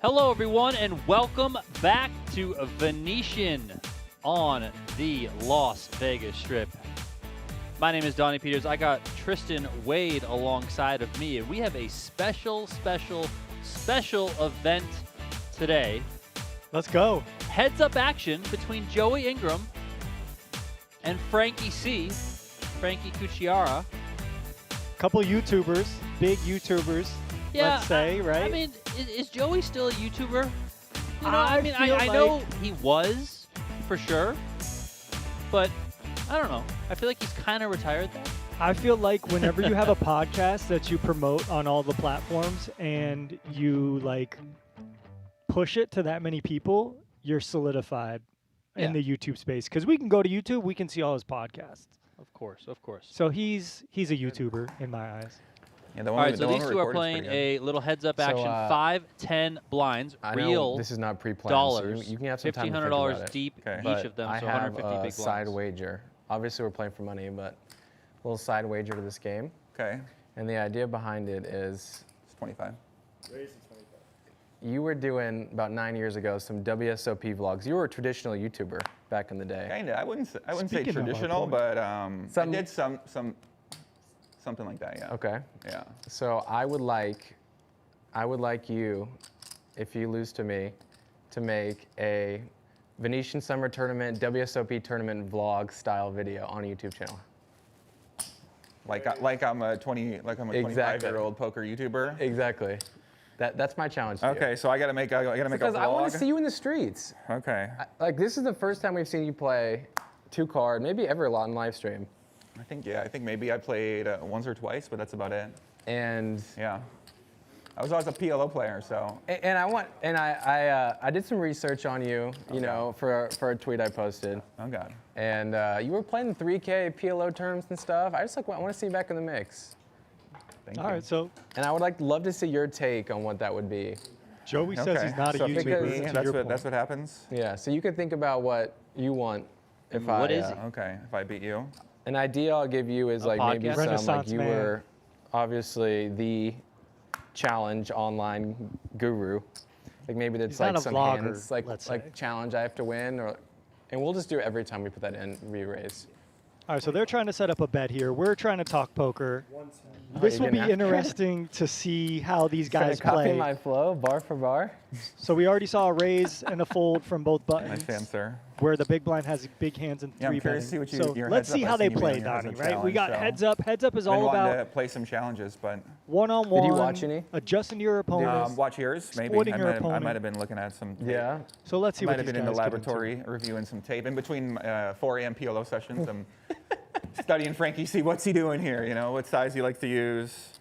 Hello, everyone, and welcome back to Venetian on the Las Vegas Strip. My name is Donnie Peters. I got Tristan Wade alongside of me, and we have a special event today. Let's go. Heads-up action between Joey Ingram and Frankie Cucchiara. Couple YouTubers, big YouTubers, let's say, right? I mean, is Joey still a YouTuber? You know, I I know he was, for sure, but I don't know. I feel like he's kind of retired there. I feel like whenever you have a podcast that you promote on all the platforms and you like push it to that many people, you're solidified in the YouTube space. Because we can go to YouTube, we can see all his podcasts. Of course. So he's a YouTuber in my eyes. Yeah, all right, so these two are playing a little heads-up action, 5-10 blinds, real this is not pre-planned, dollars. So you can have some time to think $1,500 about it. deep Okay. each of them, I so have 150 big blinds. side wager. Obviously, we're playing for money, but a little side wager to this game. Okay. And the idea behind it is It's 25. you were doing about 9 years ago some WSOP vlogs. You were a traditional YouTuber back in the day. Kinda. I wouldn't say Speaking of our traditional, point. but I did something like that. Yeah. Okay. Yeah. So I would like you, if you lose to me, to make a Venetian Summer Tournament, WSOP tournament vlog style video on a YouTube channel. Like I'm a 25-year-old poker YouTuber. Exactly. That's my challenge to you. Okay, so I gotta make a vlog. Because I want to see you in the streets. Okay. Like, this is the first time we've seen you play 2-card, maybe ever a lot in live stream. I think maybe I played once or twice, but that's about it. And Yeah. I was always a PLO player, so. and I did some research on you, you know, for a tweet I posted. Oh God. And you were playing 3K PLO terms and stuff. I just want to see you back in the mix. Thank you. All right, so And I would love to see your take on what that would be. Joey says he's not a so pick YouTuber. me, to and your that's point. what happens. Yeah, so you could think about what you want if What I. is it? Okay, if I beat you. An idea I'll give you is A like maybe podcast? some like Renaissance you man. were obviously the challenge online guru. Like maybe there's He's like not a some vlogger, hands like let's say. challenge I have to win and we'll just do it every time we put that in re-raise. All right, so they're trying to set up a bet here. We're trying to talk poker. This you will be gonna- interesting to see how these guys Trying to copy play. my flow bar for bar. So we already saw a raise and a fold from both buttons, Nice answer. where the big blind has big hands and Yeah, I'm three curious betting. to see what So your let's heads see up. how I they seen you play, doing yours Donnie, as right? We got challenge, so. heads up. Heads up is Been all wanting about to play some challenges, but one-on-one. Did you watch any? Adjusting to your opponent. watch yours. Maybe Splitting I your might opponent. have been looking at some. Tape. Yeah. So let's see Might what have these been in the guys get into. laboratory reviewing some tape in between 4 a.m. PLO sessions. I'm studying Frankie, see what's he doing here. You know, what size he likes to use.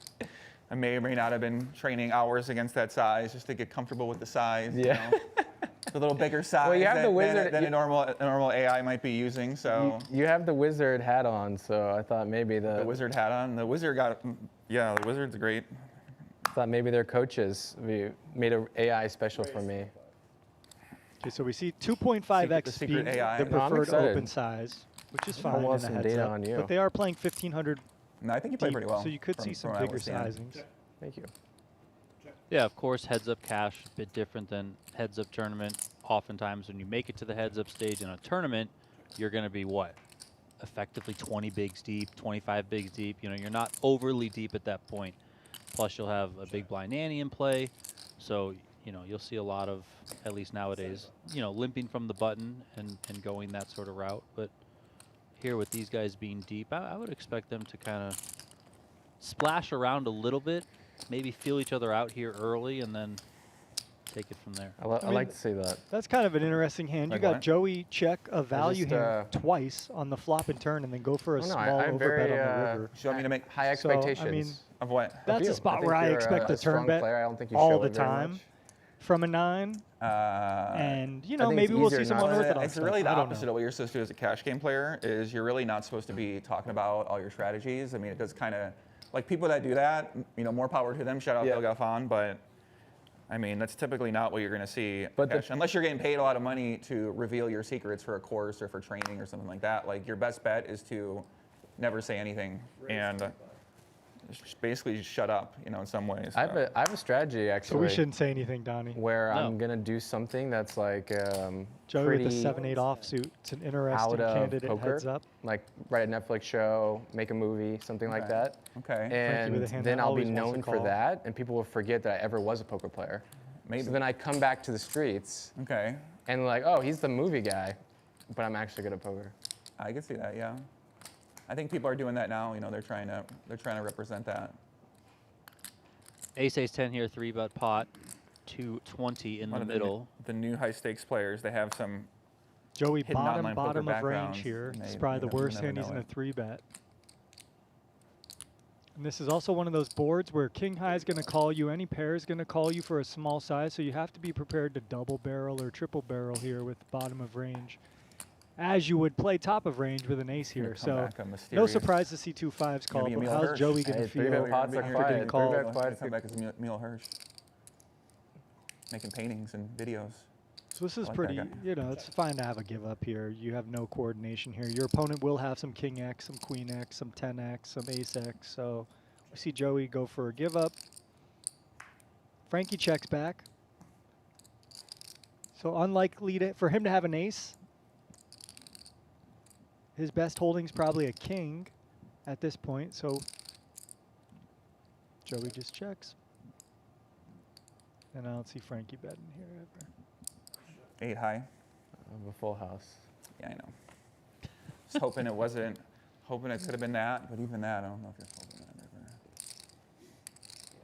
I may or may not have been training hours against that size just to get comfortable with the size. Yeah. You know? It's a little bigger size Well, you have the wizard- than a normal AI might be using. So You have the wizard hat on, so I thought maybe the wizard hat on. The wizard the wizard's great. thought maybe their coaches made an AI special for me. Okay, so we see 2.5x the secret being AI. the No, I'm preferred excited. open size, which is I fine want in a some heads data up. on you. But they are playing 1,500 No, I think you play deep, pretty well. so you could see some from what I bigger was seeing. sizings. Thank you. Yeah, of course, heads-up cash, a bit different than heads-up tournament. Oftentimes, when you make it to the heads-up stage in a tournament, you're going to be what? Effectively 20 bigs deep, 25 bigs deep. You know, you're not overly deep at that point. Plus, you'll have a big blind nanny in play. So, you know, you'll see a lot of, at least nowadays, you know, limping from the button and going that sort of route. But here with these guys being deep, I would expect them to kind of splash around a little bit, maybe feel each other out here early, and then take it from there. I mean, like to see that. That's kind of an interesting hand. Like you got what? Joey check a value just, hand twice on the flop and turn, and then go for a Oh, no, small I have overbet very, on the river. Do you want me to make high So, I mean, expectations? of what? That's you. a spot think where I you're expect a turn strong bet player. I don't think you all show the it very time much. from a 9. And and, you know, think maybe it's we'll easier see some not to- unorthodox it's stuff. really the I don't opposite know. of what you're supposed to do as a cash game player. Is you're really not supposed to be talking about all your strategies. I mean, it does kind of like people that do that. You know, more power to them. Shout out Yeah. Bill Gaffon, but I mean, that's typically not what you're going to see. But Cash. Unless you're getting paid a lot of money to reveal your secrets for a course or for training or something like that. Like your best bet is to never say anything. And basically just shut up, you know, in some ways. I have a strategy So actually. we shouldn't say anything, Donnie. Where No. I'm gonna do something that's like Joey pretty with the 7-8 offsuit. It's an interesting out of candidate poker, heads up. like write a Netflix show, make a movie, something like Okay. that. Okay. Frankie with And a hand then that I'll be always wants to known for call. that, and people will forget that I ever was a poker player. Maybe. So then I come back to the streets, Okay. and like, oh, he's the movie guy, but I'm actually good at poker. I can see that, yeah. I think people are doing that now. You know, they're trying to represent that. Ace Ace 10 here, 3-bet pot, 220 in One the of middle. The new high stakes players, they have some. Joey hidden online bottom poker of range backgrounds, here. and It's they- probably you the know, you worst never hand he's know in a it. 3-bet. And this is also one of those boards where king high is going to call you, any pair is going to call you for a small size, so you have to be prepared to double barrel or triple barrel here with bottom of range, as you would play top of range with an ace Gonna here. come So back a no mysterious- surprise to see 2-5s Gonna call, be but Emil how's Hirsch. Joey going to Hey, feel 3-bet pots are after quiet. getting called? 3-bet Gonna pots come are- back as Emil Hirsch, making paintings and videos. So this is like that pretty, guy. you know, it's fine to have a give up here. You have no coordination here. Your opponent will have some king X, some queen X, some 10X, some ace X. So we see Joey go for a give up. Frankie checks back. So unlikely for him to have an ace. His best holding's probably a king at this point. So Joey just checks. And I don't see Frankie betting here ever. 8 high. I have a full house. Yeah, I know. Just hoping it wasn't. Hoping it could have been that, but even that, I don't know if you're hoping that ever.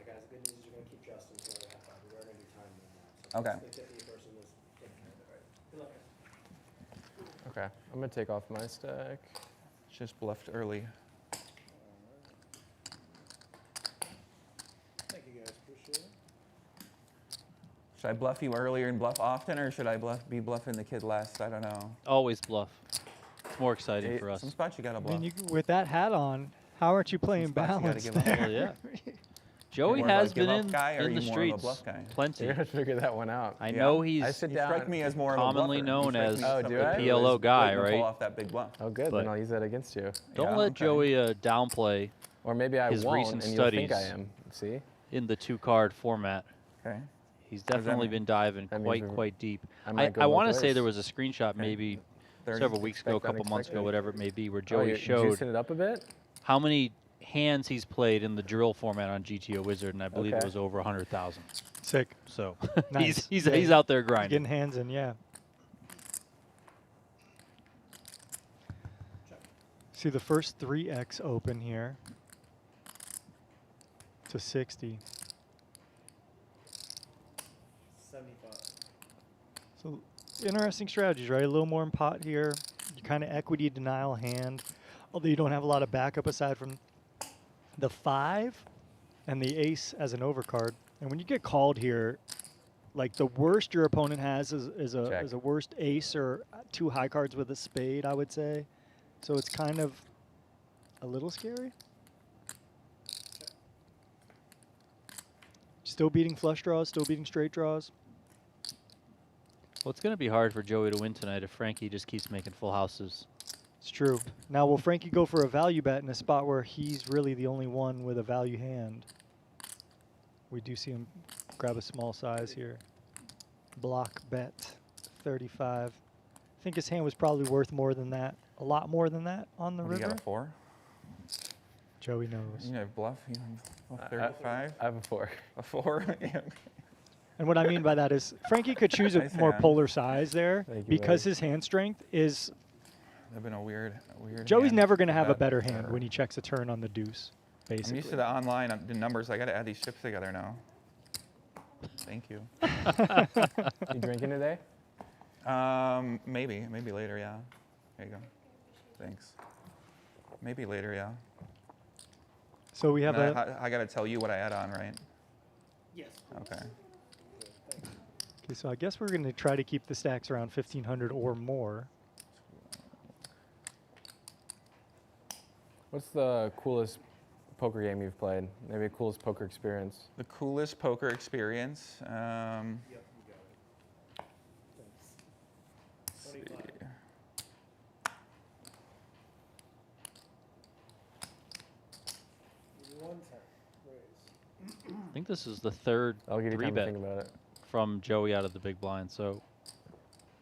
Yeah, guys, the good news is you're going to keep Justin for another half hour. We're going to do time on that. So Okay. the 50 person was taking care of it, right? Good luck, guys. Okay, I'm gonna take off my stack. Just bluffed early. Thank you, guys. Appreciate it. Should I bluff you earlier and bluff often, or should I be bluffing the kid less? I don't know. Always bluff. It's more exciting Hey, for us. Some spots you gotta I bluff. mean, with that hat on, how aren't you playing spots you gotta balance give up. there? Well, yeah. Joey more of a has been give-up guy, or in you the more of a streets bluff guy? plenty. You gotta figure that one out. I Yeah. know I he's sit You down. strike me as more commonly of a known bluffer. You as strike me Oh, somebody do I? the who PLO is guy, waiting to right? Pull off that big bluff. Oh, good. But- Then I'll use that against you. Don't Yeah, let okay. Joey downplay Or maybe I His won't, recent and you'll think I studies. am. See? in the 2-card format. Okay. He's does that definitely mean? been diving That means we're- quite deep. I might go I both want to say ways. there was a screenshot maybe 30. several weeks ago, a Expect couple months ago, unexpected. whatever it may be, where Oh, Joey you're showed juicing it up a bit? how many hands he's played in the drill format on GTO Wizard, and I believe it Okay. was over 100,000. Sick. So Nice. he's Yeah. he's out there He's getting grinding. hands in, yeah. See the first 3X open here to 60. 75. So interesting strategies, right? A little more in pot here. You kind of equity denial hand, although you don't have a lot of backup aside from the 5 and the ace as an overcard. And when you get called here, like the worst your opponent has is Check. a worst ace or 2 high cards with a spade, I would say. So it's kind of a little scary. Still beating flush draws, still beating straight draws. Well, it's going to be hard for Joey to win tonight if Frankie just keeps making full houses. It's true. Now, will Frankie go for a value bet in a spot where he's really the only one with a value hand? We do see him grab a small size here. Block bet, 35. I think his hand was probably worth more than that, a lot more than that on the What, do you river. got a 4? Joey knows. You have bluff. You have 35. I have a 4. A 4. Yeah. And what I mean by that is Frankie could choose a Nice more hand. polar size there Thank you, because buddy. his hand strength is. That'd been a weird. Joey's hand never going to have a bet. better hand when he checks a turn on the deuce, I'm basically. used to the online the numbers. I got to add these chips together now. Thank you. You drinking today? Maybe later. Yeah. There you go. Thanks. Maybe later. Yeah. So we have And a. I got to tell you what I add on, right? Yes. Okay. Okay, so I guess we're going to try to keep the stacks around 1,500 or more. What's the coolest poker game you've played? Maybe the coolest poker experience? The coolest poker experience. Yep, you got it. Thanks. Let's see. 25. Give me 1 second. I think this is the third I'll give you time to 3-bet think about it. from Joey out of the big blind. So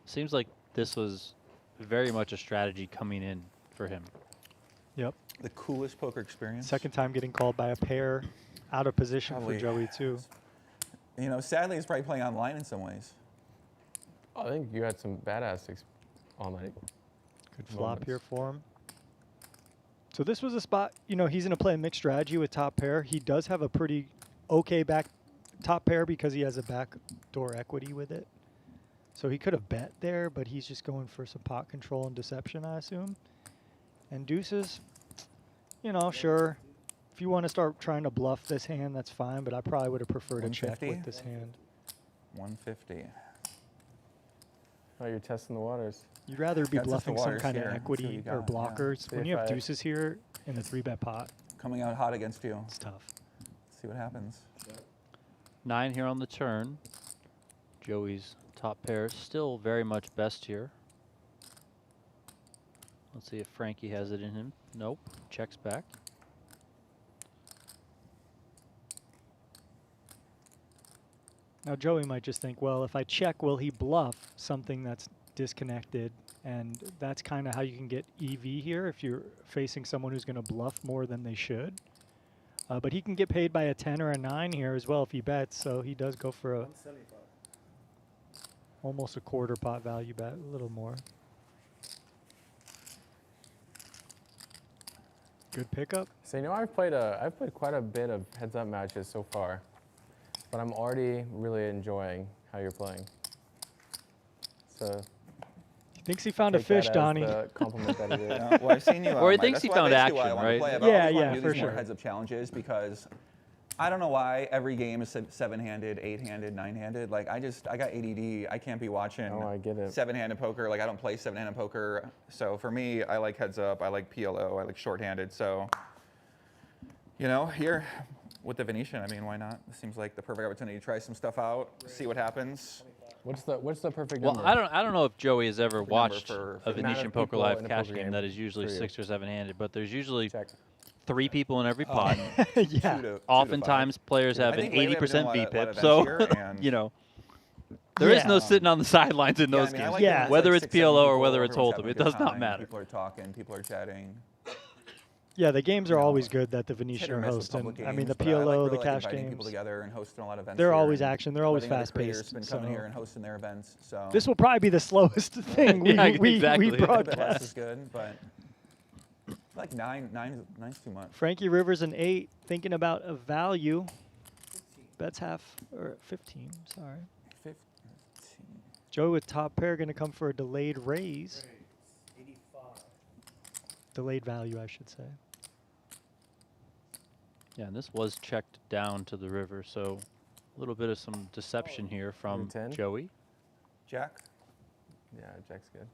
seems like this was very much a strategy coming in for him. Yep. The coolest poker experience. Second time getting called by a pair out of position Probably. for Joey too. You know, sadly, he's probably playing online in some ways. I think you had some badass online. Good flop moments. here for him. So this was a spot, you know, he's going to play a mixed strategy with top pair. He does have a pretty okay back top pair because he has a backdoor equity with it. So he could have bet there, but he's just going for some pot control and deception, I assume. And deuces, you know, sure. If you want to start trying to bluff this hand, that's fine, but I probably would have preferred a check 150? with this hand. 150. Oh, you're testing the waters. You'd rather be Got some bluffing some waters kind of here. See what equity you or got, yeah. blockers. See When if you have I- deuces here in the 3-bet pot, Coming out hot against you. it's tough. See what happens. 9 here on the turn. Joey's top pair still very much best here. Let's see if Frankie has it in him. Nope. Checks back. Now Joey might just think, well, if I check, will he bluff something that's disconnected? And that's kind of how you can get EV here if you're facing someone who's going to bluff more than they should. But he can get paid by a 10 or a 9 here as well if he bets. So he does go for a 175. almost a quarter pot value bet, a little more. Good pickup. So you know, I've played quite a bit of heads-up matches so far, but I'm already really enjoying how you're playing. So He thinks he found a take that fish, as Donnie. the compliment that it is. Yeah, well, I've seen you. Or he like, thinks that's he why found basically why I action, wanna right? play. I've Yeah, always wanted yeah, to do for these more sure. heads-up challenges because I don't know why every game is 7-handed, 8-handed, 9-handed. Like I got ADD. I can't be watching Oh, I get it. 7-handed poker. Like I don't play 7-handed poker. So for me, I like heads-up. I like PLO. I like short-handed. So, you know, here with the Venetian, I mean, why not? It seems like the perfect opportunity to try some stuff out, see what happens. What's the perfect Well, number? I don't know if Joey has ever number watched for a the amount Venetian of Poker people Live in a cash poker game game that is usually for you. 6 or 7-handed, but there's usually Check. 3 people in every pot. Yeah. Two to Oftentimes players have I an think lately I've been doing 80% a lot of VPIP, events so here, and- you know there is no Yeah. sitting on the sidelines in Yeah, those I mean, I games. like Yeah. when it's Whether like it's 6, 7 PLO or people, whether it's everyone's Hold'em, having a it good does not time, matter. People are talking, people are chatting. Yeah, the games are You know, always good that the Hit Venetian or are miss with hosting. public I mean, games, the but I like PLO, really the like cash inviting people games. together and hosting a lot of events. They're here always and action. They're always letting other fast creators paced. been So coming here and hosting their events. So this will probably be the slowest thing we, Yeah, we exactly. a bit less broadcast. is good, but like nine's too much. Frankie Rivers an 8, thinking about a value. Bets half or 15. Sorry. 15. Joey with top pair going to come for a delayed raise. 85. Delayed value, I should say. Yeah, and this was checked down to the river, so a little bit of some deception here from 10? Joey. Jack. Yeah, Jack's good.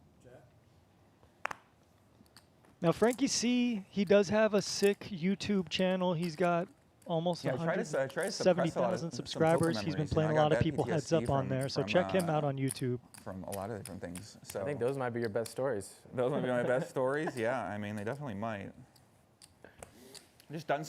Now Frankie C, he does have a sick YouTube channel. He's got almost Yeah, I try to suppress a lot of 70,000 some subscribers. poker He's been memories. You know, playing I a got lot of bad people heads PTSD up on from- there. So from, check him out on YouTube. From a lot of different things. So I think those might be your best stories. those might be my best stories. Yeah, I mean, they definitely might.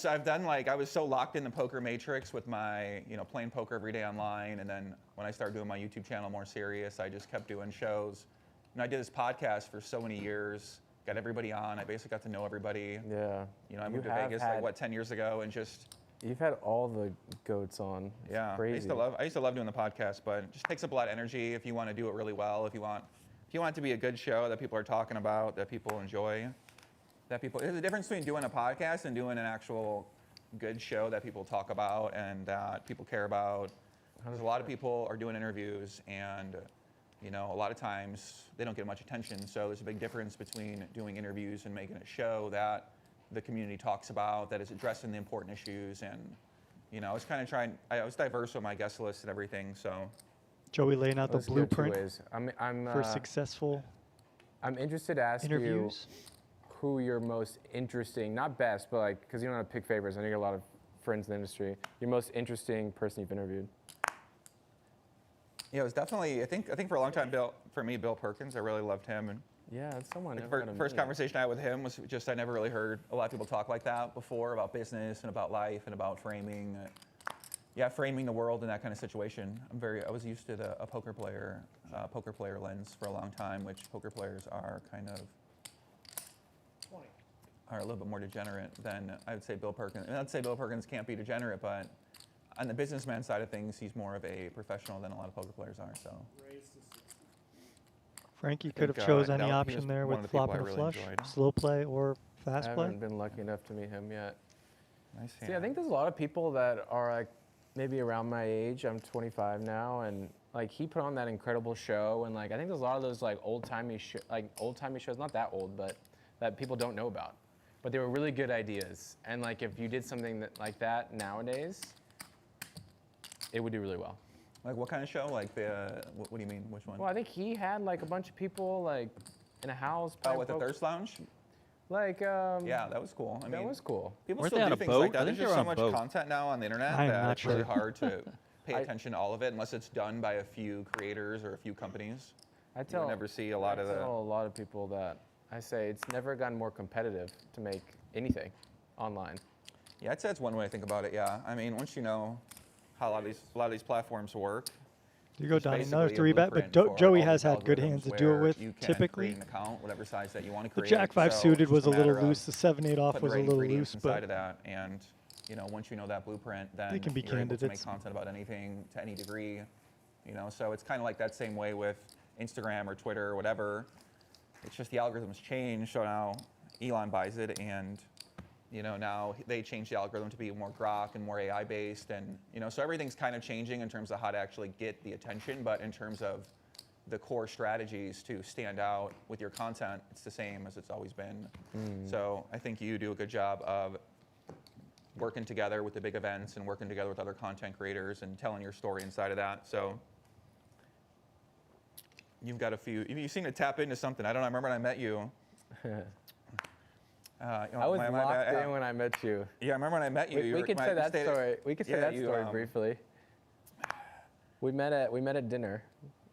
I've done like, I was so locked in the poker matrix with my, playing poker every day online. And then when I started doing my YouTube channel more serious, I just kept doing shows. And I did this podcast for so many years, got everybody on. I basically got to know everybody. Yeah. I moved to have Vegas, had- 10 years ago, and just, You've had all the goats on. It's yeah. Crazy. I used to love doing the podcast, but it just takes up a lot of energy if you want to do it really well, if you want it to be a good show that people are talking about, that people enjoy, there's a difference between doing a podcast and doing an actual good show that people talk about and that people care about. Because a lot of people are doing interviews and, a lot of times they don't get much attention. So there's a big difference between doing interviews and making a show that the community talks about, that is addressing the important issues. And, I was kind of I was diverse with my guest list and everything. So Joey laying out the Let's go two blueprint ways. I'm for successful I'm interested to ask interviews. you who your most interesting, not best, but like, because you don't have to pick favorites. I know you got a lot of friends in the industry. Your most interesting person you've interviewed. yeah, it was definitely, I think for a long time, Bill Perkins, I really loved him. And Yeah, it's someone. the I never got to first meet. conversation I had with him was just, I never really heard a lot of people talk like that before about business and about life and about framing. yeah, framing the world in that kind of situation. I was used to a poker player lens for a long time, which poker players are kind of 20. are a little bit more degenerate than I would say Bill Perkins. And I'd say Bill Perkins can't be degenerate, but on the businessman side of things, he's more of a professional than a lot of poker players are. So Raised to 60. Frankie I could have think, chose he any was option there one with of the people flop and I a really flush, enjoyed. slow play or I fast play. haven't been lucky enough to meet him yet. Nice See, I think there's a lot of people that are like maybe around my age. I'm 25 now, and like he put on that incredible show, and like I think there's a lot of those like old-timey shows, not that old, but that people don't know about. But they were really good ideas, and like if you did something like that nowadays, it would do really well. Like what kind of show? Like what do you mean? Which one? Well, I think he had like a bunch of people like in a house. Oh, playing with the poker. Thirst Lounge? Like yeah, that was cool. I that mean, was cool. people Weren't still they do on a things boat? like I that. think There's they just were so on much a boat. content now on the internet I am that not it's really sure. hard to pay attention to all of it unless it's done by a few creators or a few companies. I You'll never see a lot of the. tell a lot of people that I say it's never gotten more competitive to make anything online. Yeah, I'd say that's one way to think about it. Yeah, I mean, once you know how a lot of these platforms work. You go it's down basically another a 3-bet, but blueprint for Joey all has these had good algorithms hands to do it where with. you can Typically, create an account, whatever size that you want to the create. Jack 5 So suited it's was just a little matter of loose. The 7-8 off putting was the a right little ingredients loose, inside but of that, and once you know that blueprint, then They can be you're able to make candidates. content about anything to any degree. So it's kind of like that same way with Instagram or Twitter or whatever. It's just the algorithms change, so now Elon buys it, and now they change the algorithm to be more Grok and more AI based, and so everything's kind of changing in terms of how to actually get the attention, but in terms of the core strategies to stand out with your content, it's the same as it's always been. So I think you do a good job of working together with the big events and working together with other content creators and telling your story inside of that. So you've got a few. You seem to tap into something. I remember when I met you. I was locked in when I met you. Yeah, I remember when I met you. We could say that story. We could say that story briefly. We met at dinner.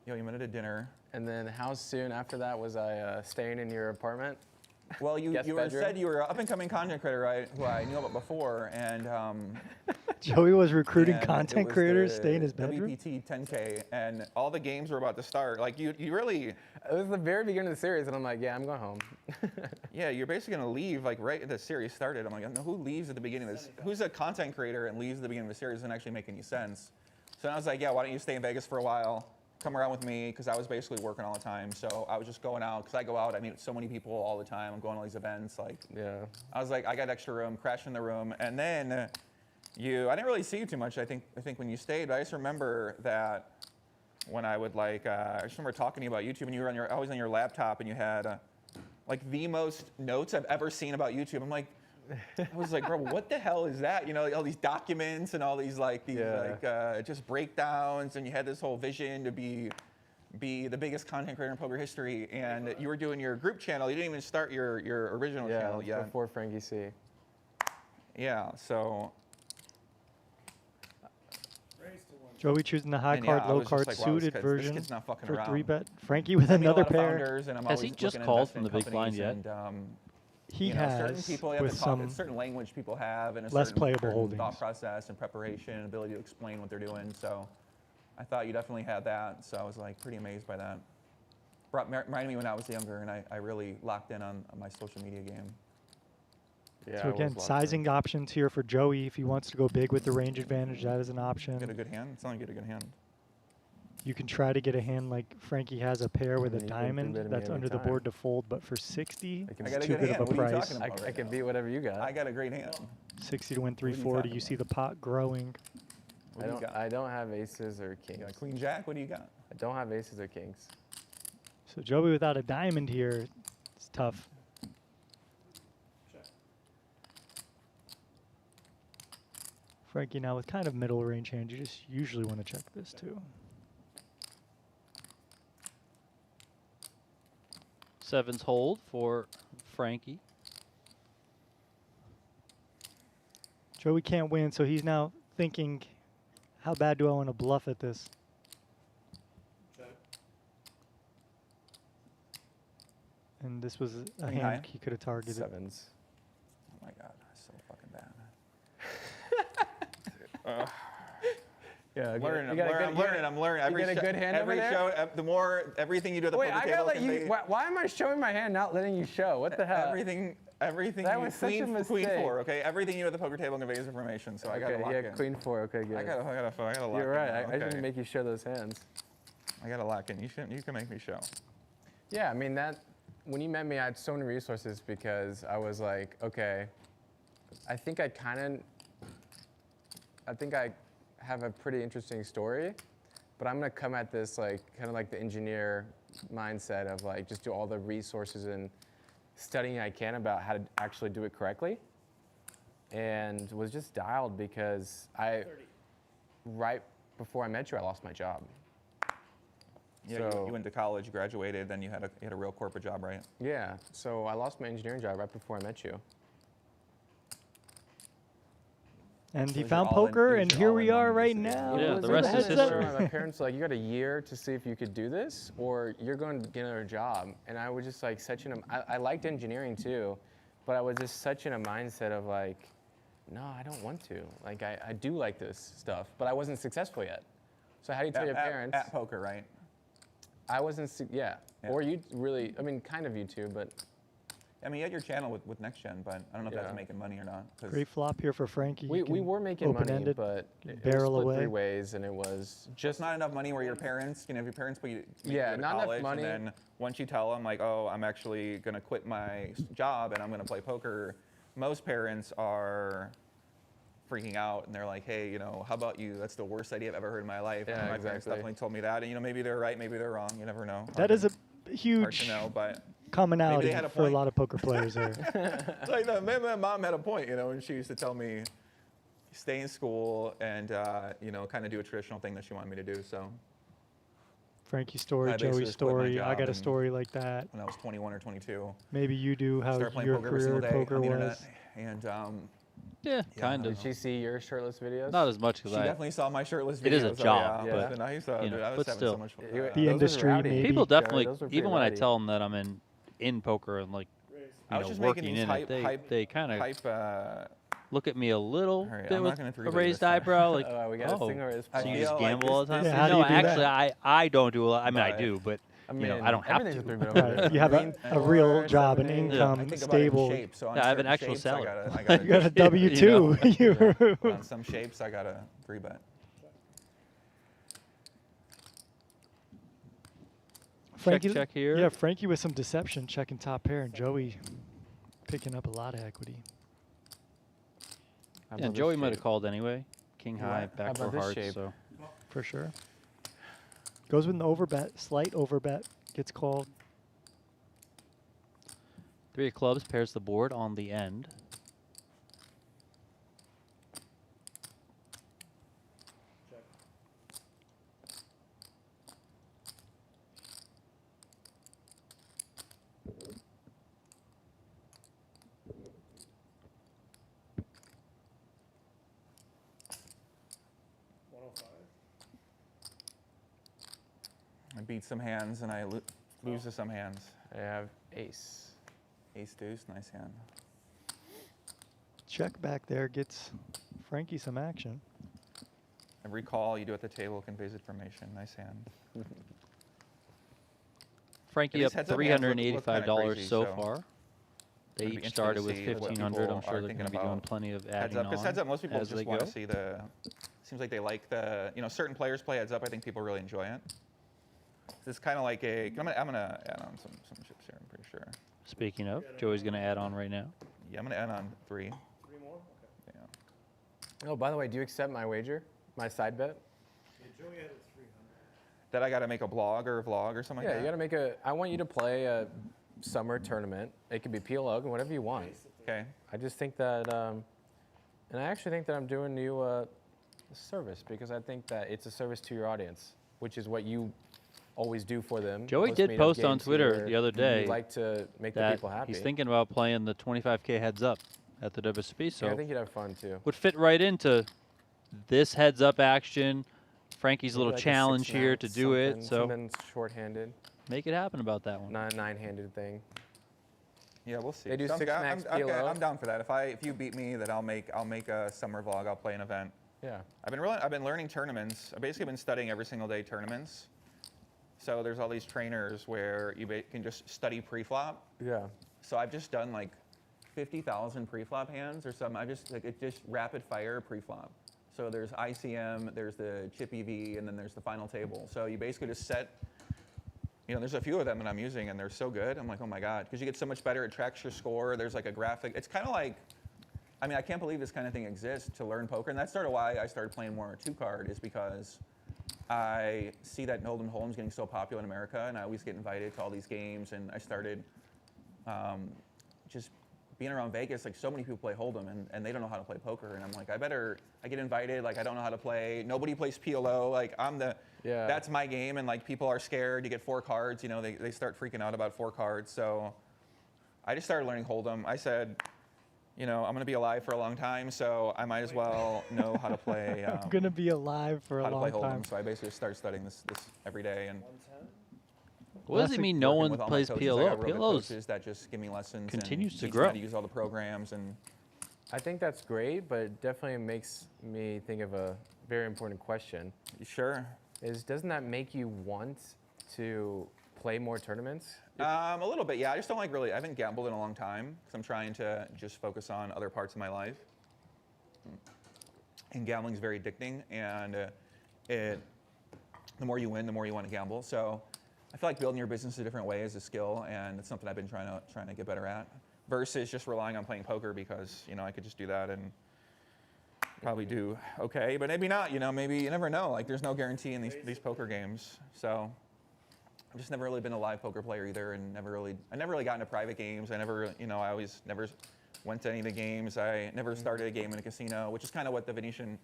You met at a dinner. And then how soon after that was I staying in your apartment? Well, you said you were an up-and-coming content creator, right, who I knew about before, and Joey was recruiting and it content was creators, the stay in his bedroom. WPT 10K, and all the games were about to start. Like you really, It was the very beginning of the series, and I'm like, yeah, I'm going home. yeah, you're basically gonna leave like right as the series started. I'm like, no, who leaves at the beginning of this? Who's a content creator and leaves at the beginning of the series? Doesn't actually make any sense. So I was like, yeah, why don't you stay in Vegas for a while? Come around with me, because I was basically working all the time. So I was just going out, because I go out, I meet so many people all the time. I'm going to all these events. Like, Yeah. I was like, I got extra room, crashed in the room, and then I didn't really see you too much. I think when you stayed, but I just remember that when I would I just remember talking to you about YouTube, and you were always on your laptop, and you had like the most notes I've ever seen about YouTube. I'm like, I was like, bro, what the hell is that? All these documents and all these just breakdowns, and you had this whole vision to be the biggest content creator in poker history, and you were doing your group channel. You didn't even start your original channel yet. Before Frankie C. Yeah, so. Raised to 1. Joey choosing the high And card, yeah, I low was just card like, wow, suited this version kid's not fucking for around. 3-bet. Frankie with I meet a lot another of pair. founders, and I'm Has always he just looking to called invest from in the big blind companies, yet? and, He certain has people have with to talk, some a certain language people have, and a less certain, playable certain holdings. thought process and preparation and ability to explain what they're doing. So I thought you definitely had that. So I was like pretty amazed by that. Reminded me when I was younger, and I really locked in on my social media game. Yeah, So I was again, locked in. sizing options here for Joey. If he wants to go big with the range advantage, that is an Get a option. good hand. It's only get a good hand. You can try to get a hand like Frankie has a pair with a You can diamond three-bet me that's every under the time. board to fold, but for 60, I can- I it's got a too good good hand. of a What are you price. talking about? I can beat whatever you got. I got a great hand. 60 to win What are you 340. talking You see about? the pot growing. What do you got? I don't have aces or kings. You got Queen Jack. What do you got? I don't have aces or kings. So Joey without a diamond here, it's tough. Check. Frankie now with kind of middle range hand, you just usually want to check this too. Sevens hold for Frankie. Joey can't win, so he's now thinking, how bad do I want to bluff at this? Check. And this was a Queen hand high? he could have targeted. Sevens. Oh my God, that's so fucking bad. Yeah, I'm okay. learning. You got a good- I'm learning. I'm learning. you got a good hand over every there? show, the more everything you do at the Wait, poker I gotta table let can you. be- Why am I showing my hand, not letting you show? What the hell? Everything. That you, was such a queen mistake. 4. Okay, everything you do at the poker table conveys information. So I gotta Okay, lock yeah, in. queen 4. Okay, good. I gotta lock You're in. right. now, I okay. shouldn't make you show those hands. I gotta lock in. You can make me show. Yeah, I mean that. When you met me, I had so many resources because I was like, okay, I think I have a pretty interesting story, but I'm gonna come at this like kind of like the engineer mindset of like just do all the resources and studying I can about how to actually do it correctly, and was just dialed because right before I met you, I lost my job. Yeah, So- you went to college, graduated, then you had a real corporate job, right? Yeah, so I lost my engineering job right before I met you. And he was your found all-in- poker, it was and your here we all-in are money, right basically. now. Yeah, It the was rest a is heads up. history. My parents were like, you got a year to see if you could do this, or you're going to get another job. And I was just like I liked engineering too, but I was just such in a mindset of like, no, I don't want to. Like I do like this stuff, but I wasn't successful yet. So how do you tell your parents? At poker, right? I wasn't, yeah. Yeah. Or you really, I mean, kind of you too, but I mean, you had your channel with Next Gen, but I don't know if Yeah. that's making money or not. 'cause Great flop here for Frankie. we You can were making money, open-ended, but it was barrel split away. 3 ways, and it was just just not enough money where your parents, if your parents put you Yeah, go to not enough college, money. and then once you tell them like, oh, I'm actually gonna quit my job and I'm gonna play poker, most parents are freaking out and they're like, hey, how about you? That's the worst idea I've ever heard in my life. Yeah, and my parents exactly. definitely told me that, and maybe they're right, maybe they're wrong. You never know. That is a hard huge to know, but commonality had a for a point. lot of poker players there. like no, maybe my mom had a point, and she used to tell me, stay in school and kind of do a traditional thing that she wanted me to do. So Frankie's story, I basically Joey's just quit my story. I job got a and- story like that. when I was 21 or 22, Maybe you do how started playing your poker every career single in day poker on the was. internet, and Yeah, Yeah, kind Did of. she see your shirtless videos? Not as much she as I. definitely saw my shirtless videos. It is a job, but- it was nice. Dude, I was but having still. so much fun. You- The those were industry, rowdy. maybe. People Joey, definitely, those were pretty even when I rowdy. tell them that I'm in poker and like, I was just making working these in hype, it, they kind of hype. look at me a little All right, bit I'm not with gonna a three-way raised this time. eyebrow, like, We got a oh, singer is I so you feel just like gamble all the time? Yeah, how do no, you do that? actually, I don't do a lot. I mean, I But- do, but I mean, I don't have everything's to. a 3-bit over there. Right. You have a, Green a real forward, job, an 7-8. income, I think stable. about it in shapes. So on Yeah, I have an certain actual shapes, salary. I gotta You got a W-2. You- on some shapes, I got a 3-bet. Frankie, check here. Yeah, Frankie with some deception, checking top pair, and Joey picking up a lot of equity. How Yeah, about Joey this might have shape? called anyway. King high, How backdoor about this hearts. shape? So For sure. Goes with an overbet, slight overbet, gets called. 3 of clubs pairs the board on the end. I beat some hands and I lose to some hands. I have ace. Ace deuce, nice hand. Check back there gets Frankie some action. Every call you do at the table conveys information. Nice hand. Frankie these up heads-up hands look kinda $385 crazy, so so far. They it'll be each interesting started to with see what 1,500. I'm people sure are they're thinking going to be doing about plenty of Heads adding up, on because heads up, most people as just they want go. to see the. Seems like they like the. Certain players play heads up. I think people really enjoy it. It's kind of like a. I'm gonna add on some chips here. I'm pretty sure. Speaking of, Joey's going to add on right now. Yeah, I'm gonna add on 3. 3 more? Okay. Yeah. Oh, by the way, do you accept my wager? My side bet? Yeah, Joey had a 300. That I gotta make a blog or a vlog or something Yeah, like you that. gotta make a. I want you to play a summer tournament. It could be PLO, whatever you want. Okay. I just think that, and I actually think that I'm doing you a service because I think that it's a service to your audience, which is what you always do for them. Joey Post did meetup post on games Twitter here. the other day You like to make the That people happy. he's thinking about playing the 25K heads up at the WSOP. So Yeah, I think you'd have fun too. would fit right into this heads up action. Frankie's Maybe little like a challenge 6 here max, to do it. something- So something short-handed, make it happen about that one. not a 9-handed thing. Yeah, we'll see. They do So I'm 6 down- max I'm PLO. down for that. If you beat me, then I'll make a summer vlog. I'll play an event. Yeah. I've been learning tournaments. I've basically been studying every single day tournaments. So there's all these trainers where you can just study pre-flop. Yeah. So I've just done like 50,000 pre-flop hands or something. It's just rapid fire pre-flop. So there's ICM, there's the chip EV, and then there's the final table. So you basically just set, there's a few of them that I'm using, and they're so good. I'm like, oh my God, because you get so much better. It tracks your score. There's like a graphic. It's kind of like, I can't believe this kind of thing exists to learn poker. And that's sort of why I started playing more two-card, is because I see that Hold'em Hold'em's getting so popular in America, and I always get invited to all these games, and I started just being around Vegas, like so many people play Hold'em, and they don't know how to play poker, and I'm like, I get invited, like I don't know how to play, nobody plays PLO, like that's my game, and like people are scared, you get 4 cards, they start freaking out about 4 cards, so I just started learning Hold'em. I said, I'm gonna be alive for a long time, so I might as well know how to play. I'm gonna be alive for a long How to play time. Hold'em, so I basically started studying this every day, and 110? What does it mean no working one with all my plays coaches. I PLO? got real good PLO's coaches that just give me lessons continues and to teach me how grow. to use all the programs, and I think that's great, but it definitely makes me think of a very important question. sure. Doesn't that make you want to play more tournaments? A little bit, yeah. I just don't like really. I haven't gambled in a long time because I'm trying to just focus on other parts of my life. And gambling is very addicting, and the more you win, the more you want to gamble. So I feel like building your business a different way is a skill, and it's something I've been trying to get better at. Versus just relying on playing poker, because I could just do that and probably do okay, but maybe not. Maybe you never know. Like there's no guarantee in these poker games. So I've just never really been a live poker player either, and I never really got into private games. I always never went to any of the games. I never started a game in a casino, which is kind of what the Venetian,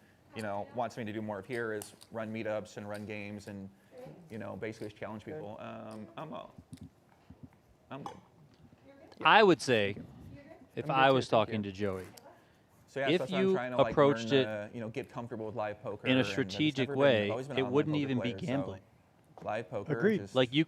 wants me to do more of here, is run meetups and run games and, basically just challenge people. I'm good. I would say, if I'm good I too, was thank talking you. to Joey, So yeah, If that's what I'm you trying to like approached learn to, get comfortable with live poker in a and I've just strategic never way, I've always been it an online wouldn't poker even be player, so gambling. live poker. Agreed. Just, Like he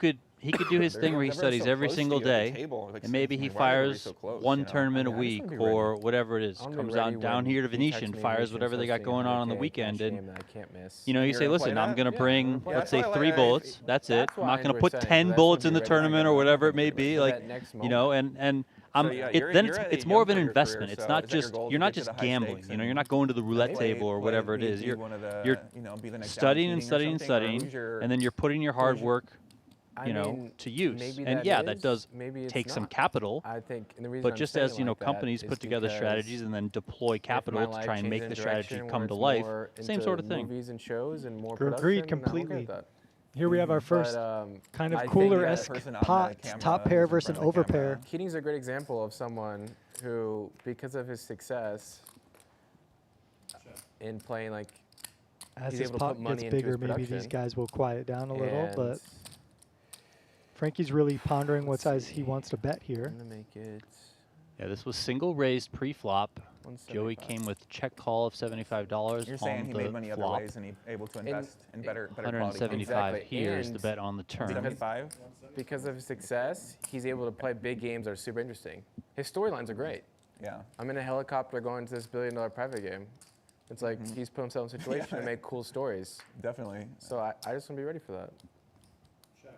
could do his they're thing where he never studies so every close to single you at the day, table. Like, and maybe he why are everybody fires so close, one you know? tournament a I just week wanna be ready. or whatever it is. I'll be Comes ready down when here to he Venetian, texts me fires Venetian's whatever they got hosting going on the a cash weekend, game and that I can't miss. you You're say, gonna listen, play I'm that? gonna Yeah, bring, I'm gonna let's play say that. 3 That's bullets. That's it. That's I'm why not I gonna enjoy put saying, 10 because I bullets just in the wanna be ready. tournament or whatever it may For be. that Like, next and So, yeah, it's more of an investment. It's not is that your just goal to you're not get to the just high gambling. stakes You're and not going to the roulette Maybe. table or whatever it is. You're be the next studying and Alan studying and Keating or something, or studying, who's your- and then you're putting your hard who's your- work, I mean, to use. maybe And that yeah, that is, does maybe it's take some not. capital. I think, and the reason But I'm just saying as like that companies is put together because strategies and then deploy if my capital to life try and changes make in the a strategy direction come where to it's life, more same into sort of thing. Movies and shows and more Agreed production, I'm okay completely. with that. Here we have our first But, kind of I think cooler that esque person on the pots, camera top who's pair in versus front of the over pair. camera. Keating's a great example of someone who, because of his success in playing, like, As he's his able to put pot money gets into his bigger, maybe these production. guys will quiet down a little. and But Frankie's really pondering what size he wants to bet I'm here. gonna make it Yeah, this was single raised pre-flop. Joey 175. came with check call of $75 You're on saying he the made money other flop. ways and he able to invest in better quality. 175 Exactly. here is the And bet on the turn. 75. Because of his success, he's able to play big games that are super interesting. His storylines are great. Yeah. I'm in a helicopter going to this $1 billion private game. It's like he's put himself in a situation to make cool stories. Definitely. So I just want to be ready for that. Check.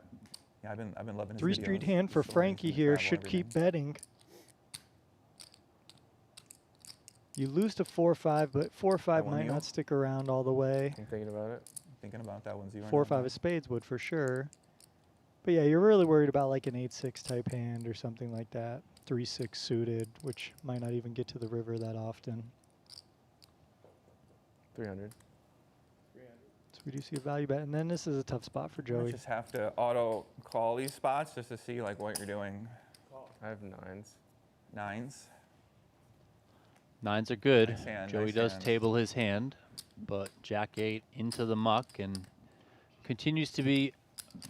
Yeah, I've been loving his 3 street videos, hand for his stories, Frankie and here. travel, Should keep everything. betting. You lose to 4-5, but 4-5 one might you? not stick around all the way. I'm thinking about it. Thinking about that one 0. 4-5 of spades would for sure. But yeah, you're really worried about like an 8-6 type hand or something like that. 3-6 suited, which might not even get to the river that often. 300. 300. So we do see a value bet. And then this is a tough spot for You Joey. just have to auto call these spots just to see like what you're doing. Call. I have 9s. 9s. 9s are good. Nice hand, Joey nice does hand. table his hand, but Jack 8 into the muck and continues to be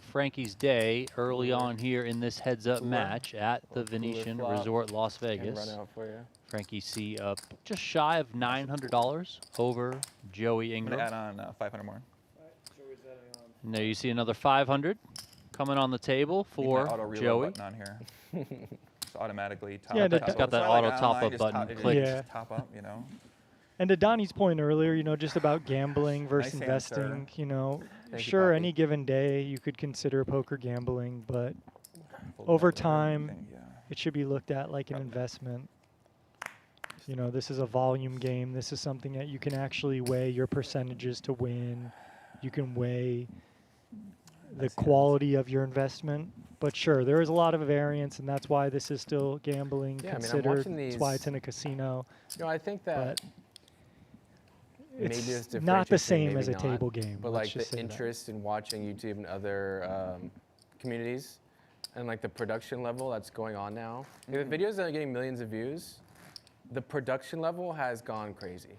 Frankie's day early on here in this heads-up Cooler. match at the Little cooler Venetian flop. Resort Las Can Vegas. run out for you. Frankie C up just shy of $900 over Joey I'm gonna Ingram. add on 500 more. Alright, Joey's adding on. And there you see another 500 coming on the table Need my for auto reload Joey. button on here. Just automatically top. Yeah, top it's up. got that It's not auto like top online, up just button it just clicked. Yeah. top up, you know. And to Donnie's point earlier, just about gambling versus Nice investing, answer. Thank you, sure, Poppy. any given day you could consider poker gambling, but Full over network, time, everything, yeah. it should be looked at like an investment. This is a volume game. This is something that you can actually weigh your percentages to win. You can weigh the Nice hands. quality of your investment. But sure, there is a lot of variance, and that's why this is still gambling Yeah, I mean, I'm considered. watching That's these- why it's in a casino. I think that But maybe it's it's not the differentiating, same maybe as a not, table game. But let's like just the say that. interest in watching YouTube and other communities, and like the production level that's going on now. The videos that are getting millions of views, the production level has gone crazy.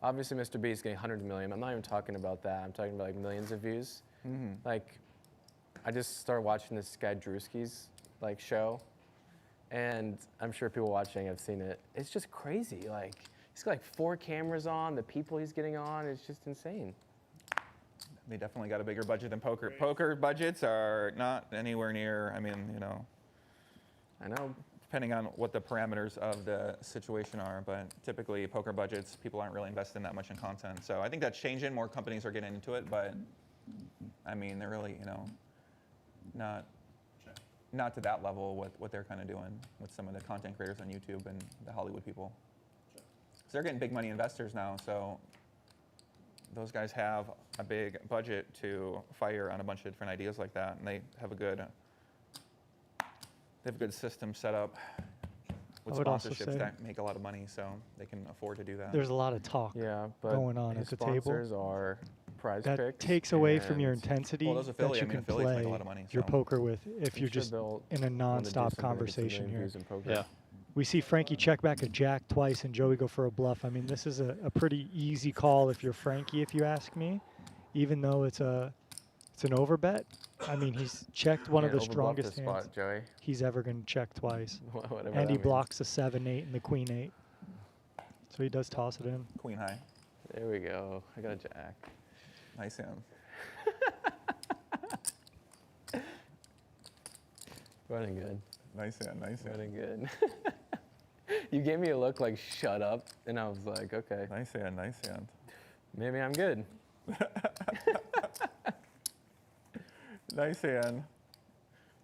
Obviously, Mr. B is getting hundreds of million. I'm not even talking about that. I'm talking about like millions of views. Like, I just started watching this guy Drewski's like show, and I'm sure people watching have seen it. It's just crazy. Like, he's got like 4 cameras on. The people he's getting on, it's just insane. They definitely got a bigger budget than poker. Poker budgets are not anywhere near, I mean, I know. depending on what the parameters of the situation are, but typically poker budgets, people aren't really investing that much in content. So I think that's changing. More companies are getting into it, but I mean, they're really, not to that level with what they're kind of doing with some of the content creators on YouTube and the Hollywood people. So they're getting big money investors now, so those guys have a big budget to fire on a bunch of different ideas like that, and they have a good system set up with I would also sponsorships say- that make a lot of money, so they can afford to do that. There's a lot of talk Yeah, but going on his at the table. sponsors are Prize that Picks. takes away from your and intensity Well, those that affiliate- you I mean, can affiliates make a play lot of money, your so- poker with if I'm you're sure just they'll in a wanna do non-stop something to get some conversation million here. views in poker. Yeah. We see Frankie check back a jack twice and Joey go for a bluff. I mean, this is a pretty easy call if you're Frankie, if you ask me, even though it's an overbet. I mean, he's checked one of the Can't overbluff strongest this hands spot, Joey. he's ever going to check twice. Whatever And that he means. blocks the 7-8 and the Queen-8. So he does toss it in. Queen high, There we go. I got a jack. nice hand. Running good. Nice hand, nice hand. Running good. You gave me a look like, shut up. And I was like, okay, Nice hand, nice hand. maybe I'm good. Nice hand.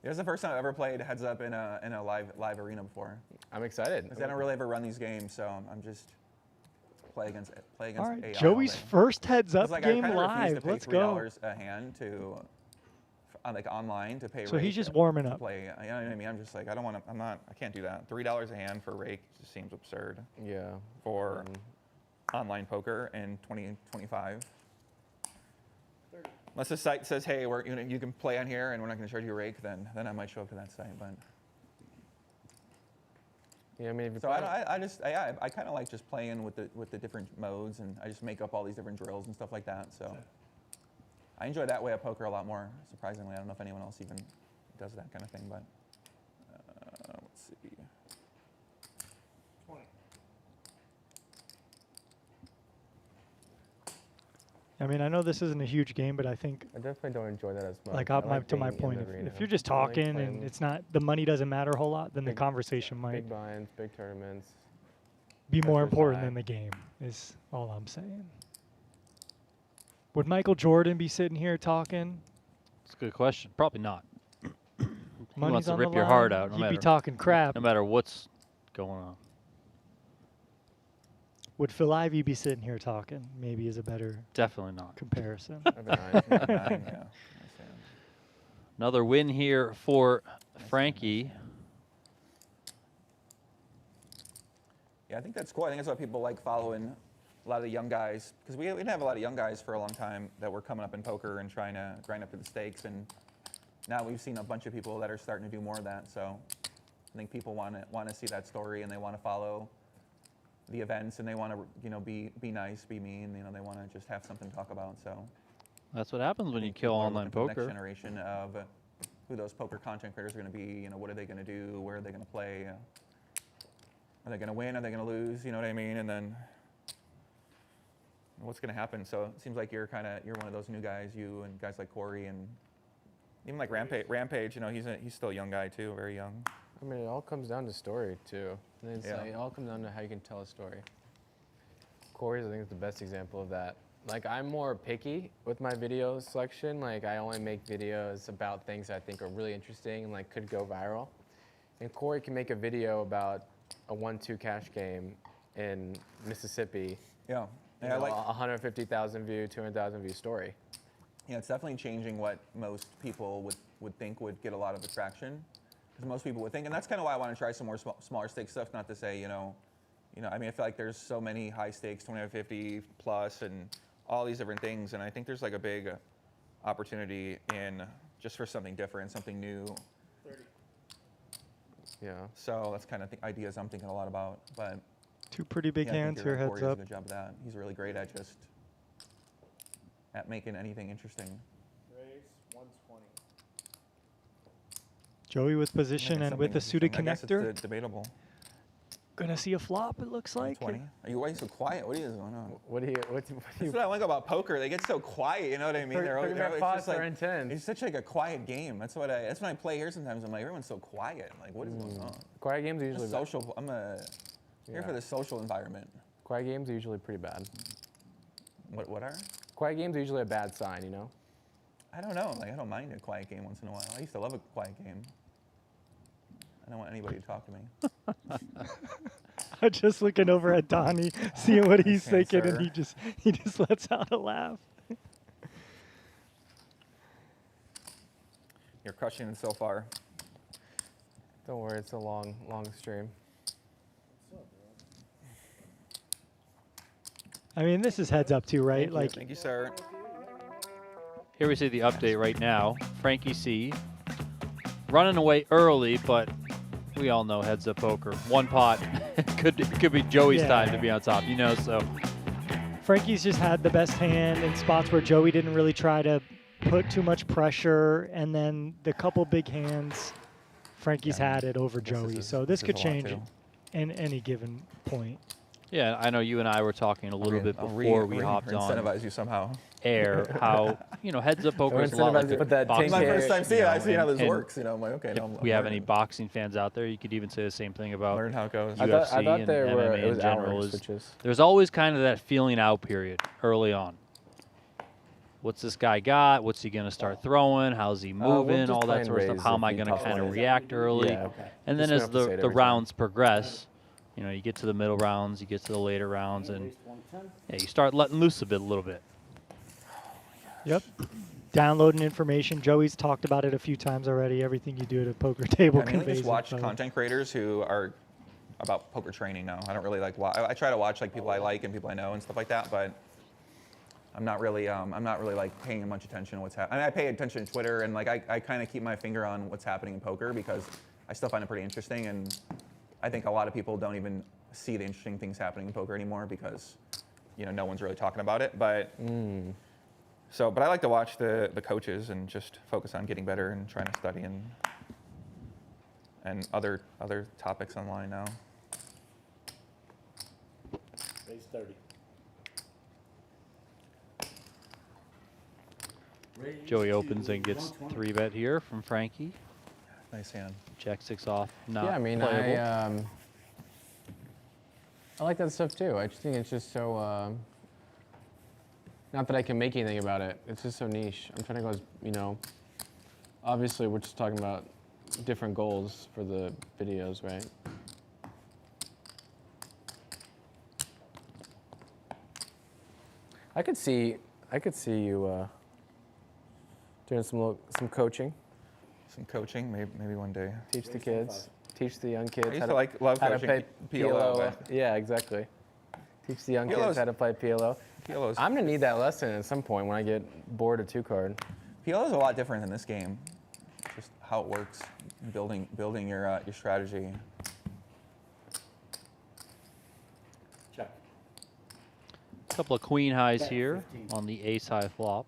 Yeah, this is the first time I've ever played heads up in a live arena before. I'm excited. Because I don't really ever run these games, so I'm just play against All AI. right, all Joey's day. first heads up 'Cause, like, game I kinda refuse live. to pay Let's go. $3 a hand to, like online to pay. So he's rake just to warming up. Play, you know what I mean? I'm just like, I don't want to. I can't do that. $3 a hand for rake just seems absurd Yeah. for online poker in 2025. Unless the site says, hey, you can play on here and we're not going to charge you a rake, then I might show up to that site. But Yeah, I mean, if you're so playing- I kind of like just playing with the different modes, and I just make up all these different drills and stuff like that. So I enjoy that way of poker a lot more. Surprisingly, I don't know if anyone else even does that kind of thing, but let's see. 20. I mean, I know this isn't a huge game, but I think, I definitely don't enjoy that as much. like, I to my being in point, the if arena. you're just I like talking and playing it's not, the money doesn't matter a whole lot, then the big- conversation might big buy-ins, big tournaments. be more pressure's important high. than the game, is all I'm saying. Would Michael Jordan be sitting here talking? It's a good question. Probably not. He Money's wants to on rip the your heart line, out no He'd be matter, talking crap. no matter what's going on. Would Phil Ivey be sitting here talking? Maybe is a better Definitely not. comparison. That'd be nice. 9, yeah. Nice hand. Another win here for Frankie. Yeah, I think that's cool. I think that's why people like following a lot of the young guys, because we didn't have a lot of young guys for a long time that were coming up in poker and trying to grind up to the stakes, and now we've seen a bunch of people that are starting to do more of that. So I think people want to see that story, and they want to follow the events, and they want to be nice, be mean. They want to just have something to talk about. So That's what happens when you people kill are online looking for the poker. Next generation of who those poker content creators are going to be. What are they going to do? Where are they going to play? Are they going to win? Are they going to lose? You know what I mean? And then what's going to happen? So it seems like you're one of those new guys. You and guys like Corey and even like Rampage. He's still a young guy too, very young. I mean, it all comes down to story, too. And it's Yeah. like, it all comes down to how you can tell a story. Corey's, I think, is the best example of that. Like, I'm more picky with my video selection. Like, I only make videos about things I think are really interesting and, like, could go viral. And Corey can make a video about a 1-2 cash game in Mississippi. Yeah. You Yeah, know, like, 150,000 view, 200,000 view story. yeah, it's definitely changing what most people would think would get a lot of attraction. Because most people would think, and that's kind of why I want to try some more smaller stake stuff. Not to say, I mean, I feel like there's so many high stakes, 2550 plus, and all these different things. And I think there's like a big opportunity in just for something different, something new. 30. Yeah. So that's kind of the ideas I'm thinking a lot about. But Two pretty big yeah, I think hands you're here, right, heads Corey does up. a good job of that. He's really great at making anything interesting. Raise 120. Joey with Making position and something with a suited interesting. I guess connector. it's debatable. Gonna see a flop, it looks like. 20. Are you why are you so quiet? What is going on? What do you? That's what I like about poker. They get so quiet. You know what I mean? Pretty it's fast just like or intense. it's such like a quiet game. That's when I play here sometimes. I'm like, everyone's so quiet. I'm like, what is going on? Quiet games are I'm usually a social. I'm here for the social environment. Quiet games are usually pretty bad. What are? Quiet games are usually a bad sign, you know? I don't know. Like I don't mind a quiet game once in a while. I used to love a quiet game. I don't want anybody to talk to me. I'm just looking over at Donnie, seeing what he's Okay, thinking, and sir. he just lets out a laugh. You're crushing it so far. Don't worry, it's a long stream. I mean, this is heads up too, right? Like, Thank you, sir. Here we see the update right now. Frankie C. running away early, but we all know heads up poker. One pot could be Joey's time to be on top, so. Frankie's just had the best hand in spots where Joey didn't really try to put too much pressure, and then the couple big hands, Frankie's had it over Joey. So this could change in any given point. Yeah, I know you and I were talking a little bit before we hopped on incentivize you somehow. air how heads up poker is a lot like incentivize you. Put that boxing. tank My here. first time seeing it. I see how this and works. I'm like, okay. If No, I'm we have any learning. boxing fans out there, you could even say the same thing about Learn how it goes. UFC I thought and there were, MMA it was in general. hour Is switches. there's always kind of that feeling out period early on. What's this guy got? What's he going to start throwing? How's he We'll moving? just All play that and sort of stuff. raise How am if I he going to toss kind of one. react early? Yeah, okay. And then Just as don't have to say it the every time. rounds progress, you get to the middle rounds, you get to the later rounds, and Raised 110. yeah, you start letting loose a little bit. Yep. Downloading information. Joey's talked about it a few times already. Everything you do at a poker table I mainly conveys just watch info. content creators who are about poker training now. I don't really like I try to watch like people I like and people I know and stuff like that, but I'm not really like paying much attention to what's happening. I mean, I pay attention to Twitter and like I kind of keep my finger on what's happening in poker because I still find it pretty interesting, and I think a lot of people don't even see the interesting things happening in poker anymore because no one's really talking about it. But but I like to watch the coaches and just focus on getting better and trying to study and other topics online now. Raised 30. Joey opens and gets 3-bet here from Frankie. Nice hand. Jack 6 off, not Yeah, I mean, playable. I like that stuff too. I just think it's just so, not that I can make anything about it. It's just so niche. I'm trying to go as, obviously we're just talking about different goals for the videos, right? I could see you doing some coaching. Some coaching, maybe one day. Teach the kids, teach the young kids I used how to love how to coaching play PLO. PLO. Yeah, exactly. Teach the young kids PLO's how to play PLO. PLO's I'm gonna need that lesson at some point when I get bored of 2-card. PLO is a lot different than this game. Just how it works, building your strategy. Check. Couple of queen highs Bet here 15. on the ace high flop.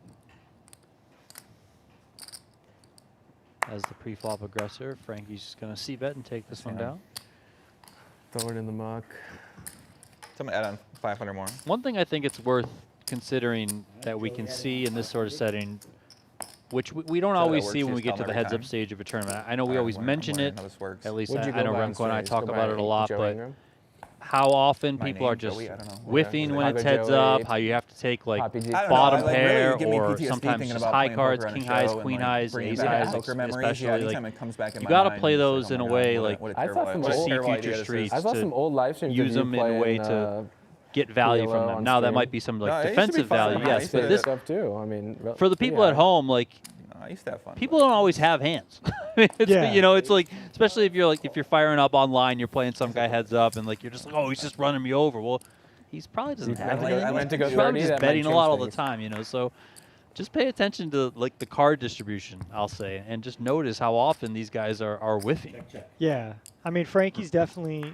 As the pre-flop aggressor, Frankie's just going to c-bet and take this one Yeah. down. Throw it in the muck. So I'm gonna add on 500 more. One thing I think it's worth considering that we can see in this sort of setting, which we don't So that always works, see you when we just get tell to them the every heads-up time? stage of a tournament. I know we I'm always learning- mention I'm learning it. how this works. At least What'd you I go know by Remco and I in talk Go about by it a lot, Joey but Ingram? how often My people are name, just Joey, I don't know. whiffing Yeah. when it's Chicago heads Joey, up, how you have to take like Poppy G. I don't bottom know, like, pair really give me or PTSD sometimes thinking just about high playing cards, poker on a king highs, show and, queen like, highs, bringing ace back highs, poker memories. especially. Yeah, like, anytime it comes back in you my got to mind, play it's those like, in oh a my way God, like what a I saw terrible, some what a to old- see terrible future idea this is. streets I saw to some old live streams use of you them in a playing, way to get value from Halo them. on Now that stream. might be some like No, it used to be defensive fun. value, I mean, yes, used but to- this stuff too. I mean, for the pretty people at high. home, like I used to have fun. people don't always have hands. It's, Yeah. you know, it's like especially if you're firing up online, you're playing some guy heads up, and like you're just like, oh, he's just running me over. Well, he's probably doesn't He have went to go- anything. I went to go He's probably 30, just that might betting a change lot all the things. time, you know. So just pay attention to like the card distribution, I'll say, and just notice how often these guys are whiffing. Yeah, I mean Frankie's definitely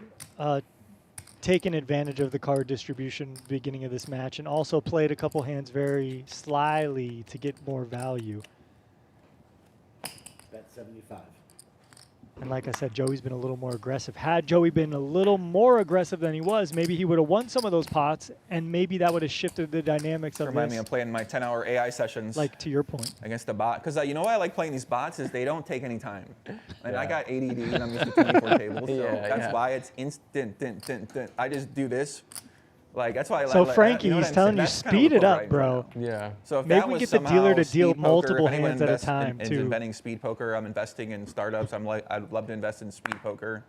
taken advantage of the card distribution beginning of this match, and also played a couple hands very slyly to get more value. Bet 75. And like I said, Joey's been a little more aggressive. Had Joey been a little more aggressive than he was, maybe he would have won some of those pots, and maybe that would have shifted the dynamics of Remind me this. of playing my 10-hour AI sessions. Like to your point. Against the bot, because you know why I like playing these bots is they don't take any time, and I got ADD and I'm used to 24 tables, so Yeah, that's yeah. why it's instant. I just do this, like that's why. So like, Frankie, you know what he's I'm telling saying? you, That's kinda speed what it we're up, right bro. now. Yeah. So if Maybe that we was get the dealer to somehow deal speed poker, multiple if anyone hands at a invests time, is too. inventing speed poker, I'm investing in startups. I'd love to invest in speed poker,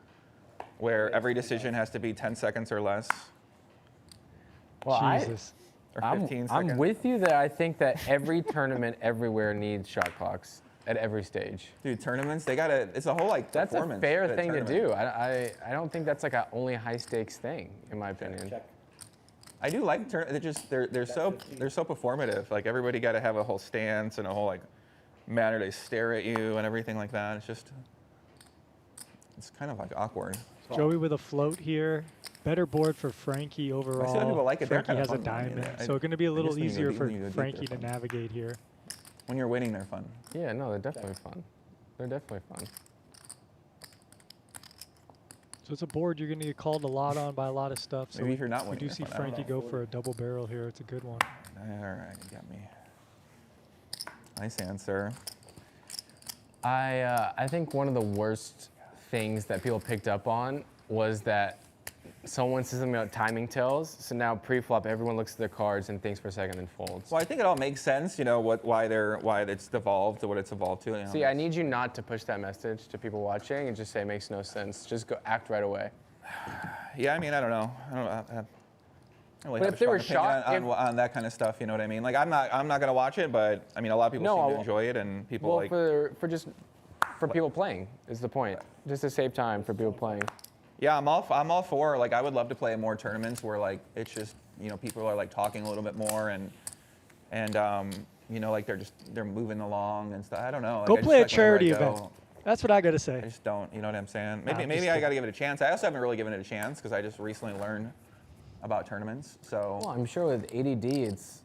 where every decision has to be 10 seconds or less, Well, Jesus. or I'm 15 seconds. with you that I think that every tournament everywhere needs shot clocks at every stage. Dude, tournaments, it's a whole like That's a performance fair at a thing to tournament. do. I don't think that's like a only high stakes thing, in my opinion. Check. I do like they're so performative. Like everybody got to have a whole stance and a whole like manner they stare at you and everything like that. It's kind of like awkward. Joey with a float here. Better board for Frankie overall. people like it. They're Frankie kinda has a fun. Yeah, diamond, I- so it's going to be a I little just think easier when for you go deep, Frankie they're to fun. navigate here. When you're winning, they're fun. Yeah, no, they're definitely fun. They're definitely fun. So it's a board you're going to get called a lot on by a lot of stuff. So Maybe if you're not we winning, do they're see fun. I don't Frankie know. go for a double barrel here. It's a good one. All right, you got me. Nice answer. I think one of the worst things that people picked up on was that someone says something about timing tells. So now pre-flop, everyone looks at their cards and thinks for a second and folds. Well, I think it all makes sense. You know why it's evolved to what it's evolved to. You know? See, I need you not to push that message to people watching and just say it makes no sense. Just go act right away. Yeah, I mean, I don't know. I don't really But have if they a were strong opinion shot- on that kind of stuff. You know what I mean? Like I'm not gonna watch it, but I mean, a lot of people No, seem to enjoy it, and people Well, like. for people playing is the point. Just to save time for people playing. Yeah, I'm all for, like, I would love to play more tournaments where, like, it's just, you know, people are like talking a little bit more and you know, like they're moving along and stuff. I don't know. Go Like, I just, play a like, whenever I charity go, event. That's what I got to I say. just don't, you know what I'm saying? Nah, Maybe I'm maybe just I got to give it a chance. I also haven't really given it a chance because I just recently learned about tournaments. So Well, I'm sure with ADD, it's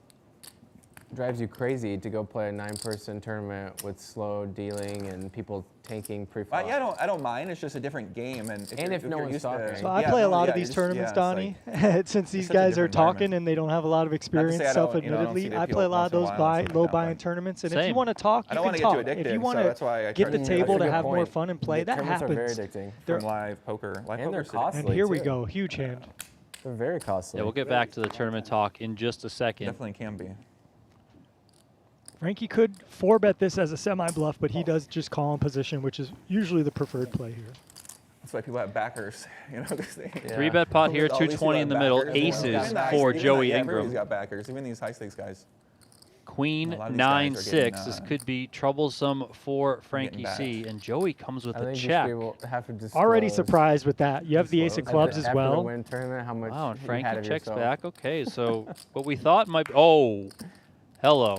drives you crazy to go play a 9-person tournament with slow dealing and people tanking pre-flop. yeah, I don't mind. It's just a different game, and And if no you're one's used to- talking. So I yeah, play a no, lot yeah, of these just- tournaments, yeah, it's Donnie. like- Since these such a guys are different talking environment. and they don't have a lot of experience, I don't see self-admittedly, the I appeal play a lot of once in a those while or something low like that, buy-in but- tournaments. And if Same. you want to talk, I you don't can want to get talk. too If addicted, you so want that's why I get try the to- table That's a to good have more point. fun and play, that Tournaments are very happens. addicting. They're- from live poker. Live And they're poker's addicting. costly. And here we too. go, huge hand. They're very costly. Yeah, we'll get back to the tournament talk in just a second. Definitely can be. Frankie could 4-bet this as a semi-bluff, but he does just call in position, which is usually the preferred play here. That's why people have backers. You know, 'cause they, Yeah. 3-bet pot here, all these people 220 in the have middle, backers, you know. aces Even the for high- Joey yeah, Ingram. Everybody's got backers, even these high stakes guys. Queen A lot of these guys are 9-6. getting, This could be troublesome for Frankie back. C. And Joey comes with I a think check. people have to disclose Already surprised with that. You have the ace of Disclose. clubs as after the well. win tournament, how much Wow, and you had Frankie of checks yourself. back. Okay, so what we thought might be, oh, hello.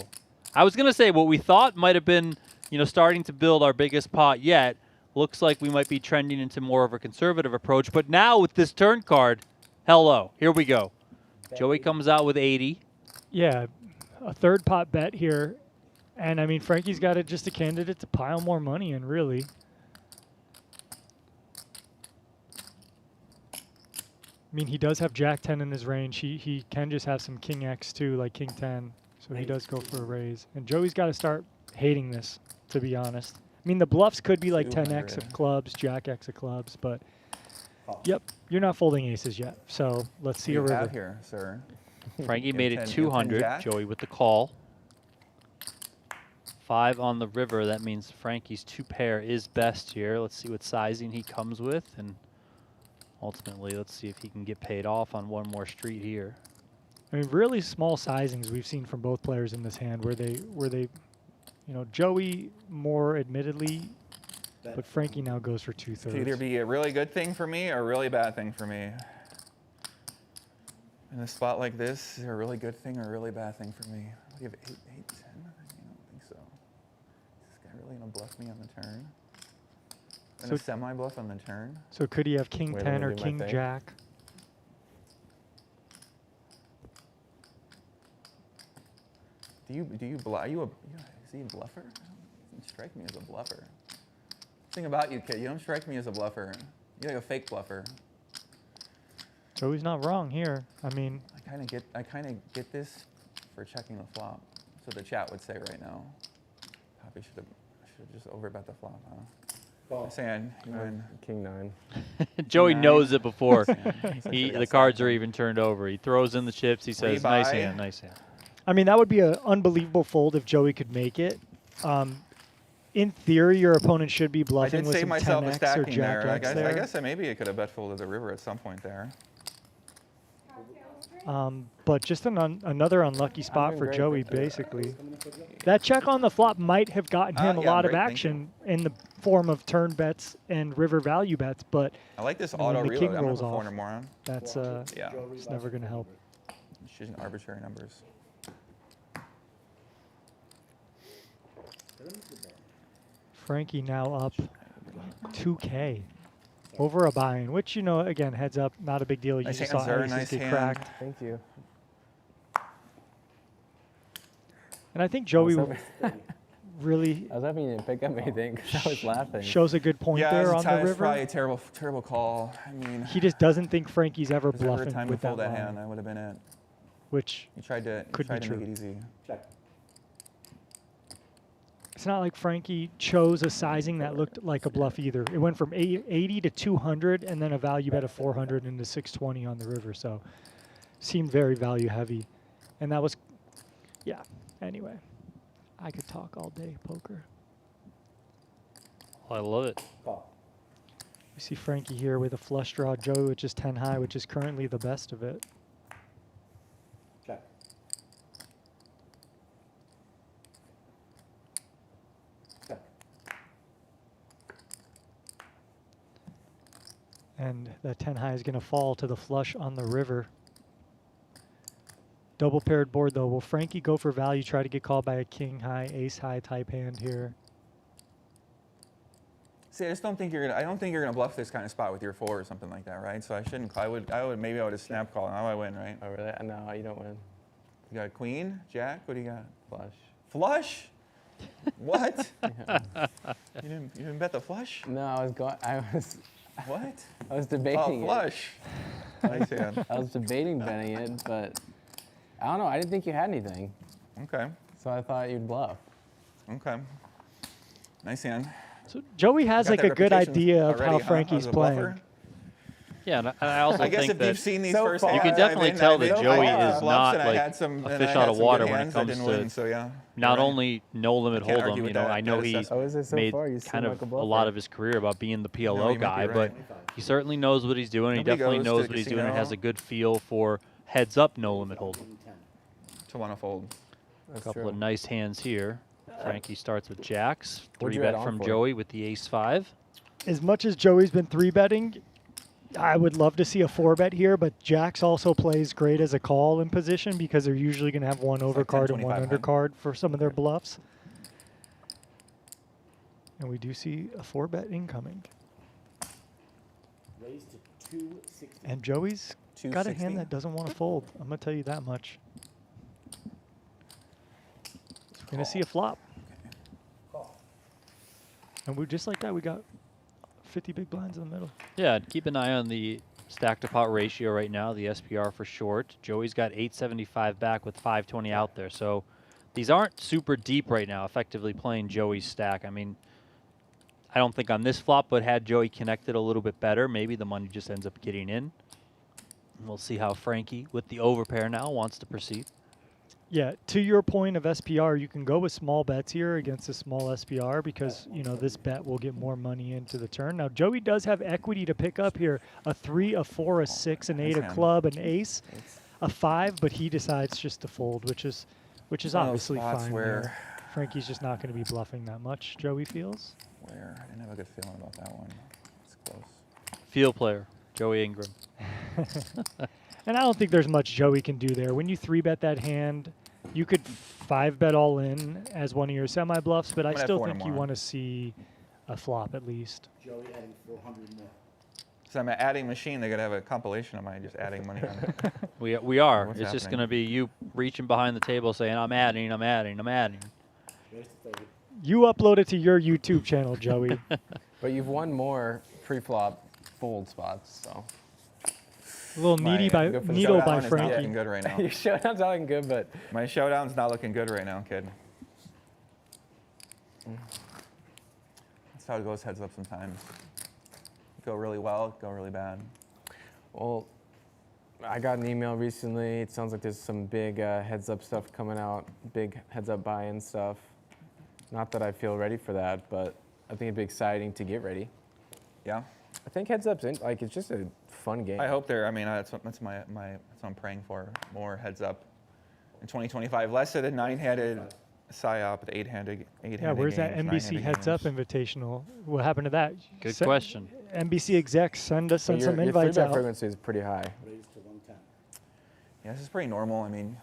I was going to say what we thought might have been, you know, starting to build our biggest pot yet. Looks like we might be trending into more of a conservative approach. But now with this turn card, hello, here we go. Joey comes out with 80. Yeah, a third pot bet here. And, I mean, Frankie's got just a candidate to pile more money in, really. I mean, he does have Jack 10 in his range. He can just have some King X, too, like King 10. So he does go for a raise. And Joey's got to start hating this, to be honest. I mean, the bluffs could be like 10X of 200. clubs, Jack X of clubs, but Yep, you're not folding aces yet, so let's see a What do you river. have here, sir? Frankie You have made 10 it you have 10 200. jack? Joey with the call. 5 on the river. That means Frankie's 2-pair is best here. Let's see what sizing he comes with, and ultimately, let's see if he can get paid off on one more street here. I mean, really small sizings we've seen from both players in this hand, where they, Joey more admittedly, but Frankie now goes for 2/3. Could either be a really good thing for me or a really bad thing for me. In a spot like this, is it a really good thing or a really bad thing for me? I'll give 8, 8, 10. I don't think so. Is this guy really gonna bluff me on the turn? Gonna So- semi-bluff on the turn? So could he have King Wait, 10 let or me do my King thing. Jack? Are you is he a bluffer? He doesn't strike me as a bluffer. Thing about you, kid, you don't strike me as a bluffer. You're like a fake bluffer. Joey's not wrong here. I mean, I kind of get this for checking the flop. That's what the chat would say right now. Probably should have just overbet the flop, huh? Saying you win. King 9. Joey Nine. knows it before. Should've The got cards stacked are then. even turned over. He throws in the chips. He says, "Nice Rebuy. hand, nice hand." I mean, that would be an unbelievable fold if Joey could make it. In theory, your opponent should be I bluffing did with save some myself a 10x or stacking jack there. I x guess there. maybe I could have bet folded the river at some point there. But just another unlucky spot doing for great, Joey, but- basically. That check on the flop might have gotten him a yeah, lot of great, thank action in the form of turn bets and river value bets, but I like this And when auto the reload. king I'm gonna rolls put off. 400 more on. that's Yeah, it's never going to help. it's using arbitrary numbers. Frankie now up 2K over a buy-in, which, again, heads up, not a big deal. You Nice just hand, saw sir. aces Nice get hand. cracked. Thank you. And I think Joey really I was hoping you didn't pick up anything because I was laughing. shows a good point Yeah, there it's on the probably river. a terrible call. I mean, He just doesn't think Frankie's ever if there was ever a bluffing time to with that fold that line, hand, that would have been it. which You tried to Could be make true. it easy. Check. it's not like Frankie chose a sizing that looked like a bluff either. It went from 80 to 200 and then a value bet of 400 into 620 on the river. So seemed very value heavy. And that was, yeah, anyway. I could talk all day poker. I love it. Call. We see Frankie here with a flush draw, Joey with just 10 high, which is currently the best of it. Check. Check. And that 10 high is going to fall to the flush on the river. Double paired board though. Will Frankie go for value, try to get called by a king high, ace high type hand here? See, I just don't think you're gonna. I don't think you're gonna bluff this kind of spot with your 4 or something like that, right? So I shouldn't. Maybe I would have snap called. Now I win, right? Oh, really? No, you don't win. You got queen, jack. What do you got? Flush. Flush. What? You didn't bet the flush? No, What? I was Oh, debating it. flush. Nice hand. I was debating betting it, but I don't know. I didn't think you had anything, Okay. so I thought you'd bluff. Okay. Nice hand. So Joey has Got like that a good reputation idea of already, how huh, Frankie's as a playing. bluffer? Yeah, and I also I guess think if that you've seen these so first far- you hands, can definitely I've tell been- that I've Joey had is bluffs not and I like had some- a and fish I out had of some water good when it hands I comes didn't to win, so yeah. not You're right. only no limit I can't hold'em. argue with I that know he assessment. Oh, is it so made far? You seem kind like of a a lot bluffer. of his career about being the PLO No, you might guy, be but right. he certainly knows what he's doing. He Nobody definitely goes to knows the what he's doing and casino. has a good feel for heads up no limit hold'em. King 10. To want to fold. A That's couple true. of nice hands here. Frankie starts with jacks. What'd you 3-bet add on from for? Joey with the ace-5. As much as Joey's been 3-betting, I would love to see a 4-bet here, but Jacks also plays great as a call in position because they're usually going to have one It's like overcard 10, and one 25 undercard for some of their bluffs. And we do see a 4-bet incoming. Raise to 260. And Joey's got a 260? hand that doesn't want to fold. I'm going to tell you that much. We're going to see a flop. Call. And we just like that, we got 50 big blinds in the middle. Yeah, keep an eye on the stack to pot ratio right now, the SPR for short. Joey's got 875 back with 520 out there. So these aren't super deep right now, effectively playing Joey's stack. I mean, I don't think on this flop, but had Joey connected a little bit better, maybe the money just ends up getting in. And we'll see how Frankie, with the overpair now, wants to proceed. Yeah, to your point of SPR, you can go with small bets here against a small SPR because, you know, this bet will get more money into the turn. Now, Joey does have equity to pick up here. A 3, a 4, a 6, an 8, a club, an ace, a 5, but he decides just to fold, which is obviously fine there. Frankie's just not going to be bluffing that much, Joey feels. Where? I didn't have a good feeling about that one. It's close. Field player, Joey Ingram. And I don't think there's much Joey can do there. When you 3-bet that hand, you could 5-bet all in as one of your semi-bluffs, but I still think you want to see a flop at least. Joey adding 400 more. So I'm adding machine. They're gonna have a compilation of mine just adding money on it. We are. What's It's just happening? going to be you reaching behind the table saying, I'm adding, I'm adding, I'm adding. Raise to 30. You upload it to your YouTube channel, Joey. But you've won more pre-flop fold spots, so. A little needy by go for the needle Showdown by is not Frankie. looking good right now. Your showdown's not looking good, but My showdown's not looking good right now, kid. That's how it goes heads up sometimes. Go really well, go really bad. well, I got an email recently. It sounds like there's some big heads up stuff coming out, big heads up buy-in stuff. Not that I feel ready for that, but I think it'd be exciting to get ready. Yeah. I think heads up's like it's just a fun game. I hope there. I mean, that's what I'm praying for. More heads up in 2025. Less of the 9-handed psyop, the 8-handed. Yeah, where's that games, NBC 9-handed Heads Up games. Invitational? What happened to that? Good question. NBC execs, send So some your invites 3-bet out. frequency is pretty high. Raise to 110. Yeah, this is pretty normal. I mean,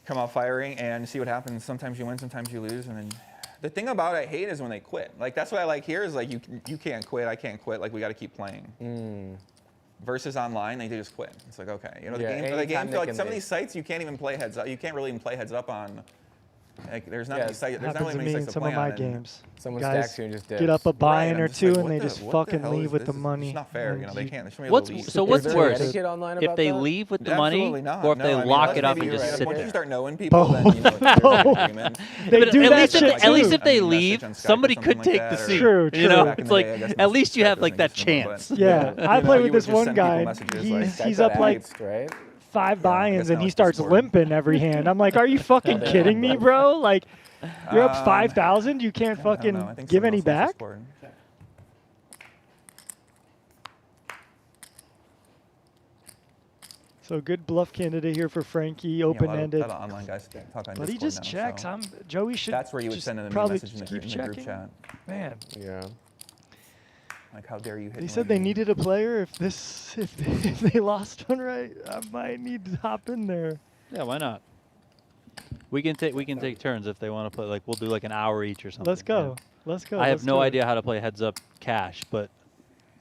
come out firing and see what happens. Sometimes you win, sometimes you lose, and then the thing about I hate is when they quit. Like that's what I like here is like you can't quit, I can't quit. Like we got to keep playing. Versus online, they just quit. It's like okay, you know the Yeah, game. The anytime game they like can some of leave. these sites you can't even play heads up. You can't really even play heads up on. Like there's not many sites. There's not Happens really to many me in sites to some play of my on. and- games. Someone Guys stacks you and just get dips. up a Right, buy-in I'm or just two, like, and what they the- just what the fucking hell leave is with the this? money. It's not fair. and You know they can't. There should be What's a least. so Is what's there worse? etiquette online If about they that? leave with the Absolutely money, not. or if No, they I mean, lock unless it up maybe and you're just right. sit Once there. you start knowing people, then you know there's Both. an agreement. They But do at that least shit at least too. if they I mean, leave, message on Skype or somebody something could like take that, the or- seat. True, You know, true. Back in it's the like day, I guess at most least you Skype have like doesn't that use them, but- chance. Yeah, I You know, play you with would this just one send people guy. messages like, Skype He's got up like axed, right? 5 I buy-ins, guess and now he it's starts Discord. limping every hand. I'm like, are you fucking they kidding have me, both. bro? Like, you're up Um, 5,000. You can't I don't fucking know. I think give someone any else back. has Discord. So good bluff candidate here for Frankie, Yeah, a lot of- open-ended. lot of online guys talk on But he Discord just now, checks. so Joey should. That's where you would just send in a probably message in the keep group checking. chat. Man, Yeah. Like, how dare you hit they me said like they that? needed a player. If they lost one right, I might need to hop in there. Yeah, why not? We can take turns if they want to play. Like we'll do like an hour each or something. Let's go. Let's go. I have let's no do it. idea how to play heads up cash, but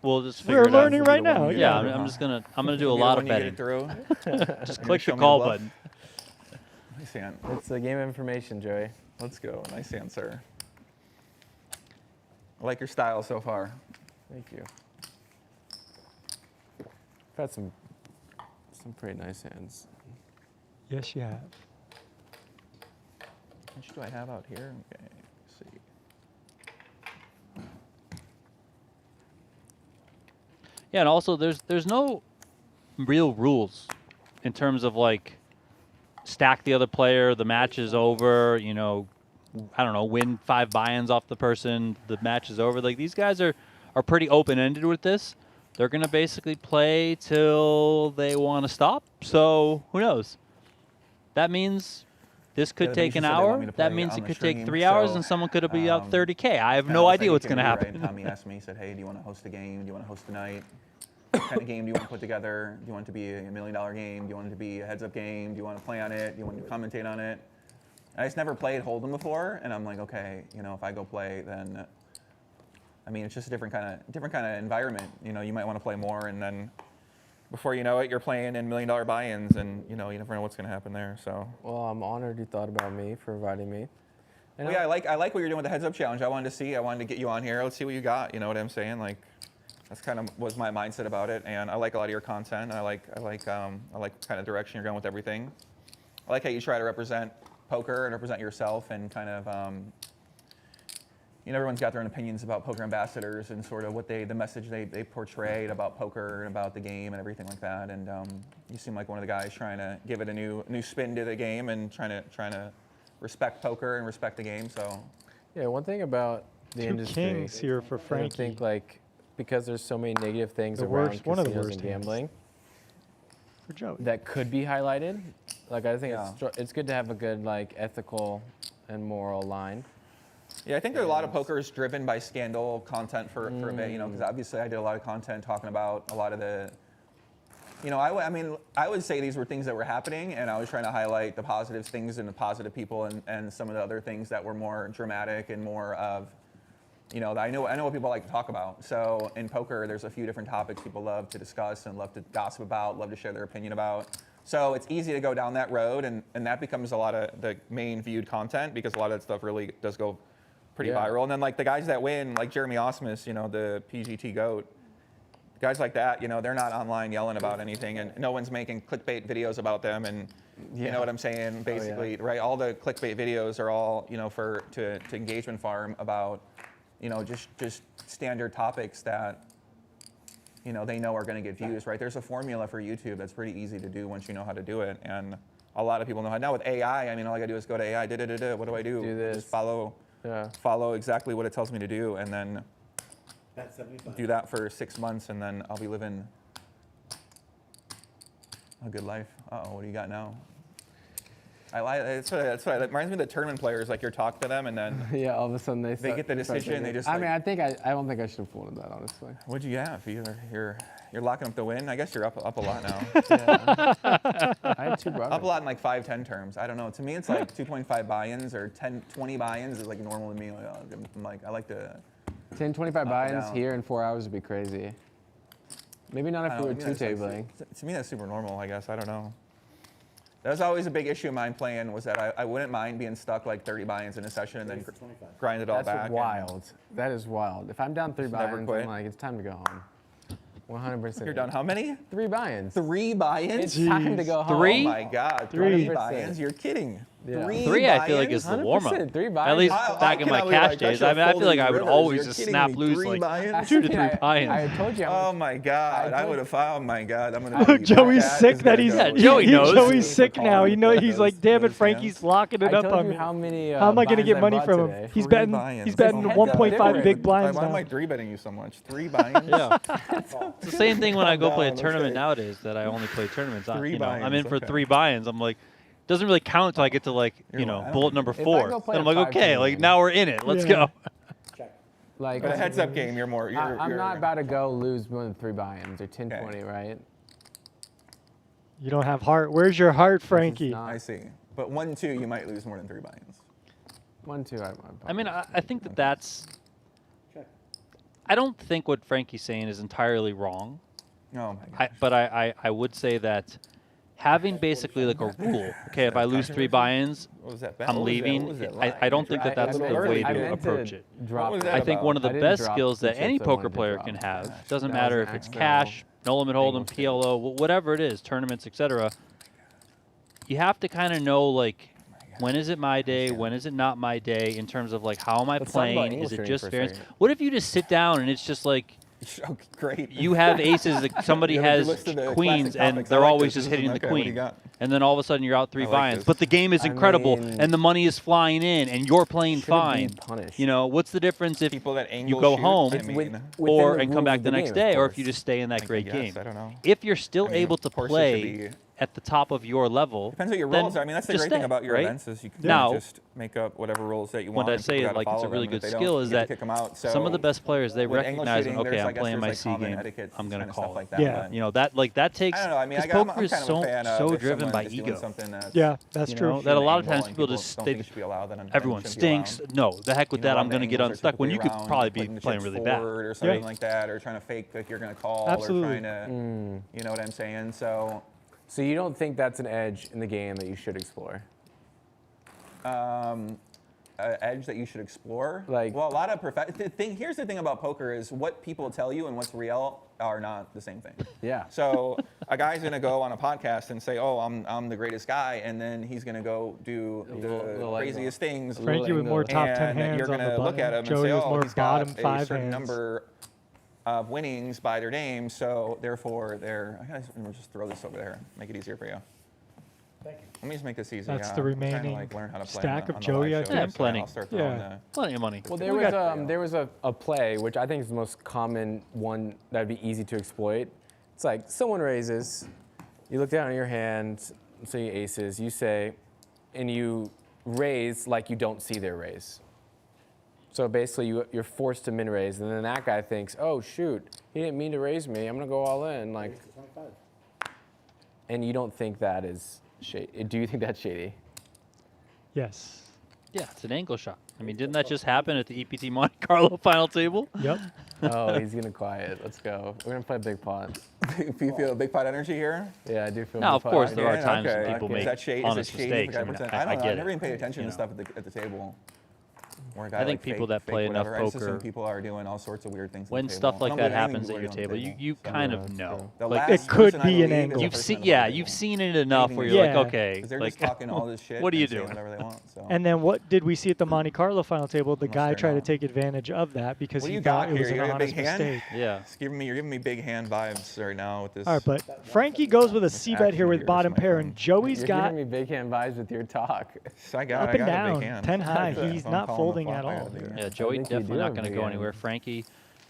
we'll just figure We're it out. learning right now. Yeah, Yeah, Yeah. I'm just gonna do a You'll be lot the of one you betting. get it through. Just You're click gonna show the me call bluff? button. Nice hand. It's the game information, Joey. Let's go. Nice hand, sir. I like your style so far. Thank you. I've had some pretty nice hands. Yes, you have. How much do I have out here? Okay, let's see. Yeah, and also there's no real rules in terms of like stack the other player, the match is over, you know, I don't know, win 5 buy-ins off the person, the match is over. Like these guys are pretty open-ended with this. They're going to basically play till they want to stop. So, who knows? That means this could Yeah, the take an Venetian said they want hour. me to That play means on it the could take stream, 3 hours so, and someone could be out 30K. I have Kinda no looks idea like what's it going to can be happen. right. Tommy asked me, he said, hey, do you want to host a game? Do you want to host tonight? What kind of game do you want to put together? Do you want it to be a $1 million game? Do you want it to be a heads-up game? Do you want to play on it? Do you want to commentate on it? I just never played Hold'em before, and I'm like, okay, you know, if I go play, then, I mean, it's just a different kind of environment. You know, you might want to play more, and then before you know it, you're playing in $1 million buy-ins, and you know, you never know what's going to happen there. So. Well, I'm honored you thought about me for inviting me. And Well, yeah, I like what you're doing with the heads-up challenge. I wanted to get you on here. Let's see what you got. You know what I'm saying? Like, that's kind of was my mindset about it, and I like a lot of your content. I like kind of direction you're going with everything. I like how you try to represent poker and represent yourself, and kind of everyone's got their own opinions about poker ambassadors and sort of what the message they portrayed about poker and about the game and everything like that. And you seem like one of the guys trying to give it a new spin to the game and trying to respect poker and respect the game. So Yeah, one thing about the Two industry, kings here for I Frankie. think like because there's so many negative things The around worst- one of the casinos worst and gambling For Joey. that could be highlighted. Like I think Yeah. it's good to have a good like ethical and moral line. yeah, I think there are a lot of pokers driven by scandal content for a bit, because obviously I did a lot of content talking about a lot of the, I would say these were things that were happening, and I was trying to highlight the positive things and the positive people, and some of the other things that were more dramatic and more of, I know what people like to talk about. So in poker, there's a few different topics people love to discuss and love to gossip about, love to share their opinion about. So it's easy to go down that road, and that becomes a lot of the main viewed content because a lot of that stuff really does go pretty viral. And then like the guys that win, like Jeremy Osmus, the PGT GOAT, guys like that, they're not online yelling about anything, and no one's making clickbait videos about them, and you know what I'm saying, basically, right? All the clickbait videos are all, to engagement farm about, just standard topics that, they know are going to get views, right? There's a formula for YouTube that's pretty easy to do once you know how to do it, and a lot of people know how. Now with AI, all I got to do is go to AI, what do I do? Do this. Just follow exactly what it tells me to do, and then Bet 75. do that for 6 months, and then I'll be living a good life. Uh-oh, what do you got now? That's what it reminds me of the tournament players. Like you're talking to them, and then Yeah, all of a sudden they get the decision. They just. I mean, I don't think I should have folded that, honestly. What'd you have? You're locking up the win. I guess you're up a lot now. I had 2 brothers. Up a lot in like 5-10 terms. I don't know. To me, it's like 2.5 buy-ins or 10-20 buy-ins is like normal to me. I like to. 10, 25 and buy-ins down. here in 4 hours would be crazy. Maybe not if we were To me, two-tabling. to me, that's super normal. I guess I don't know. That was always a big issue of mine playing, was that I wouldn't mind being stuck like 30 buy-ins in a session and then 25. grind it all That's back. wild. That is wild. If I'm down 3 Just never buy-ins, quit. I'm like, it's time to go home. 100%. You're done how many? 3 buy-ins. 3 buy-ins? It's time to go home. 3? Oh my God, 3. 3 buy-ins? You're kidding. Yeah. 3 I feel like buy-ins? is the warm-up. 100%, 3 At buy-ins. least I back in my cannot cash believe I days, should've I feel like folded I would Rivers. always You're just kidding snap me. loose 3 like buy-ins? 2 to 3 I buy-ins. told you. Oh my God, I I told would have found. My God, I'm gonna. be Joey's back. sick This that guy's he's gonna- Joey knows. Joey's sick now. He's Those- like, damn it, those Frankie's hands. locking it I up told on you me. how many How am I gonna buy-ins get I money bought from him? today. He's 3 betting. buy-ins. He's betting Oh my 1.5 God. big blinds Why am I now. 3-betting you so much? 3 buy-ins? Yeah. It's the same thing when I go play a down, tournament okay. nowadays that I only play tournaments on. 3 I'm in buy-ins, for okay. 3 buy-ins. I'm like, doesn't really count until I get to like, Wow. bullet number I 4. go play And I'm a like, okay, 5-10 like game. now we're in it. Let's Yeah. go. Check. Like, But a heads-up game, you're more. I'm not about to go lose more than 3 buy-ins or 10, Okay. 20, right? You don't have heart. Where's your heart, Frankie? not- I see. But 1-2, you might lose more than 3 buy-ins. 1, 2, I mean, I think that's. Check. I don't think what Frankie's saying is entirely wrong. Oh my God. But I would say that having basically like a rule. Okay, if I lose 3 buy-ins, What was that? I'm leaving. I don't think that that's the way to approach it. Drop was it. that I think one of the I didn't best drop skills the that any chips I wanted poker to player drop. can have, doesn't That matter was if it's accidental cash, no limit hold'em, mistake. PLO, whatever it is, tournaments, etc. You have to kind of know like when is it my day, when is it not my day, in terms of like how am I Let's talk about playing? English Is it training just for a variance? second. What if you just sit down and it's just like Okay, great. you have aces, like somebody You have a has good list of the queens, classic and topics. I they're like always this. just This is hitting the okay. What do you queen, got? and then all of a sudden you're out 3 I like buy-ins. this. But the game is I incredible, mean, and the money is flying in, and you're playing Shouldn't be fine. punished. You know, what's the difference if People that you angle go shoot, home I It's mean, within or the and come rules back of the the next game, of day, or if you course. just stay in that I great guess, game? I don't know. If you're still I mean, able to of course it play should be- at the top of your level, Depends what your then rules are. I mean, that's the just great thing stay, about your right? events is you can Now, just make up whatever rules that you when want. I and say people it gotta like it's a follow really them, and good if they don't, skill you is get to that kick 'em out. some of the So best players, they with angle recognize, shooting, okay, there's, I I'm guess playing there's, my like, C common game, etiquette I'm going to kind of call stuff it. like that, Yeah. but- You know, that takes, I don't know. I mean, because I'm poker is kind of so, a fan of so if driven someone by is doing ego. something that's Yeah, that's You true. know, that a lot of angle times and people just don't they, think it should be allowed, then everyone shouldn't be allowed. stinks. No, the heck with You know, that, a lot I'm of going to get angles are unstuck. When you typically could around probably be putting the playing chips really bad. forward or something Yeah. like that, or trying to fake like you're going to call, Absolutely. or trying to, you know what I'm saying? So, So you don't think that's an edge in the game that you should explore? edge that you should explore. Like- well, a lot of here's the thing about poker is what people tell you and what's real are not the same thing. Yeah. So a guy's gonna go on a podcast and say, "Oh, I'm the greatest guy," and then he's gonna go do the little craziest things. Frankie with more top 10 and hands you're on gonna the look at him button. and say, Joey with "Oh, more he's got bottom a 5 certain hands. number of winnings by their name, so therefore they're." I'm gonna just throw this over there, make it easier for you. Thank you. Let me just make this easy. That's yeah. the I'm trying to remaining like learn how to play stack on of the Joey, I live show, think. so Plenty. I'll start throwing Yeah. Plenty of money. Well, We there was a play, which I think is the most common one that'd be easy to exploit. It's like someone raises, you look down at your hand, say aces, you say, and you raise like you don't see their raise. So basically you're forced to min raise, and then that guy thinks, oh shoot, he didn't mean to raise me, I'm gonna go all in. Like, Raise to 25. and you don't think that is shady. Do you think that's shady? Yes. Yeah, it's an angle shot. I mean, didn't that just happen at the EPT Monte Carlo final table? Yep. Oh, he's gonna quiet. Let's go. We're gonna play big pot. Do you feel big pot energy here? Yeah, I do feel. No, big of pot. course there are Yeah, times when okay. people Okay. make Is that shade? honest Is it shady? mistakes. I, I, mean, pretend, I I don't know. get I've never it. even paid attention You to know. stuff at the table. Where a guy I think like people fake- that play fake enough whatever. I just assume poker- people are doing all sorts of weird things. at When the stuff table. I like don't that believe anything happens at people your are doing table, at the you Yeah, kind of that's know. true. The Like, last it could person I be an believe is angle. the you've person seen, at the yeah, table. you've seen it enough where you're Yeah. like, okay, 'Cause they're like, just talking all this shit. what are you and saying doing? Whatever they want. So. And then what did we see at the Monte Carlo final table? The Unless guy they're tried to not. take advantage of that because What do he you thought got it was here? an You got a honest big hand? mistake. yeah. You're giving me big hand vibes right now with this. All right, but Frankie goes with a This C bet here action with of yours, bottom my pair, friend. and Joey's You're got giving me big hand vibes with your talk. I got up a and down, big hand. 10 high. If He's I'm not calling the folding flop, at I got all a big here. hand. Yeah, Joey think you definitely do not have going to big go hands. anywhere. Frankie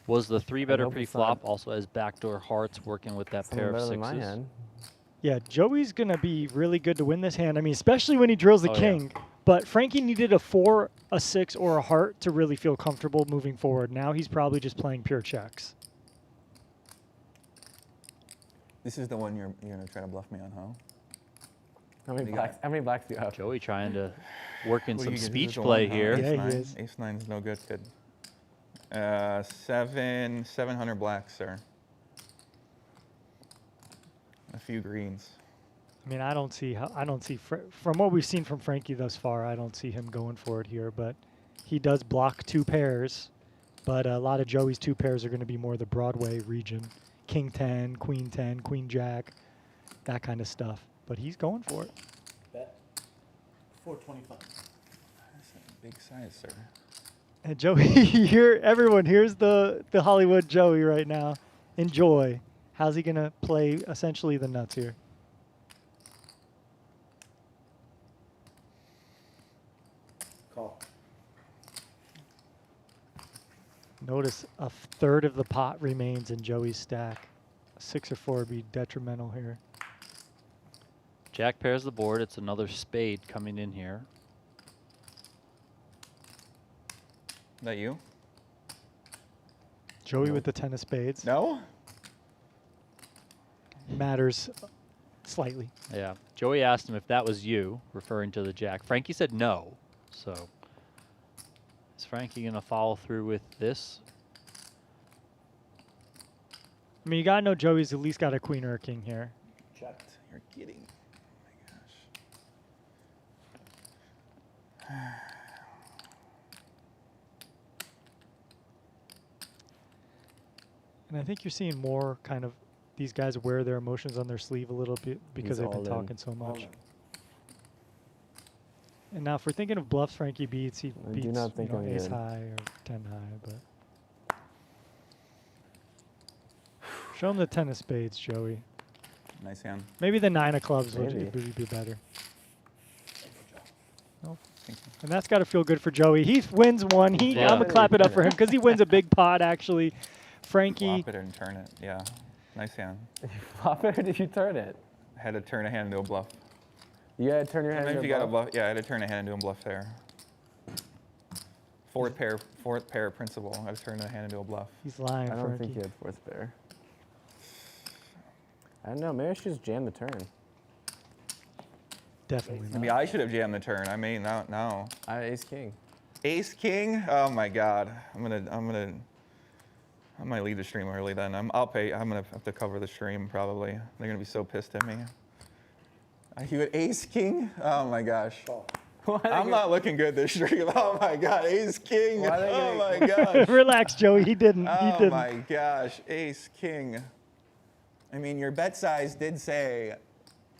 was the three-better hope it's pre-flop, not also has backdoor hearts working with that Something pair of better than my sixes. hand. Yeah, Joey's going to be really good to win this hand. I mean, especially when he drills the Oh, yeah. king. But Frankie needed a 4, a 6, or a heart to really feel comfortable moving forward. Now he's probably just playing pure checks. This is the one you're gonna try to bluff me on, huh? How do many you blacks? How many blacks do you have? Joey trying to work in What do some you get? This is speech the play one, huh? here. Yeah, he Ace-9. is. Ace-9 is no good, kid. 700 blacks, sir. A few greens. I mean, I don't see from what we've seen from Frankie thus far, I don't see him going for it here. But he does block 2 pairs. But a lot of Joey's 2 pairs are going to be more the Broadway region. King 10, Queen 10, Queen Jack, that kind of stuff. But he's going for it. Bet 425. That's a big size, sir. And Joey, everyone, here's the Hollywood Joey right now. Enjoy. How's he going to play essentially the nuts here? Call. Notice a third of the pot remains in Joey's stack. A 6 or 4 would be detrimental here. Jack pairs the board. It's another spade coming in here. Is that you? Joey with the 10 of spades. No? Matters slightly. Yeah. Joey asked him if that was you, referring to the Jack. Frankie said no. So is Frankie going to follow through with this? I mean, you got to know Joey's at least got a queen or a king here. Checked. You're kidding. Oh my gosh. And I think you're seeing more kind of these guys wear their emotions on their sleeve a little bit because they've been all in. talking so All much. in. And now if we're thinking of bluffs Frankie beats, he I do beats not think I'm ace good. high or 10 high, but show him the 10 of spades, Joey. Nice hand. Maybe the 9 of clubs Maybe. would be better. Nope. Thank you. And that's got to feel good for Joey. He wins one. I'm Yeah. going to clap it up for him because he wins a big pot, actually. Frankie, Flop it and turn it. Yeah. Nice hand. Flop it or did you turn it? I had to turn a hand into a bluff. You had to turn your hand Sometimes into you a got to bluff? bluff. Yeah, I had to turn a hand into a bluff there. Fourth pair principle. I had to turn a hand into a bluff. he's lying, I don't Frankie. think you had 4th pair. I don't know. Maybe I should just jam the turn. Definitely Maybe not. I should have jammed the turn. I mean, no. I had ace king. Ace king. Oh my God. I might leave the stream early then. I'll pay. I'm gonna have to cover the stream probably. They're gonna be so pissed at me. You had ace king? Oh my gosh. Call. I'm not looking good this stream. Oh my God, Ace King. Why are they Oh my gonna- gosh. Relax, Joey. He didn't. He Oh didn't. my gosh, Ace King. I mean, your bet size did say,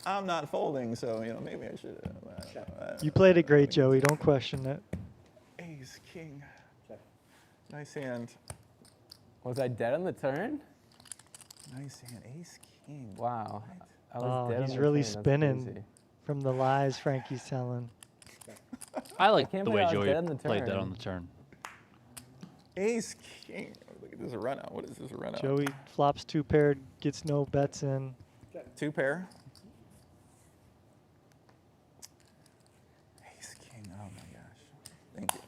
I'm not folding, so maybe I should. You played it great, Joey. Don't question it. Ace King. Nice hand. Was I dead on the turn? Nice hand. Ace King. Wow. I was Oh, dead on he's the really turn. That's spinning crazy. from the lies Frankie's telling. I like can't the believe way I was Joey dead on the played that turn. on the turn. Ace King. Look at this run out. What is this run out? Joey flops 2 paired, gets no bets in. 2 pair. Ace King. Oh my gosh. Thank you.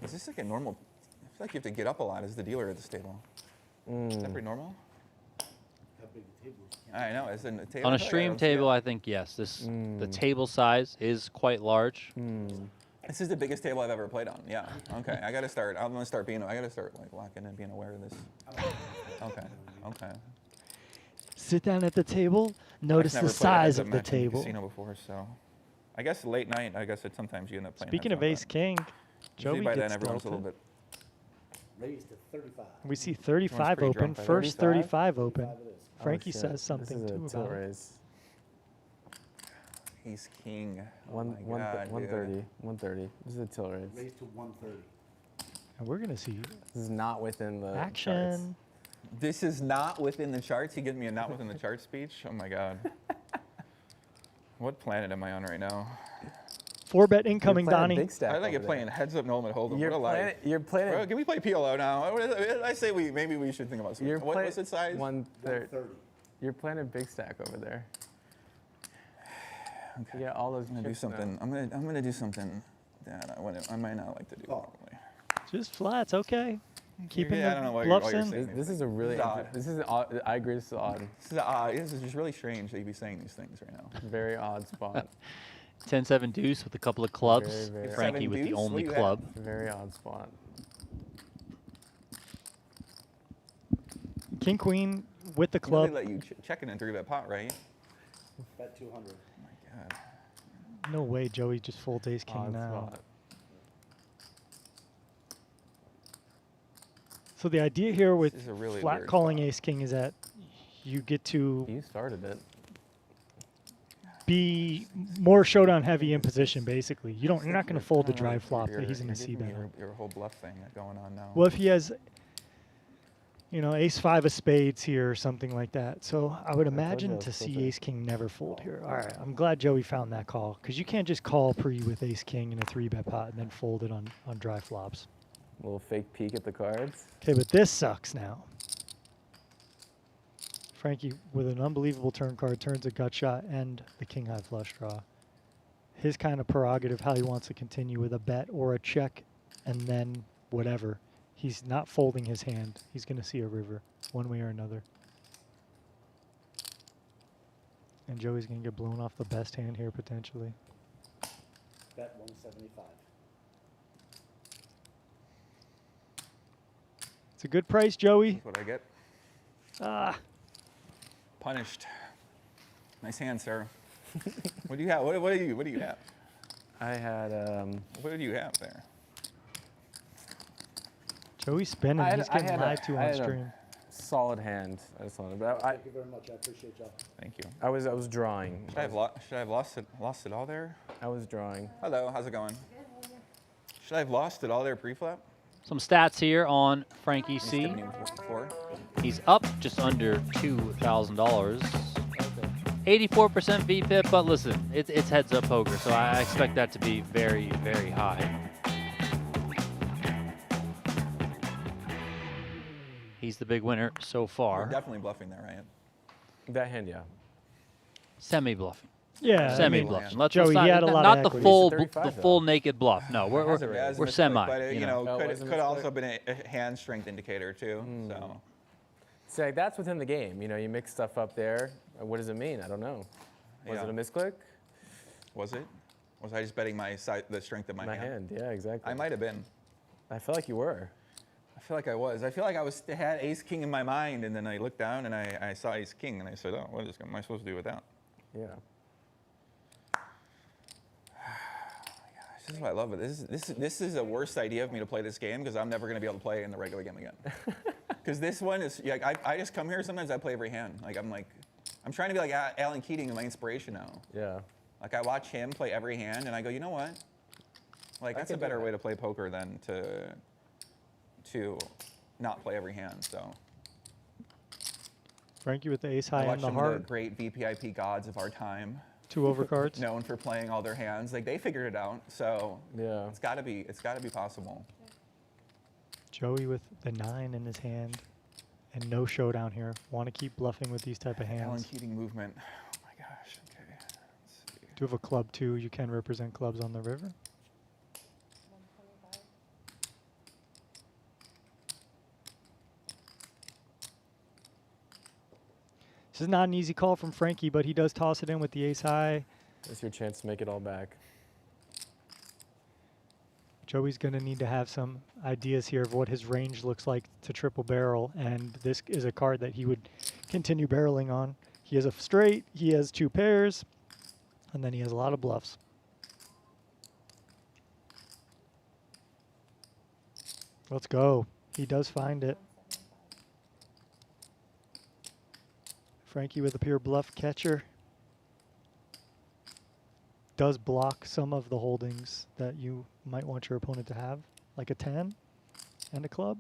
Is this like a normal? I feel like you have to get up a lot as the dealer at this table. Is that pretty normal? How big the table is. I know. Is it a table? On a I feel like I stream don't see it. table, I think yes. The table size is quite large. This is the biggest table I've ever played on. Yeah. Okay. I gotta start. I'm gonna start being. I gotta start like locking and being aware of this. Okay. Okay. Sit down at the table. Notice I've never the played a size heads-up of the match in the table. casino before, so I guess late night. I guess sometimes you end up playing. Speaking of heads-up, Ace King, but usually Joey by then gets everyone's a little delta. bit. Raised to 35. We see 35 pretty open. drunk by First 35? 35 open. 35 it is. Frankie Oh, shit. says something This too is a tilt about it. raise. Ace King. Oh One, my one, God, dude. 130. 130. This is a tilt raise. Raised to 130. And we're going to see This is not within the charts. action. This is not within the charts. He gives me a not within the charts speech. Oh my God. What planet am I on right now? 4-bet incoming, You're playing Donnie. Big stack I like over it playing there. heads up, no limit hold'em. You're What a life. playing. You're playing. Well, can we play PLO now? What did I say? Maybe we should think about something. You're What playing was it size? 130. 130. You're playing a big stack over there. You got all those. I'm gonna do chips now. something. I'm gonna do something that I might not like to do. Call. Normally. Just flats, okay. Keeping Yeah, I don't know the what bluffs you're in. saying. This is a really. This is odd. This is odd. I agree. This is odd. This is just really strange that you be saying these things right now. Very odd spot. 10-7 deuce with a couple of clubs. Very, very Frankie odd. with the 7 deuce? only What do you club. Very odd spot. King Queen with the They club. let you check it in 3-bet pot, right? Bet 200. Oh my God. No way Joey just folds Ace King Odd now. spot. So the idea here with This is a really flat weird calling spot. Ace King is that you get to You started it. be more showdown heavy in position, basically. You're not going to fold the I don't know, drive flop that you're- he's going you're to see giving me better. Your whole bluff thing going on now. Well, if he has, Ace 5 of spades here or something like that. So I would told you I imagine was to supposed see to- Ace King never fold here. All right, I'm glad Joey found that call because you can't just call pre with Ace King in a 3-bet pot and then fold it on dry flops. A little fake peek at the cards. Okay, but this sucks now. Frankie, with an unbelievable turn card, turns a gut shot and the king high flush draw. His kind of prerogative, how he wants to continue with a bet or a check and then whatever. He's not folding his hand. He's going to see a river one way or another. And Joey's going to get blown off the best hand here potentially. Bet 175. It's a good price, Joey. That's what I get. Ah, Punished. Nice hand, sir. What do you have? What do you have? I had. What do you have there? Joey's spinning. I had- He's I getting had a- lied to I on had a- stream. Solid hand. I just wanted, but I Thank you very much. I appreciate y'all. Thank you. was drawing. Should I have lost it all there? I was drawing. Hello, how's it going? Should I have lost it all there pre-flop? Some stats here on Frankie C. Stepping in before? He's up just under $2,000. 84% VPIP, but listen, it's heads up poker, so I expect that to be very, very high. He's the big winner so You're far. definitely bluffing there, right? That hand, yeah. Semi-bluffing. Yeah, I Semi mean, bluffing. Let's Joey, he not, had a lot of not the equity. full, 35 the though. full naked bluff. No, As a we're misclick, semi. But You know. Oh, could as a could also misclick? been a hand strength indicator too. So See, like, that's within the game. You mix stuff up there. What does it mean? I don't know. Was Yeah. it a misclick? was it? Was I just betting the strength of my hand? hand. Yeah, exactly. I might have been. I felt like you were. I feel like I was. I feel like I had Ace King in my mind, and then I looked down and I saw Ace King, and I said, "Oh, what am I supposed to do with that?" Yeah. This is what I love. But this is the worst idea of me to play this game because I'm never going to be able to play in the regular game again. Because this one is like I just come here. Sometimes I play every hand. I'm trying to be like Alan Keating in my inspiration now. Yeah. Like I watch him play every hand, and I go, you know what? Like that's a better way to play poker than to not play every hand. So. Frankie with the ace I high watch and the some of the heart. great VPIP gods of our time. 2 overcards. Known for playing all their hands. Like they figured it out. So Yeah. it's gotta be possible. Joey with the 9 in his hand. And no showdown here. Want to keep bluffing with these type of Alan hands. Keating movement. Oh my gosh. Okay. Let's see. Do have a club too. You can represent clubs on the river. This is not an easy call from Frankie, but he does toss it in with the ace high. It's your chance to make it all back. Joey's going to need to have some ideas here of what his range looks like to triple barrel, and this is a card that he would continue barreling on. He has a straight, he has 2 pairs, and then he has a lot of bluffs. Let's go. He does find it. Frankie with a pure bluff catcher does block some of the holdings that you might want your opponent to have, like a 10 and a club.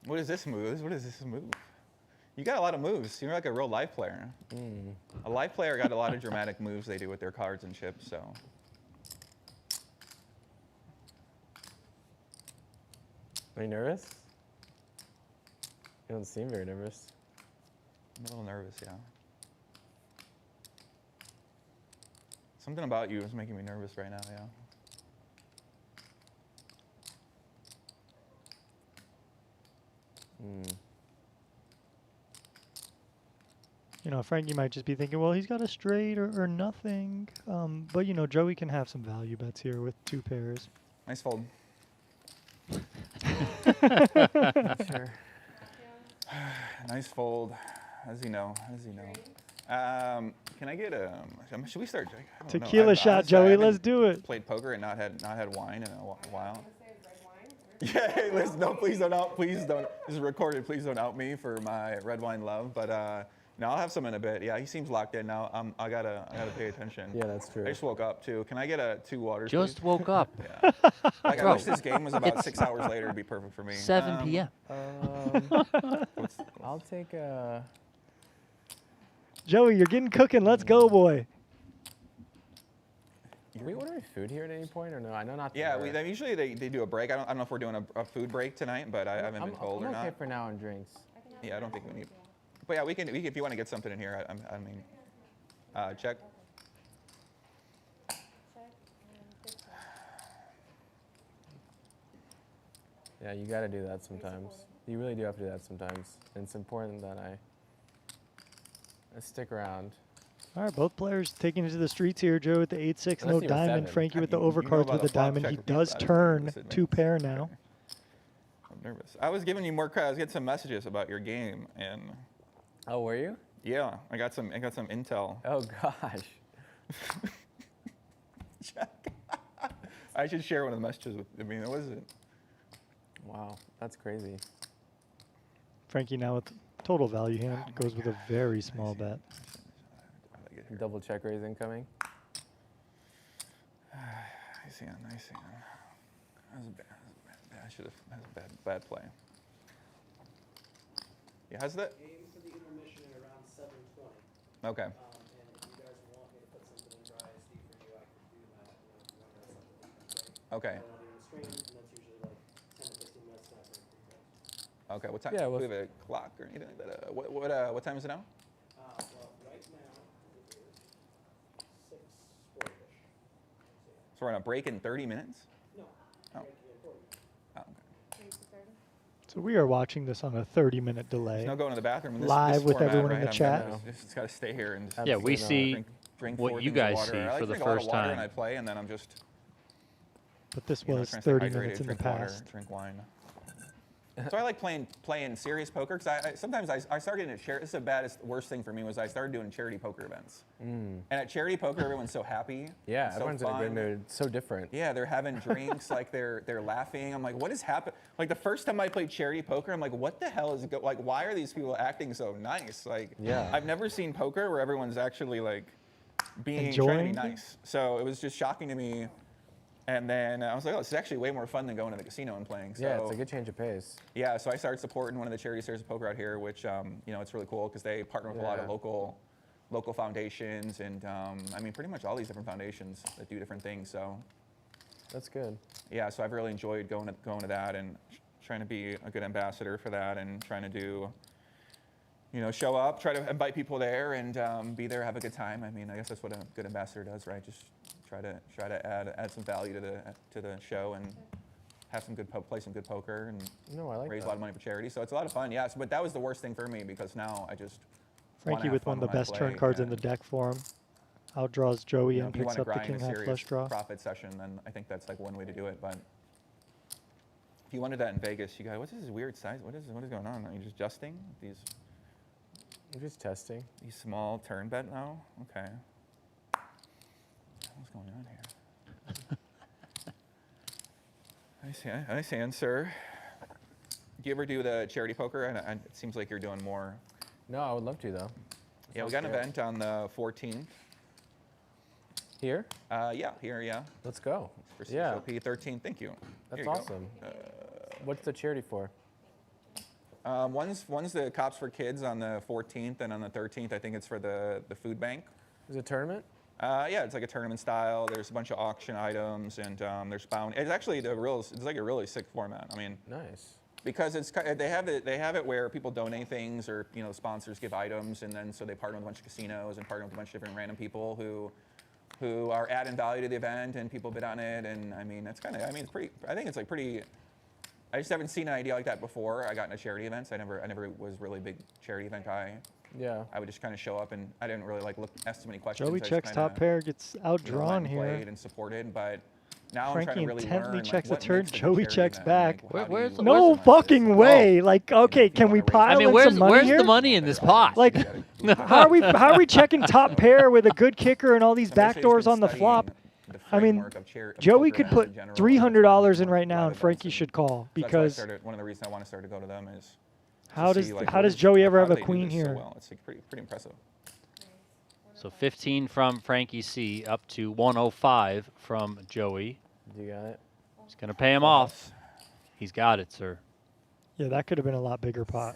What is this move? What is this move? You got a lot of moves. You're like a real live player. A live player got a lot of dramatic moves they do with their cards and chips, so. Are you nervous? You don't seem very nervous. I'm a little nervous, yeah. Something about you is making me nervous right now, yeah. You know, Frankie might just be thinking, well, he's got a straight or nothing. But, you know, Joey can have some value bets here with 2 pairs. Nice fold. Sure. Nice fold. How does he know? How does he know? Can I get should we start? I don't know. Tequila I've- shot, honestly, I Joey. haven't Let's do it. Played poker and not had wine in a while. Yeah, hey, listen, no, please don't. This is recorded. Please don't out me for my red wine love. But no, I'll have some in a bit. Yeah, he seems locked in now. I gotta pay attention. Yeah, that's true. I just woke up too. Can I get 2 waters? Just please? woke up. Yeah. Like I Bro, wish this game was about 6 hours later. It'd be perfect for me. 7 p.m. I'll take a. Joey, you're getting cooking. Let's go, boy. Are we ordering food here at any point or no? I know not. Yeah, usually they do a break. I don't know if we're doing a food break tonight, but I haven't been told I'm or okay not. for now on drinks. Yeah, I don't think we need. But yeah, we can if you want to get something in here. I mean, check. Yeah, you got to do that sometimes. You really do have to do that sometimes. And it's important that I stick around. All right, both players taking it to the streets here. Joe with the 8-6, Unless no you have diamond. 7. Frankie with the You know overcards about with a the flop diamond. check He with does that. turn This is 2 pair now. I'm nervous. I was giving you more credit. I was getting some messages about your game, and Oh, were you? yeah, I got some intel. Oh gosh. I should share one of the messages with. I mean, what is it? Wow, that's crazy. Frankie now with total value hand goes with a very small bet. Double check raise incoming. Nice hand. That was bad. I should have. That was a bad play. Yeah, how's that? Aim for the intermission at around 7:20. Okay. And if you guys want me to put something in dry SD for you, I could do that. And if you want to set the defense, right? Okay. And I'll do the stream, and that's usually like 10 to 15 minutes after you guys. Okay. What time? Yeah, Do well- we have a clock or anything like that? What time is it now? Well, right now it is 6:40-ish. So we're on a break in 30 minutes. No, Oh. break in 40. Oh, okay. So we are watching this on a 30-minute delay. There's no going to the bathroom in this Live with format, everyone in right? the chat. Just got to stay here and Yeah, we Absolutely see not. drink what 4 you things of guys water. see I like for to the drink a lot of first water time. and I play, and then I'm just. But this you know, was trying to stay 30 hydrated, minutes in the drink water, past. drink wine. So I like playing serious poker because sometimes I started getting charity. This is the worst thing for me was I started doing charity poker events. And at charity poker, everyone's so happy. Yeah, so everyone's fun. in a good mood. It's so different. Yeah, they're having drinks, like they're laughing. I'm like, what is happening? Like the first time I played charity poker, I'm like, what the hell is like? Why are these people acting so nice? Like, Yeah. I've never seen poker where everyone's actually like trying to Enjoying be it? nice. So it was just shocking to me. And then I was like, oh, this is actually way more fun than going to the casino and playing. So, Yeah, it's a good change of pace. yeah, so I started supporting one of the charity series of poker out here, which you know, it's really cool because they partner with a lot of Yeah. local foundations, and I mean, pretty much all these different foundations that do different things. So, That's good. yeah, so I've really enjoyed going to that and trying to be a good ambassador for that, and trying to do, you know, show up, try to invite people there, and be there, have a good time. I mean, I guess that's what a good ambassador does, right? Just try to add some value to the show and have some good play some good poker and No, I like raise that. a lot of money for charity. So it's a lot of fun, yes. But that was the worst thing for me because now I just wanna Frankie have with fun one of the when I best turn play, cards in the and, deck for him. Outdraws Joey you know, and if you picks want to up the grind king a high serious flush draw. profit session, then I think that's like one way to do it. But if you wanted that in Vegas, you go, what's this weird size? What is going on? Are you just adjusting these I'm just testing. small turn bet now? Okay. What's going on here? I see, sir. Do you ever do the charity poker? And it seems like you're doing more. No, I would love to though. Yeah, we Sounds got an great. event on the 14th. Here? Yeah, here, yeah. Let's go. For Yeah, CSOP 13. Thank you. that's Here you go. awesome. What's the charity for? One's the Cops for Kids on the 14th, and on the 13th, I think it's for the food bank. Is it a tournament? Yeah, it's like a tournament style. There's a bunch of auction items, and there's bounty. It's actually it's like a really sick format. I mean, Nice. because they have it where people donate things, or you know, sponsors give items, and then so they partner with a bunch of casinos and partner with a bunch of different random people who are adding value to the event, and people bid on it. And I mean, it's kind of, I mean, it's pretty. I think it's like pretty. I just haven't seen an idea like that before. I got into charity events. I never was really a big charity event guy. Yeah. I would just kind of show up, and I didn't really ask too many questions. Joey I just checks kinda, top pair, gets outdrawn went and here. played and supported, but now Frankie I'm trying to really intently learn, checks like, the what turn, makes a good Joey charity checks event, back. like, how do Where's you the- No optimize fucking this? way. Like, okay, if you can we wanna raise pile I mean, in where's some money where's here? the money in this pot? Like, how are we checking top pair with a good kicker and all these So basically, backdoors just been on the studying flop? the I mean, framework of Joey poker could events put in general, $300 in and right now, live and Frankie events, should call so that's why I because started, one of the reasons I want to start to go to them is how to does see, like, how what does is- Joey ever how have do a they do queen this so here? well? It's like pretty impressive. So 15 from Frankie C up to 105 from Joey. You got it? He's going to pay him off. He's got it, sir. Yeah, that could have been a lot bigger pot.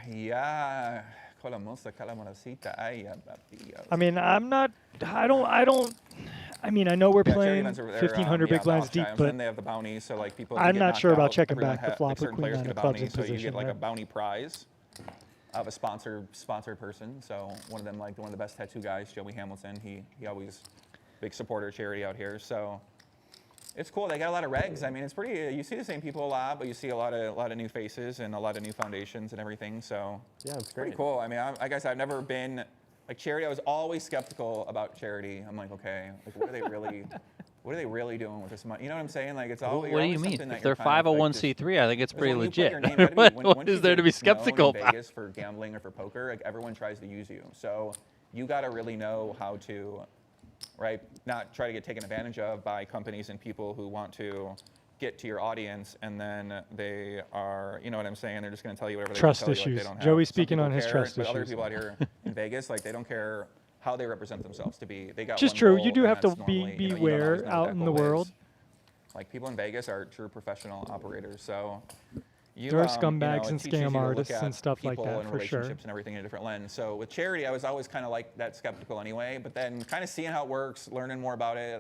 Yeah, con la moza, calamarosita, ay, papillo. I mean, I don't. I mean, I know we're Yeah, charity playing events are- they're, 1,500 yeah, big blinds the deep, auction items, but and they have the bounty, so like people. if I'm you get not knocked sure about out, checking everyone back the flop with certain queen players nine get of a clubs bounty, in so you position get like here. a bounty prize of a sponsored person. So one of them, like one of the best tattoo guys, Joey Hamilton, he always big supporter of charity out here. So it's cool. They got a lot of regs. I mean, it's pretty. You see the same people a lot, but you see a lot of new faces and a lot of new foundations and everything. So Yeah, it's pretty great. cool. I mean, I guess I've never been like charity. I was always skeptical about charity. I'm like, okay, like what are they really? What are they really doing with this money? You know what I'm saying? Like it's always. What do you mean? If they're 501c3, I think it's pretty legit. What is there to be skeptical in about? Vegas for gambling or for poker, like everyone tries to use you. So you got to really know how to, right? Not try to get taken advantage of by companies and people who want to get to your audience, and then they are, you know what I'm saying? They're just going to tell you whatever they Trust tell you, like, issues. they don't have. Joey's Some speaking people on his care, trust but other issues. people out here in Vegas, like they don't care how they represent themselves to be. They got Which is one true. goal, You do and have to that's normally, you know, you don't always beware know what out that in the goal is. world. Like people in Vegas are true professional operators, so you, There are you know, scumbags it and teaches you scam to look artists at and stuff like people that, and for sure. relationships and everything in a different lens. So with charity, I was always kind of like that skeptical anyway, but then kind of seeing how it works, learning more about it,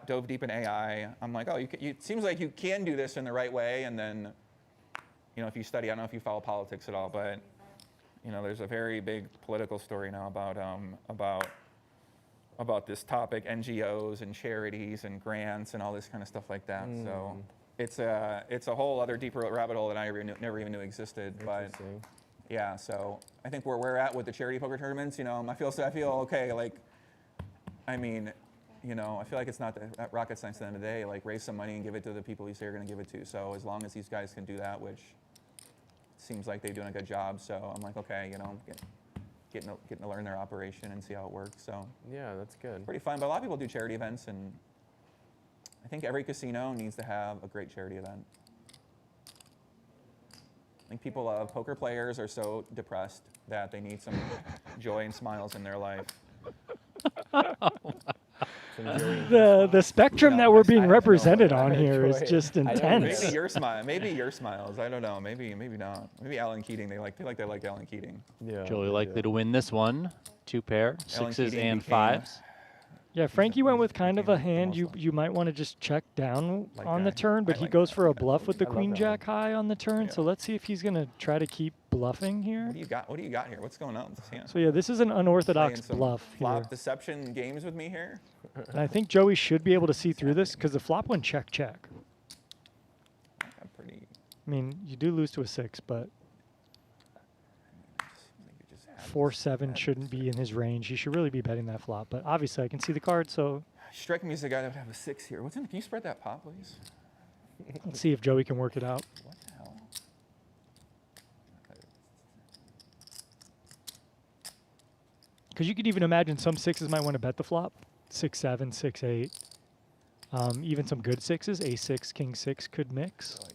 dove deep in AI. I'm like, oh, it seems like you can do this in the right way, and then, you know, if you study, I don't know if you follow politics at all, but you know, there's a very big political story now about this topic, NGOs and charities and grants and all this kind of stuff like that. So it's a whole other deeper rabbit hole that I never even knew existed. But Interesting. yeah, so I think where we're at with the charity poker tournaments, you know, I feel okay. Like, I mean, you know, I feel like it's not that rocket science at the end of the day. Like, raise some money and give it to the people you say you're going to give it to. So as long as these guys can do that, which seems like they're doing a good job. So I'm like, okay, you know, getting to learn their operation and see how it works. So Yeah, that's good. pretty fun. But a lot of people do charity events, and I think every casino needs to have a great charity event. I think people love poker players are so depressed that they need some joy and smiles in their life. The spectrum No, that we're I being don't know. represented I on here is enjoy it. just I don't intense. Maybe your smile. Maybe your smiles. I don't know. Maybe not. Maybe Alan Keating. They like Alan Keating. Yeah. Joey I likely do. to win this one. 2 pair, Alan 6s Keating and became- 5s. Yeah, Frankie went with kind of a became the hand most you might want to just check down Like on the that. turn, but I he like goes that. for a I bluff with the I love queen that jack high on the turn. Yeah. So let's see if he's gonna try to keep bluffing here. What do you got? What do you got here? What's going on with this hand? So yeah, this is an unorthodox Playing some bluff flop here. deception games with me here. And I think Joey should be able to see through this because the flop went check check. I'm pretty. I mean, you do lose to a 6, but I think you just have 4-7 shouldn't be in his range. He should really be betting that flop. But obviously, I can see the card, so Striking me as a guy that would have a 6 here. What's in? Can you spread that pot, please? let's see if Joey can work it out. What the hell? Because you could even imagine some 6s might want to bet the flop. 6-7, 6-8. Even some good 6s, A6, King 6 could mix. Like,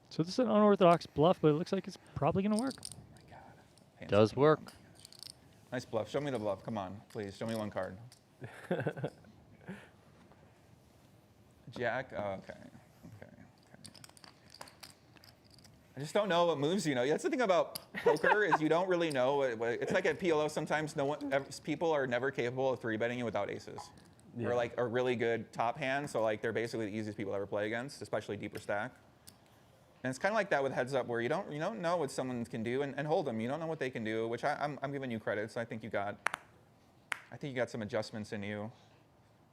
So this is an unorthodox bluff, but it looks like it's probably going to work. oh my God. Hands Does up. work. Nice bluff. Show me the bluff. Come on, please. Show me one card. Jack. Oh, okay. Okay. I just don't know what moves you know. That's the thing about poker is you don't really know. It's like at PLO sometimes people are never capable of 3-betting you without aces. Yeah. Or like a really good top hand. So like they're basically the easiest people to ever play against, especially deeper stack. And it's kind of like that with heads up, where you don't know what someone can do and hold them. You don't know what they can do, which I'm giving you credit. So I think you got some adjustments in you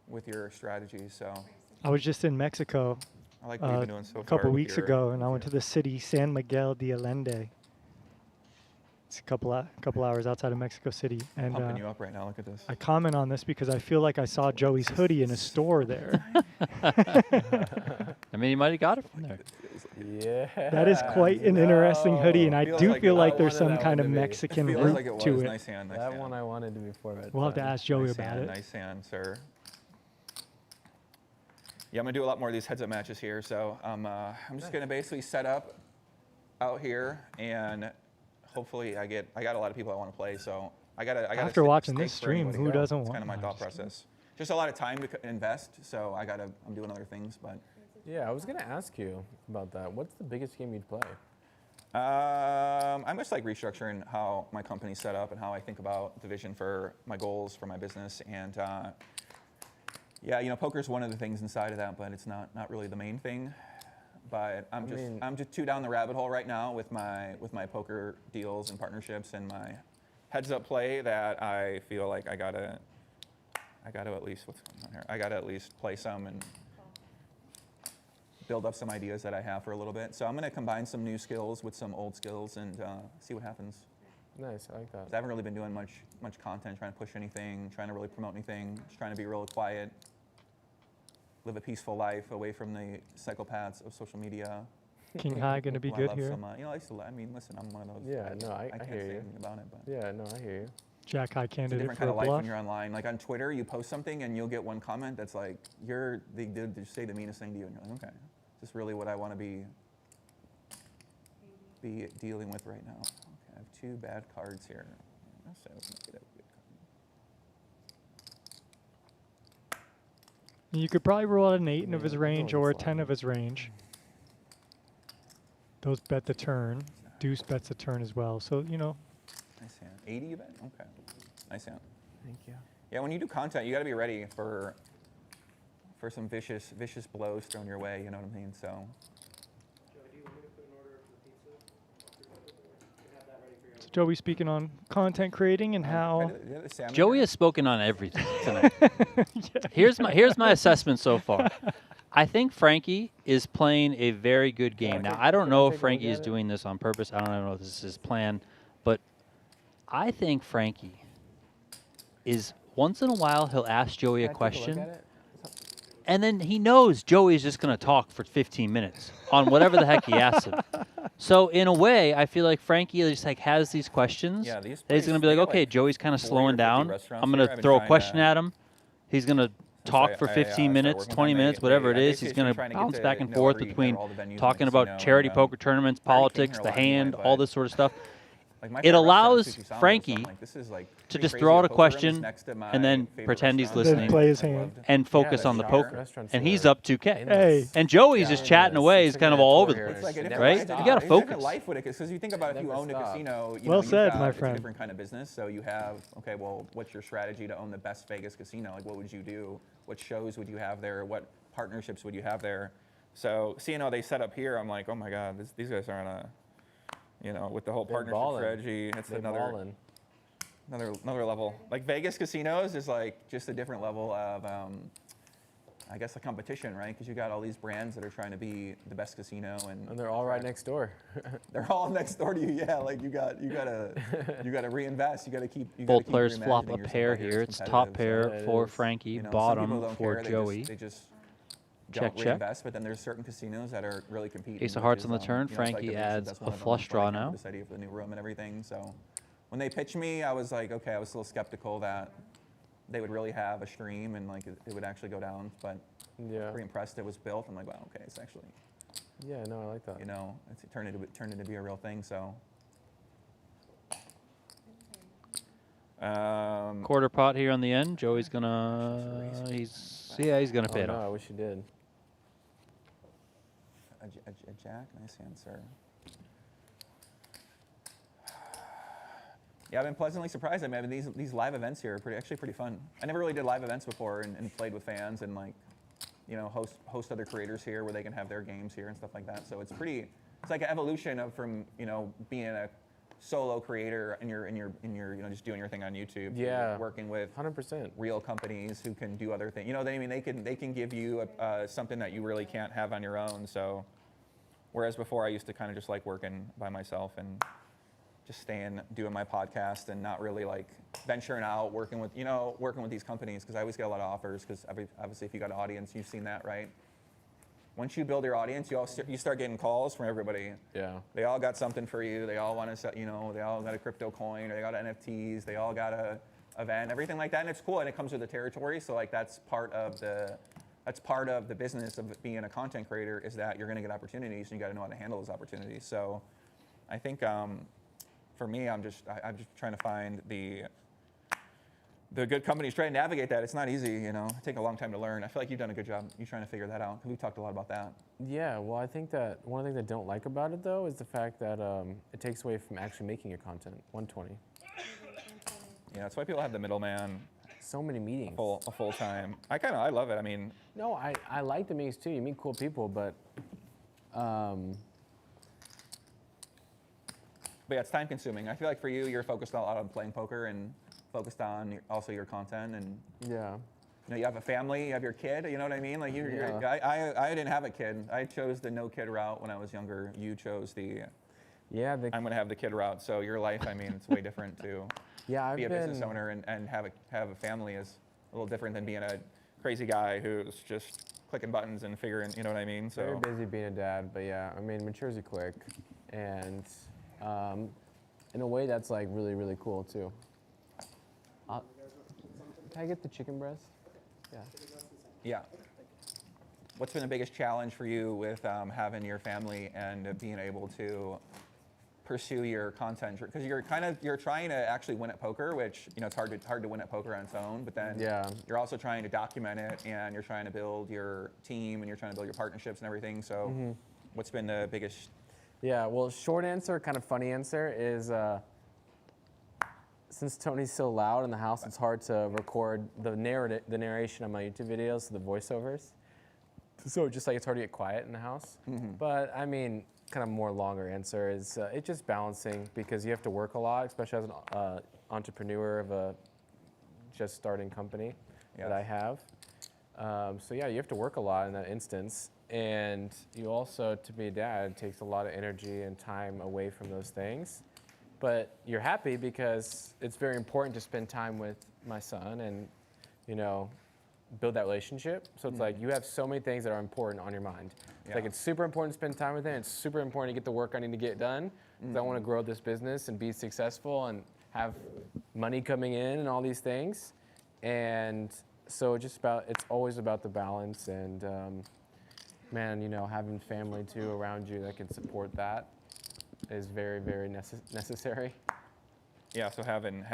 with your strategy. So I was just in Mexico I like what you've been doing so far. a couple with weeks your- ago, and I went to the city San Miguel de Allende. It's a couple hours outside of Mexico City, and pumping you up right now. Look at this. I comment on this because I feel like I saw Joey's hoodie in a store there. I mean, you might have got it from there. Yeah. That is quite an interesting hoodie, and I Feels do like feel it. like I there's wanted some that kind one of to be. Mexican Feels root like it was. to it. Nice hand. Nice That hand. one I wanted to be before. We'll have to ask Joey nice about hand, it. Nice hand, sir. Yeah, I'm gonna do a lot more of these heads-up matches here. So I'm just gonna basically set up out here, and hopefully I got a lot of people I want to play. So I gotta. After watching this stake for anyone stream, to who go. doesn't It's want kind of my one? thought process. Just a lot of time to invest. So I'm doing other things, but. Yeah, I was gonna ask you about that. What's the biggest game you'd play? I'm just like restructuring how my company's set up and how I think about the vision for my goals for my business. And yeah, you know, poker is one of the things inside of that, but it's not really the main thing. But I'm just too down the rabbit hole right now with my poker deals and partnerships and my heads up play that I feel like I gotta at least what's going on here? I gotta at least play some and build up some ideas that I have for a little bit. So I'm gonna combine some new skills with some old skills and see what happens. Nice, I like that. 'Cause I haven't really been doing much content, trying to push anything, trying to really promote anything, just trying to be real quiet, live a peaceful life away from the psychopaths of social media. King High going to be Who I good love here. so much. You know, I mean, listen, I'm one of those. Yeah, no, I can't hear say you. anything about it, but Yeah, no, I hear you. Jack High it's a candidate different for kind a of life bluff. when you're online. Like on Twitter, you post something and you'll get one comment that's like, they did just say the meanest thing to you, and you're like, okay, is this really what I want to be dealing with right now? Okay, I have 2 bad cards here. Let's say let's make it a good card. You could probably roll out an 8 Yeah, of his I'm range going or a slide. 10 of his range. Those bet the turn. Deuce bets the turn as well. So, you know, Nice hand. 80 you bet? Okay. Nice hand. Thank you. Yeah, when you do content, you got to be ready for some vicious blows thrown your way. You know what I mean? So Joey, do you want me to put an order for pizza? You can have that ready for you. so Joey speaking on content creating and how. Joey has spoken on everything tonight. Here's my assessment so far. I think Frankie is playing a very good game. Now, I don't know if Frankie is doing this on purpose. I don't know if this is his plan, but I think Frankie is once in a while he'll ask Joey a Can I take look question, at it? and then he knows Joey's just going to talk for 15 minutes on whatever the heck he asks him. So in a way, I feel like Frankie just like has these questions. Yeah, these that he's going to be places, like, they got, okay, like, Joey's kind of 40 or slowing 50 down. restaurants I'm here. going I've to been throw a trying question to- at him. He's going to talk for 15 minutes, 20 minutes, whatever it is. He's going to bounce back and forth between talking about charity poker tournaments, politics, the hand, all this sort of stuff. Like my It favorite allows restaurant's Sushi Sambo, so I'm Frankie like, this is like to pretty just crazy. throw out The a poker room is question next to my and then favorite pretend he's restaurant. listening. Then play his I hand. loved- and focus the on the shop poker. restaurants And here he's are up 2K. Hey. And Joey's Yeah, just it chatting is. away. It He's took kind me of a all tour over the here. place, It's like a Never different right? stopped. You got to it's a different focus. life with it, because you think about if you Never owned a stopped. casino, Well you've said, got- my it's friend. a different kind of business. So you have, okay, well, what's your strategy to own the best Vegas casino? Like, what would you do? What shows would you have there? What partnerships would you have there? So seeing how they set up here, I'm like, oh my God, these guys are on a, with the whole They're partnership ballin'. strategy, it's They're another ballin'. level. Like Vegas casinos is like just a different level of, I guess, a competition, right? Because you got all these brands that are trying to be the best casino, And and they're all right next door. they're all next door to you. Yeah, like you gotta reinvest. You gotta keep. You Both gotta keep players flop a reimagining yourself pair out here. here. It's It's top competitive, so, pair it for is. Frankie, some people bottom don't for care, Joey. They just Check, don't check. reinvest. But then there's certain casinos that are really competing. Ace of which hearts is, on the turn. it's like Frankie the Venetian, adds that's a one of them. flush That's draw why I came now. to this idea for the new room and everything. So when they pitched me, I was like, okay, I was a little skeptical that they would really have a stream and like it would actually go down. But Yeah. pretty impressed it was built. I'm like, wow, okay, it's actually, Yeah, no, I like that. it's turned into be a real thing. So. Quarter pot here on the end. Joey's gonna. He's gonna pay it no, off. I wish you did. A jack, nice answer. Yeah, I've been pleasantly surprised. I mean, these live events here are actually pretty fun. I never really did live events before and played with fans and like, host other creators here where they can have their games here and stuff like that. So it's like an evolution from being a solo creator and you're just doing your thing on YouTube. to Yeah. working with 100%. real companies who can do other things. You know what I mean? They can give you something that you really can't have on your own. So, whereas before I used to kind of just like working by myself and just staying, doing my podcast and not really like venturing out, working with these companies, because I always get a lot of offers. Because obviously, if you got an audience, you've seen that, right? Once you build your audience, you start getting calls from everybody. Yeah. They all got something for you. They all want to sell, they all got a crypto coin, or they got NFTs, they all got a event, everything like that. And it's cool, and it comes with the territory. So like that's part of the business of being a content creator, is that you're going to get opportunities, and you got to know how to handle those opportunities. So I think for me, I'm just trying to find the good companies, trying to navigate that. It's not easy, It takes a long time to learn. I feel like you've done a good job. You're trying to figure that out. We talked a lot about that. Yeah, well, I think that one of the things I don't like about it, though, is the fact that it takes away from actually making your content. 120. Yeah, that's why people have the middleman So many meetings. a full time. I love it. I mean, No, I like the meetings, too. You meet cool people, but yeah, it's time consuming. I feel like for you, you're focused a lot on playing poker and focused on also your content, and yeah. you have a family, you have your kid. You know what I mean? Like Yeah. I didn't have a kid. I chose the no kid route when I was younger. You chose the Yeah, I'm gonna have the kid route. So your life, I mean, it's way different to yeah, I've be a been, business owner and have a family is a little different than being a crazy guy who's just clicking buttons and figuring. You know what I mean? very So busy being a dad, but yeah, I mean, matures you quick, and in a way, that's like really, really cool too. Can I get the chicken breast? Yeah. yeah. What's been the biggest challenge for you with having your family and being able to pursue your content? Because you're trying to actually win at poker, which it's hard to win at poker on its own. But then Yeah. you're also trying to document it, and you're trying to build your team, and you're trying to build your partnerships and everything. So, what's been the biggest? Yeah, well, short answer, kind of funny answer is since Tony's so loud in the house, it's hard to record the narration on my YouTube videos, so the voiceovers. So just like it's hard to get quiet in the house. But I mean, kind of more longer answer is it's just balancing, because you have to work a lot, especially as an entrepreneur of a just starting company that I have. So yeah, you have to work a lot in that instance. And you also, to be a dad, takes a lot of energy and time away from those things. but you're happy because it's very important to spend time with my son and, you know, build that relationship. So it's like you have so many things that are important on your mind. It's like it's super important to spend time with him. It's super important to get the work I need to get done because I want to grow this business and be successful and have money coming in and all these things. And so it's always about the balance and, man, you know, having family too around you that can support that is very, very necessary. Yeah, so having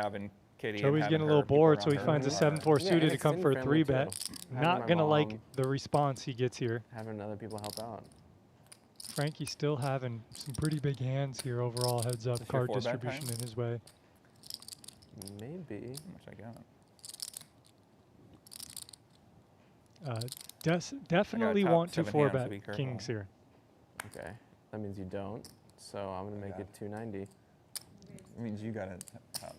Kitty. Joey's getting a little bored, so he finds a 7-4 suited to come for a 3-bet. Not going to like the response he gets here. Having other people help out. Frankie's still having some pretty big hands here overall. Heads up, card 4-bet distribution time? in his way. Maybe. How much I got? Definitely top want to 7 hands to 4-bet be careful. kings here. Okay. That means you don't. So I'm going to make it 290. It means you got a top.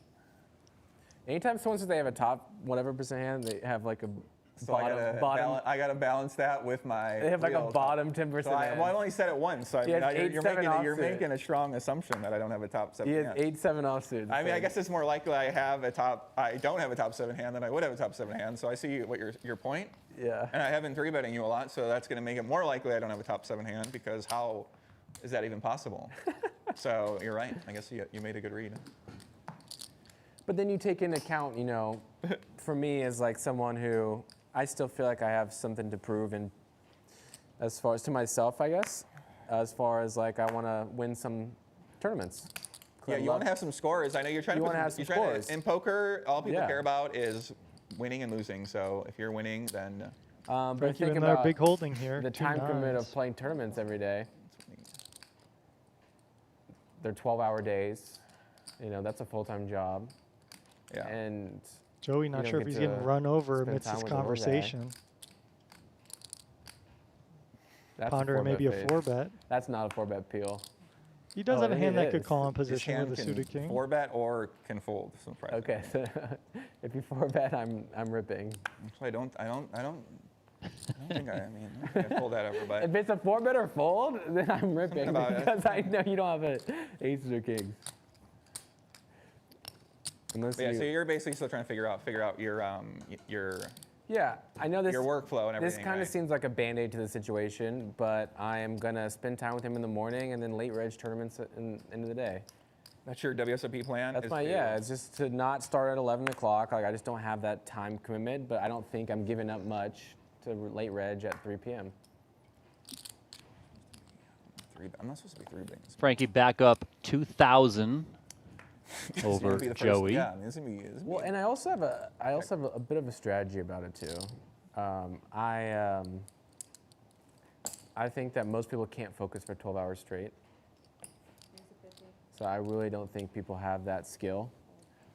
Anytime someone says they have a top whatever percent hand, they have like a So bottom. I gotta balance that with my. They have like a real top. bottom 10% So hand. well, I only said it once, so I He mean, has you're 8-7 you're offsuit. making a strong assumption that I don't have a top 7 He has hand. 8-7 offsuit. I mean, I guess it's more likely I don't have a top 7 hand than I would have a top 7 hand. So I see what your point. Yeah. And I have been 3-betting you a lot, so that's going to make it more likely I don't have a top 7 hand because how is that even possible? So you're right. I guess you made a good read. But then you take into account, you know, for me as like someone who I still feel like I have something to prove, and as far as to myself, I guess, as far as like I want to win some tournaments. Yeah, you want to have some scores. I know you're trying You to. wanna have some you're trying scores. in poker, all people Yeah. care about is winning and losing. So if you're winning, then But Frankie think with another about big holding here. the 2 time commitment of nines. playing tournaments every day. They're 12-hour days. You know, that's a full-time job. yeah. And Joey not don't sure if get he's to getting run over spend amidst time this with the little guy. conversation. that's Pondering maybe a fade. 4-bet. That's not a 4-bet peel. He does Oh, have a it hand that could is. call in This position hand with a can suited king. 4-bet or can fold. Surprisingly. Okay, so if you 4-bet, I'm ripping. Actually, I don't think I mean I pull that over, but If it's a 4-bet or fold, then I'm ripping about it. because I know you don't have a aces or kings. Unless yeah. you, So you're basically still trying to figure out your yeah, I know this. your workflow and everything. This kind of right? seems like a band-aid to the situation, but I am gonna spend time with him in the morning and then late reg tournaments in end of the day. That's your WSOP plan. That's is my to- It's just to not start at 11 o'clock. Like I just don't have that time commitment, but I don't think I'm giving up much to late reg at 3 p.m. I'm not supposed to be 3-betting. Frankie back up 2,000 This is gonna over be the first- Joey. Yeah, I mean, this is gonna be. Well, and I also have a bit of a strategy about it too. I think that most people can't focus for 12 hours straight. So I really don't think people have that skill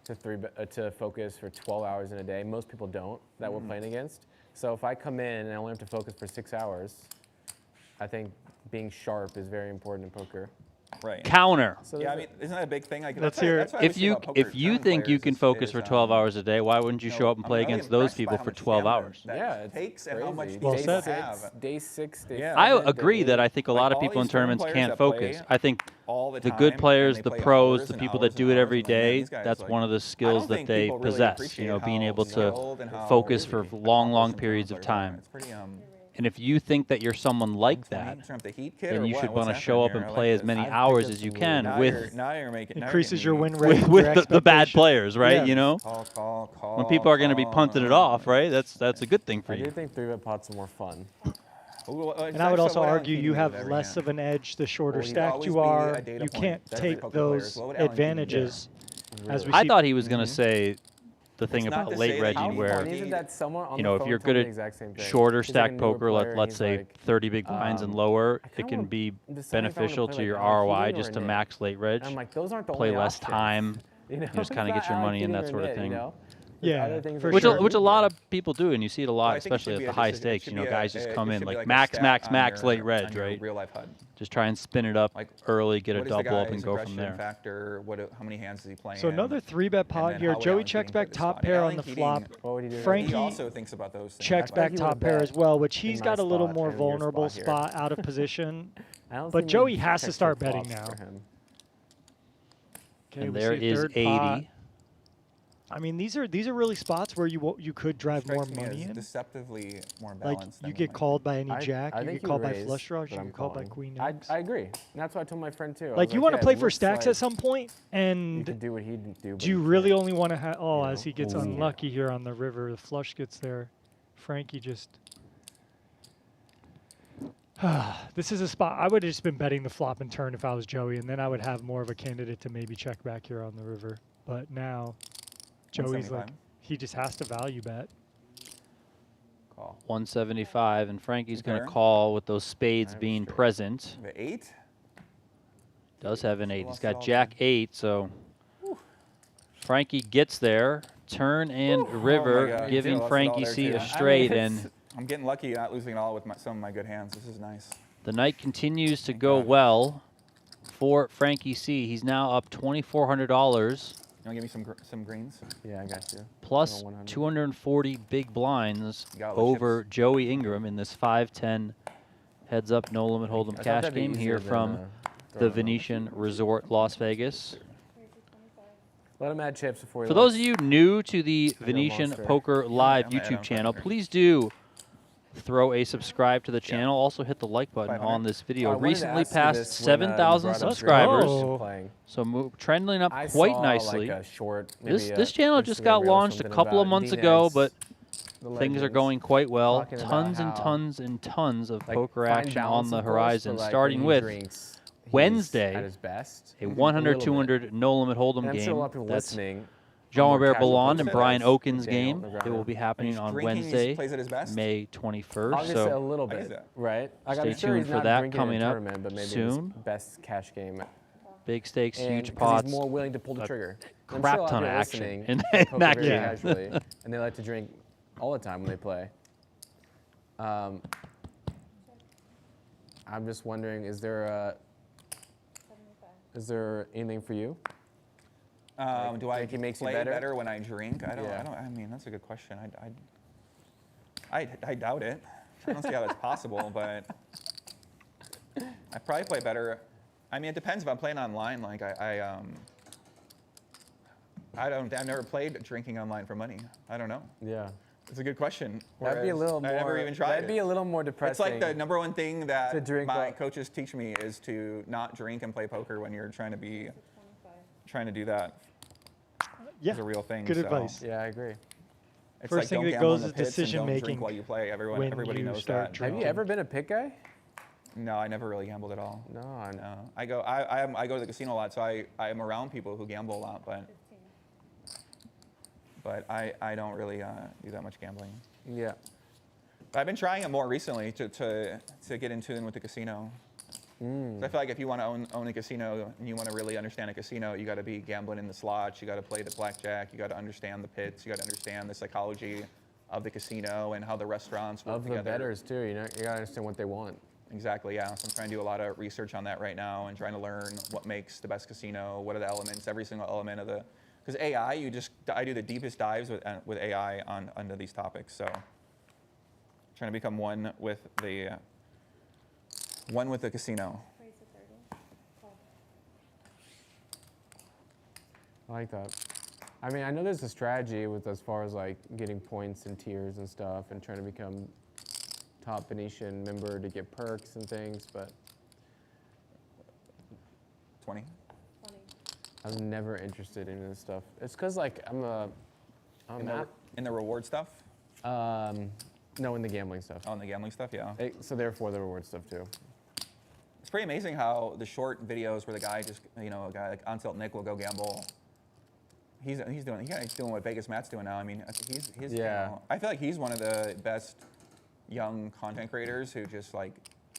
to focus for 12 hours in a day. Most people don't that we're playing against. So if I come in and I only have to focus for 6 hours, I think being sharp is very important in poker. Right. Counter. So Yeah, I there's mean, isn't that a big thing? Like, Let's that's hear it. that's what I If always say you about poker if you tournament think you players can is- focus is, for 12 hours a day, why wouldn't you know, show up and I'm play really against those impressed by people how for much 12 stamina hours? that yeah, it's takes and how much crazy. Well they said. have. Day 6, day Yeah. 7, I day agree 8. that I think a Like, lot of all people in these tournament tournaments players can't that play focus. I think all the the time, good players, and the they play pros, hours the and people hours that do and it hours, every and I'm like, man, day, these guys, that's like, one of the I skills don't that think they people really possess. appreciate Being how able to skilled and how focus for accomplished long, some long tournament periods of players are. time. It's pretty And if you think that you're someone like that, Turn up the heat kit then or you what? should What's want to show up happening and here? I play like as this. many I've hours picked as up you some can Now with you're making Increases your me- win rate. with your the bad expectation. players, right? Yeah. You know, Call, when people are going to be punting it off, right? That's a good thing for I do you. think 3-bet pots are more fun. And I would also argue you have less of an edge the shorter Well, you'd stacked always you be are. a data You point. can't That's take poker players. those What would Alan Keating do? advantages as we I see. thought he was going to say the thing It's not about to late say that regging you where, Funny is it that someone on you the know, if phone you're told good me at the exact same thing. shorter He's like a stack newer poker, player, and let's he's say like, 30 big blinds and um, lower, I it kinda can wanna be decide if I wanna beneficial play to like your Alan ROI Keating just or to Nick. max late reg, And I'm like, those aren't the play only less options. time, You know, just it's kinda not get your Alan money and that Keating or sort of Nick, thing. You know? There's Yeah, other things for that which sure. which a lot of people do, and you see it a lot, I think it especially should at be the a- high it should stakes. be You know, a- guys just it come should in be like a max, stat max, on max your- late on reg, your right? Real life HUD. Just try and spin it up Like, early, get a What is the double up, guy's and go from aggression there. factor? How many hands is he playing? So another 3-bet pot then here. how would Joey Alan checks Keating back play this top spot? pair Alan on the Keating- flop. What would he do? Frankie He also thinks about those things. Checks I back think he top would've pair bet as well, which in he's my got a little spot more and your vulnerable spot here. spot out of position. I don't But think Joey he has to checks start the betting flops now. for him. Okay, and we there see is third 80. pot. I mean, these are really spots where you could drive more Strikes me money as in. deceptively more Like balanced. you than get my called team. by any jack, I you think get called by raise, flush draws, but you I'm get called by calling. queen I X. agree. And that's what I told my friend too. I Like was you want to yeah, play it for looks stacks like at some point, you and can do what he do. But do you really can't. only want to have? Oh, you as know? he gets Ooh. unlucky here on the river, the flush gets there. Frankie just. This is a spot I would have just been betting the flop and turn if I was Joey, and then I would have more of a candidate to maybe check back here on the river. But now, Joey's like 175. he just has to value bet. Call. 175, and Frankie's going to Okay. call with those spades I'm being straight. present. The 8. Does have an 8. He's Lost it got all Jack again. 8, so Frankie gets there. Turn and river, God. giving Lost it all Frankie there, C too. a I straight, mean, and I'm getting lucky not losing it all with some of my good hands. This is nice. the night continues to go God. well for Frankie C. He's now up $2,400 You want to give me some greens? Yeah, I got you. plus 100. 240 big blinds Got all the over Joey Ingram in this 5-10 heads-up no-limit hold'em I thought cash that'd be game easier here than, from throwing the them out. Venetian Resort Las Vegas. Let him add chips before he For those of likes. you new to the go Venetian monster. Poker Live I'm gonna add YouTube on channel, 500. please do throw a subscribe to the channel. Also hit the like button 500. on this video. I wanted to Recently ask you passed this when, 7,000 you brought up subscribers, go. playing. so trending up I quite saw, nicely. Like a short, This maybe this channel just Instagram got reel or launched a something couple of about months ago, D-Negs, but the things are legends, going quite well. talking about Tons and how, tons and tons of like, poker fine action on balance, the of course, horizon, but, like, starting when he with drinks, he's Wednesday, at his best. a A 100, little bit. 200 no-limit hold'em And I'm game. sure a lot of people That's listening. Jean-Robert casual Ballon and poker Brian players, Oaken's Daniel game. It Negreanu. will be When happening he's on drinking, he Wednesday, plays at his best. May 21st. Obviously, a So little I bit, use that. right? Like, Stay I'm sure tuned he's for not that drinking coming in up tournament, but maybe soon. his best cash game. big stakes, And huge 'cause pots. he's more willing to pull the a trigger. I'm crap sure a lot ton of people action listening in play poker that very game. casually, and they like to drink all the time when they play. I'm just wondering, is there anything for you? Do I think he makes you play better? when I drink? I don't. Yeah. I mean, that's a good question. I doubt it. I don't see how that's possible, but I probably play better. I mean, it depends if I'm playing online. Like I've never played drinking online for money. I don't know. Yeah. It's a good question. That'd be a Whereas little more. I never even tried That'd be it. a little more It's depressing. like the number one thing to that drink my while- coaches teach me is to not drink and play poker when you're trying to do that. Yeah, It's a real thing. good so advice. Yeah, I agree. It's First like thing don't that gamble goes in the is pits and decision don't making drink while you play. when Everybody you knows start that. Have drinking. you ever been a pit guy? No, I never really gambled at all. No. No, I go to the casino a lot, so I am around people who gamble a lot, but I don't really do that much gambling. Yeah. But I've been trying it more recently to get in tune with the casino. 'Cause I feel like if you want to own a casino and you want to really understand a casino, you got to be gambling in the slots, you got to play the blackjack, you got to understand the pits, you got to understand the psychology of the casino and how the restaurants work Of the together. bettors too, you gotta understand what they want. Exactly, yeah. So I'm trying to do a lot of research on that right now and trying to learn what makes the best casino, what are the elements, every single element of the, because AI, I do the deepest dives with AI onto these topics. So trying to become one with the casino. I like that. I mean, I know there's a strategy with as far as like getting points and tiers and stuff and trying to become top Venetian member to get perks and things, but 20. I'm never interested in this stuff. It's because like I'm In the reward stuff? no, in the gambling stuff. On the gambling stuff, yeah. So therefore the reward stuff too. It's pretty amazing how the short videos where the guy just, a guy like On Tilt Nick will go gamble. He's doing what Vegas Matt's doing now. I mean, he's Yeah. I feel like he's one of the best young content creators who just like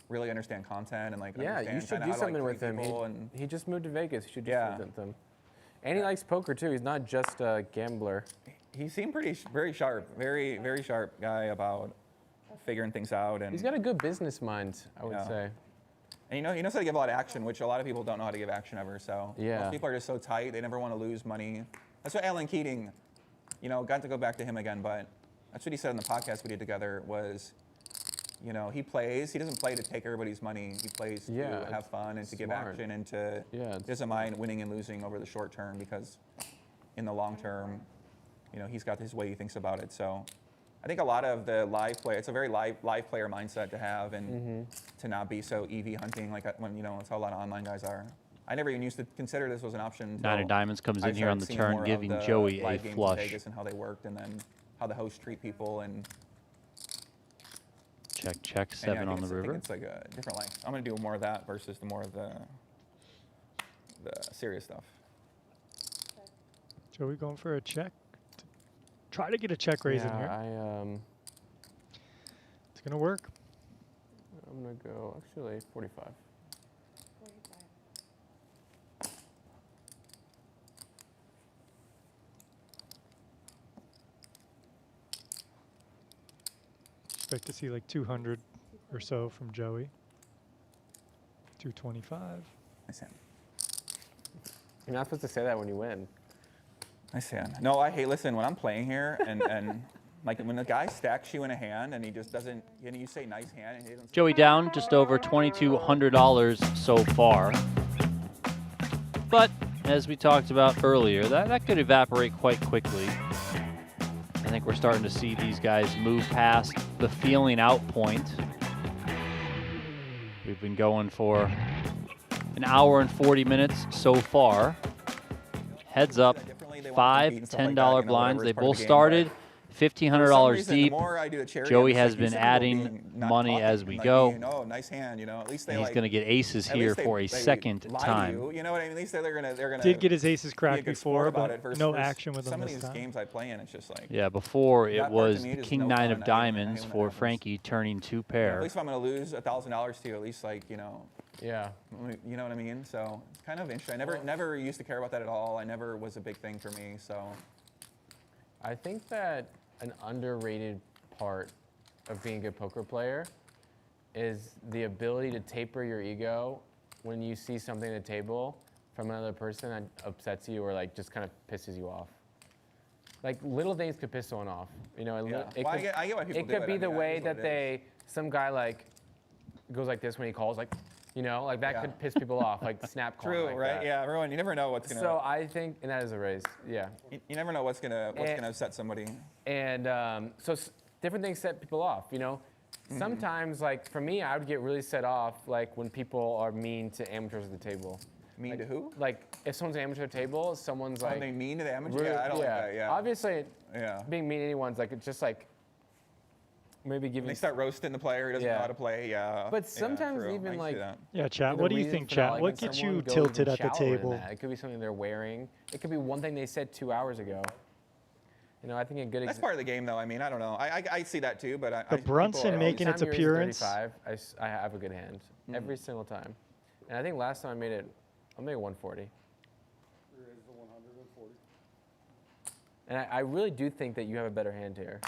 really understand content and like Yeah, you understand should kinda do how to, something like, with treat him. people and He just moved to Vegas. You should do Yeah. something with him. And he likes poker too. He's not just a gambler. he seemed very sharp, very sharp guy about figuring things out. And He's got a good business mind, I would Yeah. say. And he knows how to give a lot of action, which a lot of people don't know how to give action ever. So Yeah. most people are just so tight, they never want to lose money. That's what Alan Keating, got to go back to him again, but that's what he said in the podcast we did together was you know, he plays. He doesn't play to take everybody's money. He plays to have fun and to give smart. action and to doesn't mind winning and losing over the short term because in the long term, you know, he's got his way he thinks about it. So I think a lot of the live play, it's a very live player mindset to have and to not be so EV hunting like when, you know, it's how a lot of online guys are. I never even used to consider this was an option. Nine of diamonds comes in here on the turn, giving Joey a flush. Vegas and how they worked, and then how the hosts treat people, and check 7 on the I river. think it's like a different life. I'm gonna do more of that versus the more of the serious stuff. Joey going for a check. Try to get a check raise in here. It's gonna work. I'm gonna go actually 45. Expect to see like 200 or so from Joey. 225. Nice hand. You're not supposed to say that when you win. Nice hand. No, listen, when I'm playing here and like when the guy stacks you in a hand and he just doesn't, you know, you say nice hand and he doesn't. Joey down just over $2,200 so far. But as we talked about earlier, that could evaporate quite quickly. I think we're starting to see these guys move past the feeling out point. We've been going for an hour and 40 minutes so far. Heads up, $5, $10 blinds. They both started $1,500 deep. Joey has been adding money as we go. Oh, nice hand, you know. At least he's going to get aces here for a second time. You know what I mean? At least they're gonna. Did get his aces cracked before, but no action with him some of this these time. games I play in, it's just like. Yeah, before it part was to me the is King no 9 fun. of diamonds I hate when for that happens. Frankie turning 2 At pair. least if I'm gonna lose $1,000 to you, at least like, you know. Yeah. You know what I mean? So it's kind of interesting. I never used to care about that at all. I never was a big thing for me. So. I think that an underrated part of being a good poker player is the ability to taper your ego when you see something at the table from another person that upsets you or like just kind of pisses you off. Like little things could piss someone off, you know. Yeah. It Well, could, I get why people it do could it. be I the mean, way it is what that it is. some guy like goes like this when he calls, like, you know, like that could piss people off, like snap calling. True, like right? that. Yeah, everyone. You never know what's gonna. So I think, and that is a raise, yeah. You never know what's gonna upset somebody. And different things set people off, you know. Sometimes, like for me, I would get really set off like when people are mean to amateurs at the table. Mean like, to who? Like if someone's an amateur at the table, someone's Are like. they mean to the amateur? Really, Yeah, I don't like that. Yeah. Obviously, Yeah. being mean to anyone's like it's just like maybe giving. They start roasting the player who doesn't know how to play. Yeah. But sometimes true. I even can like. see that. Yeah, chat. the What do you reason think, for chat? not liking What gets someone you goes tilted even at the shallower than table? that. It could be something they're wearing. It could be one thing they said 2 hours ago. You know, I think a good. That's part of the game, though. I mean, I don't know. I see that too, but The Brunson making its appearance. 35, I have a good hand every single time, and I think last time I made it 140. And I really do think that you have a better hand here.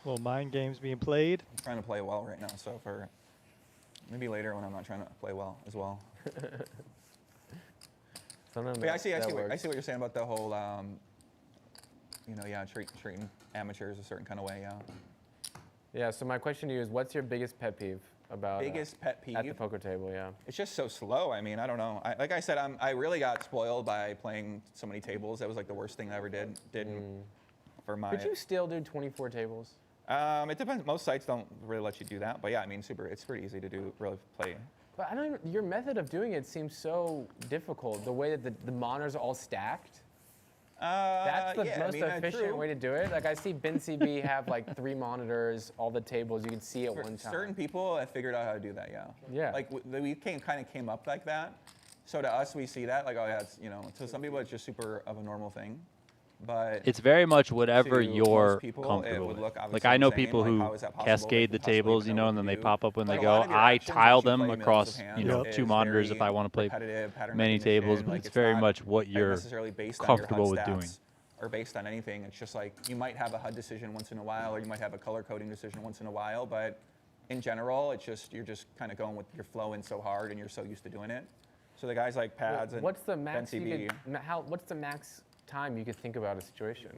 Little mind games being played. I'm trying to play well right now, so for maybe later when I'm not trying to play well as well. Sometimes Yeah, I see that what works. you're saying about the whole, you know, yeah, treating amateurs a certain kind of way. Yeah. Yeah. So my question to you is, what's your biggest pet peeve about Biggest pet peeve at the poker table? Yeah. It's just so slow. I mean, I don't know. Like I said, I really got spoiled by playing so many tables. That was like the worst thing I ever did for my. Could you still do 24 tables? It depends. Most sites don't really let you do that, but yeah, I mean, it's pretty easy to do. Really play. But I don't even, your method of doing it seems so difficult. The way that the monitors are all stacked. That's the most efficient true. way to do it. Like I see Ben CB have like 3 monitors, all the tables you can see at one time. Certain people have figured out how to do that. Yeah. Yeah. Like we kind of came up like that. So to us, we see that like, oh yeah, it's, you know. To some people, it's just super of a normal thing. But It's very much whatever to you're most people, it comfortable would with. look Like obviously I know the same, people like, who how is that possible? cascade They the possibly tables, even you know know, what and then to they do. pop up when Like, they a lot go. of your I actions tile once you them play millions across, of hands you know, is 2 monitors very if I want to play repetitive, pattern many recognition, tables, but like, it's very not, much what like, you're necessarily based comfortable on with your HUD doing. stats or based on anything. It's just like you might have a HUD decision once in a while, or you might have a color coding decision once in a while, but in general, it's just you're just kind of going with your flow in so hard, and you're so used to doing it. So the guys like Pads and What's the max Ben you CB, could, what's the max time you could think about a situation?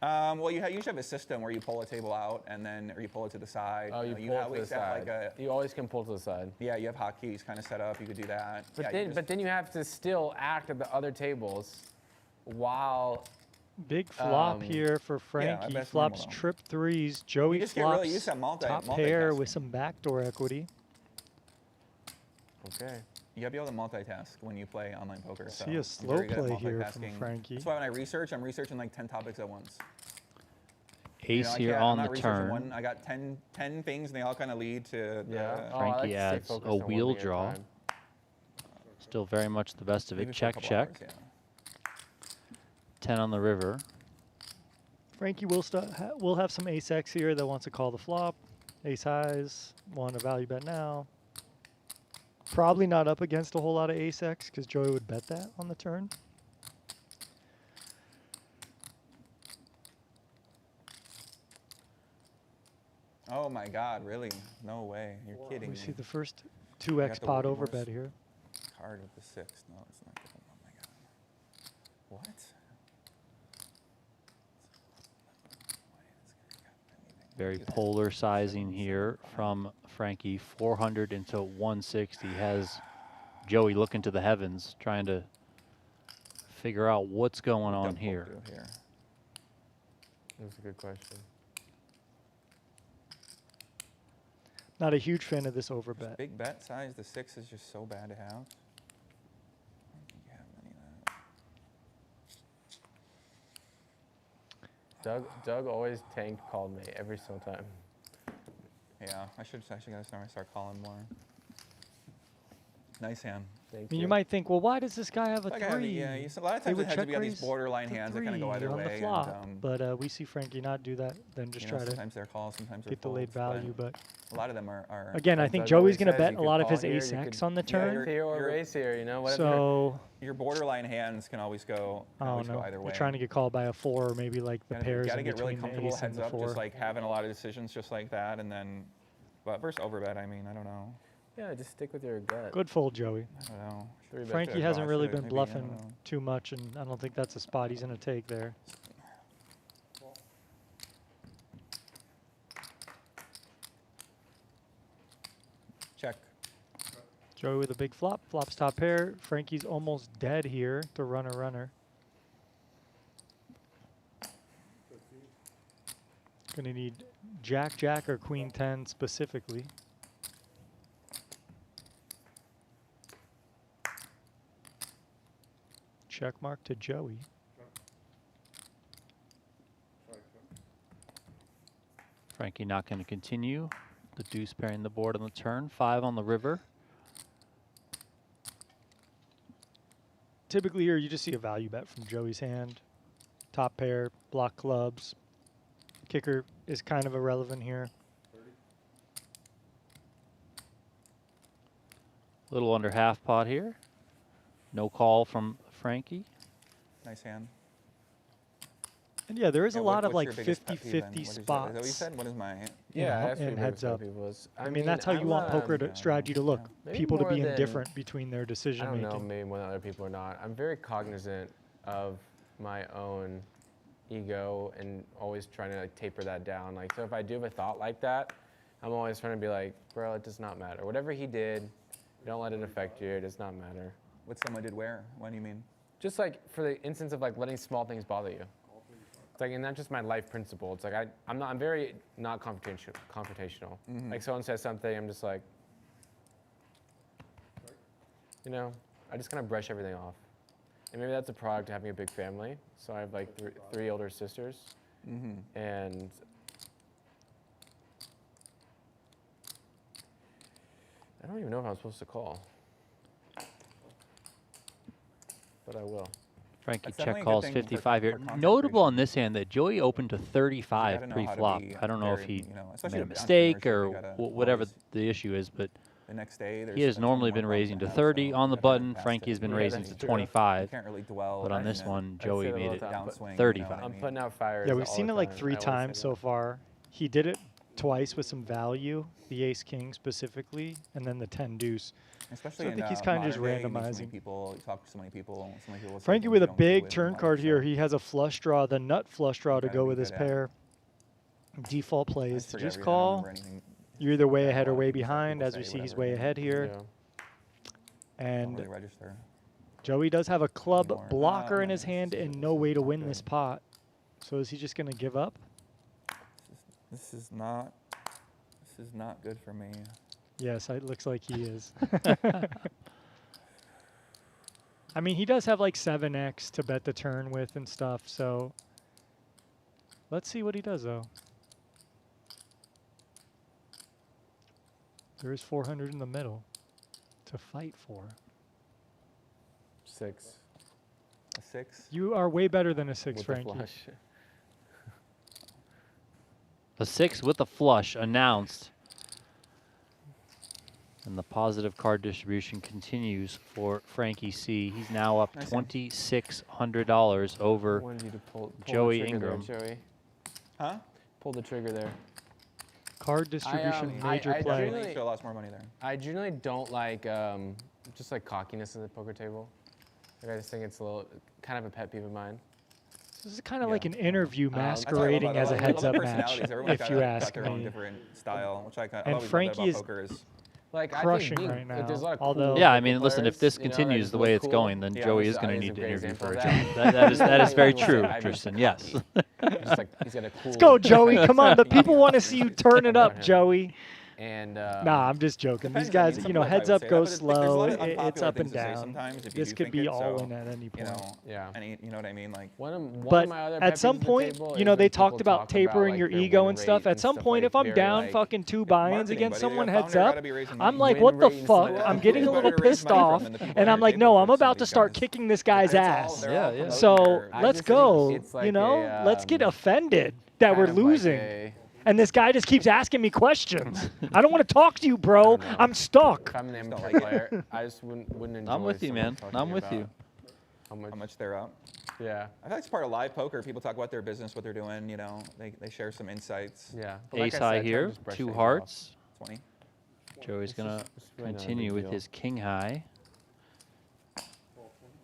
Well, you usually have a system where you pull a table out and then, or you pull it to the side. Oh, you know, pull it to the always have side. You always can pull to the side. Yeah, you have hotkeys kind of set up. You could do that. But, yeah, but then you have to still act at the other tables while. Big flop here for Frankie. that's Flops normal. trip threes. Joey just get flops really used to top pair with multitasking. some backdoor equity. Okay. You gotta be able to multitask when you play online poker. So See a I'm slow very good at play here from multitasking. Frankie. That's why when I research, I'm researching like 10 topics at once. Ace I here can't- on I'm the not researching turn. one. I got 10 things, and they all kind of lead to. Yeah. The, I like to Frankie stay adds focused a on one wheel thing at a draw. time. Still very much the best of leave it. for a Check, couple check. hours, yeah. 10 on the river. Frankie will have some ace X here that wants to call the flop. Ace highs, want to value bet now. Probably not up against a whole lot of ace X because Joey would bet that on the turn. Oh my God, really? No way. You're kidding We me. see the first 2x the pot working over horse. bet here. Card with the 6. No, it's not good. Oh my God. What? Very polar sizing here from Frankie. 400 into 160. Has Joey looking to the heavens, trying to figure out what's going on Dump here. poker here. That's a good question. Not a huge fan of this over bet. Big bet size. The 6 is just so bad to have. I don't think you have any of that. Doug always tank called me every single time. Yeah, I should actually gotta start calling more. Nice hand. Thank I mean, you might think, well, why does this guy have a Like I have, 3? yeah, a lot of They times would it has to check be on these raise borderline the hands that kind of go 3 either on way. the flop, And, but we see Frankie not do that, then just you know, try to sometimes they're calls, sometimes they're get the late folds, value. But a lot of them are again, I Like think Doug Joey's always going to says, bet you a could lot of call his here, ace you X could- on the yeah, turn. you're- Here or race here, you know, whatever. So, your borderline hands can always go oh go no, either way. you're trying to get called by a 4 or maybe like the pairs gotta in get really between the comfortable ace and heads the up, 4. just like having a lot of decisions just like that, and then, but versus overbet, I mean, I don't know. Yeah, just stick with your gut. Good fold, Joey. I don't know. Three bet Frankie there. hasn't I really should've been maybe, I don't bluffing know. too much, and I don't think that's a spot he's going to take there. Check. Joey with a big flop. Flops top pair. Frankie's almost dead here to runner. Gonna need Jack or Queen 10 specifically. Check mark to Joey. Frankie not going to continue. The deuce pairing the board on the turn. 5 on the river. Typically here you just see a value bet from Joey's hand. Top pair, block clubs. Kicker is kind of irrelevant here. Little under half pot here. No call from Frankie. Nice hand. And yeah, there is Yeah, a lot of what's like your biggest pet peeve then? 50-50 What is that? Is that spots. what you said? What is my hand? Yeah, know, that's and pretty heads big up. for people's. I mean, that's how you I'm, want poker yeah, strategy to look. maybe People to more be than- indifferent between their I decision don't know, making. maybe when other people are not. I'm very cognizant of my own ego and always trying to like taper that down. Like, so if I do have a thought like that, I'm always trying to be like, bro, it does not matter. Whatever he did, don't let it affect you. It does not matter. What someone did where? What do you mean? Just like for the instance of like letting small things bother you. It's like, and that's just my life principle. It's like I'm very not confrontational. Like someone says something, I'm just like, you know, I just kind of brush everything off. And maybe that's a product of having a big family. So I have like three older sisters, and I don't even know if I'm supposed to call, but I will. Frankie That's check definitely a good calls thing 55 for here. concentration. Notable on this hand that Joey opened to You 35 gotta know how to pre-flop. be I don't know if very, he you know, especially made a with mistake entrepreneurship, or you gotta whatever always- the issue is, but The next day, there's he has like normally 21 been bucks raising to to have, 30 so on the you gotta button. fast Frankie it. has been Yeah, raising that's to true. 25, You can't really dwell. but on in this it. one, I say Joey that all made the it time. downswing. 35. I'm putting out fires. Yeah, we've all seen the it like time. 3 I always times say so that. far. He did it twice with some value, the ace king specifically, and then the 10 deuce. Especially So I in think he's kinda just modern day, you meet so many randomizing. people, you talk to so many people. So many people will say Frankie things with you a don't agree big with turn and card whatnot, here. so He has a flush draw, the nut flush draw to gotta go be with his good at it. pair. Default I plays to forget just everything, I don't call. remember anything. You're either way Yeah, a ahead or lot of way things that behind. people As we say, see, he's whatever, way and ahead here. Yeah. don't And really register Joey does have a club anymore. blocker in no, his hand this and is no way to not win good. this pot. So is he just going to give up? This is not good for me. Yes, it looks like he is. I mean, he does have like 7x to bet the turn with and stuff, so let's see what he does, though. There is 400 in the middle to fight for. 6 A 6. You are way better than a 6, with the Frankie. flush. A 6 with a flush announced. And the positive card distribution continues for Frankie C. He's now up Nice hand. $2,600 over. Wanted you to pull Joey the trigger Ingram. there, Joey. Huh? Pull the trigger there. Card distribution, major I play. generally- Still lost more money there. I generally don't like just like cockiness in the poker table. Like, I just think it's a little kind of a pet peeve of mine. This is kind of Yeah. like an interview That's That's what I love masquerading about as a it. I love heads-up the match, personalities. Everyone's if you got ask their own me. different style, which I And always love Frankie about is poker is Like crushing I think right like, there's a now, lot of although- cool Yeah, I poker mean, listen, if players, this you know, that continues just the way look it's cool. going, then Yeah, Joey he's is going to he's a need to great interview example for a of job. that. That is very Yeah, true, I mean, Tristan. he's Yes. Just like he's got a cool. Let's go, Joey. Come on. The Yeah. people want to see you turn it up, Joey. And Nah, I'm just joking. These Depends, I mean, guys, some you know, people I heads would up say that, goes but there's a slow. lot of It's unpopular up and things to say down. sometimes if you This do could think be it, all so, in at any point. Yeah. you know what I mean? Like, One But of my other at pet some peeves at the point, table you is know, when they people talked about talk tapering like, your their ego win and stuff. rate At some stuff point, like if I'm very, down like, fucking 2 buy-ins marketing, against buddy. someone A heads founder up, gotta be raising I'm money. like, Win what the rate and fuck? stuff like I'm that. getting a Who's little better to raise pissed money from off, than the people and at I'm your like, table no, for I'm some about of to these start guys? kicking this guy's It's all- ass. they're Yeah, all yeah. promoting So their- I let's just think go. it's like You know, a, let's get um, offended that kind we're of like losing. a- And this guy just keeps asking me questions. I don't want to talk to you, bro. I don't know. I'm stuck. If I'm an amateur like it. player, I just wouldn't enjoy. I'm with you, someone man. talking I'm with about you. How much? how much they're up. Yeah. I think it's part of live poker. People talk about their business, what they're doing. You know, they share some insights. Yeah. But like Ace I high said, try to here, just brush 2 things hearts. 20. Joey's going to It's really not a continue big with deal. his king high.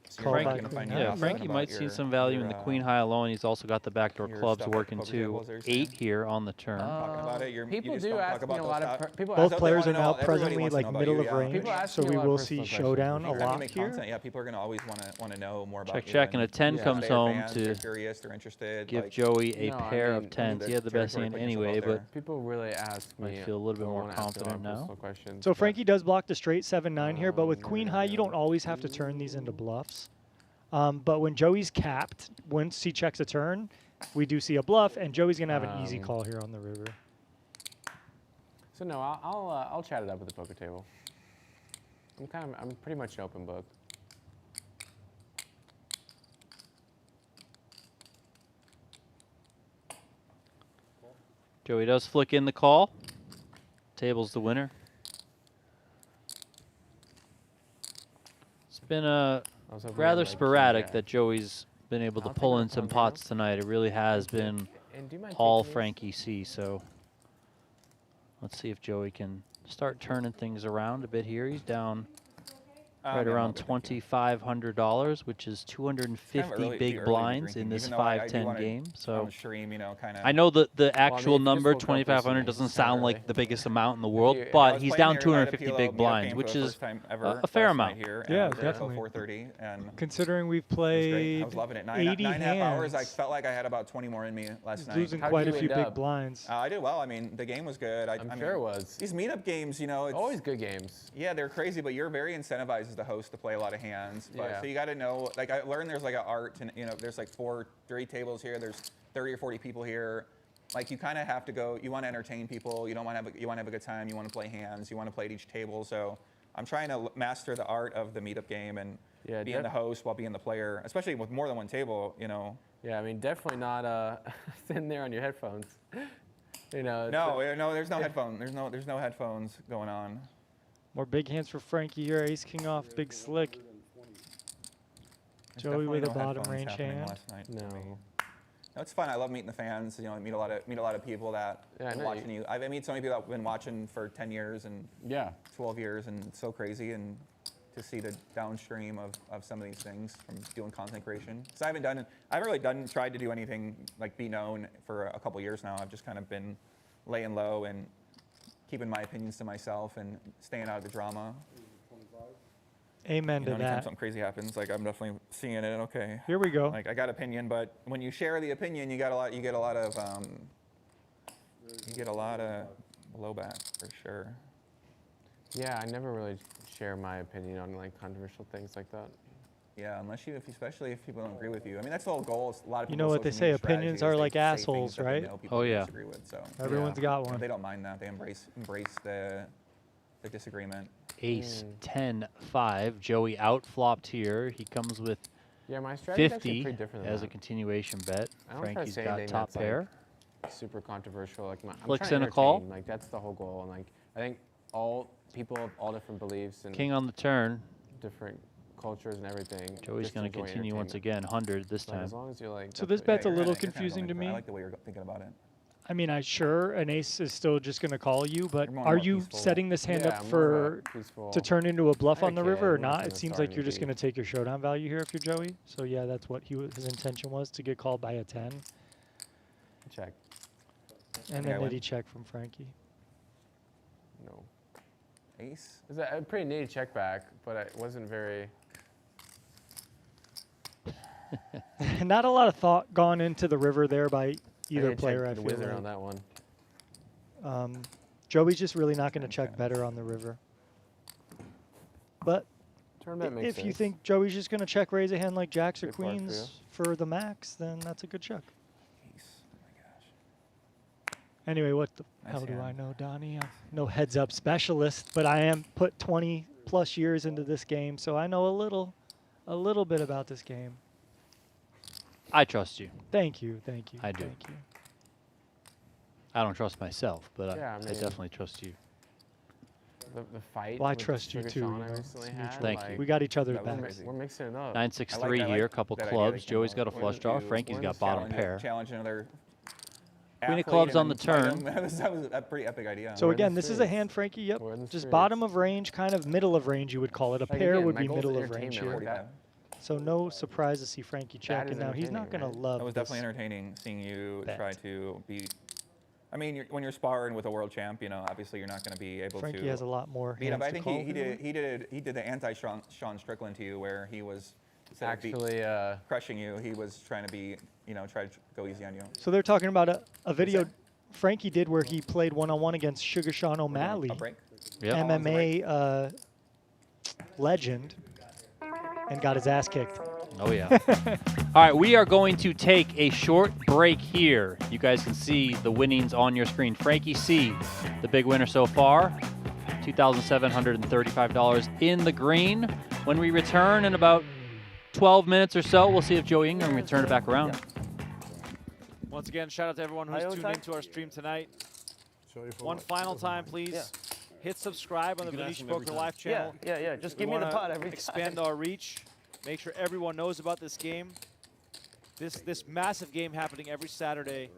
So Call you're back gonna queen find high. your Yeah, house Frankie talking might about see your- some value your, in the queen high alone. He's also got the backdoor your clubs stuff at working poker too. tables, they're 8 saying. here on the turn. Talking about it, you People just do don't talk ask me about a those lot stuff. of people Both ask players wanna are now know- everybody presently wants to like know about middle you, of yeah. range, People ask so me a we lot of will personal see questions. Showdown a If you're gonna lot make here. content, yeah, people are gonna always want to know more about Check, you. check, and a 10 Yeah. comes They're home fans, to they're curious, they're interested. give like, Joey a No, I pair mean, of 10s. the He had the best territory hand put yourself anyway, out but there. People really ask Might me. feel a little bit or more wanna ask me a lot confident of now. personal questions, So but- Frankie does block the straight 7-9 here, but with queen high, you don't always have to turn these into bluffs. But when Joey's capped, once he checks a turn, we do see a bluff, and Joey's gonna have an easy call here on the river. So no, I'll chat it up at the poker table. I'm pretty much an open book. Joey does flick in the call. Table's the winner. It's been I was hoping rather I'd, like, sporadic yeah. that Joey's been able to I'll take pull my in some phone, pots tonight. It really has Thank you. been And do you mind all taking these? Frankie C. So let's see if Joey can start turning things around a bit here. He's down right yeah, around no, but thank you. $2,500, which is 250 Kind of early- too big early to be blinds drinking, in this even though I do 5-10 wanna- game. On So the stream, you know, kind of. I know that the I mean, actual if you number, just woke up 2,500, recently, doesn't it's kinda sound like early. the biggest amount in the world, you- I but was he's playing down here at a 250 PLO big meetup blinds, game which for the is first time ever a fair last amount. night here, and Yeah, I was there till definitely. 4:30, and Considering we've it was great. played I was loving it. 80 nine and a half hours. I hands, felt like I had about 20 more in me last night. losing How'd quite a you few end big up? blinds. I did well. I mean, the game was good. I I'm mean, sure it was. These meetup games, you know, it's Always good games. Yeah, they're crazy, but you're very incentivized as the host to play a lot of hands. But Yeah. so you got to know. Like I learned, there's like an art, and you know, there's like 3 tables here. There's 30 or 40 people here. Like you kind of have to go. You want to entertain people. You don't want to have. You want to have a good time. You want to play hands. You want to play at each table. So I'm trying to master the art of the meetup game and Yeah, being the host while being the player, especially with more than one table. You know. Yeah, I mean, definitely not sitting there on your headphones. You know. it's No, there's no headphone. There's no headphones going on. More big hands for Frankie here. Ace king off, big slick. There's Joey with definitely a no bottom headphones range happening hand. last night for No. me. No, it's fun. I love meeting the fans. You know, I meet a lot of people that Yeah, I are know watching you. I meet so many people that have been watching for 10 years and 12 years, and it's so crazy. And to see the downstream of some of these things from doing content creation. So I haven't really tried to do anything like be known for a couple years now. I've just kind of been laying low and keeping my opinions to myself and staying out of the drama. Amen to Anytime that. something crazy happens, like I'm definitely seeing it. Okay, Here we go. like I got opinion, but when you share the opinion, you get a lot of blowback for sure. Yeah, I never really share my opinion on like controversial things like that. Yeah, especially if people don't agree with you. I mean, that's the whole goal. A lot of You people's know what they social say, media strategy opinions is are they like say assholes, things that they right? know people Oh, don't yeah. disagree with. So Everyone's got one. they don't mind that. They embrace the disagreement. Ace 10-5. Joey outflopped here. He comes with Yeah, my strategy is actually 50 pretty different than as a that. continuation bet. I don't try to Frankie's say got anything top that's, like, pair. super controversial. Like I'm Flicks trying to in a call. entertain, like that's the whole goal. And like I think all people have all different beliefs and King on the turn. different cultures and everything. Joey's just going to enjoy continue once entertainment. again. 100 this Like, time. as long as you're like. So this that's what bet's a you're- little You're kinda confusing to going me. I like the way you're thinking about it. I mean, sure, an ace is still just going to call you, but You're more are about you peaceful. setting this hand Yeah, up I'm more for about peaceful. to turn into a bluff I on the don't river care. or I'm not not? gonna It seems start like any you're just beef. going to take your showdown value here if you're Joey. So yeah, that's what his intention was, to get called by a 10. Check. And think I then win. nitty check from Frankie. No. Ace. It was a pretty nitty check back, but it wasn't very. Not a lot of thought gone into the river there by either I player, I the feel wizard like. on that one. Joey's just really not going to check better on the river. But Tournament makes if sense. you think Joey's just going to check raise a hand like jacks or Good card for queens for the max, then that's a good check. Ace. Oh my gosh. Anyway, what the Nice hell do I hand. know, Donnie? I'm no heads-up specialist, but I am put 20-plus years into this game, so I know a little bit about this game. I trust you. Thank you. I do. Thank you. I don't trust myself, but Yeah, I I mean- definitely trust you. The fight. Well, I with trust you Sugar too. Sean you I know, recently it's had, mutual. Thank you. like, We got each other's That was backs. crazy. We're mixing it up. 963 I like here, couple that idea clubs. they came Joey's up got a with. flush draw. Frankie's When's got bottom challenge? pair. Challenge another. Queen of athlete clubs and on the then fight turn. him. That was a pretty epic idea. So We're in the again, this is a streets. hand, Frankie. Yep, We're in the just streets. bottom of range, kind of middle of range. You would call it. A Like, pair again, would my be goal is middle of range entertainment, here. like 45. So no surprise to see Frankie check, is and now he's not going entertaining, to right? love That was this. definitely entertaining seeing you bet. try to beat. I mean, when you're sparring with a world champ, you know, obviously you're not going to be able Frankie to has a lot more beat him. hands But I to think call he here. did the anti Sean Strickland to you, where he was instead of Actually, crushing you, he was trying to be, try to go easy on you. So they're talking about a video that? Frankie did where he played one-on-one against Sugar Sean O'Malley, A break. Yep. MMA legend, and got his ass kicked. Oh, yeah. All right, we are going to take a short break here. You guys can see the winnings on your screen. Frankie C, the big winner so far, $2,735 in the green. When we return in about 12 minutes or so, we'll see if Joey Ingram can turn it back around. Once again, shout out to everyone who's tuned into our stream tonight. One final time, please. Hit subscribe on the Venetian Poker Live channel. Yeah. Just We give me the wanna pot every time. expand our reach. Make sure everyone knows about this game. This massive game happening every Saturday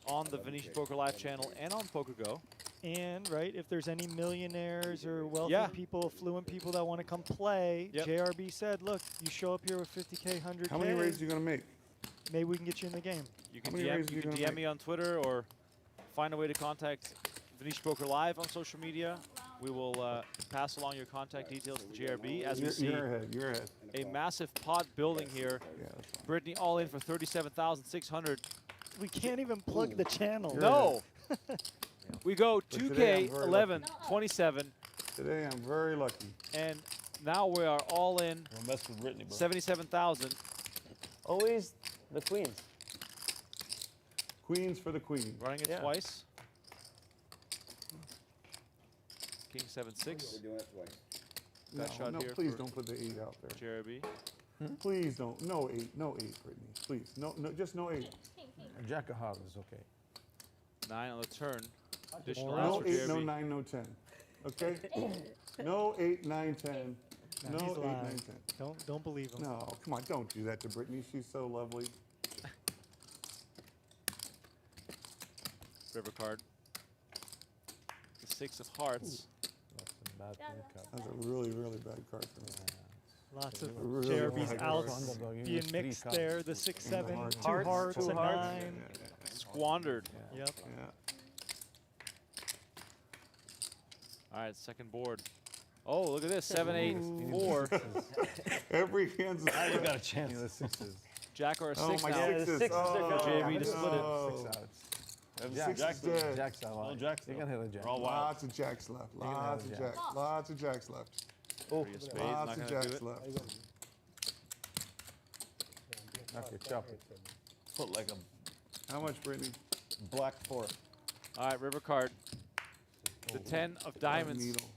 on the Venetian Poker Live channel and on PokerGo. And right, if there's any millionaires or wealthy Yeah. people, affluent people that want to come play, Yep. JRB said, look, you show up here with 50K, 100K, How many raises are you gonna make? maybe we can get you in the game. You can How many DM, raises you you can gonna DM make? me on Twitter or find a way to contact Venetian Poker Live on social media. We will pass along your contact details to JRB as we see You're ahead. You're ahead. a massive pot building here. Yeah, that's fine. Brittany all in for 37,600. We can't even plug the channel. No. We go today 2K, I'm very 11, 27, Today I'm very lucky. and now we are all in Don't mess with Brittany, bro. 77,000. Always the queens. Queens for the queen. Running it Yeah. twice. King 7-6. No, Got shot no, here please for don't put the 8 out there. JRB. Please don't. No 8. No 8, Brittany. Please. No, just no 8. Jack of hearts is okay. 9 on the turn. Additional Alright. outs No for 8, no JRB. 9, no 10. Okay? No 8, 9, 10. No, No he's 8, 9, lying. 10. Don't believe him. No, come on, don't do that to Brittany. She's so lovely. river card. The 6 of hearts. That's a really, really bad card for me. Lots of Really JRB's bad outs card. being mixed there. The 6-7, hearts. two hearts, Two a hearts. 9. Squandered. Yep. Yeah. All right, second board. Oh, look at this. 7, 8, 4. Every hand's You got a chance. The sixes. Jack or a 6 Oh, my now. sixes. sixes are Oh, gone. JB to split it. oh. Jack's Jack's dead. Jack's out. No Jacks. You can hit a Jack. We're all wild. Lots of jacks left. Lots of have jacks. Lots of jacks left. Oh, Three of spades, Lots not of gonna do jacks it. left. okay, chop it. Put like a How much, Brittany? Black 4. All right, river card. The 10 of diamonds. Needle.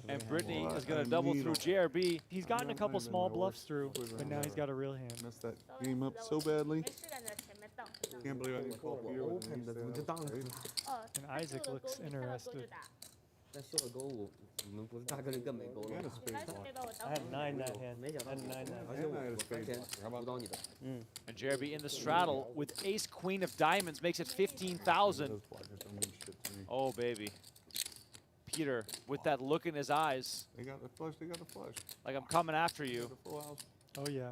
And Brittany What is going a to double needle. through JRB. He's gotten a Not couple even small my bluffs worst through, quiver but I've now he's ever got a real hand. Messed that game up so badly. Can't believe I didn't call Peter with an ace there. That was crazy. And Isaac looks interested. 但是二勾五，你们不是大概率更没勾 He 了 had 吗 a？spade call. I had 9 that hand. 没想 I 到 had 9 that 而 hand. 且 And I had a 我 spade 发现 call. 辅导你的。 And JRB in the straddle with ace queen of diamonds makes it 15,000. Those blockers don't mean shit to me. Oh, baby. Peter, with that look in his eyes, They got the flush. They got the flush. like I'm coming after They you. got the full house. Oh, yeah.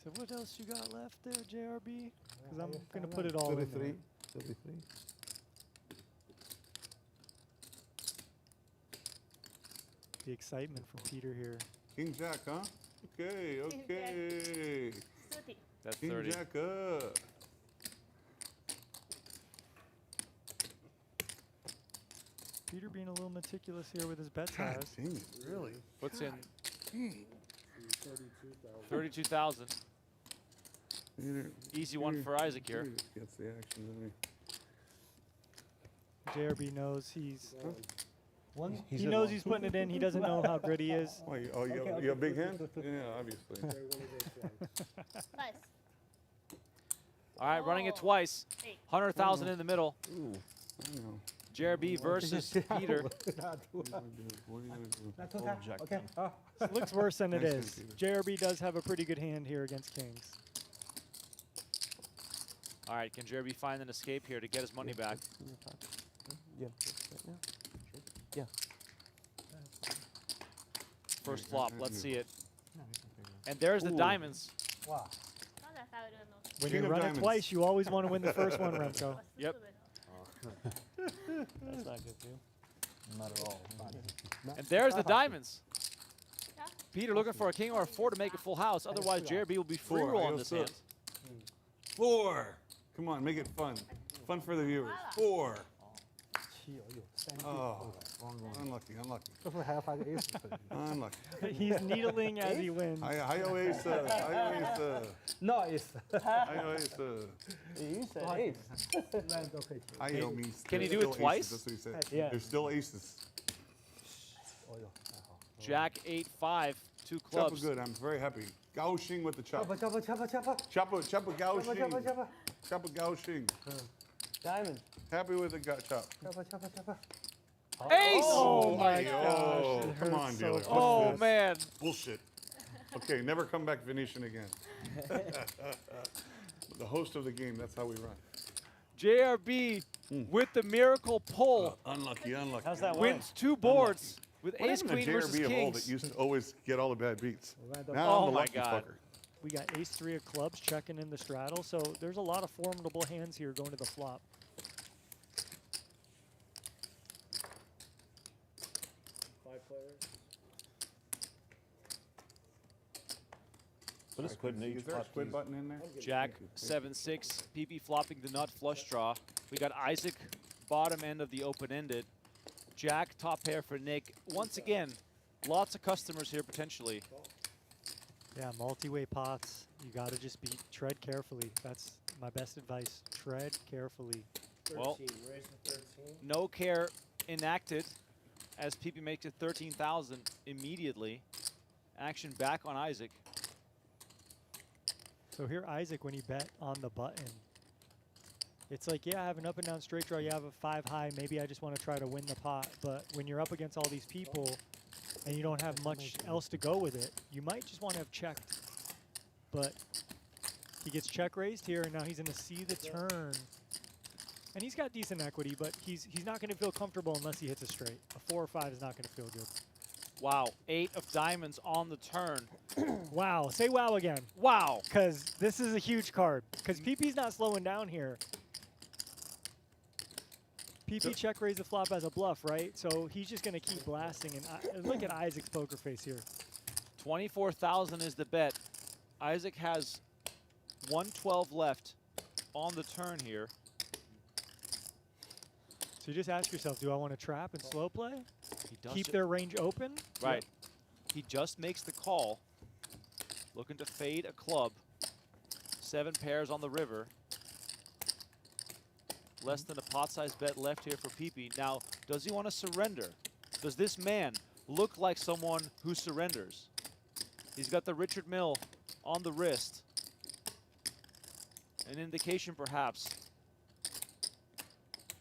So what else you got left there, JRB? Because I'm going to put it all in there. 33. 33. The excitement from Peter here. King Jack, huh? Okay, okay. That's King 30. Jack up. Peter being a little meticulous here with his bet God size. dang it, really? Puts in Dang. 32,000. Peter, Easy one for Isaac here. Peter just gets the action, doesn't JRB knows he's. He's He at knows one. he's putting it in. He doesn't know how good he is. he? Why, you have big hands? Yeah, obviously. All right, running it twice. 100,000 in the middle. I know. JRB versus Peter. What are you gonna do? Jack. It looks worse than it Nice is. hand, JRB does have a pretty good hand here against kings. All right, can JRB find an escape here to get his money back? Yeah. Yeah. First flop, let's see it. And there's the diamonds. When King you of run it diamonds. twice, you always want to win the first one, Remco. Yep. That's not good for you. Not at all. And there's the diamonds. Peter looking for a king or a 4 to make a full house. Otherwise, JRB will be free Four, roll on I this also- hand. 4. Come on, make it fun. Fun for the viewers. 4. Oh, unlucky, unlucky. Unlucky. He's needling as he wins. I always, No, it's. I always, You said ace. I know me. Can he there's do it still twice? Aces, that's what he said. Yeah. There's still aces. Jack 8-5, 2 Chopper clubs. good. I'm very happy. Gauching with the chop. Chopper. Chopper gauching. Chopper gauching. Diamond. Happy with the chop. Ace! Oh my Ay, gosh. oh, it come hurts on, so dealer. What's bad. Oh, this? man. Bullshit. Okay, never come back Venetian again. The host of the game, that's how we run. JRB with the miracle pull Unlucky, unlucky. How's that wins 2 boards with What ace happened queen to versus JRB of old that kings. used to always get all the bad beats? Now Oh I'm the my lucky God. fucker. We got ace-3 of clubs checking in the straddle, so there's a lot of formidable hands here going to the flop. But it's quit in Is each there a pot. squid button in there? Jack 7-6, PP flopping the nut flush draw. We got Isaac bottom end of the open-ended. Jack top pair for Nick. Once again, lots of customers here potentially. Yeah, multi-way pots. You got to just tread carefully. That's my best advice. Tread carefully. 13, Well, raise to 13. no care enacted as PP makes it 13,000 immediately. Action back on Isaac. So here, Isaac, when he bet on the button, it's like, yeah, I have an up and down straight draw. You have a 5 high. Maybe I just want to try to win the pot. But when you're up against all these people and you don't have much else to go with it, you might just want to have checked. But He gets check raised here, and now he's going to see the turn. And he's got decent equity, but he's not going to feel comfortable unless he hits a straight. A 4 or 5 is not going to feel good. Wow, 8 of diamonds on the turn. Wow. Say wow again. Wow. Because this is a huge card. Because PP's not slowing down here. PP check raise the flop as a bluff, right? So he's just going to keep blasting. And look at Isaac's poker face here. 24,000 is the bet. Isaac has 112 left on the turn here. So you just ask yourself, do I want to trap and slow play? He does Keep their range open? Right. He just makes the call. Looking to fade a club. 7 pairs on the river. Less than a pot-sized bet left here for PP. Now, does he want to surrender? Does this man look like someone who surrenders? He's got the Richard Mill on the wrist. An indication, perhaps,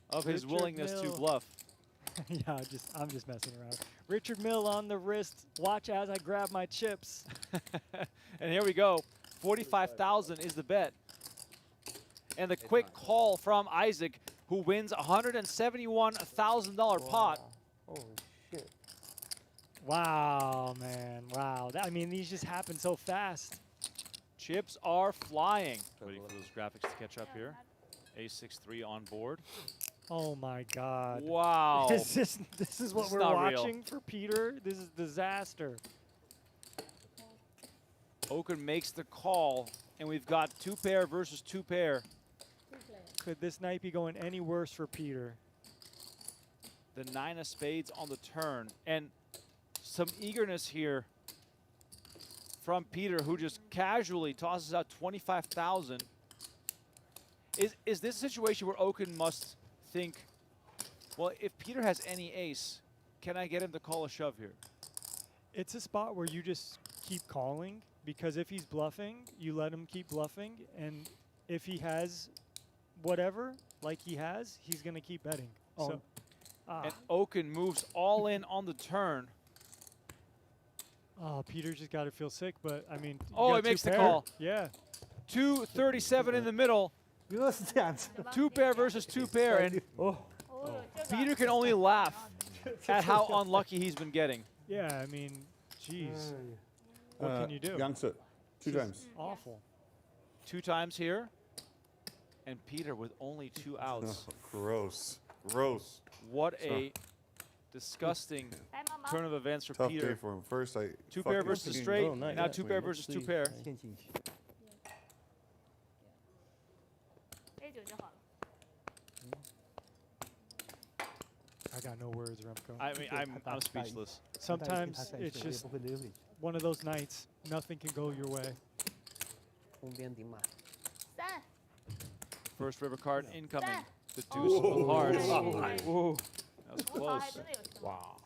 of his Richard willingness to Mill. bluff. Yeah, I'm just messing around. Richard Mill on the wrist. Watch as I grab my chips. And here we go. 45,000 is the bet. And the quick call from Isaac, who wins $171,000 pot. Holy shit. Wow, man. Wow. I mean, these just happen so fast. Chips are flying. Waiting for those graphics to catch up here. A63 on board. Oh, my God. Wow. this is what It's we're not real. watching for Peter? This is disaster. Oaken makes the call, and we've got 2 pair versus 2 pair. Could this night be going any worse for Peter? The 9 of spades on the turn. And some eagerness here from Peter, who just casually tosses out 25,000. Is this a situation where Oaken must think, well, if Peter has any ace, can I get him to call a shove here? It's a spot where you just keep calling, because if he's bluffing, you let him keep bluffing, and if he has whatever, like he has, he's going to keep betting. Oh. So, And Oaken moves all in on the turn. Oh, Peter just got to feel sick, but I mean. you Oh, got he two makes the pair. call. Yeah. 237 in the middle. 原来是这样子。 2 pair versus 2 pair, and 哦， Peter can only laugh at how unlucky he's been getting. Yeah, I mean, geez. What can you do? Youngster, 2 times. Awful. 2 times here, and Peter with only 2 outs. Gross. Gross. What a disgusting turn of events for Tough day Peter. for him. First, I 2 pair fucking- versus straight, Oh, nice. now 2 pair versus 2 pair. 先进去。 I got no words, Remco. I mean, I'm speechless. Sometimes it's just one of those nights. Nothing can go your way. 红边顶马。 First river card incoming. The deuce of hearts. That was close. Wow.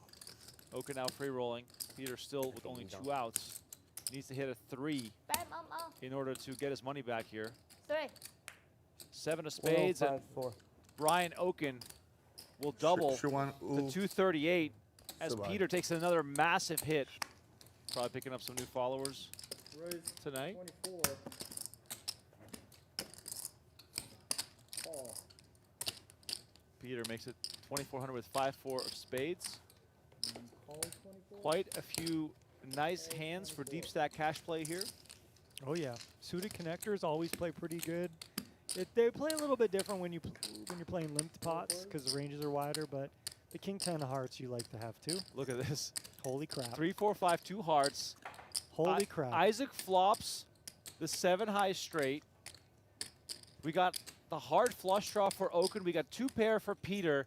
Oaken now free rolling. Peter still with only 2 outs. Needs to hit a 3 in order to get his money back here. 7 of spades, and 4. Brian Oaken will double Shawan, to ooh. 238 as Survive. Peter takes another massive hit. Probably picking up some new followers tonight. 24. Peter makes it 2,400 with 5-4 of spades. Call 24. Quite a few nice hands for deep stack cash play here. Oh yeah, suited connectors always play pretty good. They play a little bit different when you're playing limped pots because the ranges are wider, but the king 10 of hearts you like to have too. Look at this. Holy crap! 3, 4, 5, 2 hearts. Holy crap! Isaac flops the 7 high straight. We got the hard flush draw for Oaken. We got 2 pair for Peter.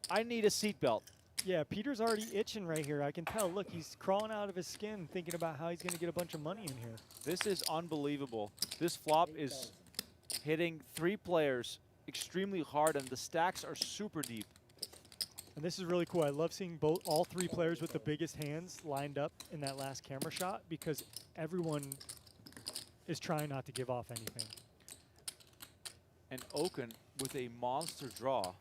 I need a seatbelt. Yeah, Peter's already itching right here. I can tell. Look, he's crawling out of his skin thinking about how he's going to get a bunch of money in here. This is unbelievable. This flop is hitting 3 players extremely hard, and the stacks are super deep. And this is really cool. I love seeing all 3 players with the biggest hands lined up in that last camera shot because everyone is trying not to give off anything. And Oaken with a monster draw.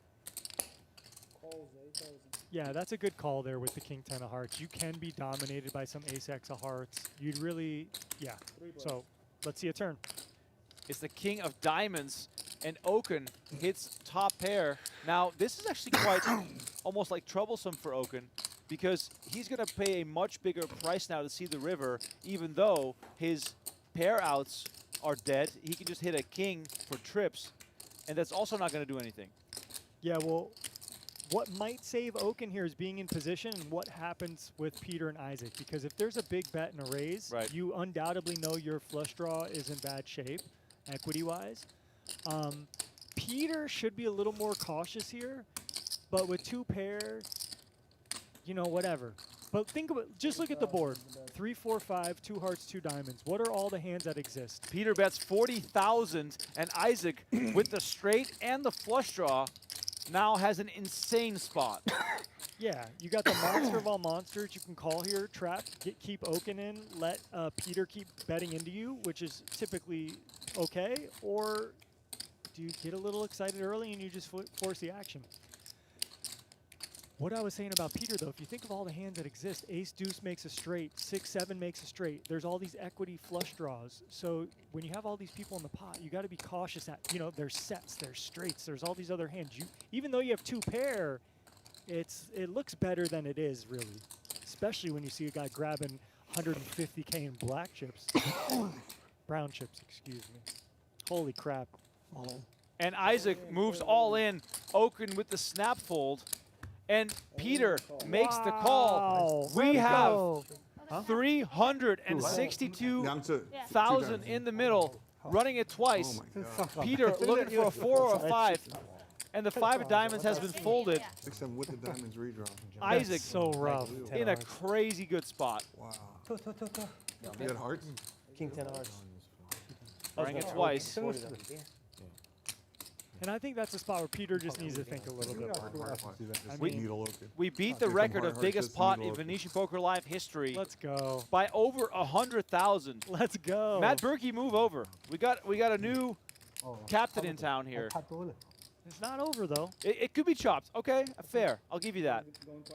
Calls 8,000. Yeah, that's a good call there with the king 10 of hearts. You can be dominated by some ace x of hearts. You'd really, yeah. So let's see a turn. It's the king of diamonds, and Oaken hits top pair. Now, this is actually quite almost like troublesome for Oaken because he's going to pay a much bigger price now to see the river, even though his pair outs are dead. He can just hit a king for trips, and that's also not going to do anything. Yeah, well, what might save Oaken here is being in position and what happens with Peter and Isaac. Because if there's a big bet and a raise, Right. you undoubtedly know your flush draw is in bad shape, equity-wise. Peter should be a little more cautious here, but with 2 pair, you know, whatever. But think about, just look at the board. 3, 4, 5, 2 hearts, 2 diamonds. What are all the hands that exist? Peter bets 40,000, and Isaac, with the straight and the flush draw, now has an insane spot. Yeah, you got the monster of all monsters you can call here, trap, keep Oaken in, let Peter keep betting into you, which is typically okay, or do you get a little excited early and you just force the action? What I was saying about Peter, though, if you think of all the hands that exist, ace deuce makes a straight, 6, 7 makes a straight. There's all these equity flush draws. So when you have all these people in the pot, you got to be cautious that, you know, there's sets, there's straights, there's all these other hands. Even though you have 2 pair, it looks better than it is, really. Especially when you see a guy grabbing 150K in black chips. Brown chips, excuse me. Holy crap. And Isaac moves all in, Oaken with the snap fold. And Peter makes the call. We have 362,000 in the middle, running it twice. Peter looking for a 4 or a 5, and the 5 of diamonds has been folded. 6, 7 with the diamonds redraw. Isaac So rough. in a crazy good spot. Wow. You had hearts? King 10 hearts. Running it twice. And I think that's a spot where Peter just needs to think a little bit more. We beat the record of biggest pot in Venetian Poker Live history. Let's go. By over 100,000. Let's go. Matt Berkey, move over. We got a new captain in town here. It's not over, though. It could be chopped. Okay, fair. I'll give you that.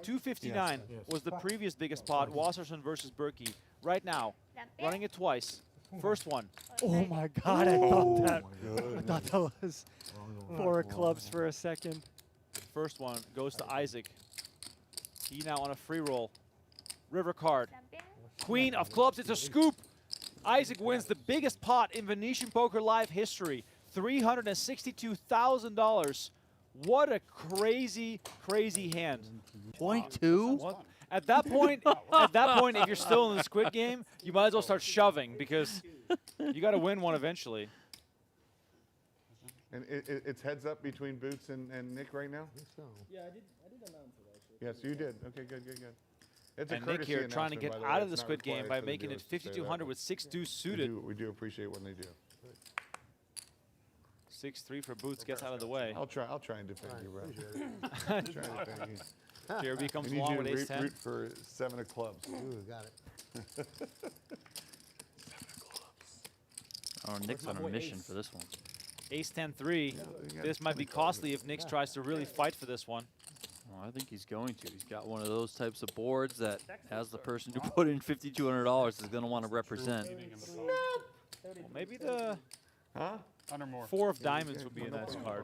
259 was the previous biggest pot. Wasserson versus Berkey. Right now, running it twice. First one. Oh my God! I thought that was 4 of clubs for a second. First one goes to Isaac. He now on a free roll. River card. Queen of clubs. It's a scoop. Isaac wins the biggest pot in Venetian Poker Live history. $362,000. What a crazy, crazy hand. 0.2? At that point, if you're still in the Squid Game, you might as well start shoving because you got to win one eventually. And it's heads up between Boots and Nick right now? Yeah, I did announce it actually. Yes, you did. Okay, good. It's And Nick here trying to get out of the Squid Game by making it 5,200 with 6 deuce suited. We do appreciate when they do. 6-3 for Boots gets out of the way. I'll try and defend you, bro. JRB comes We need along you with to ace-10. root for 7 of clubs. Ooh, got it. Oh, Nick's on a mission for this one. Ace-10-3. This might be costly if Nick tries to really fight for this one. Well, I think he's going to. He's got one of those types of boards that, as the person who put in $5,200, is going to want to represent. Well, maybe the 4 of diamonds would be a nice card.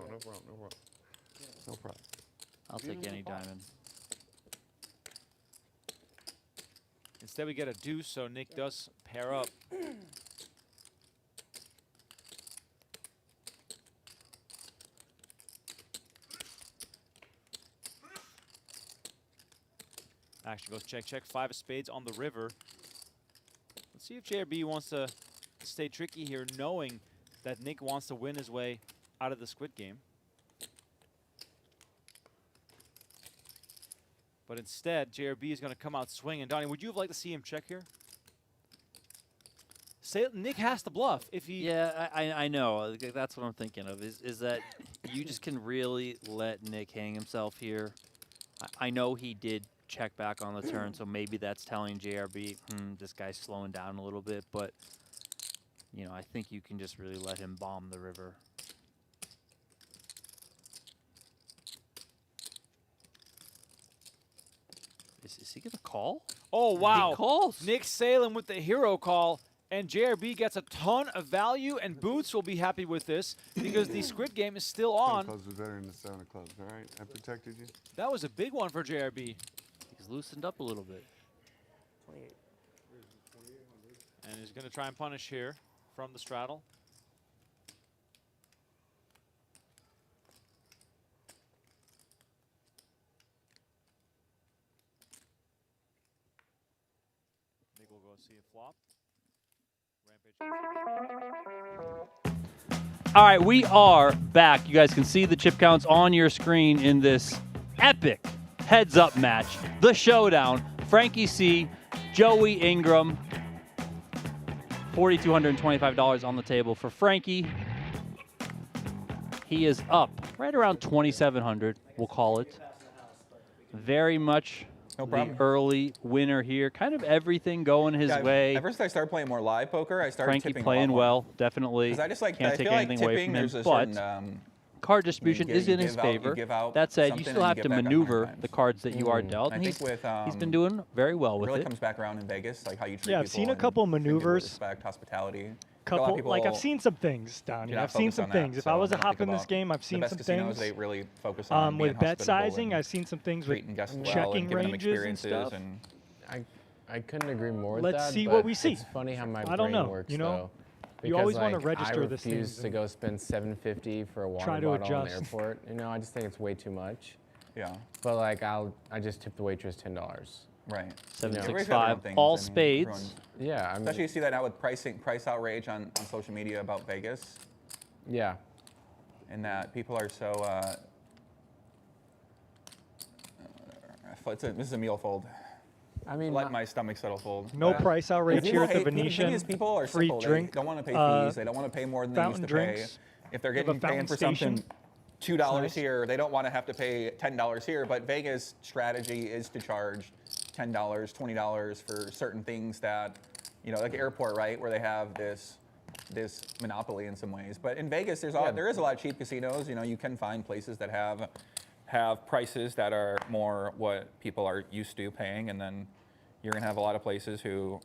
No problem. I'll take any diamond. Instead, we get a deuce, so Nick does pair up. Action goes check. 5 of spades on the river. Let's see if JRB wants to stay tricky here, knowing that Nick wants to win his way out of the Squid Game. But instead, JRB is going to come out swinging. Donnie, would you have liked to see him check here? Nick has to bluff if he... Yeah, I know. That's what I'm thinking of, is that you just can really let Nick hang himself here. I know he did check back on the turn, so maybe that's telling JRB, this guy's slowing down a little bit. But, you know, I think you can just really let him bomb the river. Is he going to call? Oh, wow. He calls. Nick Salem with the hero call. And JRB gets a ton of value, and Boots will be happy with this because the Squid Game is still on. Clubs was better than the 7 of clubs. All right, I protected you. That was a big one for JRB. He's loosened up a little bit. 28. And he's going to try and punish here from the straddle. Nick will go see a flop. All right, we are back. You guys can see the chip counts on your screen in this epic heads-up match. The Showdown. Frankie C, Joey Ingram. $4,225 on the table for Frankie. He is up right around 2,700, we'll call it. Very much the early winner here. Kind of everything going his way. Ever since I started playing more live poker, I started Frankie tipping playing a lot more. well, definitely. Because I just like, can't I take feel like anything away tipping, from him. there's a But certain, card distribution is in his you favor. give out That said, you something still and have you to get back on maneuver times. the cards that you are dealt. I And think with he's been doing very well with really it. comes back around in Vegas, like how you treat Yeah, people. I've seen a and couple treat people with maneuvers. Respect, hospitality. Couple, like I've seen some things down here. I've seen some things. If I was a hop in this game, I've seen some things. They really focus on with bet sizing, I've seen some things with checking ranges and stuff. I couldn't agree more with Let's that. see but what we see. It's funny how my I don't brain know, works, you know? though. You always Because, wanna register I this refuse thing to go spend $7.50 for a water try to bottle in the adjust. airport. You know, I just think it's way too much. Yeah. But like, I just tip the waitress $10. Right. 765, all spades. Yeah, I mean, Especially you see that now with price outrage on social media about Vegas. Yeah. And that people are so. This is a meal fold. I mean, let my stomach settle fold. No price outrage here at the The thing Venetian. is, people are Free simple. drink. They don't want to pay fees. They don't want to pay more than they used fountain to drinks. pay. If they're We have a getting paying fountain for station. something $2 nice. here, they don't want to have to pay $10 here. But Vegas' strategy is to charge $10, $20 for certain things that, you know, like airport, right, where they have this monopoly in some ways. But in Vegas, there is a lot of cheap casinos. You know, you can find places that have prices that are more what people are used to paying, and then you're gonna have a lot of places who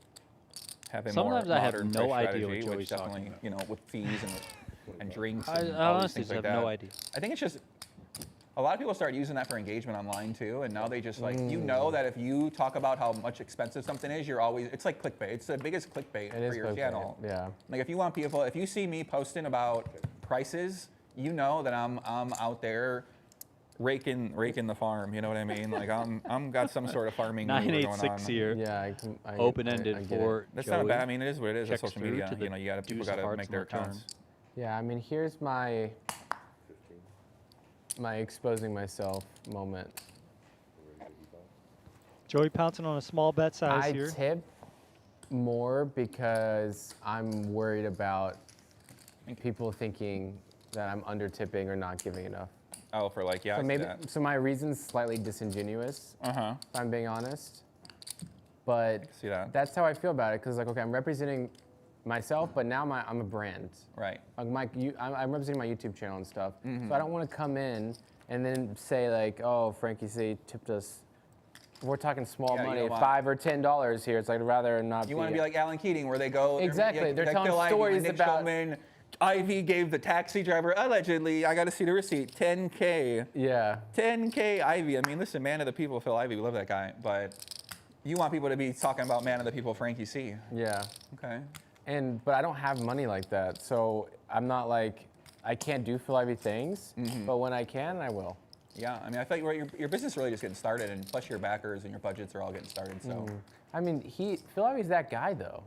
have a Sometimes more I have modern no price idea strategy, what which Joey's talking definitely, you know, with fees and drinks. I And all these honestly things just like have no that. idea. I think it's just a lot of people start using that for engagement online too, and now they just like you know that if you talk about how much expensive something is, it's like clickbait. It's the biggest clickbait for your channel. Yeah. Like if you see me posting about prices, you know that I'm out there raking the farm. You know what I mean? Like I'm got some sort of farming maneuver going on. 986 here. Yeah, Open-ended for That's Joey. not bad. I mean, it is what it is. It's Checks social through media. to the You know, people deuce got of to hearts make on their the turn. accounts. Yeah, I mean, here's my exposing myself moment. Joey pouncing on a small bet size I here. tip more because I'm worried about people thinking that I'm under tipping or not giving enough. Oh, for like, yeah, So I see maybe that. so my reason's slightly disingenuous. Uh-huh. If I'm being honest, but See that. that's how I feel about it. Because like, okay, I'm representing myself, but now I'm a brand. Right. Like I'm representing my YouTube channel and stuff. Mm-hmm. So I don't want to come in and then say like, oh, Frankie C tipped us. We're talking small Yeah, you money, don't want- $5 or $10 here. It's like I'd rather not. You want to be like Alan Keating, where they go. Exactly, they're like telling Phil Ivey, stories Nick about- Schulman, Ivy gave the taxi driver allegedly. I got to see the receipt. 10K. Yeah. 10K Ivy. I mean, listen, man of the people, Phil Ivey. We love that guy, but you want people to be talking about man of the people, Frankie C. Yeah. Okay. But I don't have money like that, so I'm not like I can't do Phil Ivey things. Mm-hmm. But when I can, I will. Yeah, I mean, I feel like your business is really just getting started, and plus your backers and your budgets are all getting started. So I mean, Phil Ivey's that guy though.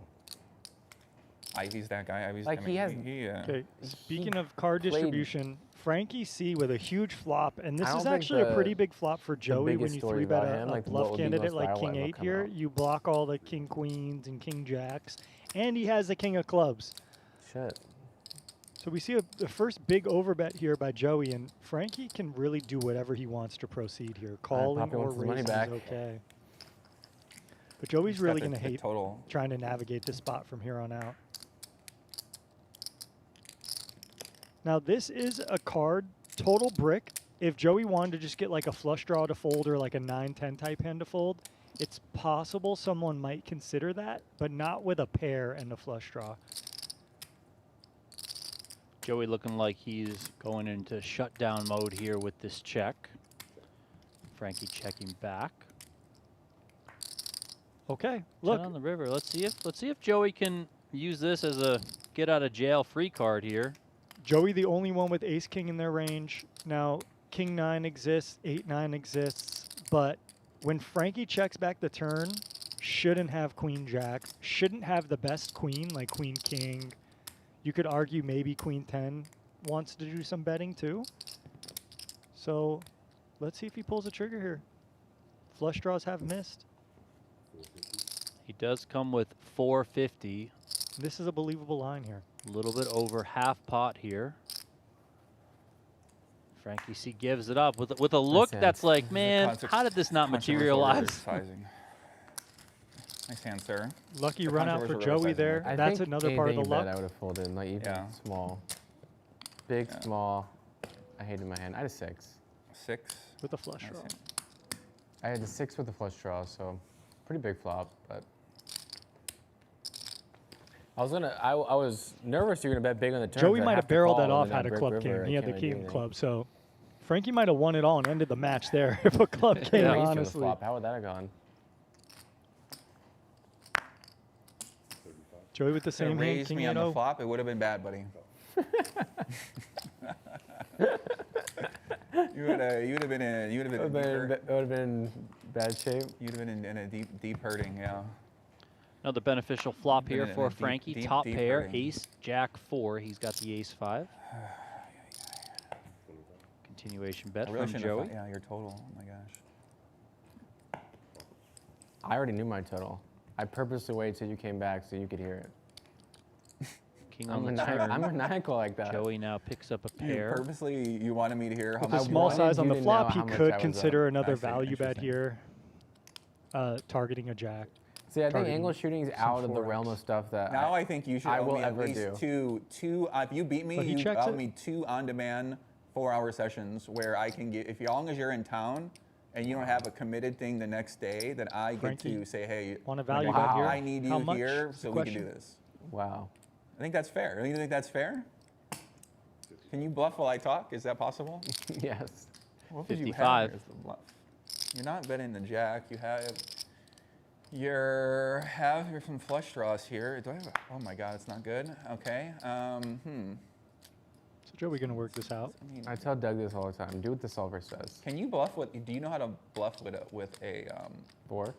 Ivy's that guy. Ivy's Like, I mean, he has- Okay, speaking of card played- distribution, Frankie C with a huge flop, and this I don't is think actually a the- pretty big flop for Joey when biggest you story 3-bet about a him, like, what bluff would be candidate most like viral, King and 8 what'll come here. out. You block all the King Queens and King Jacks, and he has the King of Clubs. Shit. So we see the first big overbet here by Joey, and Frankie can really do whatever he wants to proceed here. Calling Poppy or wants his money raising back. is okay. But Joey's He's got really the- going to the hate total. trying to navigate this spot from here on out. Now this is a card, total brick. If Joey wanted to just get like a flush draw to fold or like a 9-10 type hand to fold, It's possible someone might consider that, but not with a pair and a flush draw. Joey looking like he's going into shutdown mode here with this check. Frankie checking back. Okay, 10 look, on the river. Let's see if Joey can use this as a get out of jail free card here. Joey the only one with ace king in their range. Now king 9 exists, 8-9 exists, but when Frankie checks back the turn, shouldn't have queen jack, shouldn't have the best queen like queen king. You could argue maybe queen 10 wants to do some betting too. So let's see if he pulls a trigger here. Flush draws have missed. He does come with 450. This is a believable line here. A little bit over half pot here. Frankie C gives it up with a look that's like, man, how did this not materialize? Sizing. Nice hand, sir. Lucky The run out for controversial Joey sizing. there. I That's think another part of the anything luck. that I would have folded, like even Yeah. small. Big, small. I hated my hand. I had a 6. 6. With a flush Nice draw. hand. I had the 6 with the flush draw, so pretty big flop, but. I was nervous you were gonna bet big on the turn. Joey 'cause I'd might have have to barreled call, that and off then had a brick club river, came. He I had the can't really do king anything. club, so Frankie might have won it all and ended the match there if a club came, Yeah. Ace on the honestly. flop. How would that have gone? Joey with the If you same hand, raised king me on the 8-0. flop, it would have been bad, buddy. you would have been in. You would have been. It would have been bad shape. You'd have been in a deep hurting. Yeah. Another beneficial flop Been here in a for deep- Frankie. deep- Top deep pair, hurting. ace, jack 4. He's got the ace 5. Continuation bet I really from shouldn't have Joey. thought- Yeah, your total. Oh my gosh. I already knew my total. I purposely waited till you came back so you could hear it. King on the I'm turn. maniacal like that. Joey now picks up a You pair. purposely you wanted me to hear how With the much you small wanted? size on you the to flop, know he how much I could was consider up. another I see, value bet interesting. here, targeting a jack. See, I think targeting angle shooting is some out of the 4X. realm of stuff that Now I think you should I owe will me at ever least do. two. If you beat me, But he you checks owe it. me 2 on-demand 4-hour sessions where I can get. If as long as you're in town and you don't have a committed thing the next day, then I get Frankie, to say, hey, want a value bet here? I need How you much here is the so we can do question? this. Wow. I think that's fair. Don't you think that's fair? Can you bluff while I talk? Is that possible? Yes. What would you 55. have here as the bluff? You're not betting the jack. You have your some flush draws here. Do I have? Oh my God, it's not good. Okay. So Joey gonna work this out. I mean, I tell Doug this all the time. Do what the solver says. can you bluff with? Do you know how to bluff with a? 4. Do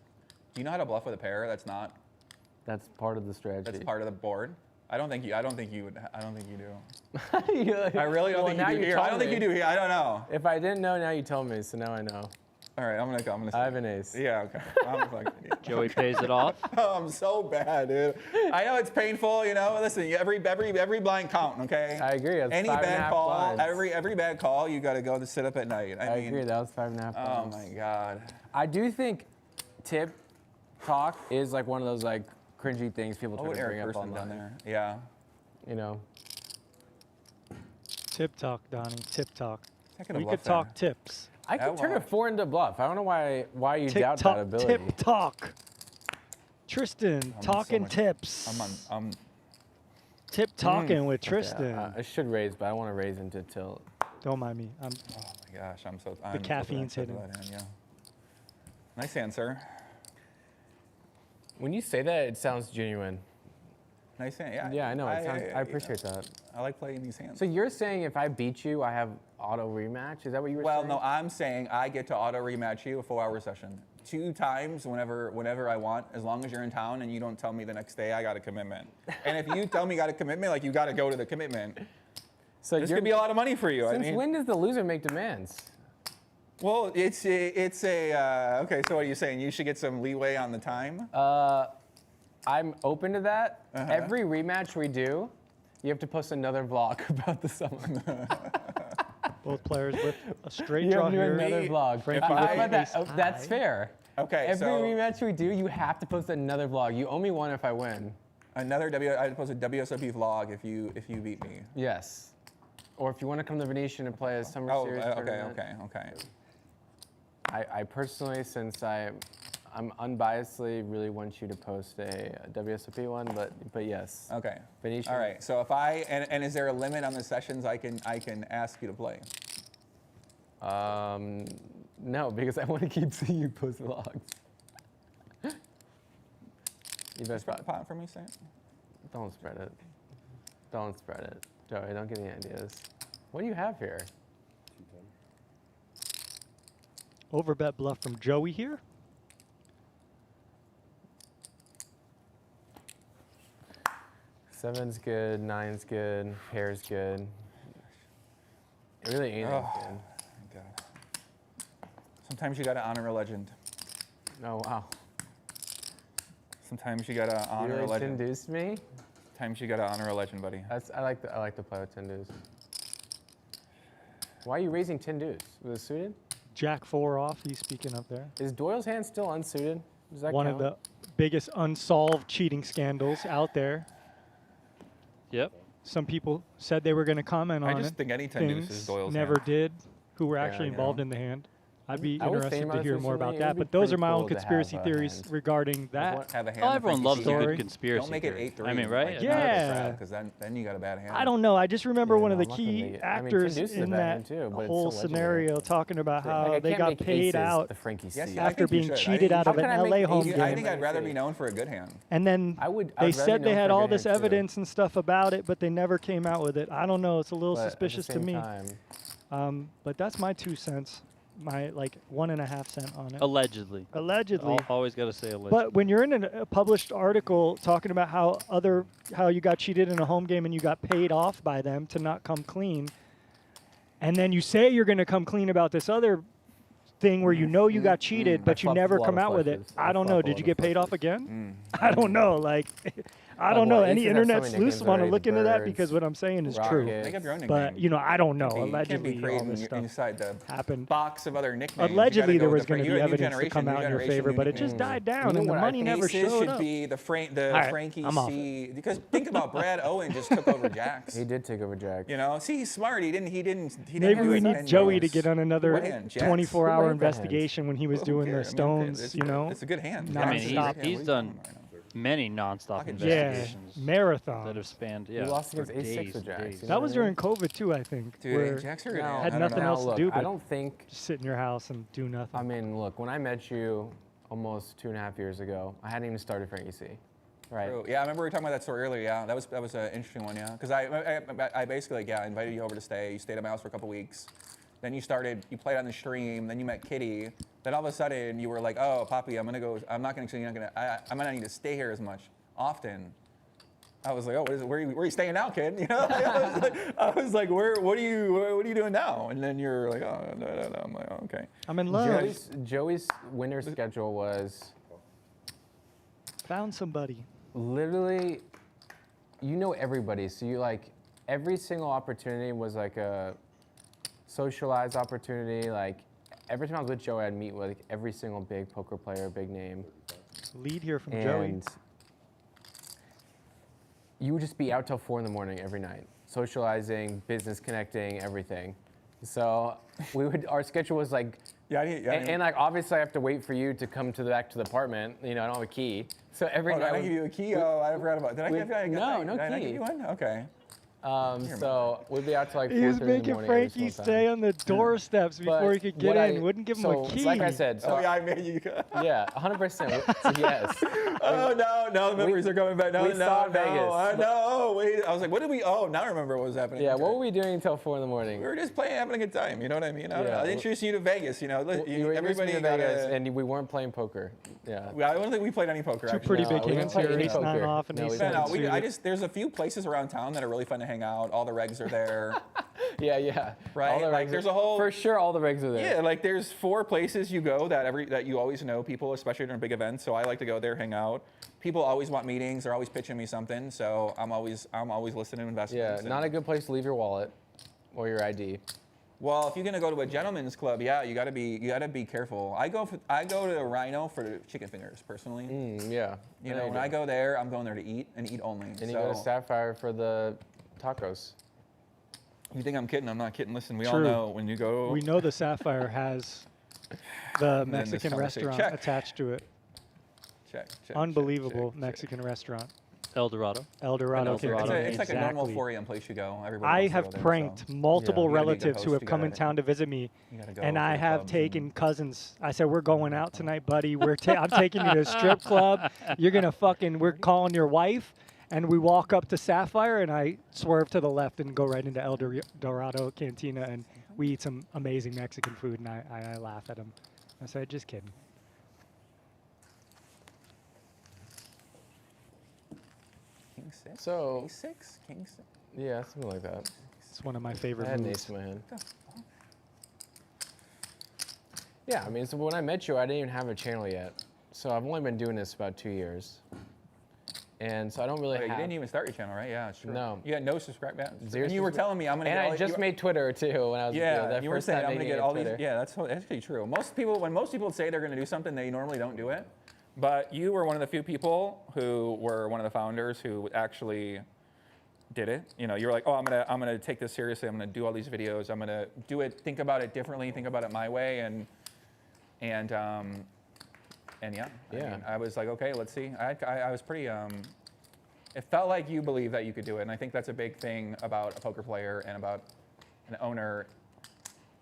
you know how to bluff with a pair? That's not. That's part of the strategy. That's part of the board. I don't think you. I don't think you would. I don't think you do. You're like, I really don't well, think now you do here. told I don't think me. you do here. I don't know. If I didn't know, now you told me, so now I know. All right, I'm gonna. I have an ace. Yeah. Okay. I'm fucking idiot. Joey pays it off. Oh, I'm so bad, dude. I know it's painful, you know. Listen, every blind count, okay? I agree. That's Any 5.5 bad call, blinds. every bad call, you got to go to sit up at night. I agree. That was 5.5 Oh blinds. my God. I do think tip talk is like one of those like cringy things people What try would to bring Eric up Person online. done there? Yeah. You know, Tip talk, Donnie. Tip talk. Not gonna We bluff could talk there. tips. I Yeah, could turn a well. 4 into bluff. I don't know why you Tick doubt tock, that ability. tip talk. Tristan so talking much- tips. I'm Tip talking with Okay, Tristan. I should raise, but I don't want to raise into tilt. Don't mind me. I'm oh my gosh, I'm so. caffeine's so hitting. that hand, yeah. Nice hand, sir. When you say that, it sounds genuine. Nice hand. Yeah. Yeah, I know. I appreciate that. I like playing these hands. So you're saying if I beat you, I have auto rematch? Is that what you were Well, saying? no, I'm saying I get to auto rematch you a 4-hour session. 2 times whenever I want, as long as you're in town and you don't tell me the next day I got a commitment. And if you tell me you got a commitment, like you got to go to the commitment. So This could be a lot of money for you. Since when does the loser make demands? Well, it's a okay. So what are you saying? You should get some leeway on the time. I'm open to that. Uh-huh. Every rematch we do, you have to post another vlog about the summer. both players with a straight You draw have to do here. another vlog. Frankie How with about that? ace Oh, that's high. fair. Okay, Every so rematch we do, you have to post another vlog. You owe me one if I win. another I'd post a WSOP vlog if you beat me. Yes. Or if you want to come to Venetian and play a summer Oh, series okay, tournament. okay. I personally, since I'm I'm unbiasedly really want you to post a WSOP one, but yes. Okay. Venetian. All right. So if and is there a limit on the sessions I can ask you to play? No, because I want to keep seeing you post vlogs. You best Spread the pot for me, Sam. don't spread it. Don't spread it. Joey, don't get any ideas. What do you have here? Overbet bluff from Joey here. Seven's good, nine's good, pair's good. Really anything's good. God. Sometimes you gotta honor a legend. Oh, wow. Sometimes you gotta honor You a really legend. induced me? Sometimes you gotta honor a legend, buddy. I like to play with 10 deuce. Why are you raising 10 deuce? Was it suited? Jack 4 off. He's speaking up there. Is Doyle's hand still unsuited? Does that One count? of the biggest unsolved cheating scandals out there. Yep. Some people said they were going to comment on I it. just think any 10 deuce Things is Doyle's never hand. did. Who were Yeah, actually you involved know. in the hand. I'd be I was interested thinking to about hear this more about recently. It that. would But be those pretty are my own cool to have conspiracy a theories hand. regarding that. Have a hand Oh, that everyone Frankie loves a C good did. conspiracy Don't make it theory. 8-3. I mean, right? Yeah. Because then you got a bad hand. I don't know. I just remember Yeah, one no, of the I'm not gonna key make it. I mean, actors 10 deuce is a in bad that hand too, but it's whole still legendary. scenario talking about Like, how I they can't got make paid aces out the Frankie C. Yes, I after think you being should. cheated out How of an can I LA make home aces? game. I think I'd rather be known for a good hand. And then I would they rather said be they known had for a all good this hand, too. evidence and stuff about it, but they never came out with it. I don't know. It's a little But at the suspicious to same me. time, But that's my 2 cents. My 1.5 cent on it. Allegedly. Allegedly. Always got to say allegedly. But when you're in a published article talking about how you got cheated in a home game and you got paid off by them to not come clean, and then you say you're going to come clean about this other thing where you know you got cheated, but you fluffed never a lot come of out with it. flushes. I I don't know. fluffed a Did lot you of get paid off flushes. again? I don't know. I don't well, know. Any aces have so internet many sleuth nicknames want to already, look the into that birds, because what I'm saying is true. rockets. Make up your own nickname. But I don't know. You can't be Allegedly, all creating this stuff inside the happened. box of other nicknames. You Allegedly, gotta there go was with going to you're be a new evidence to generation, come new out in your generation, favor, new but it just nicknames. died down, You know and the what I money think never Aces showed should up. be the right, Frankie I'm off C. Because think about Brad Owen just took over Jacks. he did take over Jack. You know, see, he's smart. He didn't Maybe do we it need 10 Joey to years. get on another What hand? Jacks? 24-hour Who made the hands? investigation when he was Who doing the cares? I mean, stones, it's a good hand. I mean, nonstop. he's done many nonstop Pocket Yeah, investigations marathon. that have spanned. He Yeah, lost for against ace-6 days with and Jacks, days. you know? That was during COVID too, I think. where Dude, Jacks are good. Now- had I don't nothing know. else to look, do I but don't think. just sit in your house and do nothing. I mean, look, when I met you almost 2.5 years ago, I hadn't even started Frankie C. Right. True. Yeah, I remember we were talking about that story earlier. Yeah, that was an interesting one. Yeah, because I basically invited you over to stay. You stayed at my house for a couple weeks. Then you played on the stream. Then you met Kitty. Then all of a sudden you were like, oh, Poppy, I'm might not need to stay here as much often. I was like, oh, where are you staying now, kid? You know, I was like, what are you doing now? And then you're like, oh, no. I'm like, oh, okay. I'm in love. Joey's winter schedule was Found somebody. literally, you know everybody. So you every single opportunity was like a socialized opportunity. Like every time I was with Joey, I'd meet with every single big poker player, big name. Lead here from Joey. And you would just be out till 4 in the morning every night, socializing, business connecting, everything. So our schedule was like, and obviously I have to wait for you to come back to the apartment. You know, I don't have a key. So every Oh, night. did I give you a key? Oh, I forgot about it. Did I give you No Did I key. give you one? Okay. So we'd be out till like 4:30 He was in the making morning every Frankie single stay time. on the doorsteps before he could get in. Wouldn't give him a key. Like I said, so I made you. yeah, 100%. So yes. Oh no, the memories are coming back. we saw Vegas. No, wait. I was like, what did we? Oh, now I remember what was happening. Yeah, Okay. what were we doing until 4 in the morning? We were just playing, having a good time. You know what I mean? Yeah. I introduced you to Vegas. You know, You were everybody in got Vegas, and we weren't playing poker. Yeah. I don't think we played any poker. Two actually. pretty No, big we didn't hands play here. any Ace 9 poker. off and No, ace we 7 didn't. there's a few places around town that are really fun to hang out. All the regs are there. Yeah. Right, All the like, regs there's are- a whole- For sure, all the regs are there. Yeah, like there's 4 places you go that you always know people, especially during big events. So I like to go there, hang out. People always want meetings. They're always pitching me something. So I'm always listening to investments. Yeah, not a good place to leave your wallet or your ID. Well, if you're gonna go to a gentleman's club, yeah, you gotta be careful. I go to Rhino for the chicken fingers personally. Yeah. You know, when I go there, I'm going there to eat and eat only. And you go to Sapphire for the tacos. You think I'm kidding? I'm not kidding. Listen, we all True. know when you go. We know the Sapphire has the then this Mexican conversation- restaurant check. attached to it. check. Unbelievable Mexican restaurant. El Dorado. El Dorado. El Dorado. Cantina, It's like a normal exactly. 4 a.m. place you go. Everybody I wants to have go there, pranked so. multiple You gotta be a good relatives who host, have you come in gotta- town to visit me, You gotta go and to I the have clubs taken cousins. I said, "We're going out tonight, buddy. I'm taking you to a strip club. You're gonna we're calling your wife." And we walk up to Sapphire, and I swerve to the left and go right into El Dorado Cantina, and we eat some amazing Mexican food, and I laugh at him. I said, "Just kidding." King 6? So- King 6? King 6? Yeah, something like that. It's one of my I favorite had an moves. ace in my hand. Yeah, I mean, so when I met you, I didn't even have a channel yet. So I've only been doing this about 2 years. And so I don't really Okay, you have... didn't even start your channel, right? Yeah, sure. No. You had no subscribers. Zero And you were telling me I'm gonna And get all I just made Twitter, too, when I was that you were first saying time I'm gonna making get a all Twitter. these. Yeah, that's actually true. When most people say they're gonna do something, they normally don't do it. But you were one of the few people who were one of the founders who actually did it. You know, you were like, oh, I'm gonna take this seriously. I'm gonna do all these videos. I'm gonna do it. Think about it differently. Think about it my way. And yeah. I mean, I was like, okay, let's see. I was pretty. It felt like you believed that you could do it, and I think that's a big thing about a poker player and about an owner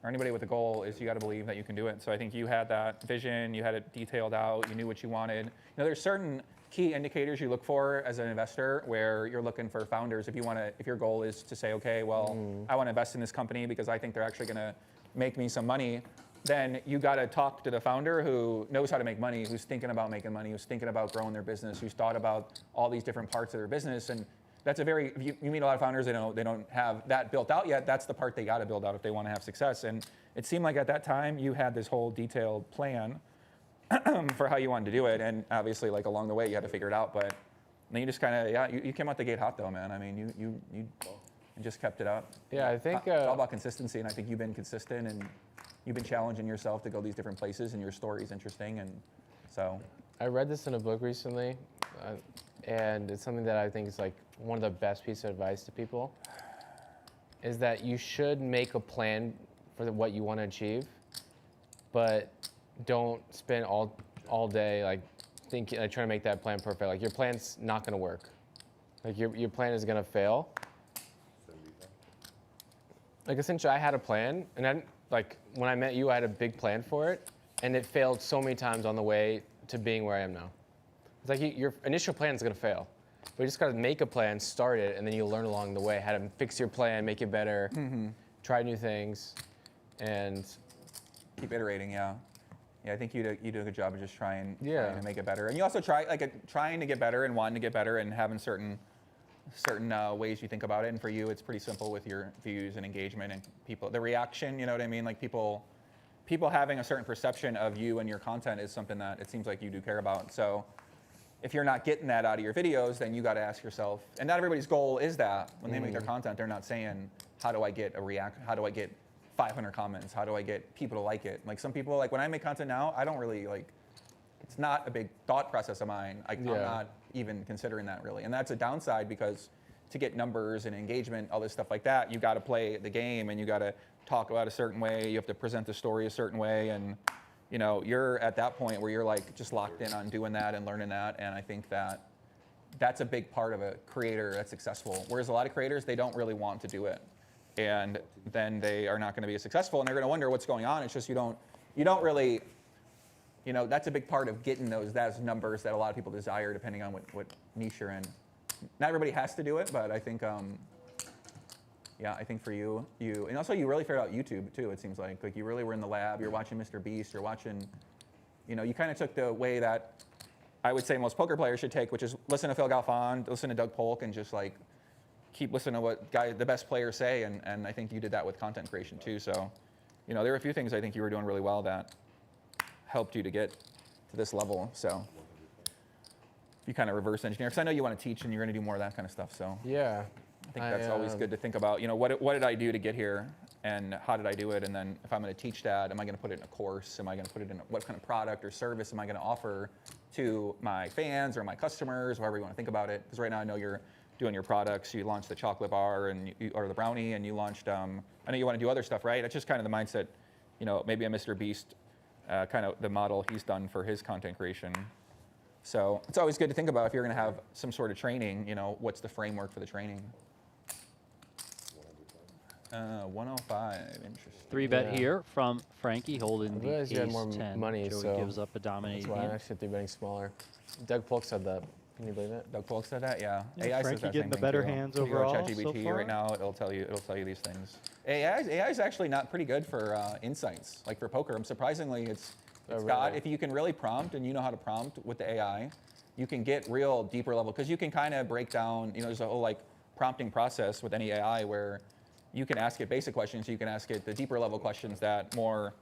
or anybody with a goal is you got to believe that you can do it. So I think you had that vision, you had it detailed out, you knew what you wanted. You know, there's certain key indicators you look for as an investor where you're looking for founders. If your goal is to say, okay, well, I want to invest in this company because I think they're actually going to make me some money, then you got to talk to the founder who knows how to make money, who's thinking about making money, who's thinking about growing their business, who's thought about all these different parts of their business. And that's you meet a lot of founders, they don't have that built out yet. That's the part they got to build out if they want to have success. And it seemed like at that time you had this whole detailed plan for how you wanted to do it. And obviously, like along the way, you had to figure it out. But then you just kind of, you came out the gate hot though, man. I mean, you just kept it up. Yeah, I think... it's all about consistency, and I think you've been consistent and you've been challenging yourself to go these different places, and your story is interesting, and so. I read this in a book recently, and it's something that I think is like one of the best pieces of advice to people, is that you should make a plan for what you want to achieve, but don't spend all day like thinking, like trying to make that plan perfect. Like your plan's not going to work. Like your plan is going to fail. Like essentially, I had a plan, and like when I met you, I had a big plan for it, and it failed so many times on the way to being where I am now. It's like your initial plan is gonna fail, but you just gotta make a plan, start it, and then you learn along the way how to fix your plan, make it better, try new things, and keep iterating. Yeah, I think you do a good job of just trying to make it better, and you also trying to get better and wanting to get better and having certain ways you think about it. And for you, it's pretty simple with your views and engagement and the reaction, you know what I mean? Like people having a certain perception of you and your content is something that it seems like you do care about. So if you're not getting that out of your videos, then you got to ask yourself, and not everybody's goal is that when they make their content, they're not saying, how do I get how do I get 500 comments? How do I get people to like it? Like some people, like when I make content now, I don't really it's not a big thought process of mine. I'm not even considering that really. And that's a downside because to get numbers and engagement, all this stuff like that, you got to play the game and you got to talk about a certain way. You have to present the story a certain way. And you know, you're at that point where you're like just locked in on doing that and learning that. And I think that's a big part of a creator that's successful. Whereas a lot of creators, they don't really want to do it. And then they are not going to be successful and they're going to wonder what's going on. It's just you don't really, you know, that's a big part of getting those numbers that a lot of people desire depending on what niche you're in. Not everybody has to do it, but I think, I think for you, and also you really figured out YouTube too, it seems like. Like you really were in the lab, you're watching Mr. Beast, you're watching, you know, you kind of took the way that I would say most poker players should take, which is listen to Phil Galfond, listen to Doug Polk, and just like keep listening to what the best players say, and I think you did that with content creation too. So, you know, there were a few things I think you were doing really well that helped you to get to this level. So you kind of reverse engineer, because I know you want to teach and you're going to do more of that kind of stuff. So yeah, I think that's always good to think about. You know, what did I do to get here, and how did I do it? And then if I'm going to teach that, am I going to put it in a course? Am I going to put it in what kind of product or service am I going to offer to my fans or my customers, however you want to think about it? Because right now I know you're doing your products. You launched the chocolate bar or the brownie, and you launched. I know you want to do other stuff, right? That's just kind of the mindset. You know, maybe a Mr. Beast, kind of the model he's done for his content creation. So it's always good to think about if you're going to have some sort of training, you know, what's the framework for the training? 105, interesting. 3-bet Yeah. here from Frankie holding I the realized you had more ace-10. money, Joey so gives up a That's dominating why I'm hand. actually 3-betting smaller. Doug Polk said that. Can you believe it? Doug Polk said that, yeah. Yeah, AI Frankie says that getting same the thing better too. hands If you go to overall ChatGPT so far. right now, it'll tell you these things. AI is actually not pretty good for insights, like for poker. Surprisingly, it's got, really? if you can really prompt and you know how to prompt with the AI, you can get real deeper level, because you can kind of break down, you know, there's a whole like prompting process with any AI where you can ask it basic questions, you can ask it the deeper level questions that more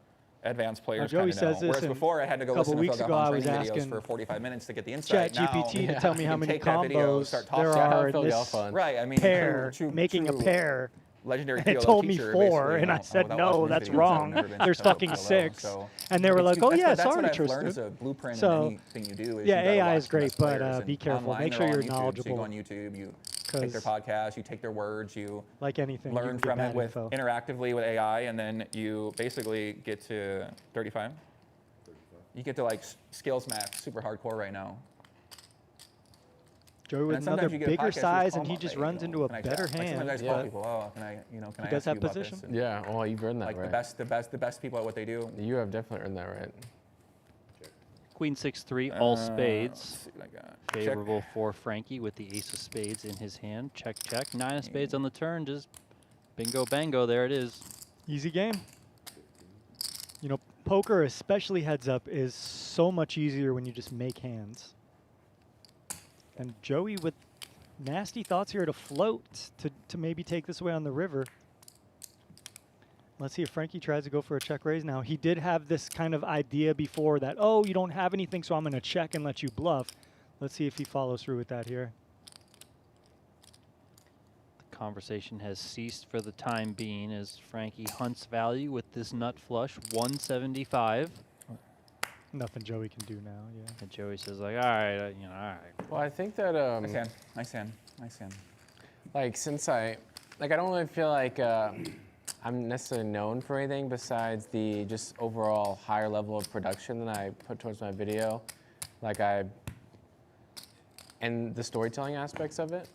advanced players Joey kind of know. says this Whereas in before I had to go a couple listen to weeks Phil ago, I Gahan was training videos asking for 45 minutes to get the insight. ChatGPT Now, to tell me you how can many take that video, combos start there talking. are in Phil this Gelfand. Right, I mean, pair, true making a pair. legendary And it PLO told me teacher, 4, basically, and I you know, said, without no, watching that's videos, I've wrong. never been There's successful fucking PLO, 6. so And they were like, oh, yeah, that's sorry, what I've Tristan. learned as a blueprint So, in anything you do. Is yeah, you gotta AI watch is the great, best but players, be and careful. online, Make they're sure all you're on YouTube, So knowledgeable. you go on YouTube, you take 'Cause their podcasts, you take their words, you like anything, you learn can get from it bad with info. interactively with AI, and then you basically get to 35. You get to like skills math, super hardcore right now. Joey And with then another sometimes you get a bigger podcast where it's size, all and he about, just hey, runs you into know, a can I better chat? Like hand. sometimes I just tell but people, oh, can I He ask does have you about position. this? And, Yeah, well, you've earned that like right. the best people at what they do. You have definitely earned that right. Queen 6-3, all Let's spades. see what I got. Favorable for Frankie with the ace of spades in his hand. Check, check. 9 of spades on the turn. Just bingo, bango. There it is. Easy game. You know, poker, especially heads up, is so much easier when you just make hands. And Joey with nasty thoughts here to float to maybe take this away on the river. Let's see if Frankie tries to go for a check raise now. He did have this kind of idea before that, oh, you don't have anything, so I'm going to check and let you bluff. Let's see if he follows through with that here. The conversation has ceased for the time being as Frankie hunts value with this nut flush, 175. Nothing Joey can do now, yeah. And Joey says, like, all right, you know, all right. Well, I think that Nice hand. like since I don't really feel like I'm necessarily known for anything besides the just overall higher level of production that I put towards my video, and the storytelling aspects of it,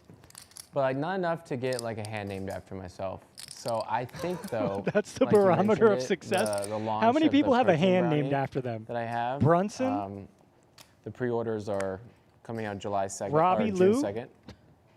but like not enough to get like a hand named after myself. So I think though that's the like you barometer of mentioned it, success. the launch How many of the people have a protein hand brownie named after them? that I have? Brunson? The pre-orders are coming out July 2nd. Robbie or Lou? June 2nd.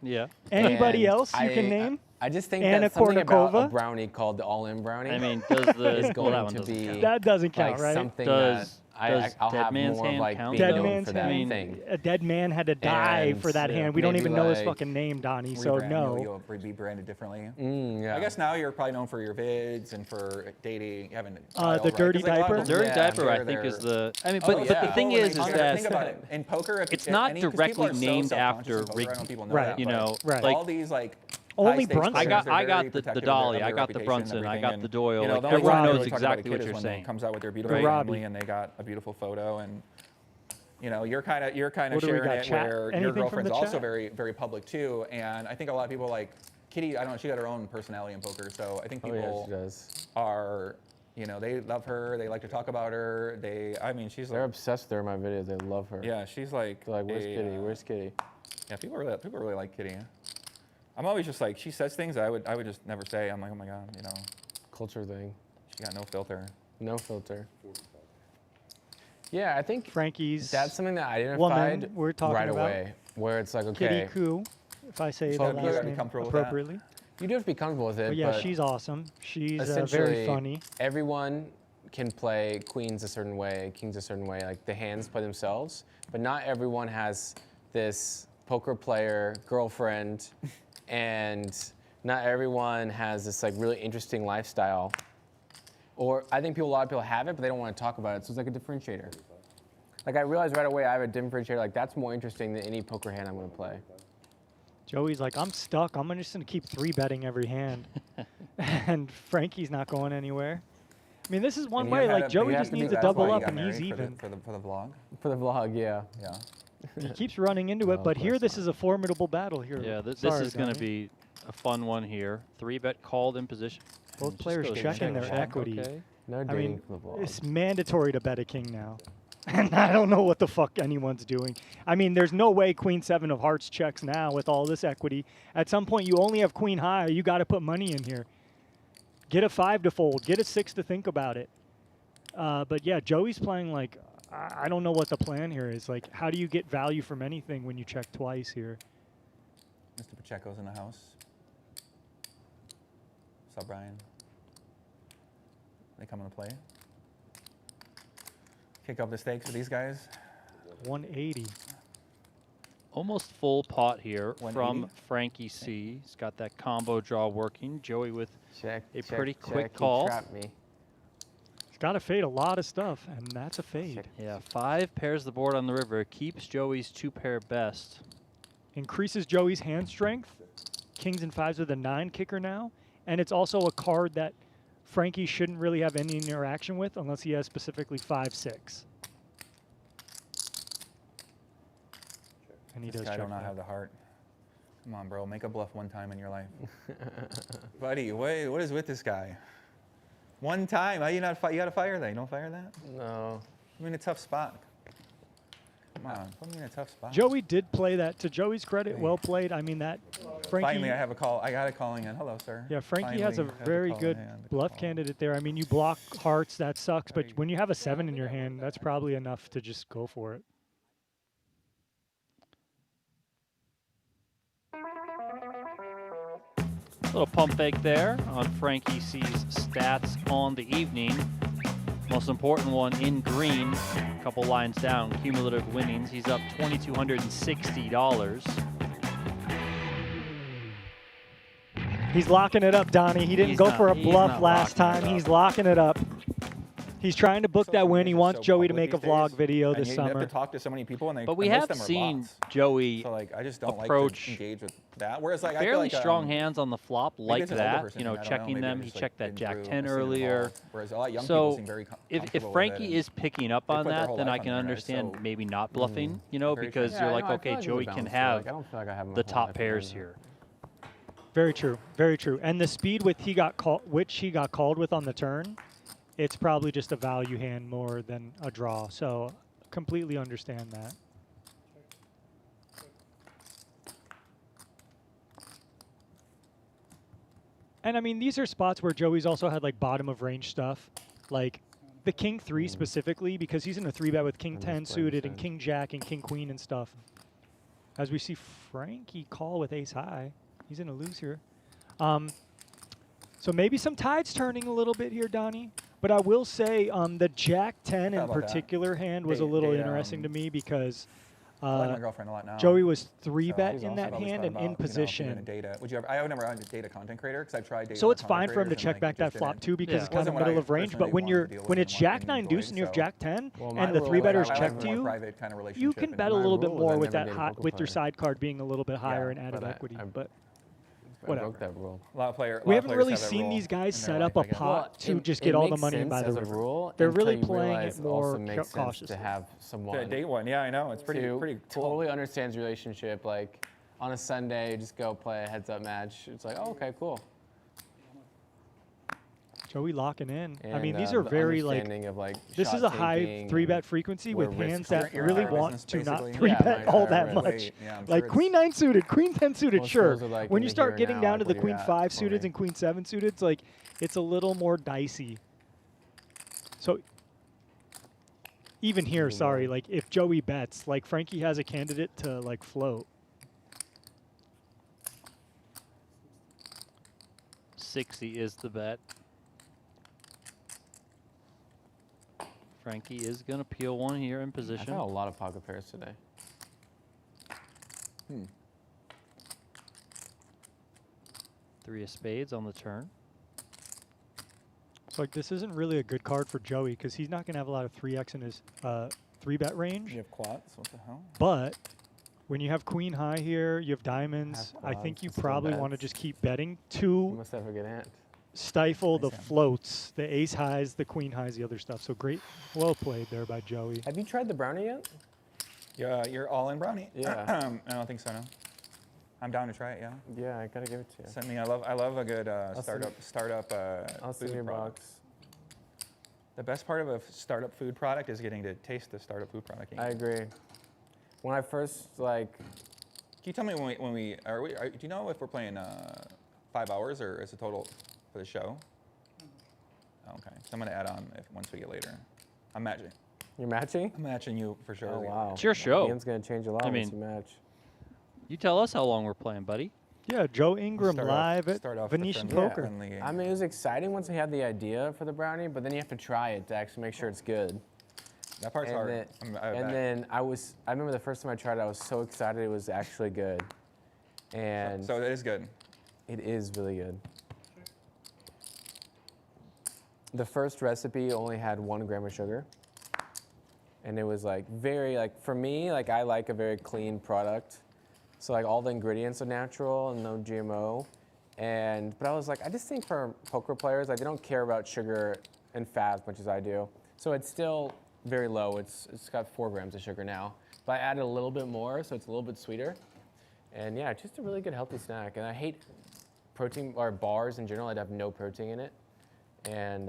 Yeah. Anybody And else you can name? I just think Anna that something about a Kournikova? brownie called the All-In Brownie I mean, does the is well, going that one to doesn't be count. That doesn't count, like right? something Does I'll Dead have Man's more of Hand like count? being Dead known man's for that hand. thing. A dead man had to die And, for that yeah, hand. We don't maybe even know his like- fucking name, Donnie, so no. You'll be branded differently. Yeah. I guess now you're probably known for your vids and for dating, having a The child, right? dirty 'Cause, like, a lot of diaper? people- Dirty Yeah, diaper, I they're- think, is the. I mean, Oh, but yeah. the thing is Think that about it. In poker, if it's if not any- 'cause people directly are so named self-conscious after in poker, I don't know if people know Right. that, you but know, Right. like all these like Only high-stakes Brunson. I players got are I got very the protective of Dolly, their I got the reputation and Brunson, I everything, got and, the Doyle. you know, Like the only everyone time I knows really talk about a exactly kid what is you're when saying. Comes out with their beautiful Right. family Robbie. and they got a beautiful photo, and you know you're kind of What do we sharing got, it chat? where Anything your from girlfriend's the also chat? very public too, and I think a lot of people like Kitty. I don't know, she got her own personality in poker, so I think Oh people yeah, she does. are. You know, they love her. They like to talk about her. I mean, she's They're like, obsessed with her in my videos. They love her. yeah, she's like, They're like, where's Kitty? Where's Kitty? Yeah, people really like Kitty. I'm always just like, she says things I would just never say. I'm like, oh my god, you know, Culture thing. she got no filter. No filter. Yeah, I think Frankie's that's something that I woman identified we're talking right about. away, where it's like, Kitty okay, Koo, if I say So the you last gotta be name comfortable with that. appropriately. you do have to be comfortable with it. But yeah, but she's awesome. She's very essentially, funny. everyone can play queens a certain way, kings a certain way. Like the hands play themselves, but not everyone has this poker player girlfriend, and not everyone has this like really interesting lifestyle. Or I think a lot of people have it, but they don't want to talk about it. So it's like a differentiator. Like I realized right away, I have a differentiator. Like that's more interesting than any poker hand I'm going to play. Joey's like, I'm stuck. I'm just going to keep 3-betting every hand. And Frankie's not going anywhere. I mean, this is one And way. you had Like, a- Joey you have just to be- needs to that's why double you up got and he's married even. for the vlog. For the vlog, yeah. Yeah. He keeps running into it, Oh, but of here course this not. is a formidable battle here. Yeah, this Sorry, is going to Donnie. be a fun one here. 3-bet called in position. Both And just players goes checking check, their check, equity. okay. No I dating mean, for the vlog. it's mandatory to bet a king now. And I don't know what the fuck anyone's doing. I mean, there's no way queen 7 of hearts checks now with all this equity. At some point, you only have queen high. You got to put money in here. Get a 5 to fold. Get a 6 to think about it. But yeah, Joey's playing like, I don't know what the plan here is. Like, how do you get value from anything when you check twice here? Mr. Pacheco's in the house. What's up, Brian? They come into play. Kick up the stakes for these guys. 180. Almost full pot here 180? from Frankie C. He's got that combo draw working. Joey with Check. a check, pretty check. quick He call. trapped me. He's got to fade a lot of stuff, and that's a fade. Check. Yeah, 5 pairs the board on the river. Keeps Joey's 2-pair best. Increases Joey's hand strength. Kings and 5s with a 9 kicker now. And it's also a card that Frankie shouldn't really have any interaction with unless he has specifically 5-6. And he This does guy check do not that. have the heart. Come on, bro. Make a bluff one time in your life. Buddy, what is with this guy? One time. How you not? You got to fire that. You don't fire that? No. I'm in a tough spot. Come on. Put me in a tough spot. Joey did play that. To Joey's credit, well played. I mean, that Frankie. Finally, I have a call. I got a calling in. Hello, sir. Yeah, Frankie has a Finally have very call in good hand to bluff call. candidate there. I mean, you block hearts, that sucks. But when you have a 7 in your hand, that's probably enough to just go for it. Little pump fake there on Frankie C's stats on the evening. Most important one in green, a couple lines down, cumulative winnings. He's up $2,260. He's locking it up, Donnie. He didn't He's go not- for a he's bluff not last locking it time. up. He's locking it up. He's trying to book that win. He It's wants so Joey to public make a these vlog days, video and this you summer. have to talk to so many people, and But we and most have of them are seen bots. Joey So like, I just don't approach like to engage with that. Whereas like, I feel fairly like, strong hands on the flop like it's an older that. person You know, thing, I don't checking maybe them. I'm He just, like, checked that been Jack through, 10 I've seen it earlier. evolve, whereas a lot of young people So seem very if comfortable with Frankie it, is picking up they on put their that, whole then I life can on there, understand so- maybe not bluffing, you know, Very because true. you're Yeah, like, no, I okay, feel like Joey it's a can balance, too. have Like, I don't feel like I have my the whole top life pairs on here. Very true. Very true. And the speed with which he got called with on the turn, it's probably just a value hand more than a draw. So completely understand that. And I mean, these are spots where Joey's also had like bottom of range stuff, like the king 3 specifically, because he's in a 3-bet with king 10 suited and king jack and king queen and stuff. As we see Frankie call with ace high, he's in a lose here. So maybe some tides turning a little bit here, Donnie. But I will say the jack 10 How in about that? particular hand was a They- little they, interesting to me because I like my girlfriend a lot now. Joey was So 3-bet I've in that always hand thought and about, in you know, being a position. data. Would you ever? I would never be a data content creator because I've tried data. So it's content fine for him to creators check and, back like, that just flop didn't- too because Yeah. it's kind of Wasn't what middle I of range. But personally when wanted you're to deal with when and it's wanted jack and 9 enjoyed, deuce and you have so- jack 10 Well, my and the rule 3-betters was I check like to more you, private kind of you relationship. can and bet a my little bit rule was more I with never that did high, poker with your player. sidecar being a little bit higher in but added I- equity. I- But I whatever. broke that rule. A lot of players. We haven't really have that seen rule these guys in set their up a life, I guess. pot to It- just it get all the makes money in by sense the as a river. rule They're until really you playing realize it more also makes sense cautiously. to have The someone date one, yeah, I know. It's pretty who cool. totally understands relationship. Like on a Sunday, just go play a heads-up match. It's like, oh, okay, cool. Joey locking in. I And, mean, these are the very like. understanding of, like, This is a shot high taking 3-bet and frequency where with risk hands is that You're really entire want business, to not basically. 3-bet my all entire that risk. much. Yeah, I'm Like sure queen 9 suited, queen 10 suited, Most sure. those are, like, When in you the start here and getting now, down like, to the where you're queen at 5 for suiteds me. and queen 7 suiteds, like it's a little more dicey. So even here, sorry, like if Joey bets, like Frankie has a candidate to like float. 60 is the bet. Frankie is going to peel one here in I've position. had a lot of pocket pairs today. Three of spades on the turn. So like this isn't really a good card for Joey because he's not going to have a lot of 3x in his 3-bet range. You have quads. What the hell? But when you have queen high here, you have diamonds. Have I think quads you and still probably want to bets. just keep betting You to must have a good hand. stifle the Nice hand. floats, the ace highs, the queen highs, the other stuff. So great, well played there by Joey. Have you tried the brownie yet? Yeah, you're all in brownie. Yeah. I don't think so. No. I'm down to try it. Yeah. Yeah, I gotta give it to you. Send me. I love a good send- startup. I'll send food you a product. box. The best part of a startup food product is getting to taste the startup food product. I agree. When I first Can you tell me when we do you know if we're playing 5 hours or is it total for the show? Oh, okay, so I'm gonna add on once we get later. I'm matching. You're matching? I'm matching you for sure. Oh wow. It's your show. Game's gonna change a lot I once mean, you match. You tell us how long we're playing, buddy. Yeah, Joe Ingram Start live off at the Venetian friendly- Poker. friendly- I mean, it was exciting once we had the idea for the brownie, but then you have to try it to actually make sure it's good. That part's And hard. then, I bet. then I remember the first time I tried it, I was so excited it was actually good. And So it is good. it is really good. The first recipe only had 1 gram of sugar. And it was like very, for me, I like a very clean product. So all the ingredients are natural and no GMO. But I was like, I just think for poker players, they don't care about sugar and fat as much as I do. So it's still very low. It's got 4 grams of sugar now. But I added a little bit more, so it's a little bit sweeter. And yeah, just a really good healthy snack. And I hate protein or bars in general. I'd have no protein in it. And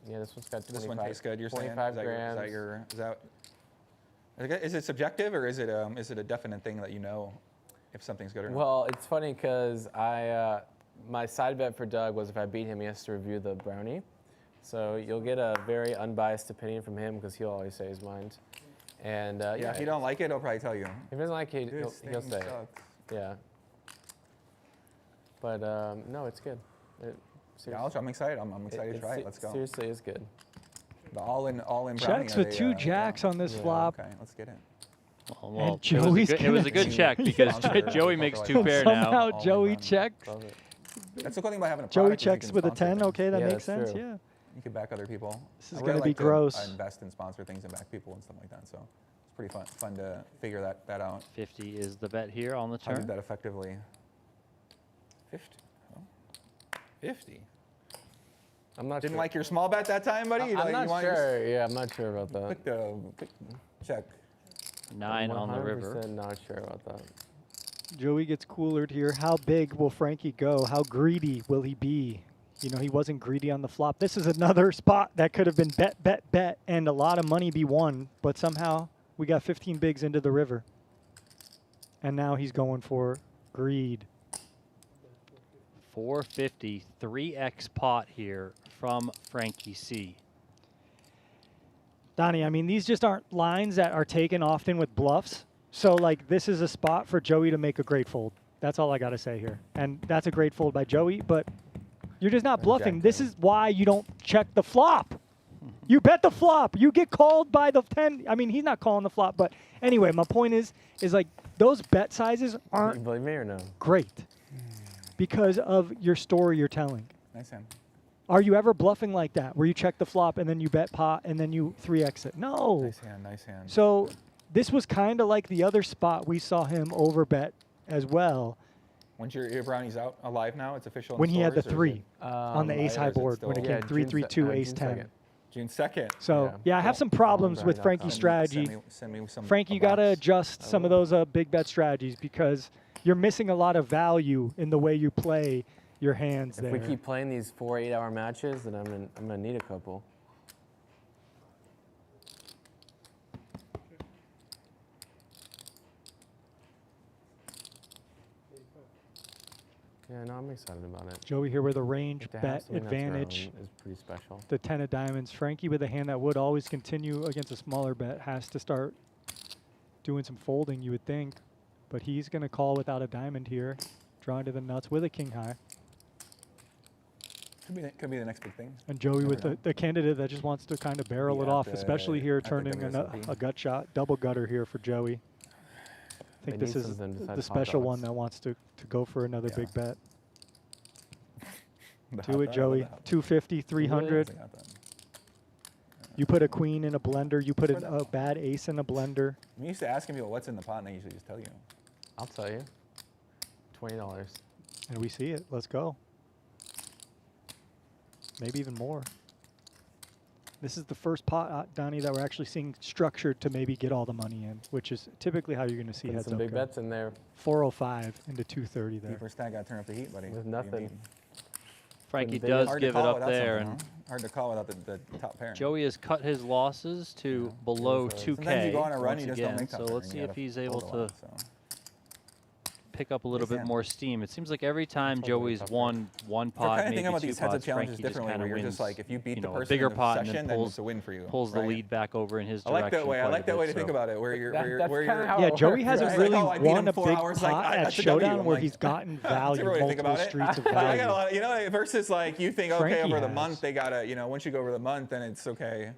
yeah, this one's got 25, This one tastes good. You're saying? 25 grams. Is it subjective or is it a definite thing that you know if something's good or not? Well, it's funny because my side bet for Doug was if I beat him, he has to review the brownie. So you'll get a very unbiased opinion from him because he'll always say his mind. And yeah, if you don't like it, he'll probably tell you. If he doesn't like it, he'll This say thing it. sucks. Yeah. But no, it's good. Yeah, I'm excited. I'm excited to try it. Let's go. Seriously, it's good. The all-in brownie. Checks with 2 jacks on this flop. Okay, let's get it. Well, And Joey's it was a good gonna- check because Sponsor Joey Poker makes Life. 2 pair now. Somehow All Joey in checks. Love it. That's the cool thing about having a Joey product is you checks can with a sponsor 10. things. Okay, that Yeah, makes that's sense. true. Yeah. You can back other people. This is I gonna really be like to, gross. invest and sponsor things and back people and stuff like that. So it's pretty fun to figure that out. 50 is the bet here on the I did turn. that effectively. 50. Oh. 50. I'm not Didn't sure. like your small bet that time, buddy? I'm You not want your- sure. Yeah, I'm not sure about that. Click check. 9 on the river. 100% not sure about that. Joey gets coolered here. How big will Frankie go? How greedy will he be? You know, he wasn't greedy on the flop. This is another spot that could have been bet, and a lot of money be won, but somehow we got 15 bigs into the river. And now he's going for greed. 450, 3x pot here from Frankie C. Donnie, I mean, these just aren't lines that are taken often with bluffs. So, this is a spot for Joey to make a great fold. That's all I got to say here. And that's a great fold by Joey, but you're just not bluffing. This is why you don't check the flop. You bet the flop. You get called by the 10. I mean, he's not calling the flop, but anyway, my point is those bet sizes You aren't believe me or no? great because of your story you're telling. Nice hand. Are you ever bluffing like that, where you check the flop and then you bet pot and then you 3x it? No. Nice hand. Nice hand. So this was kind of like the other spot we saw him overbet as well Once your brownie's out alive now, it's official. in when he had the stores, or is 3 it on the ace or high is it board when it still- came 3 3 2 ace 10. June 2nd. So yeah, I have some problems with Frankie's strategy. Send me some. Frankie, you got to adjust some of those big bet strategies because you're missing a lot of value in the way you play your hands If there. we keep playing these 4 8-hour matches, then I'm gonna need a couple. Yeah, no, I'm excited about it. Joey here with a range To have bet something that's advantage. around is pretty special. The 10 of diamonds. Frankie with a hand that would always continue against a smaller bet has to start doing some folding, you would think. But he's going to call without a diamond here, drawing to the nuts with a king high. Could be the next big thing. And Joey with Never know. the candidate that just wants to kind of barrel Be it at off, the- especially here at the turning WSOP. a gut shot, double gutter here for Joey. I think They this need is something besides the hot special one dogs. that wants to go for another Yeah. big bet. The Do hot it, dog or Joey. the hot dog? 250, 300. Something like that. You put a queen in a blender. You put a bad ace in a blender. I'm used to asking people what's in the pot, and they usually just tell you. I'll tell you. $20. And we see it. Let's go. Maybe even more. This is the first pot, Donnie, that we're actually seeing structured to maybe get all the money in, which is typically how you're going to see Putting heads some up big go. bets in there 405 into 230 there. Keeper stack got to turn up the heat, buddy. with What do you nothing. mean? Frankie big- does Hard to give it call up without there, something, and huh? Hard to call without the top pair. Joey has cut his losses to below 2K. Sometimes you go on a run, once you just again, don't make top so pair, let's and see you if gotta he's able fold a lot, to so. pick up a little bit can. more steam. It seems like every time Joey's won one We're pot, kind of maybe thinking about two these heads-up pots, challenges Frankie just differently, kind where of you're wins, just like, if you beat you the know, a person bigger in the pot session, and then then it's a win for you. pulls the right? lead back over in his I direction. like that way. I quite like a that way bit, to think so- about it, where you're, That's where kinda you're. how Yeah, it Joey works, hasn't right? Like, really oh, I beat him won a 4 big hours, like, pot at that's a W. Showdown I'm where like, he's gotten That's a value, really think multiple about it. streets of I got a value. lot, you know, versus like you think, okay, Frankie over the has. month they gotta, you know, once you go over the month, then it's okay.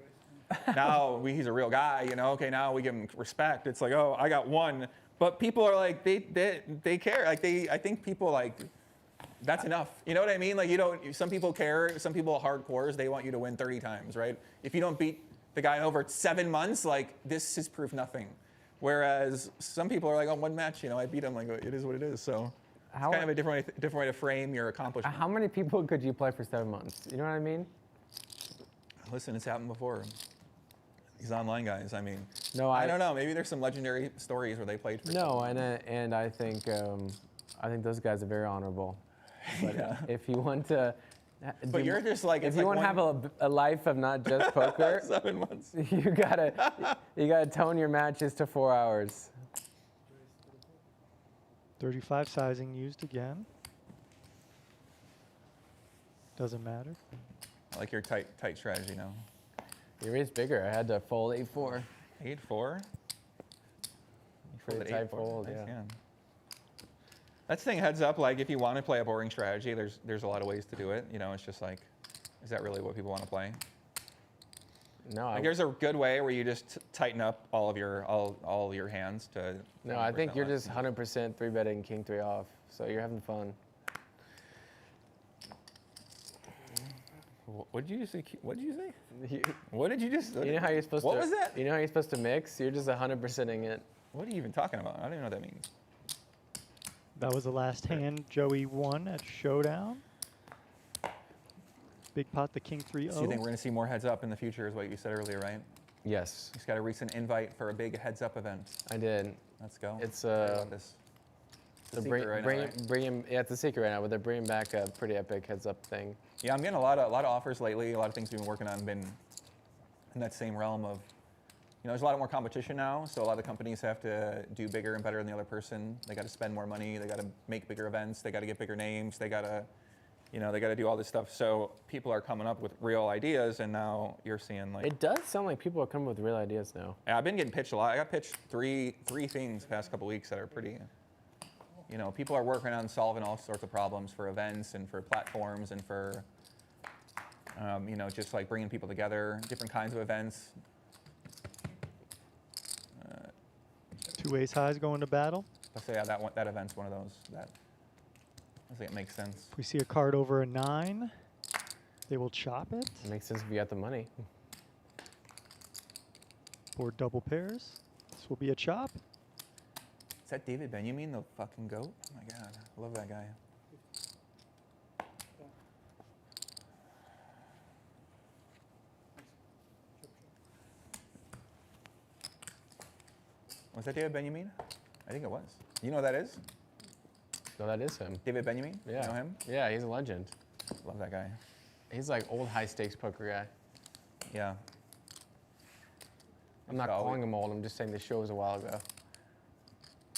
Now he's a real guy, you know. Okay, now we give him respect. It's like, oh, I got one, but people are like, they care. Like I think people like, that's enough. You know what I mean? Like you don't. Some people care. Some people are hardcores. They want you to win 30 times, right? If you don't beat the guy over 7 months, like this is proof nothing. Whereas some people are like, oh, one match, you know, I beat him. Like it is what it is. So it's kind of a different way to frame your accomplishment. How many people could you play for 7 months? You know what I mean? Listen, it's happened before. These online guys. I mean, No, I don't know. Maybe there's some legendary stories where they played for. No, and I think those guys are very honorable. But Yeah. if you want to, But you're just like, if it's you like want to have a life of not just poker, 7 months. you gotta tone your matches to 4 hours. 35 sizing used again. Doesn't matter. I like your tight strategy now. You raised bigger. I had to fold 8-4. 8-4. Pretty tight fold, yeah. That's the thing, heads up, like if you want to play a boring strategy, there's a lot of ways to do it. You know, it's just like, is that really what people want to play? No, Like there's a good way where you just tighten up all of your hands to. no, I think 40% you're less. just 100% 3-betting king 3 off, so you're having fun. What did you say? What did you say? You, What did you just? you know how you're supposed What to. was that? You know how you're supposed to mix? You're just 100%ing it. What are you even talking about? I don't even know what that means. That was the last hand Joey won at Showdown. Big pot, the king 3-0. So you think we're going to see more heads up in the future, is what you said earlier, right? Yes, Just got a recent invite for a big heads up event. I did. Let's go. It's Hear about this. It's a secret right now, right? bring him. Yeah, it's a secret right now, but they're bringing back a pretty epic heads up thing. Yeah, I'm getting a lot of offers lately. A lot of things we've been working on have been in that same realm of, you know, there's a lot more competition now. So a lot of companies have to do bigger and better than the other person. They got to spend more money. They got to make bigger events. They got to get bigger names. They got to, you know, they got to do all this stuff. So people are coming up with real ideas, and now you're seeing like. It does sound like people are coming with real ideas now. Yeah, I've been getting pitched a lot. I got pitched three things the past couple weeks that are pretty. You know, people are working on solving all sorts of problems for events and for platforms and for, you know, just like bringing people together, different kinds of events. 2 ace highs going to battle. So yeah, that event's one of those that I think it makes sense. If we see a card over a 9, they will chop it. It makes sense if you got the money. Board double pairs. This will be a chop. Is that David Benjamin, the fucking goat? Oh my God, I love that guy. Was that David Benjamin? I think it was. You know who that is? No, that is him. David Benjamin? Yeah. You know him? Yeah, he's a legend. Love that guy. He's like old high stakes poker guy. Yeah. I'm not Always- calling him old. I'm just saying the show was a while ago.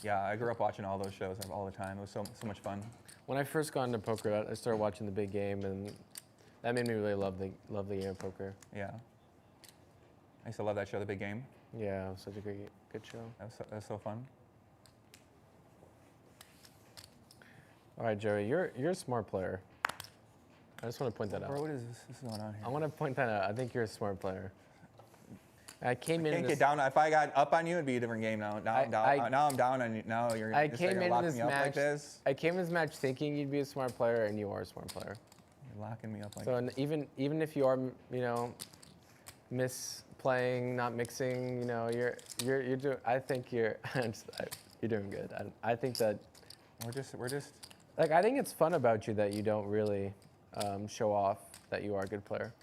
Yeah, I grew up watching all those shows all the time. It was so much fun. When I first got into poker, I started watching the big game, and that made me really love the game of poker. Yeah. I used to love that show, The Big Game. Yeah, it was such a good show. That was so fun. All right, Joey, you're a smart player. I just want to point that Bro, out. what is this going on here? I want to point that out. I think you're a smart player. I came in. Can't this, get down. If I got up on you, it'd be a different game now. Now I'm down. Now I'm down on you. Now you're I just came gonna in lock this me up like match. this. I came in this match thinking you'd be a smart player, and you are a smart player. You're locking me up like So this. and even if you are, you know, misplaying, not mixing, you know, you're doing. I think you're you're doing good. I think that. We're just. Like, I think it's fun about you that you don't really show off that you are a good player.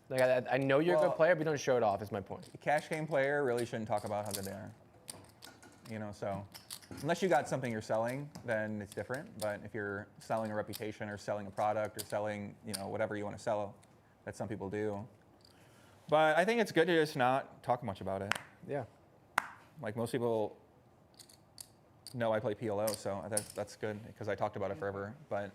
Like, I know you're a Well, good player, but you don't show it off, is my point. A cash game player really shouldn't talk about how good they are. You know, so unless you got something you're selling, then it's different. But if you're selling a reputation or selling a product or selling, whatever you want to sell, that some people do. But I think it's good to just not talk much about it. Yeah. Like most people know I play PLO, so that's good because I talked about it forever. But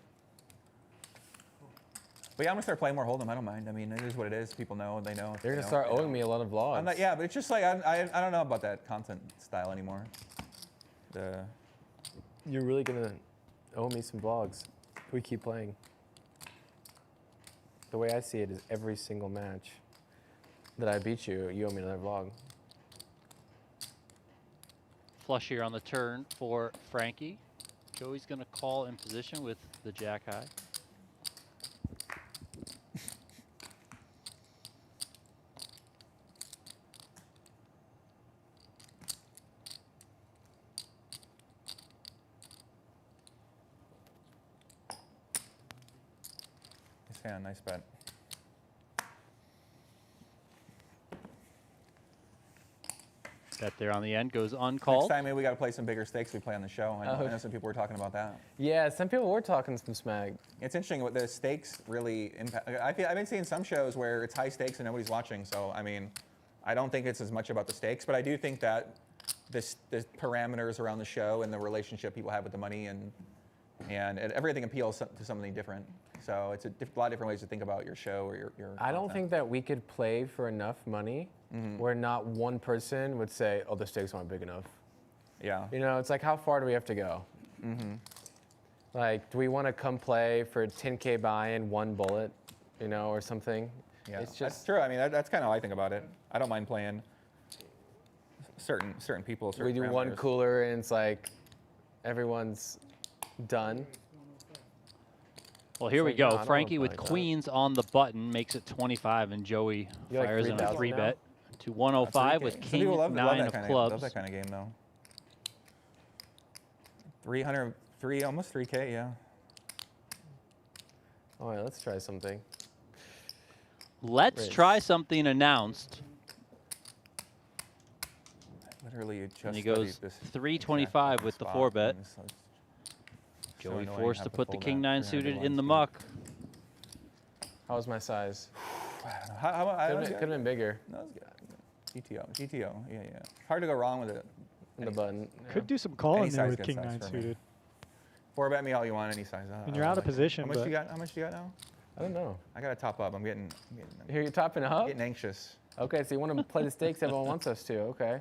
yeah, I'm gonna start playing more Hold'em. I don't mind. I mean, it is what it is. People know. They know. They're gonna start owing me a lot of vlogs. I'm not, yeah, but it's just like I don't know about that content style anymore. You're really gonna owe me some vlogs if we keep playing. The way I see it is every single match that I beat you, you owe me another vlog. Flush here on the turn for Frankie. Joey's going to call in position with the jack high. Nice hand, nice bet. Bet there on the end goes uncalled. Next time maybe we got to play some bigger stakes we play on the show. I know some people were talking about that. Yeah, some people were talking some smack. It's interesting what the stakes really impact. I've been seeing some shows where it's high stakes and nobody's watching. So I mean, I don't think it's as much about the stakes, but I do think that the parameters around the show and the relationship people have with the money and everything appeals to something different. So it's a lot of different ways to think about your show or your I don't think that we could play for enough money where not one person would say, oh, the stakes aren't big enough. Yeah. It's like, how far do we have to go? Like, do we want to come play for 10K buy-in, one bullet, or something? Yeah, it's just, that's true. I mean, that's kind of how I think about it. I don't mind playing certain people. we do one parameters. cooler and it's like everyone's done. Well, here we like, no, I go. don't Frankie wanna with play like that. queens on the button makes it 25, and Joey You like fires in a 3,000 3 now? bet to 105 with Some king people love 9 that of kind clubs. Love that kind of game though. 303, almost 3K, yeah. All right, let's try something. Let's Raise. try something announced. Literally, you just And he studied goes this 325 exact with the spot, 4-bet. and it's so Joey annoying forced to have put the fold king that 9 300 suited to in the 1 muck. How's my size? How Could have been bigger. No, that was good. GTO, yeah. Hard to go wrong with it. The button. Could do some calling Any there size with gets king size 9 for me. suited. 4-bet me all you want, any size. And you're out of position, How much but you got? How much you got now? I don't know. I got to top up. I'm getting Here, you're topping up? getting anxious. Okay, so you want to play the stakes everyone wants us to. Okay.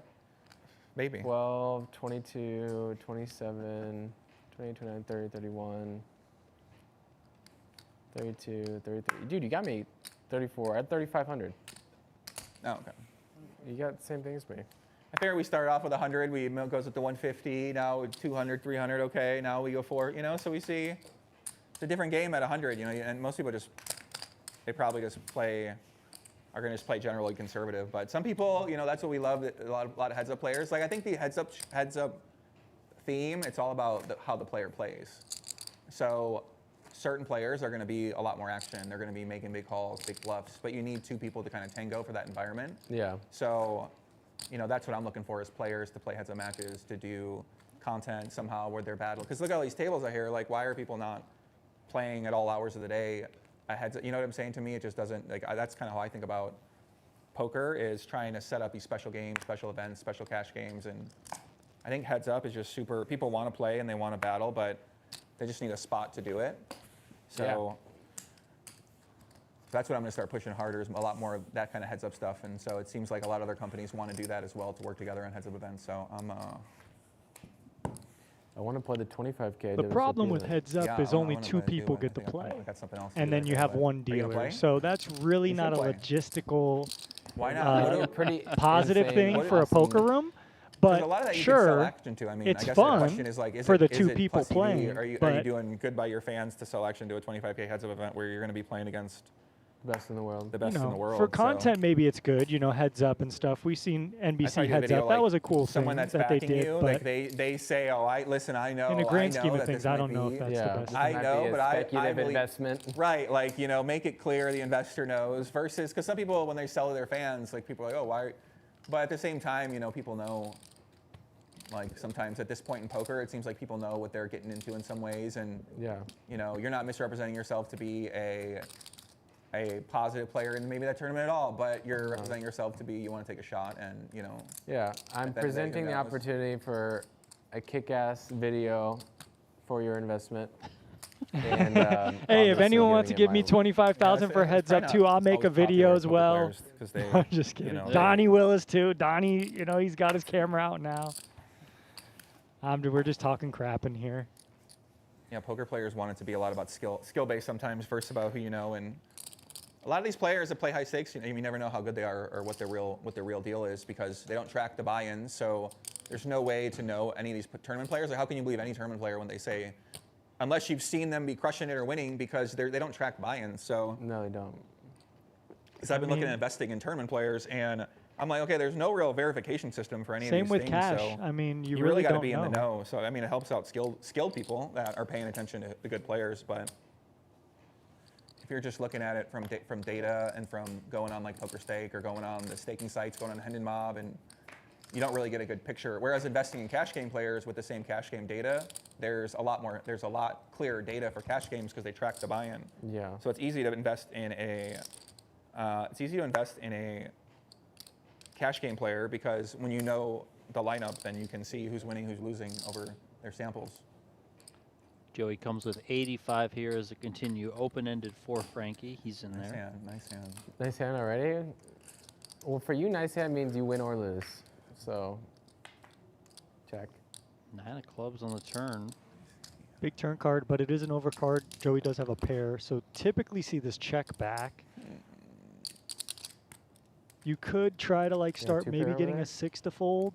Maybe. 12, 22, 27, 20, 29, 30, 31, 32, 33. Dude, you got me 34. I had 3,500. Oh, okay. You got the same thing as me. I figure we started off with 100. We goes with the 150. Now 200, 300. Okay. Now we go for So we see it's a different game at 100. And most people they probably just are going to just play generally conservative. But some people, that's what we love. A lot of heads up players. Like I think the heads up theme. It's all about how the player plays. So certain players are going to be a lot more action. They're going to be making big calls, big bluffs. But you need two people to kind of tango for that environment. Yeah. So, that's what I'm looking for is players to play heads up matches, to do content somehow where they're battle. Because look at all these tables I hear. Like, why are people not playing at all hours of the day? You know what I'm saying? To me, it just doesn't, that's kind of how I think about poker, is trying to set up these special games, special events, special cash games. And I think heads up is just super, people want to play and they want to battle, but they just need a spot to do it. So that's what I'm going to start pushing harder, is a lot more of that kind of heads up stuff. And so it seems like a lot of other companies want to do that as well, to work together on heads up events. So I want to play the 25K. The problem with event. heads up Yeah, is I only wanna 2 play too. people I get to think play. I got something else to And do then that you day, have but- one Are you gonna dealer. play? So that's really You not a should play. logistical Why not? What a pretty positive insane thing for a awesome- poker room. There's But a lot of that you can sell sure, action to. I mean, it's I guess fun the question is like, is for the is 2 it people plus EV? playing. Are you but doing good by your fans to sell action to a 25K heads up event where you're going to be playing against Best in the world. the best in the world? for So content, maybe it's good. Heads up and stuff. We've seen I saw NBC your heads video, up. That like, was a cool someone thing that's that they backing did. you, But like they say, oh, I know. in the grand I know scheme of that things, this I might don't know be- if that's Yeah, the best. I might know, be a but I speculative believe- investment. Right, like, make it clear the investor knows versus, because some people, when they sell to their fans, like people are like, oh, why? But at the same time, people know Like sometimes at this point in poker, it seems like people know what they're getting into in some ways, and Yeah. you know, you're not misrepresenting yourself to be a positive player in maybe that tournament at all, but you're representing yourself to be you want to take a shot, and you know. Yeah, I'm At the end of the day, who presenting the knows? opportunity for a kick-ass video for your investment. And, Hey, if obviously anyone wants to giving it give me my- 25,000 for heads up too, I'll make a video as well. I'm just kidding. know, Donnie Willis too. Donnie, you know, he's got his camera out now. We're just talking crap in here. Yeah, poker players want it to be a lot about skill-based sometimes, versus about who you know. And a lot of these players that play high stakes, you never know how good they are or what their real deal is, because they don't track the buy-ins. So there's no way to know any of these tournament players. Like, how can you believe any tournament player when they say, unless you've seen them be crushing it or winning, because they don't track buy-ins. So No, they don't. because I've been looking at investing in tournament players, and I'm like, okay, there's no real verification system for any of Same these with things. cash. So I mean, you really got to don't be know. in the know. So I mean, it helps out skilled people that are paying attention to the good players. But if you're just looking at it from data and from going on like PokerStake or going on the staking sites, going on Hendon Mob, and you don't really get a good picture. Whereas investing in cash game players with the same cash game data, there's a lot clearer data for cash games because they track the buy-in. Yeah. So it's easy to invest in a cash game player, because when you know the lineup, then you can see who's winning, who's losing over their samples. Joey comes with 85 here as a continue open-ended for Frankie. He's in Nice there. hand, nice hand. Nice hand already? Well, for you, nice hand means you win or lose. So, check. 9 of clubs on the turn. Big turn card, but it is an overcard. Joey does have a pair, so typically see this check back. You could try to like start two maybe pair over getting there? a 6 to fold,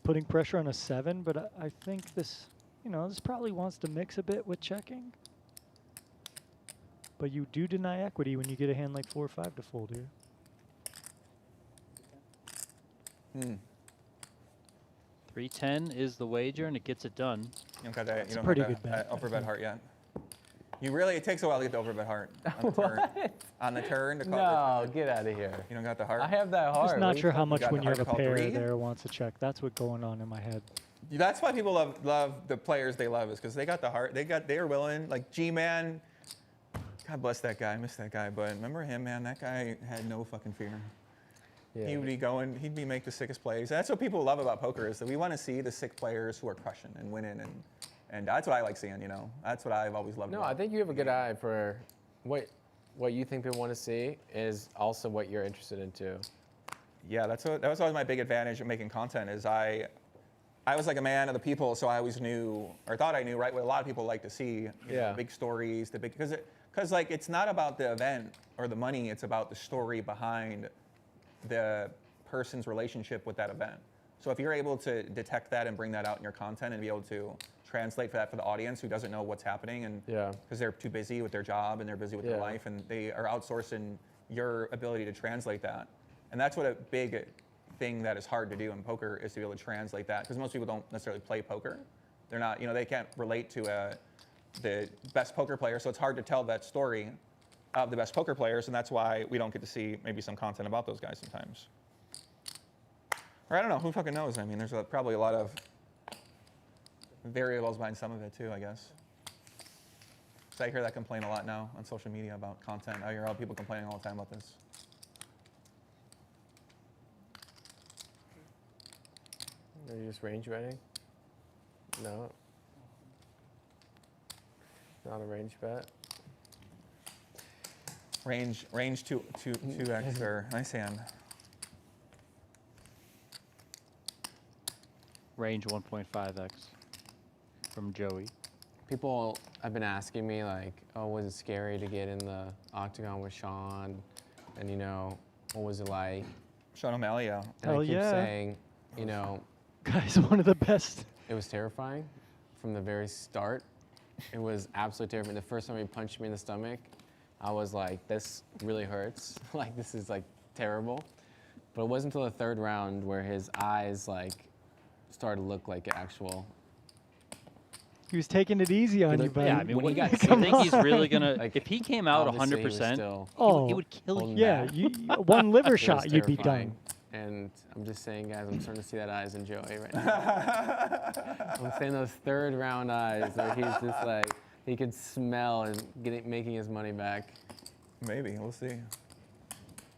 putting pressure on a 7, but I think this, you know, this probably wants to mix a bit with checking. But you do deny equity when you get a hand like 4 or 5 to fold here. 310 is the wager, and it gets it done. You don't got that. You don't pretty got good bet, that I overbet think. heart yet. It takes a while to get the overbet heart on the turn. On the turn to call No, get out of here. You don't got the heart. I have that heart. Just not sure how much got when the you have a hard call pair 3? there wants to check. That's what's going on in my head. That's why people love the players they love, is because they got the heart. They're willing. Like G-Man, God bless that guy. I miss that guy, but remember him, man. That guy had no fucking fear. Yeah. He would be going. He'd be make the sickest plays. And that's what people love about poker, is that we want to see the sick players who are crushing and winning, and that's what I like seeing. You know, that's what I've always loved. No, about I think you have a good eye for what you think people want to see is also what you're interested in too. Yeah, that was always my big advantage of making content. Is I was like a man of the people, so I always knew, or thought I knew, right, what a lot of people like to see. You know, the big stories, because like it's not about the event or the money, it's about the story behind the person's relationship with that event. So if you're able to detect that and bring that out in your content and be able to translate for that for the audience who doesn't know what's happening, and because they're too busy with their job and they're busy with their life, and they are outsourcing your ability to translate that. And that's what a big thing that is hard to do in poker, is to be able to translate that, because most people don't necessarily play poker. They're not, they can't relate to the best poker player, so it's hard to tell that story of the best poker players, and that's why we don't get to see maybe some content about those guys sometimes. Or I don't know, who fucking knows? I mean, there's probably a lot of variables behind some of it too, I guess. So I hear that complaint a lot now on social media about content. I hear a lot of people complaining all the time about this. Are you just range betting? No. Not a range bet. Range 2x or nice hand. Range 1.5x from Joey. People have been asking me like, oh, was it scary to get in the octagon with Sean? And what was it like? Sean O'Malley, yeah. And Hell I keep yeah. saying, Guy's one of the best. it was terrifying from the very start. It was absolutely terrifying. The first time he punched me in the stomach, I was like, this really hurts. Like, this is like terrible. But it wasn't until the third round where his eyes like started to look like actual. He was taking it easy on you, buddy. Yeah, I mean, When he got you sick- think he's really gonna? Like, if he came out obviously he was 100%, still Oh, he would kill holding you. yeah, back. one liver It was shot, you'd be terrifying. done. And I'm just saying, guys, I'm starting to see that eyes in Joey right now. I'm saying those third round eyes where he's just like, he could smell and making his money back. Maybe, we'll see.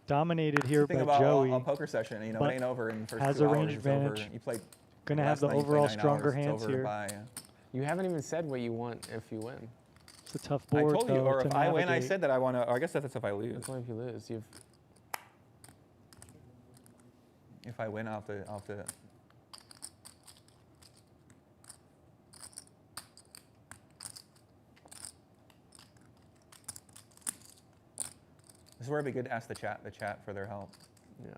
Dominated here Think by about Joey. a poker session, you know, but it ain't over in the first has 2 a hours. range It's over. advantage. You played. Gonna have last the night you played overall 9 stronger hours, it's hands over here. by, You haven't even said what you want if you win. It's a tough I board, told you, though, or to if I win, I navigate. said that I want to. I guess that's if I lose. That's only if you lose. If I win, I'll have to. This is where it'd be good to ask the chat for their help. Yeah.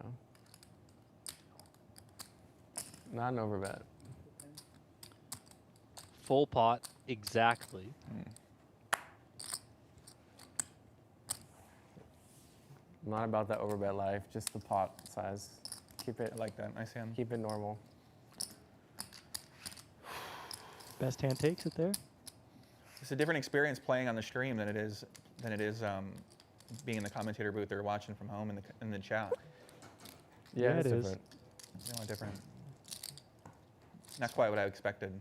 Not an overbet. Full pot, exactly. Not about that overbet life, just the pot size. Keep it I like that. Nice hand. Keep it normal. Best hand takes it there. It's a different experience playing on the stream than it is being in the commentator booth or watching from home in the chat. Yeah, it is. different. It's a little different. Not quite what I expected.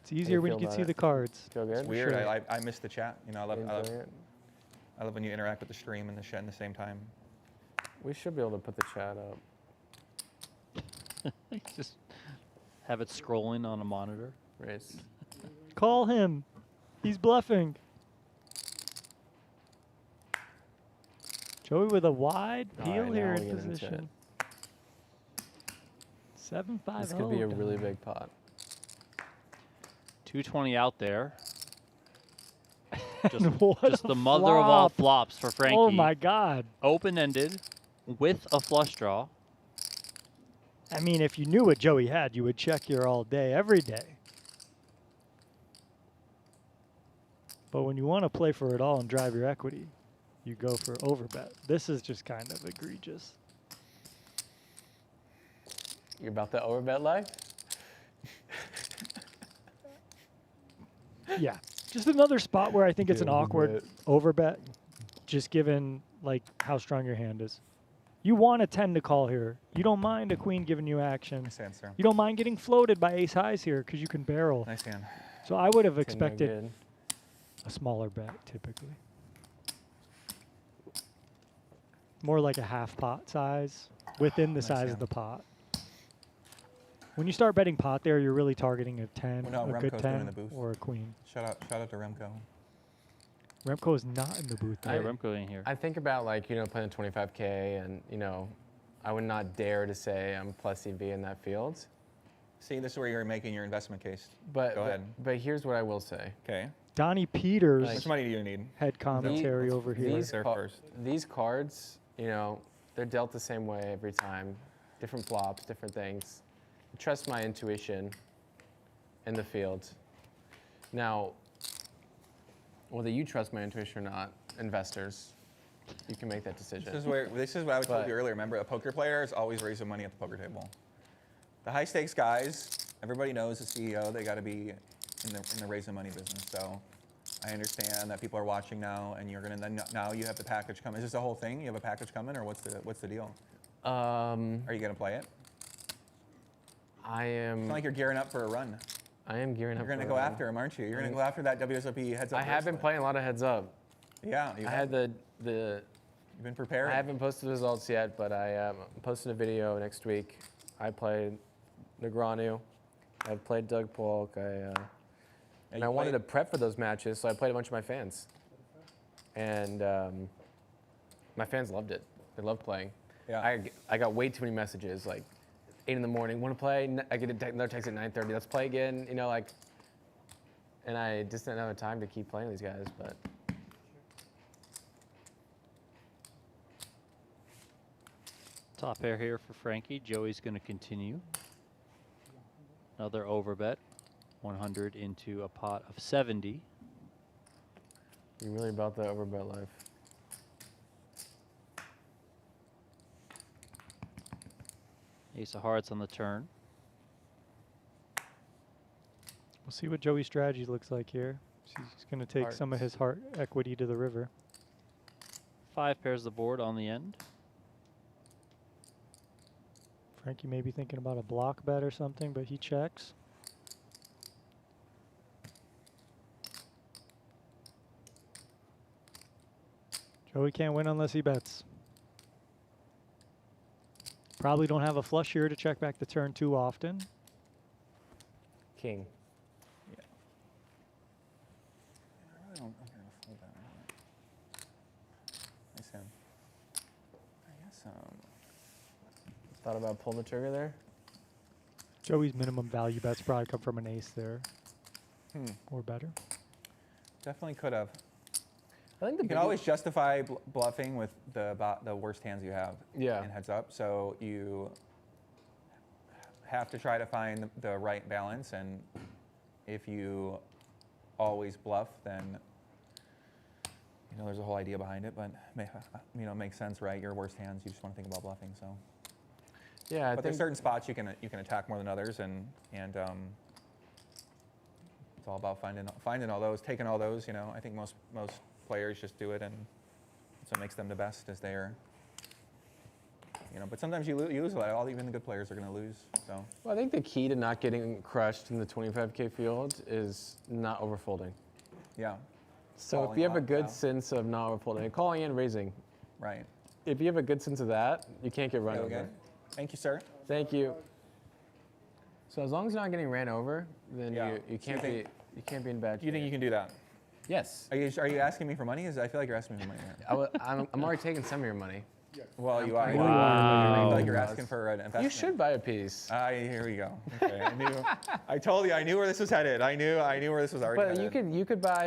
It's easier when you feel can about see it? the cards. Feel good? It's weird. Sure. I miss the chat. You know, You enjoy it? I love when you interact with the stream and the chat at the same time. We should be able to put the chat up. Just have it scrolling on a monitor. Race. Call him. He's bluffing. Joey with a wide All peel right, here now in we get into it. position. 7-5. This could be a really big pot. 220 out there. What Just a the mother of all flop. flops for Frankie. Oh my God. Open-ended with a flush draw. I mean, if you knew what Joey had, you would check here all day, every day. But when you want to play for it all and drive your equity, you go for overbet. This is just kind of egregious. You're about the overbet life? Yeah. Just another spot where I think it's an awkward overbet, just given like how strong your hand is. You want a 10 to call here. You don't mind a queen giving you action. Nice hand, sir. You don't mind getting floated by ace highs here because you can barrel. Nice hand. So I would have Ten no expected good. a smaller bet typically. More like a half pot size within the Nice size of hand. the pot. When you start betting pot there, you're really targeting a 10, Well, no, a good Remco's doing 10, the booth. or a queen. Shout out to Remco. Remco is not in the booth. Yeah, though. Remco ain't here. I think about like, you know, playing 25K and, you know, I would not dare to say I'm plus EV in that field. See, this is where you're making your investment case. But, Go ahead. But here's what I will say. Okay. Donnie Peters Like- Which money do you need? head commentary These- over here. These, There ca- first. these cards, you know, they're dealt the same way every time. Different flops, different things. Trust my intuition in the field. Now, whether you trust my intuition or not, investors, you can make that decision. This is what I told But- you earlier. Remember, a poker player is always raising money at the poker table. The high stakes guys, everybody knows the CEO. They got to be in the raising money business. So I understand that people are watching now, and you're gonna then now you have the package coming. Is this the whole thing? You have a package coming, or what's the deal? Are you gonna play it? I am. It's not like you're gearing up for a run. I am gearing up. You're gonna for go a run. after him, aren't you? You're gonna go after that WSOP heads up. I have been bracelet. playing a lot of heads up. Yeah, I had the. You've been prepared. I haven't posted the results yet, but I am posting a video next week. I played Negreanu. I've played Doug Polk. And I wanted to prep for those matches, so I played a bunch of my fans. And my fans loved it. They loved playing. Yeah. I got way too many messages, like 8 in the morning, want to play? I get another text at 9:30, let's play again, you know, like. And I just didn't have the time to keep playing these guys, but. Top pair here for Frankie. Joey's going to continue. Another overbet. 100 into a pot of 70. You're really about that overbet life. Ace of hearts on the turn. We'll see what Joey's strategy looks like here. He's going to take some of his heart equity to the river. 5 pairs the board on the end. Frankie may be thinking about a block bet or something, but he checks. Joey can't win unless he bets. Probably don't have a flush here to check back the turn too often. King. I really don't think I'm gonna fold that one. Nice hand. I guess Thought about pulling the trigger there. Joey's minimum value bets probably come from an ace there. Or better. definitely could have. I think You can always justify bluffing with the worst hands you have Yeah. in heads up. So you have to try to find the right balance, and if you always bluff, then there's a whole idea behind it. But makes sense, right? Your worst hands, you just want to think about bluffing. So yeah, but there's certain spots you can attack more than others, and it's all about finding all those, taking all those. I think most players just do it, and that's what makes them the best, is they're, but sometimes you lose a lot. Even the good players are going to lose. So. Well, I think the key to not getting crushed in the 25K field is not overfolding. Yeah. So if you have a good sense of not overfolding, calling and raising. Right. If you have a good sense of that, you can't get run over. Okay. Thank you, sir. Thank you. So as long as you're not getting ran over, then Yeah. you can't be in bad shape. You think you can do that? Yes. Are you asking me for money? I feel like you're asking me for money here. I'm already taking some of your money. Well, you are. Wow. I feel like you're asking for an investment. You should buy a piece. Here we go. Okay, I told you. I knew where this was headed. I knew where this was already headed. But you could buy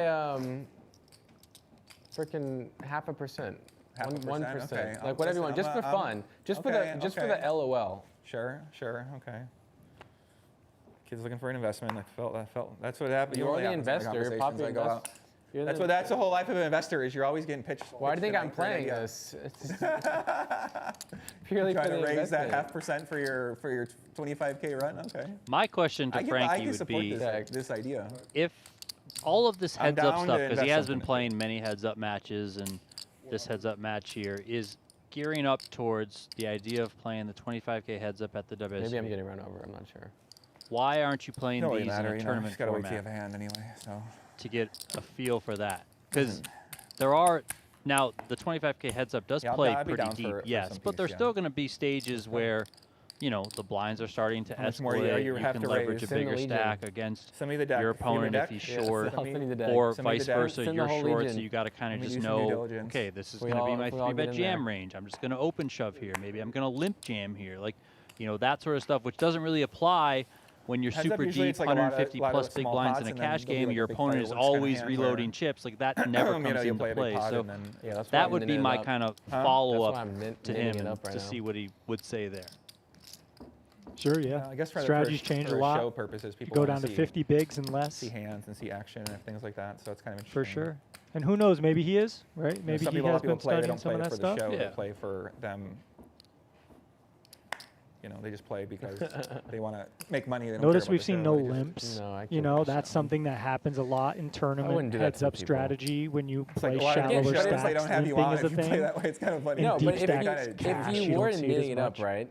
freaking 0.5%. 1%. Okay. Like whatever you want, just for fun. Just for the LOL. Sure. Okay. Kid's looking for an investment. I felt that's what happened. You're the investor. That's the whole life of an investor, is you're always getting pitched. Why do you think I'm playing this? It's purely trying for the to raise that investment. 0.5% for your 25K run. Okay. My question to Frankie I would support be, this idea. if all of this I'm heads-up down stuff, to because he invest has been something. playing many heads-up matches, and this heads-up match here is gearing up towards the idea of playing the 25K heads-up at the WSOP. Maybe I'm getting run over. I'm not sure. Why aren't you playing No, these in matter. a You tournament just gotta wait till you format have a hand anyway. So. to get a feel for that? Because there are now the 25K heads-up does Yeah, play I'd be pretty down deep, for yes, some but piece, there's yeah. still going to be stages where the blinds are starting to How much more escalate. you You have can to leverage raise? a Send the bigger Legion. stack against Send me the deck. your You have a opponent if deck? he's Yeah, short, Send me the deck. or Send me the vice deck. versa. Send the You're whole short, so Legion. you got to kind of Let me just do some due know, diligence. okay, this is We going to be all- my if we all 3-bet get in jam there. range. I'm just going to open shove here. Maybe I'm going to limp jam here. Like, that sort of stuff, which doesn't really apply when you're Heads up, super usually deep, it's like a lot of- 150 lot of plus big small blinds pots, in a and then cash there'll be game. like a Your big opponent player is with this kind of always hand reloading where- chips. Like, that never comes you'll into play a big play. pot So and then Yeah, that's that why would I'm be knitting my it up. kind of That's why follow-up I'm to knitting him it up right to now. see what he would say there. Sure, yeah. I guess for Strategies change for a lot. show purposes, You people go wanna down to see, 50 bigs and less. see hands and see action and things like that. So it's kind of For interesting. sure. And who knows, maybe he is, right? You know, Maybe some he people, a lot has of people been play. They studying don't some play of for that the stuff. show. Yeah. They play for them. They just play because they want to make money. They don't Notice care about we've the seen show. no They just- limps. No, I You can't know, watch that's that. something that happens a lot in tournament wouldn't do that to heads-up people. strategy when you It's play like a lot of shallower shows, stacks. they don't have you Limping on is a if you play thing. that way. It's kind of funny. In No, deep but stacks, if cash, you you weren't don't see it knitting as it up much. right,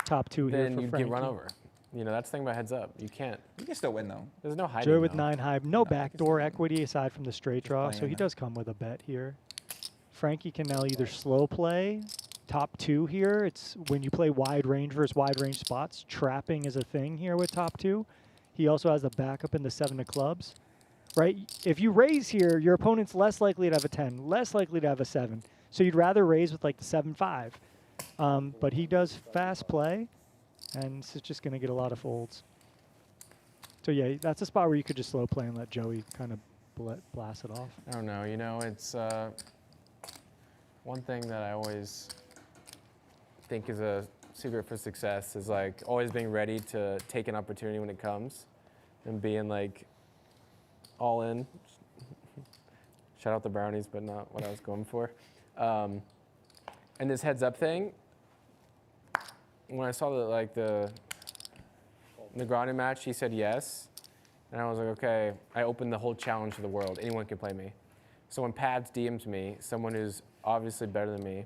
Top two here then for you'd Frankie. get run over. That's the thing about heads up. You can't. You can still win though. There's no hiding. Joey with though. 9 high, no backdoor equity aside from the straight draw, so playing he it. does come with a bet here. Frankie can now either slow play, top two here. It's when you play wide range versus wide range spots. Trapping is a thing here with top two. He also has a backup in the 7 of clubs, right? If you raise here, your opponent's less likely to have a 10, less likely to have a 7. So you'd rather raise with like the 7-5. But he does fast play, and it's just going to get a lot of folds. So yeah, that's a spot where you could just slow play and let Joey kind of blast it off. I don't know. It's one thing that I always think is a secret for success is like always being ready to take an opportunity when it comes and being like all in. Shout out the brownies, but not what I was going for. And this heads up thing, when I saw the Negreanu match, he said yes. And I was like, okay, I opened the whole challenge to the world. Anyone can play me. So when Pads DMs me, someone who's obviously better than me,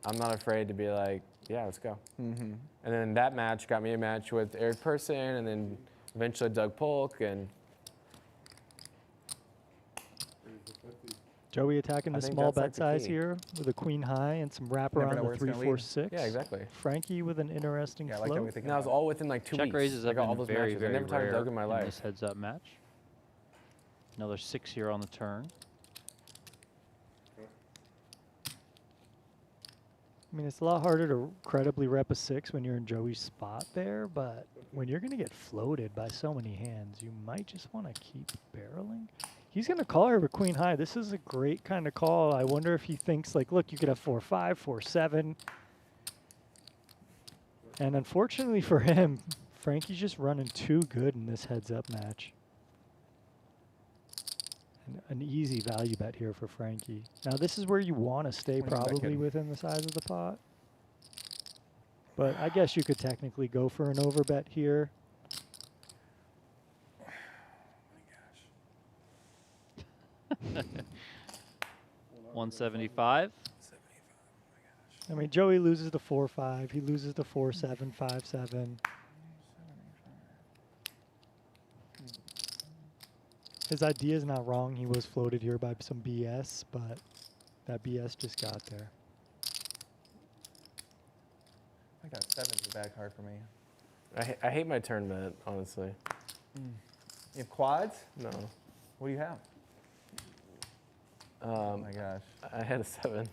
I'm not afraid to be like, yeah, let's go. Mm-hmm. And then that match got me a match with Eric Person, and then eventually Doug Polk, and Joey attacking I the think small that's, like, bet the size key. here with a queen high and some wrap Never around know the where it's 3, gonna 4, lead. 6. yeah, exactly. Frankie with an interesting Yeah, I like that float. we think And that was all within like 2 Check weeks. raises Like have all been those very, matches. I very never tried rare Doug in my in life. this heads-up match. Another 6 here on the turn. I mean, it's a lot harder to credibly rep a 6 when you're in Joey's spot there, but when you're going to get floated by so many hands, you might just want to keep barreling. He's going to call her with queen high. This is a great kind of call. I wonder if he thinks, like, look, you could have 4-5, 4-7. And unfortunately for him, Frankie's just running too good in this heads-up match. An easy value bet here for Frankie. Now, this is where you want to stay What do you think, probably kid? within the size of the pot. But I guess you could technically go for an overbet here. 175. I mean, Joey loses to 4-5. He loses to 4-7, 5-7. His idea is not wrong. He was floated here by some BS, but that BS just got there. I got 7's a bad card for me. I hate my tournament, honestly. You have quads? No. What do you have? Oh my gosh. I had a 7.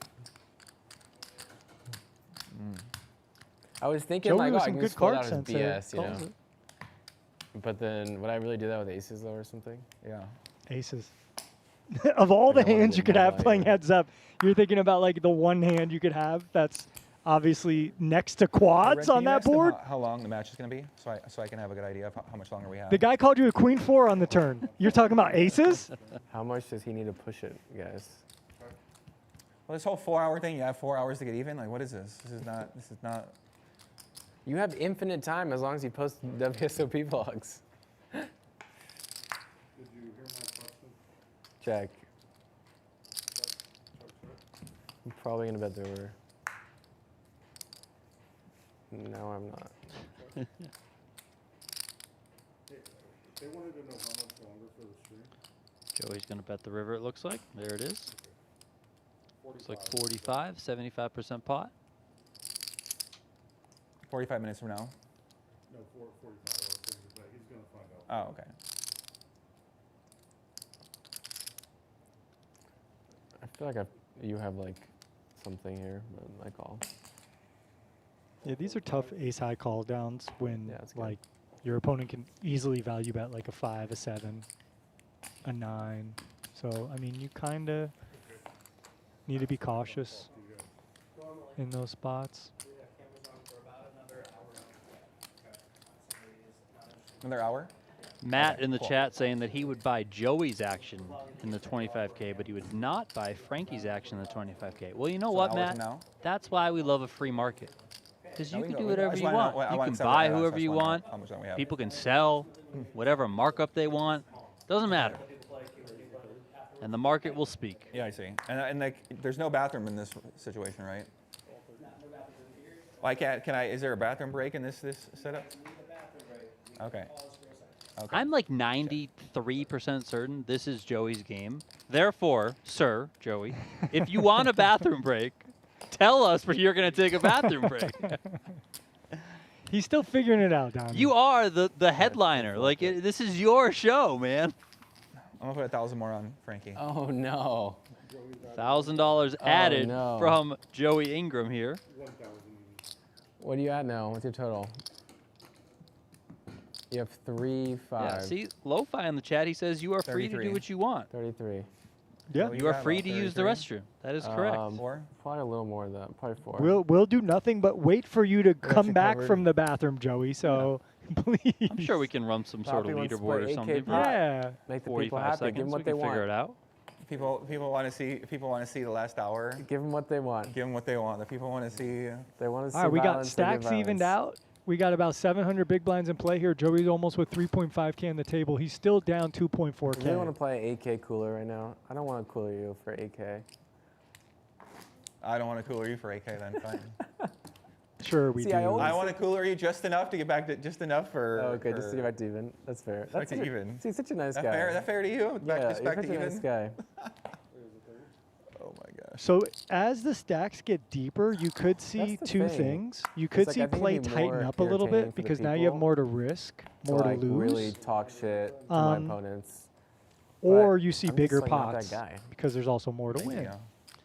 I was thinking Joey like, with oh, I some can good just float card out sense as there. BS, you know. Calls it. But then would I really do that with aces though, or something? Aces. Of all the I don't wanna hands you win could my have life. playing heads up, you're thinking about like the one hand you could have that's obviously next to quads Red, on can you that ask them board. How long the match is going to be, so I can have a good idea of how much longer we have. The guy called you a queen 4 on the turn. You're talking about aces? How much does he need to push it, guys? Well, this whole 4-hour thing, you have 4 hours to get even. Like, what is this? This is not. You have infinite time as long as you post WSOP vlogs. Did you hear my question? Check. I'm probably gonna bet the over. No, I'm not. They wanted to know how much longer for the stream. Joey's going to bet the river, it looks like. There it is. Looks like 45, 75% pot. 45 minutes from now. No, 45 hours, but he's going to find out. Oh, okay. I feel like you have like something here, but I call. Yeah, these are tough ace high call downs when Yeah, it's good. like your opponent can easily value bet like a 5, a 7, a 9. So I mean, you kind of need to be cautious in those spots. Another hour? Matt Okay, in the cool. chat saying that he would buy Joey's action in the 25K, but he would not buy Frankie's action in the 25K. Well, you know So what, an hour Matt? from now? That's why we love a free market. Because No, you we can can do go- I whatever just you wanna know- want. I You want can separate buy ads, I whoever just you wanna know want. how much time we have. People can sell whatever markup they want. Doesn't matter. And the market will speak. Yeah, I see. And like, there's no bathroom in this situation, right? Well, I can't. Can I? Is there a bathroom break in this setup? Okay. Okay. I'm like 93% certain this is Joey's game. Therefore, sir, Joey, if you want a bathroom break, tell us where you're going to take a bathroom break. He's still figuring it out, Don. You are the headliner. Like, this is your show, man. I'm gonna put 1,000 more on Frankie. Oh no. $1,000 added no. from Joey Ingram here. What are you at now? What's your total? You have 3, 5. Yeah, see, Lo-Fi in the chat, he says you are free to 33. do what you want. 33. Yeah. Well, You are have free about to use the 33. restroom. That is correct. 4? Probably a little more than that. Probably 4. We'll do nothing but wait for you to come you back covered. from the bathroom, Joey. So please. I'm sure we can run some sort of Poppy wants to leaderboard play or 8K something. pot. for Yeah. Make the people 45 happy. seconds. Give them We what they can figure want. it out. People want to see. People want to see the last hour. Give them what they want. Give them what they want. The people want to see. They want to see All right, we got violence, they give stacks evened violence. out. We got about 700 big blinds in play here. Joey's almost with 3.5K on the table. He's still down 2.4K. I really want to play 8K cooler right now. I don't want to cooler you for 8K. I don't want to cooler you for AK then. Fine. Sure, we See, do. I want to cooler you just enough to get back to just enough for. Okay, just to get back to even. That's fair. Back That's to even. See, such a nice That guy. fair? That fair to you? Back, Yeah, just you're back such to a even. nice guy. Oh my gosh. So as the stacks get deeper, you could see the two thing. things. You It's could like, see I think play it'd be tighten more up a little entertaining bit for the because now you have people more to risk, more to to like lose. really talk shit to my opponents. Or But you see I'm just, bigger like, not that pots guy. because there's also more to Thank win. you.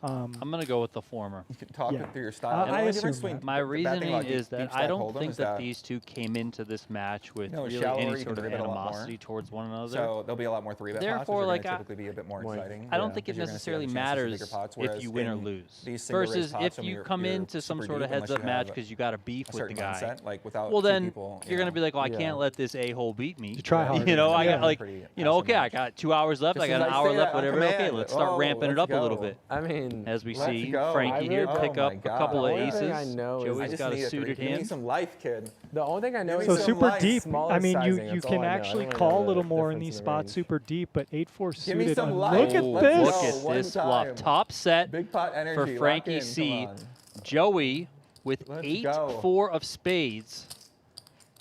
I'm going to go with the former. You can talk Yeah. it through your style. I The only assume difference between that. My the bad thing reasoning about is deep that stack I don't hold'em think is that these two came into this match with No, really shallower, any you sort can of three-bet a lot more. animosity towards one another. So there'll be a lot more three-bet pots, which Therefore, are like, going to typically be a bit more exciting. I don't think it Because you're gonna see necessarily other chances for bigger matters pots, if whereas you win or in lose. these single-raise Versus pots, if when you you're come into some super sort of deep, unless heads-up you match have because you got a beef a with the certain guy, mindset, like without well two then people, you're going to be like, well, I Yeah. can't let this a-hole beat me. You try harder. You know, I Yeah. got like, Pretty you know, okay, I match. got 2 hours left. Just I got as an I hour say left. that on Whatever. Okay, command. let's start Oh, ramping it let's up a little go. bit. I mean, As we Let's see go. Frankie I here really pick don't. up Oh a my couple of God. The only thing I aces. know is- I Joey's just got need a a three. suited Give me hand. some life, kid. the only thing I know Give me is So some super life. deep. Smaller I mean, sizing, you that's all can I know. I actually don't really call know a the little more in difference these the spots range. super deep, but 8-4 Give me suited. some Look life. at Oh, Let's this. look go. at One this flop. time. Top set Big pot energy. for lock Frankie in, C. come on. Joey with Let's 8-4 of spades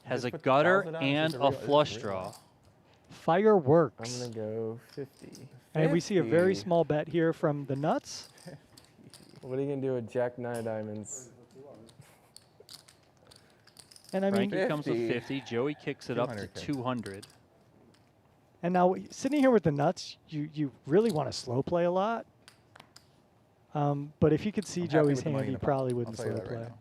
has Just a put the gutter thousand on, and it's a just a real- flush it's a real draw. I'm Fireworks. gonna go 50. And we see a very 50. small bet here from the nuts. What are you gonna do with Jack 9 of diamonds? And I mean, Frankie comes with 50. 50. Joey kicks it up to 200K. 200. and now sitting here with the nuts, you really want to slow play a lot. But if you could see I'm happy Joey's with the money hand, in you the pot. probably I'll wouldn't tell you slow that play. right now.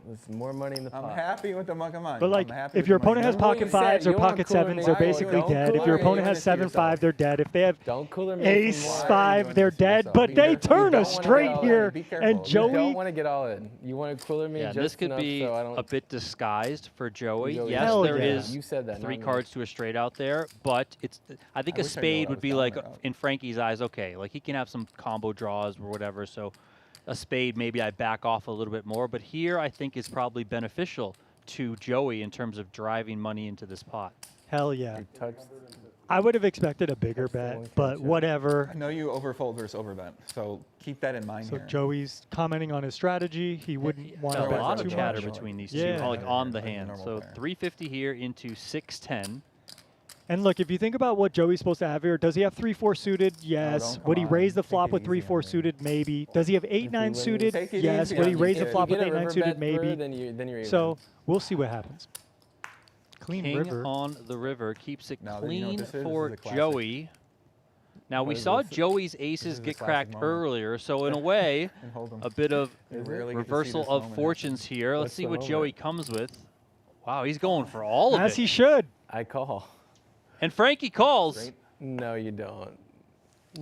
There's more money in the I'm pot. happy with the money. Come on. But like, I'm happy if with your the money. opponent has Remember what pocket you said, fives or you wanna pocket cooler sevens, me they're down. basically Don't dead. If cooler your me. opponent You're has doing this to 7-5, yourself. they're dead. If they have Don't cooler me. ace Why are you 5, doing they're this to dead. yourself? But Be they careful. turn You a don't wanna straight get all here, Be and careful. You You Joey. don't want to get all in. You want to cooler me Yeah, just this could enough be so I don't. a bit disguised for Joey. Joey, Yes, Hell there yeah. is You said that. 3 not me. cards to a straight out there, but it's. I think I a wish I knew spade I would was be down like, or up. in Frankie's eyes, okay, like he can have some combo draws or whatever, so a spade, maybe I back off a little bit more, but here I think is probably beneficial to Joey in terms of driving money into this pot. Hell yeah. You touched. I would have expected a bigger Touched the one bet, but catch, whatever. I know you overfold versus overbet, so keep that in mind So here. Joey's commenting on his strategy. He wouldn't want Got to a bet lot too of chatter much. between these Yeah. two, like on the Like a hand. normal So player. 350 here into 610. And look, if you think about what Joey's supposed to have here, does he have 3-4 suited? Yes. don't, Would he come on. raise the Take flop it with easy 3-4 on me. suited? Maybe. Does he have 8-9 win, suited? Take it Yes. easy Would he on raise me, the kid. flop You with get a 8-9 river suited? bet through, Maybe. then you're even. So we'll see what happens. Clean King river. on the river keeps it Now, you know what clean this is? This for is a classic. Joey. Now, we What is saw this? Joey's is aces a get classic cracked moment. earlier, so in a way, And hold 'em. a bit of You rarely get to see reversal this of moment fortunes here. Let's What's see the what moment? Joey comes with. Wow, he's going for all of As it. he should. I call. And Frankie calls. Great. No, you don't.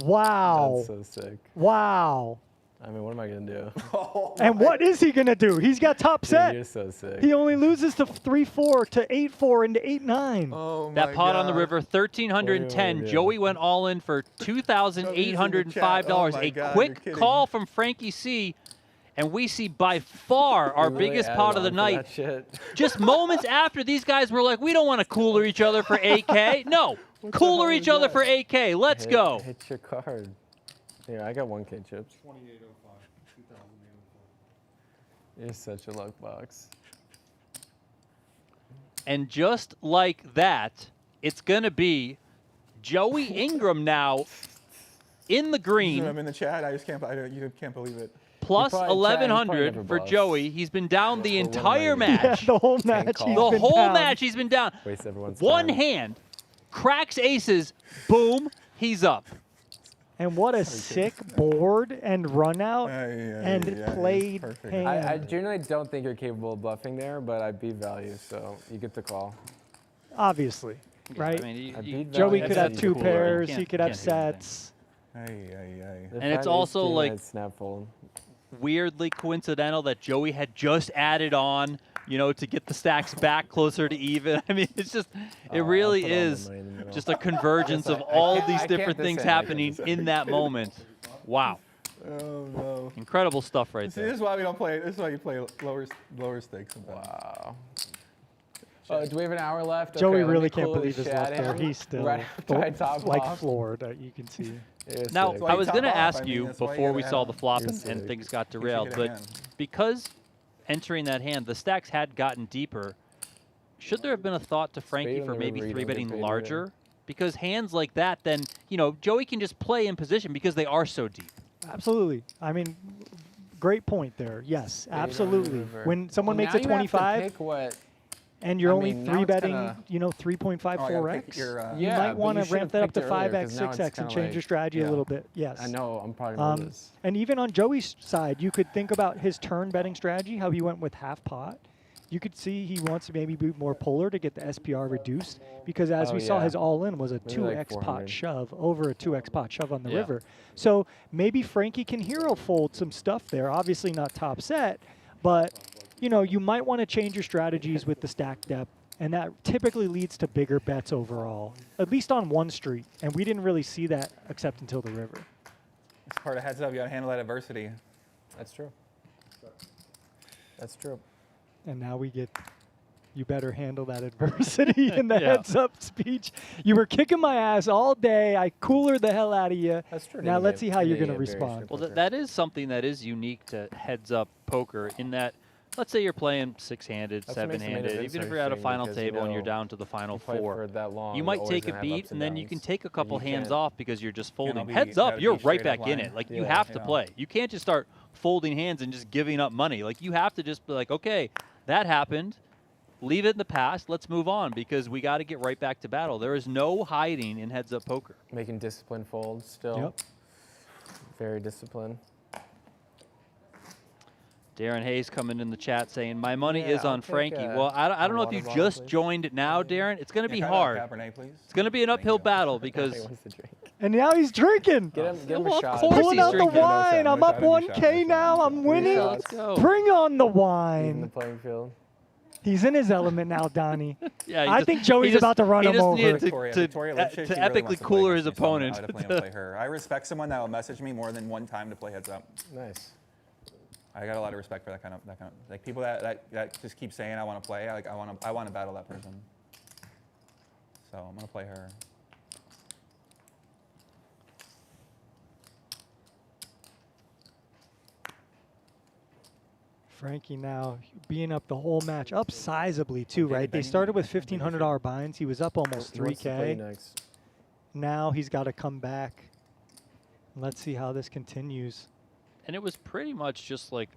Wow. That's so sick. Wow. I mean, what am I gonna do? And what is he going to do? He's got top Dude, set. you're so sick. He only loses to 3-4 to 8-4 into 8-9. Oh That my pot on the God. river, 1,310. What do you Joey went all in for $2,805. Oh my A God, you're quick kidding. call from Frankie C. And we see by far our You really biggest added pot of the on for night. that shit. Just moments after these guys were like, we don't want to cooler each other for 8K. No, cooler hell each is other that? for 8K. Let's go. Hit your card. Here, I got 1K chips. 2805, 2805. You're such a luck box. And just like that, it's going to be Joey Ingram now in the I'm green, in the chat. I just can't. You can't believe it. plus probably- Chad, he probably 1,100 never for bluffs. Joey. He's been down the Well, what am I entire gonna do? Yeah, match. the whole match. call. He's The been whole down. match he's been down. Waste everyone's One time. hand, cracks aces, boom, he's up. And what a sick board and run out and it's played perfect. hand. I generally don't think you're capable of bluffing there, but I beat value, so you get the call. Obviously, right? I mean, I you- beat Joey value, could so have you two get the pairs. can't- He could have can't do anything. sets. The And it's fact also, is, like- snap fold. weirdly coincidental that Joey had just added on, you know, to get the stacks back closer to even. I mean, it's just, it I'll really put all my is money in the middle. just a convergence of I all can't- these I can't different things descend, I can't happening descend. in that moment. Wow. Oh no. Incredible stuff right See, this there. is why we don't play. This is why you play lower stakes sometimes. Wow. Oh, do we have an hour left? Joey Okay, let really me can't cool believe this his chat luck there. in He's still right after I top like off. floored, you can see. You're Now, sick. why I you was top going to off. ask I mean, you that's why you before gotta we have saw him. the flop You're and sick. things got You should derailed, get a but hand. because entering that hand, the stacks had gotten deeper, should there have been a thought to Frankie on for the maybe river, you don't get 3-betting paid either. larger? Because hands like that, then, you know, Joey can just play in position because they are so deep. Absolutely. I mean, great point there. Yes, on the absolutely. river. When someone Well, makes now a you have to 25 pick what. and you're I only mean, now it's 3-betting, kinda- 3.54x, your, you Yeah, might but want you to should've ramp that up picked to it earlier, 5x, 'cause now it's 6x, and kinda change your like- strategy a yeah. little bit. Yes. I know, I'm probably nervous. And even on Joey's side, you could think about his turn betting strategy, how he went with half pot. You could see he wants to maybe be more polar to get the SPR reduced because as Oh, we saw, yeah. his all-in was a Maybe 2x like pot 400. shove, over a 2x pot shove on the Yeah. river. So maybe Frankie can hero fold some stuff there. Obviously not top set, but you know, you might want to change your strategies with the stack depth, and that typically leads to bigger bets overall, at least on one street. And we didn't really see that except until the river. It's part of heads up. You got to handle that adversity. That's true. That's true. And now we get, you better handle that adversity in the Yeah. heads up speech. You were kicking my ass all day. I coolered the hell out of you. That's true. Now let's see how you're going to respond. Well, that is something that is unique to heads-up poker in that, let's say you're playing 6-handed, That's what makes the main 7-handed, event even if so you're at a interesting final because, you table and you're know, down to the final you play 4. for that long, You you're might always take a gonna have beat ups and then you downs, can take a and couple you hands can't- off because you're just folding. be- Heads up, gotta you're be right straight up back in line. it. Like, Yeah. you have to Yeah. play. You can't just start folding hands and just giving up money. Like, you have to just be like, okay, that happened. Leave it in the past. Let's move on because we got to get right back to battle. There is no hiding in heads-up poker. Making disciplined folds still. Yep. Very disciplined. Darren Hayes coming in the chat saying, my money Yeah, is I'll on take Frankie. a- Well, I don't know if water you've bottle, just please. joined now, Darren. It's going to be Yeah, cut hard. out Cabernet, please. It's going to be an uphill battle He because wants to drink. And now he's drinking. Get him well, a of shot. course Pulling he's out the drinking. wine. No I'm shot, up no shot, 1K no now. shot. I'm winning. Yeah, let's go. Bring on the Even the wine. playing field. He's in his element now, Donnie. Yeah, he I just- think he Joey's just- about to run he him just over. needed Victoria to looks like she really epically wants to play cooler her, his so I opponent. would definitely wanna play her. I respect someone that will message me more than one time to play heads up. Nice. I got a lot of respect for that kind of like people that just keep saying I want to play. I want to battle that person. So I'm gonna play her. Frankie now being up the whole match, up sizably too, Okay, right? They bang. started with $1,500 binds. He was up almost He wants to play 3K. next. Now he's got to come back. Let's see how this continues. And it was pretty much just like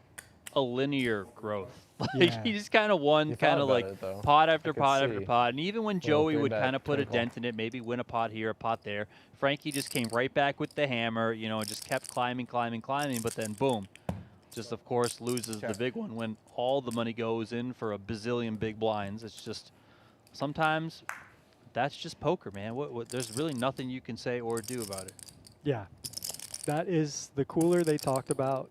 a linear growth. Like Yeah. he just kind of won, You kind thought of about like it, though. pot I after could pot after see. pot. And even when Joey would 3-bet kind of put a twinkle. dent in it, maybe win a pot here, a pot there, Frankie just came right back with the hammer, you know, and just kept climbing, climbing, climbing. But then boom, just of course loses the Check. big one when all the money goes in for a bazillion big blinds. It's just sometimes that's just poker, man. There's really nothing you can say or do about it. Yeah, that is the cooler they talked about.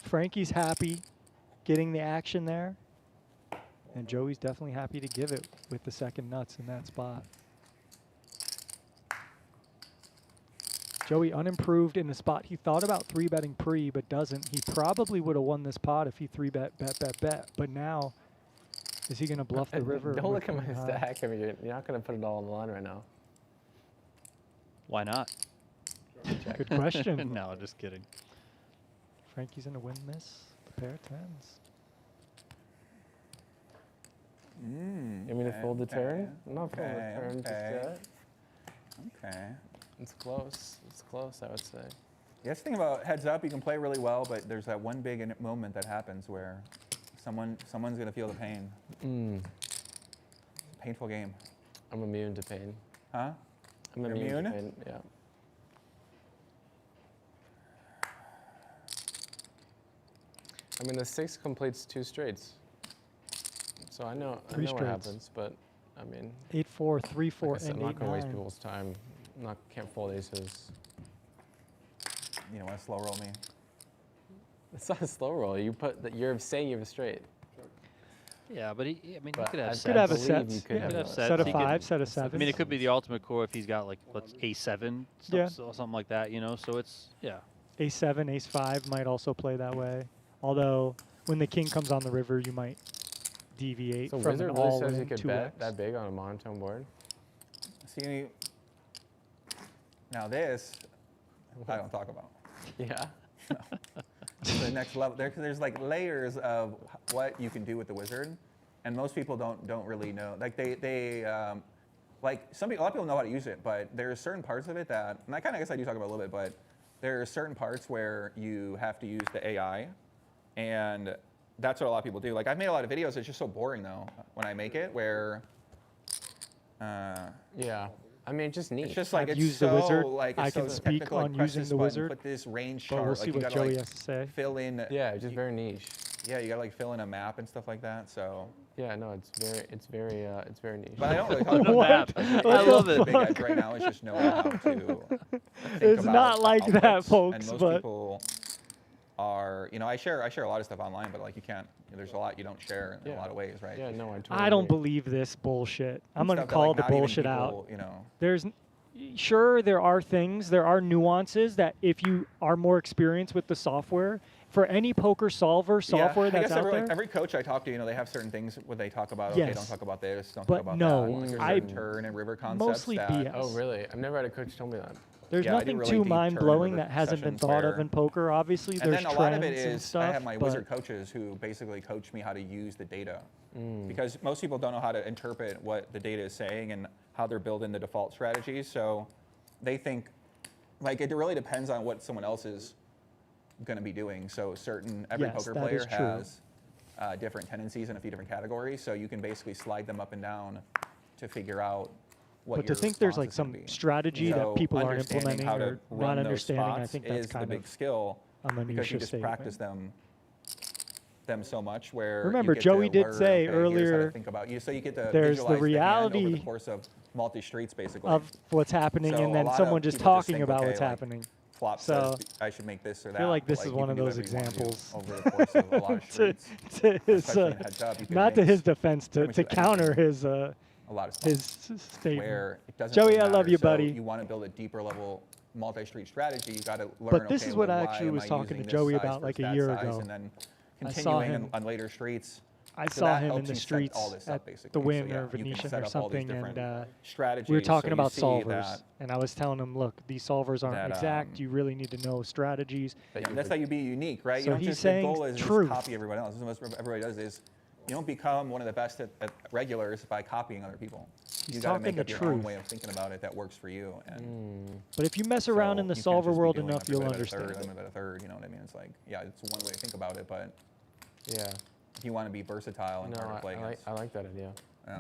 Frankie's happy getting the action there. And Joey's definitely happy to give it with the second nuts in that spot. Joey unimproved in the spot. He thought about 3-betting pre, but doesn't. He probably would have won this pot if he 3-bet, bet. But now, is he going to bluff the river? Don't with look at my queen high? stack. I mean, you're not going to put it all on the line right now. Why not? Good question. No, just kidding. Frankie's going to win this. The pair of tens. You mean to fold the turn? I'm not folding the turn just yet. Okay. It's close. It's close, I would say. The other thing about heads up, you can play really well, but there's that one big moment that happens where someone's gonna feel the pain. Painful game. I'm immune to pain. Huh? I'm You're immune to immune? pain. Yeah. I mean, the 6 completes 2 straights. So I know Three what straights. happens, but I mean, 8-4, 3-4, like I said, and I'm not gonna waste 8-9. people's time. Can't fold aces. You don't want to slow roll me. It's not a slow roll. You're saying you have a straight. Yeah, but he But could have I sets. Could have a believe set. you could Yeah. have Could have a sets. Set of He could- 5, set of 7. I mean, it could be the ultimate core if he's got like A7, Yeah. something like that, you know. So it's Ace-7, Ace-5 might also play that way. Although when the king comes on the river, you might deviate So from Wizard an really all says in you could 2x. bet that big on a monotone board? See, now this, I don't talk about. Yeah. The next level. There's like layers of what you can do with the Wizard, and most people don't really know. Like like a lot of people know how to use it, but there's certain parts of it that, and I guess I do talk about a little bit, but there are certain parts where you have to use the AI, and that's what a lot of people do. Like I've made a lot of videos. It's just so boring though when I make it, where. Yeah. I mean, it's just neat. It's just like I've it's used so the Wizard. like I it's so can speak technical, like, on press using this the button, Wizard, Put this range but chart. we'll like see you what gotta Joey like has to say. fill in. Yeah, it's just very niche. Yeah, you gotta like fill in a map and stuff like that. So. Yeah, no, it's very niche. But I don't really talk about What? that. What I love it. The big edge right now is just knowing how to think It's about not like that, outputs. folks, And most but- people are, I share a lot of stuff online, but like you can't. There's a lot you don't share in a Yeah. lot of ways, right? Yeah, no, I totally I don't agree. believe this bullshit. I'm gonna Stuff that, call like, the not even bullshit people, out. There's sure there are things, there are nuances that if you are more experienced with the software, for any poker solver software I that's guess out there. every coach I talk to, they have certain things where they talk about. Yes. Okay, don't talk about this. Don't But talk about no, that. Like, there's I- certain turn and river concepts. mostly that, BS. Oh, really? I've never had a coach tell me that. There's Yeah, I do nothing really too deep mind-blowing turn that hasn't been sessions thought of where- in poker. Obviously, And there's then a trends lot of it and is stuff. I have my but wizard coaches who basically coach me how to use the data, because most people don't know how to interpret what the data is saying and how they're building the default strategies. So they think, like, it really depends on what someone else is going to be doing. So every Yes, poker that player is true. has different tendencies in a few different categories. So you can basically slide them up and down to figure out what. But to your think there's like response is gonna some be. strategy So that people aren't understanding implementing how to or run not those understanding, I spots think that's is the kind big of skill, a because minutia you just statement. practice them so much where Remember, you get Joey to did learn, say okay, here's how to earlier, think about you, so you get to there's the visualize the hand over reality the course of multi-streets, basically. of what's happening, So and a then lot someone of just people talking think, about okay, what's like, happening. Flop So, says I should make this or that. I feel like but, this is you one can of do those whatever you want to do examples. over the course of a lot of to, streets. to his, especially in heads up, you can not to mix his defense, to, pretty to much counter anything. his a lot of stuff. his statement. Where it doesn't Joey, really I love matter. you, So buddy. you want to build a deeper level multi-street strategy, you got to learn. But this okay, is what well, I why actually am was I talking to using this Joey size about like versus a that year size, ago. and then I saw continuing him. on later streets. I So saw that him in helps the you set streets all this at up, basically. the So, Win yeah, or you can Venetian set or up all these something, and different strategies. we were talking so about you see solvers, that- and I was telling him, look, these solvers aren't that, exact. You really need to know strategies. Yeah, that's how you be unique, right? So You don't he's just, the saying goal is truth. just copy everyone else. This is what everybody does is you don't become one of the best at regulars by copying other people. He's You got to talking make the up your own truth. way of thinking about it that works for you. And But if you mess around so in the you can't solver just be world doing enough, you'll everybody about a understand. third, everybody about a third, you know what I mean? It's like, yeah, it's one way to think about it, but Yeah. if you want to be versatile and No, hard to play I like that idea. yeah.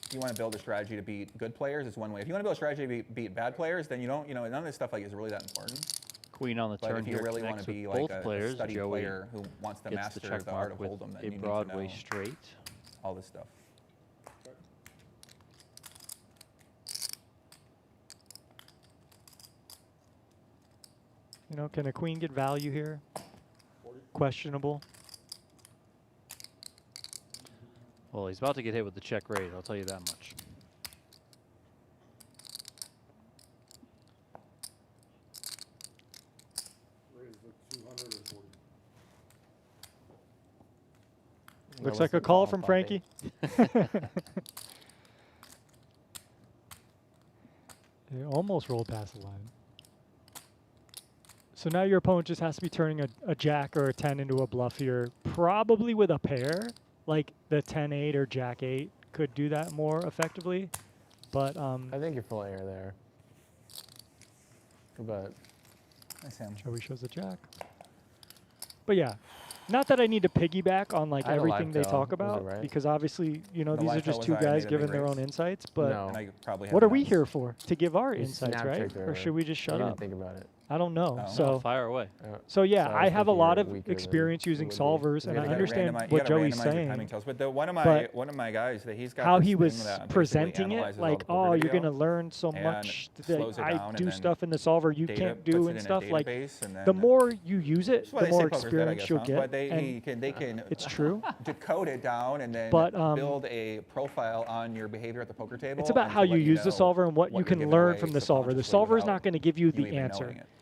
If you want to build a strategy to beat good players, it's one way. If you want to build a strategy to beat bad players, then you don't, none of this stuff like is really that important. Queen on the But turn if you here really want to connects with be both like a players. study Joey player who wants to gets the master check the art mark of with Hold'em, then a you need to Broadway know straight. all this stuff. Can a queen get value here? Questionable. Well, he's about to get hit with the check raise, I'll tell you that much. Looks like a call from Frankie. It almost rolled past the line. So now your opponent just has to be turning a jack or a 10 into a bluff here, probably with a pair, like the 10-8 or jack-8 could do that more effectively. But I think you're full air there. But Nice hand. Joey shows the jack. But yeah, not that I need to piggyback on like I had a everything live they tail. talk Was it about, right? because obviously, these are live just tail two was I guys made a big giving their own raise. insights. But No. And I probably have what are we nuts. here for? To give our You insights, snap right? checked Or earlier. should we just shut you didn't up? think about it. I don't know. Oh. So Fire away. So yeah, So I have a thinking lot you're of weaker than experience you using would be. solvers, You and I gotta understand You what gotta Joey's randomize your saying. timing tells. But But one of my guys, that he's got How this he thing was that basically presenting it, analyzes all like, the poker oh, you're video gonna learn so and much slows that it I down do and stuff in the solver you data can't puts do it and in a stuff. Like, database, and the then- more you use it, That's why the they say more poker's dead, I experience guess, you'll huh? get. But And they can it's true. decode it down and then But, build a profile on your behavior at the poker table. It's about and how to you let use the know solver and what you you're can giving learn away from the solver. The subconsciously solver is without not going to give you you the even answer. knowing it.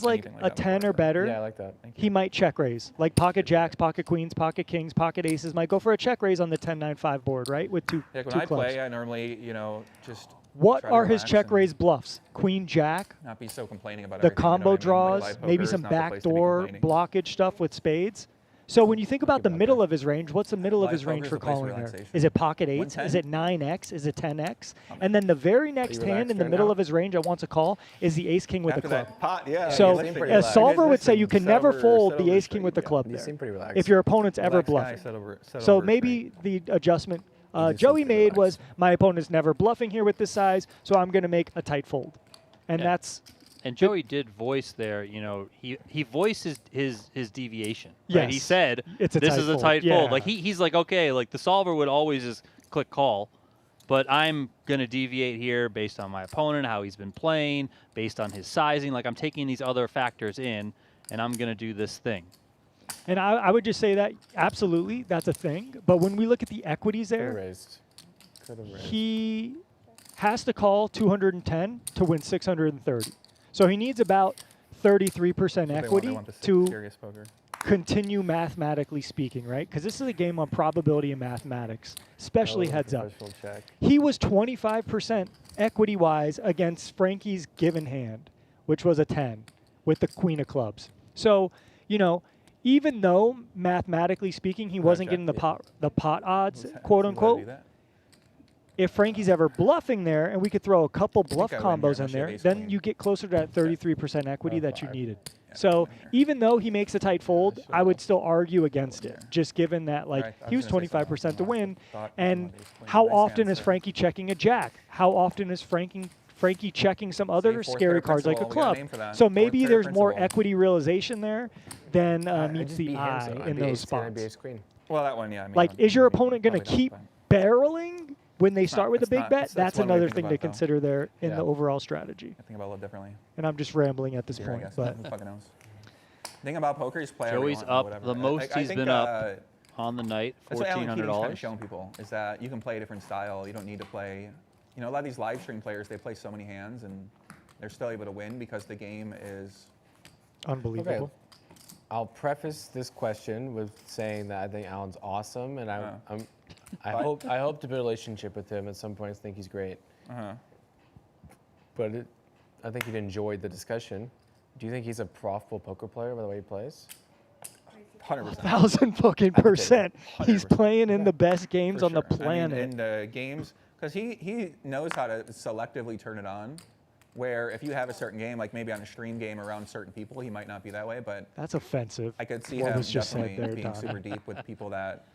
has like anything a that 10 before. or better, Yeah, I like that. he might check raise. Like pocket jacks, pocket queens, pocket kings, pocket aces might go for a check raise on the 10-9-5 board, right? With two Like when two I clubs. play, I normally, just What try to are his relax check and raise bluffs? Queen jack, not be so complaining about the everything. You know combo what I mean? Like, draws, live maybe poker is some not the place to be backdoor complaining. blockage stuff with spades. So when you think about the middle of his range, what's the middle of Live his range poker's for a place of calling there? relaxation. Is it pocket eights? 110? Is it 9x? Is it 10x? And then the very next hand relaxed in the right middle now? of his range I want to call is the ace king with After the club. that pot, yeah. So you seem pretty a relaxed. solver would say Listen, you can set never over- fold set the over ace straight, king with the yeah. club You there. seem pretty relaxed. If your opponent's ever Relaxed guy, bluffing. set over So straight. maybe the adjustment You seem Joey pretty made was relaxed. my opponent's never bluffing here with this size, so I'm going to make a tight fold. And Yeah. that's And Joey did voice there, he voiced his deviation. Right? He Yes. said, It's a this tight is a fold. tight fold. Yeah. Like he's like, okay, like the solver would always just click call, but I'm going to deviate here based on my opponent, how he's been playing, based on his sizing. Like I'm taking these other factors in, and I'm going to do this thing. And I would just say that absolutely that's a thing. But when we look at the equities Could have there, raised. Could have raised. he has to call 210 to win 630. So he needs about 33% equity to serious poker. continue mathematically speaking, right? Because this is a game on probability and mathematics, especially Oh, heads up. professional check. He was 25% equity-wise against Frankie's given hand, which was a 10 with the queen of clubs. So, even though mathematically speaking he wasn't getting the pot odds, quote unquote, if Frankie's ever bluffing there and we could throw a couple bluff I win here combos in unless you have there, ace then queen. you get closer to that 33% equity that you five. needed. Yeah, So win here. even though he makes a tight fold, I would still argue against it, Here. just given that Right, I he was was gonna say something 25% to else. win. Thought And somebody was playing how nice often hands is there. Frankie checking a jack? How often is Frankie checking some other fourth scary pair cards like a principle, we got a club? name for that. So Fourth maybe pair there's more principle. equity realization there than I'd meets just the be eye hands, though. I'd in be those ace 10, I'd be spots. ace queen. Well, that one, yeah. I mean, Like, I don't- is your opponent going to probably keep not, barreling when they start with a it's big not- bet? that's That's one way to another think thing about to it, though. consider there in Yeah. the overall strategy. I think about it a little differently. And I'm just rambling at this Here, I point, guess. but Who fucking knows? Thing about poker is play Joey's everyone, up whatever. the most I he's think, been up on the night, That's what Alan Keating's kind $1,400. of showing people, is that you can play a different style. You don't need to play, a lot of these live stream players, they play so many hands and they're still able to win because the game is, unbelievable. I'll preface this question with saying that I think Alan's awesome, and I hope to build a relationship with him at some point. I think he's great, but I think you'd enjoy the discussion. Do you think he's a profitable poker player by the way he plays? 100%. 1,000% He's 100%. playing in the best games For on the sure. planet. in the games, because he knows how to selectively turn it on, where if you have a certain game, like maybe on a stream game around certain people, he might not be that way, but That's offensive. I could see what him was just said definitely there, being Don. super deep with people that,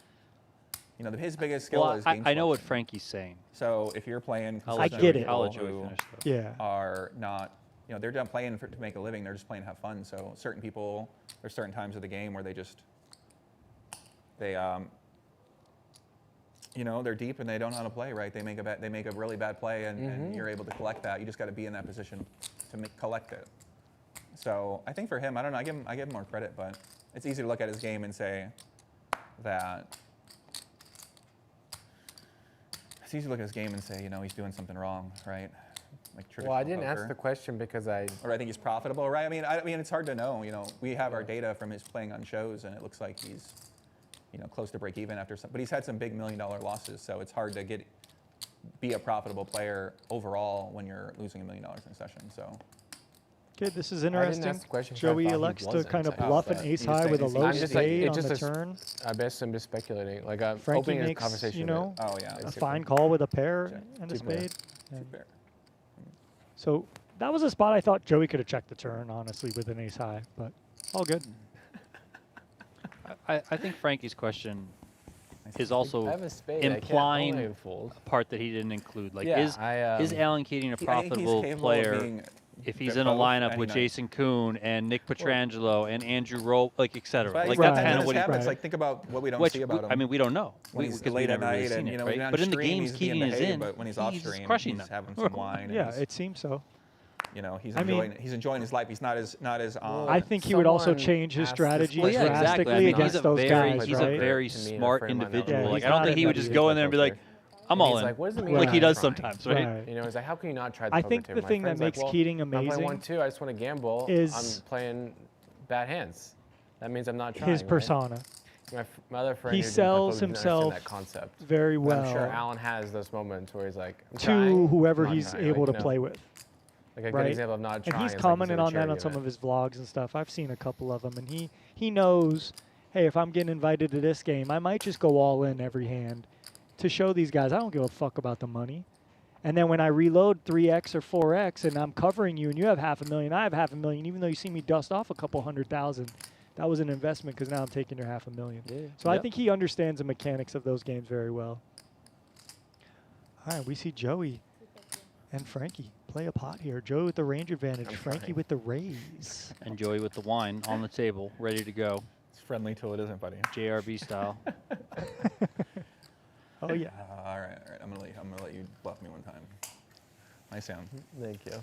his biggest skill Well, is game I know what selection. Frankie's saying. So if you're playing I'll I let get Joey- it. I'll let people Joey who finish, though. Yeah. are not, they're not playing to make a living. They're just playing to have fun. So certain people, there's certain times of the game where they're deep and they don't know how to play right. They make a really bad play, and you're able to collect that. You just got to be in that position to collect it. So I think for him, I don't know. I give him more credit, but it's easy to look at his game and say that. It's easy to look at his game and say, he's doing something wrong, right? Like Well, I didn't traditional ask poker. the question because I Or I think he's profitable, right? I mean, it's hard to know. We have our data from his playing on shows, and it looks like he's, close to break even after some. But he's had some big $1 million losses, so it's hard to be a profitable player overall when you're losing $1 million in a session. So Okay, this is didn't interesting. ask the question 'cause I Joey thought he elects to wasn't. kind of Oh, bluff an but ace he's high saying with a he's low not. just like- spade it on just the is- turn. I guess I'm just speculating. Like I'm Frankie opening a makes, conversation. oh yeah, a It's fine call with a pair Check. and a Two pair. spade. And fair. so that was a spot I thought Joey could have checked the turn, honestly, with an ace high, but all good. I think Frankie's question is I also have a spade. implying I can't fold. a part that he didn't include. Like, Yeah, is Alan Keating a I think he's profitable capable of player being if he's they're in a both lineup any with night. Jason Kuhn and Nick Petrangelo and Andrew Rowe, like, et cetera? But Like, he's got that's that kind in of his what he. habits. Right. Like, think about what we don't Which see about him. I mean, we don't know. when he's because late we've at never really night seen and it, when right? he's on But in the stream, games he's being Keating is behaved, in, but when he's off he's stream, crushing he's them. having some wine. And Yeah, he's, it seems so. he's I mean- enjoying his life. He's not as on. I think he would also someone change his asked this strategy Well, yeah, question. exactly. I drastically mean, against he's a those very, guys, he's right? a very To me and a smart friend of mine individual. Yeah, like, he's I don't not think a he would just go in there and be like, I'm And all he's in. like, what does it mean? Like by he does trying? sometimes, right? Right. He's like, how can you not try the I poker think table? the My thing that friend's like, makes well, Keating if I'm playing amazing 1-2, I just want to gamble. is I'm playing bad hands. That means I'm not trying. his right? persona My other friend He who didn't play sells poker didn't understand himself that concept. very But well I'm sure Alan has those moments where he's like, I'm to trying, whoever not he's trying, able like, to play with. Like a good right? example of not And trying. he's is like commented at a on that on charity some event. of his vlogs and stuff. I've seen a couple of them, and he knows hey, if I'm getting invited to this game, I might just go all in every hand to show these guys I don't give a fuck about the money. And then when I reload 3x or 4x and I'm covering you and you have $500,000, I have $500,000, even though you see me dust off a couple 100,000, that was an investment because now I'm taking your $500,000. Yeah. So I think he understands the mechanics of those games very well. All right, we see Joey and Frankie play a pot here. Joey with the range advantage, Frankie with the raise. And Joey with the wine on the table, ready to go. It's friendly till it isn't, buddy. JRB style. Oh yeah. All right. I'm gonna let you bluff me one time. Nice hand. Thank you.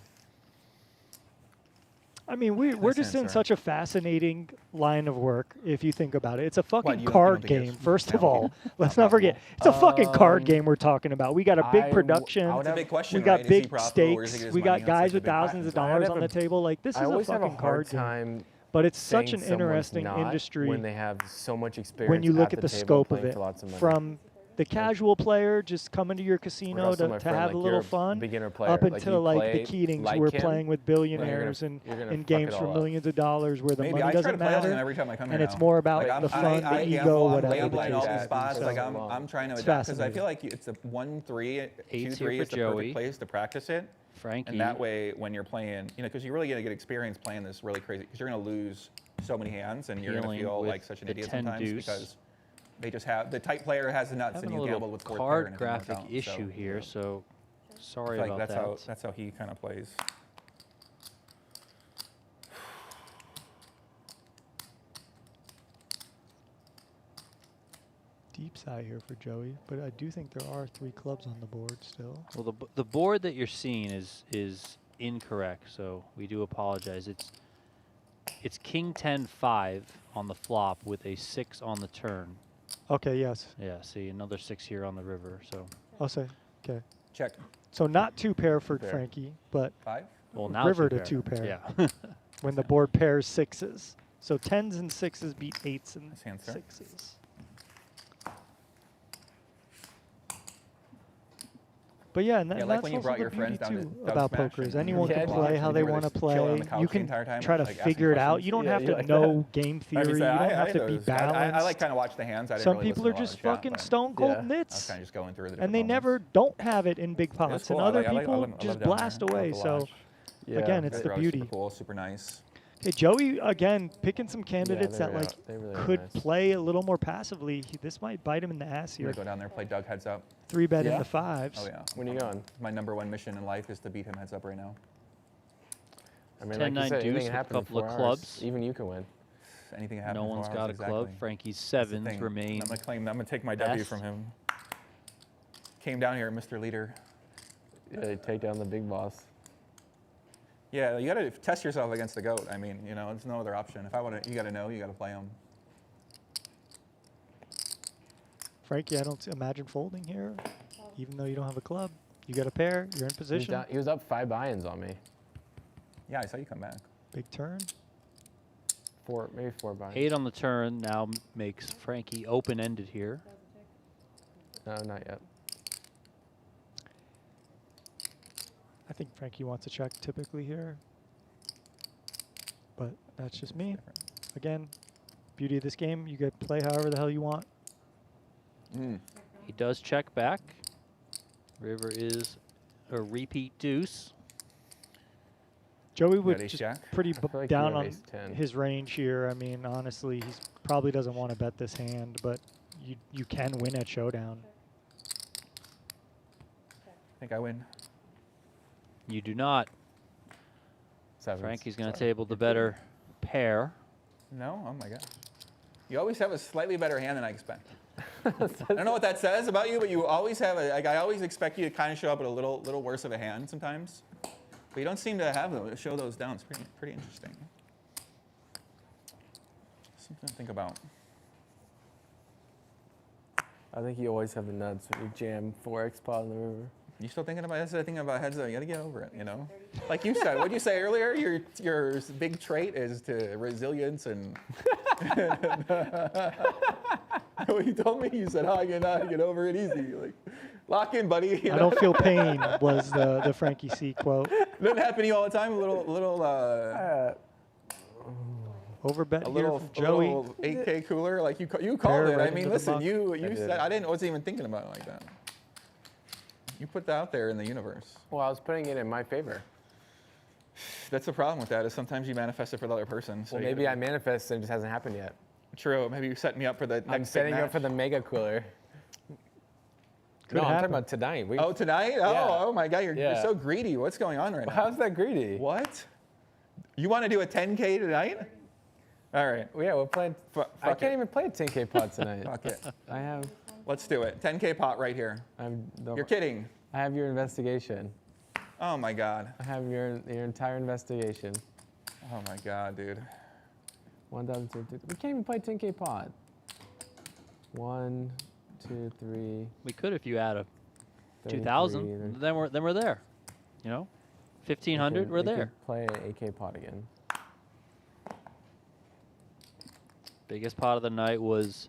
I mean, we're Nice just in answer. such a fascinating line of work if you think about it. It's a fucking you don't card think game, it's first of now all. Let's not forget. It's a fucking card game we're talking about. We got a big production. That's a big question, We got right? Is he big profitable? Where does he stakes. get his We got money? That's like guys the with big thousands of question. dollars have on a- the table. Like, this I is a always have a fucking hard card game. time But it's saying such an someone's interesting not industry when they have so much experience. when you look at the table scope of playing it. for lots of money. From the casual player just coming to your casino also to my friend, have a like, little you're a fun, beginner player. up Like, until you like the play Keatings like who are him, playing with billionaires you're gonna and fuck games it for all up. millions of dollars where the Maybe money I try doesn't to play all in matter. every time I come here And it's now. more about Like, the fun, the ego, I'm whatever. gambling all these that. spots. So Like long. I'm trying to It's adapt because I fascinating. feel like it's a 1-3, Eight's 2-3 here is for the Joey. perfect place to practice it. Frankie. And that way, when you're playing, because you're really gonna get experience playing this really crazy, because you're gonna lose so many hands, and you're gonna Dealing feel with like such an the idiot 10 sometimes deuce. because they just have the tight player has the nuts, Having and a you little gamble with fourth pair card and it doesn't graphic work out. issue So, here, so I sorry feel like about that. that's how he kind of plays. Deep side here for Joey, but I do think there are 3 clubs on the board still. Well, the board that you're seeing is incorrect, so we do apologize. It's King 10-5 on the flop with a 6 on the turn. Okay, yes. Yeah, see another 6 here on the river. So I'll say. Okay. Check. So not 2 pair for Pair. Frankie, but 5. well now river two to 2 pair. Yeah. when the board pairs 6s. So 10s and 6s beat 8s and Nice answer. 6s. But yeah, and, Yeah, and like that's when you also brought the your beauty friends down to too Doug about Smash poker is and anyone you can guys play watch how it, they you were want to just play. chilling on the couch You the can entire time, try to like, asking figure it out. questions? You don't Yeah, have you to like know game theory. You don't have to be I balanced. like kind of watch the hands. I didn't Some really people listen are to a lot just of chat, fucking but stone cold Yeah. I was nits. kind of just going through the And different they moments. never don't have it in big It was pots. And cool. other I like people down just there. blast I love away. to So watch. Yeah. again, it's They're the always beauty. Super cool, super nice. Hey, Joey, again, picking some candidates they're that like they really are could nice. play a little more passively. This might bite him in the ass I'm here. gonna go down there, play Doug heads up. 3-bet in Yeah? the 5s. Oh yeah. When are you going? My #1 mission in life is to beat him heads up right now. I mean, 10-9 like you said, deuce anything with can a happen in couple of 4 hours. clubs. Even you can win. Anything happens. No in 4 one's hours, got a exactly. club. Frankie's That's the 7s thing. remain. I'm gonna take my W best. from him. Came down here, Mr. Leader. Yeah, they take down the big boss. Yeah, you gotta test yourself against the GOAT. I mean, there's no other option. If I want to, you gotta know, you gotta play him. Frankie, I don't imagine folding here, even though you don't have a club. You got a pair. You're in position. He was up 5 buy-ins on me. Yeah, I saw you come back. Big turn. 4, maybe 4 buy-ins. 8 on the turn now makes Frankie open-ended here. No, not yet. I think Frankie wants to check typically here, but that's just me. Different. Again, beauty of this game, you get play however the hell you want. He does check back. River is a repeat deuce. Joey got would ace just jack? pretty feel like you down have on ace 10. his range here. I mean, honestly, he probably doesn't want to bet this hand, but you can win at Showdown. I think I win. You do not. 7s. Frankie's going to Sorry. table the better pair. No? Oh my God. You always have a slightly better hand than I expect. I don't know what that says about you, but you always have I always expect you to kind of show up with a little worse of a hand sometimes. But you don't seem to have those, show those down. It's pretty interesting. Something to think about. I think you always have the nuts when you jam 4x pot in the river. You still thinking about this? Thinking about heads up. You got to get over it, Like you said, what did you say earlier? Your big trait is to resilience and. What you told me, you said, "Oh, you know how to get over it easy." Like, lock in, buddy. I don't feel pain was the Frankie C quote. Doesn't happen to you all the time. A little. Overbet A here little, from a Joey. little 8K cooler, like you called Pair it. right I mean, into the listen, muck. you did. said I wasn't even thinking about it like that. You put that out there in the universe. Well, I was putting it in my favor. That's the problem with that is sometimes you manifest it for the other person. So Well, you maybe gotta I manifested and it just hasn't happened yet. True. Maybe you set me up for the next I'm big setting you up match. for the mega cooler. Could No, I'm happen. talking about tonight. Oh, tonight? Oh, Yeah. oh my God, you're Yeah. so greedy. What's going on right now? How's that greedy? What? You want to do a 10K tonight? All right. Well, yeah, we're playing. I fuck can't it. even play a 10K pot tonight. Fuck it. I have. Let's do it. 10K pot right here. You're kidding. I have your investigation. Oh my God. I have your entire investigation. Oh my God, dude. 1,250. We can't even play 10K pot. 1, 2, 3. We could if you add a 33, 2,000. Then we're there. You know, 1,500. We're we there. could play an AK pot again. Biggest pot of the night was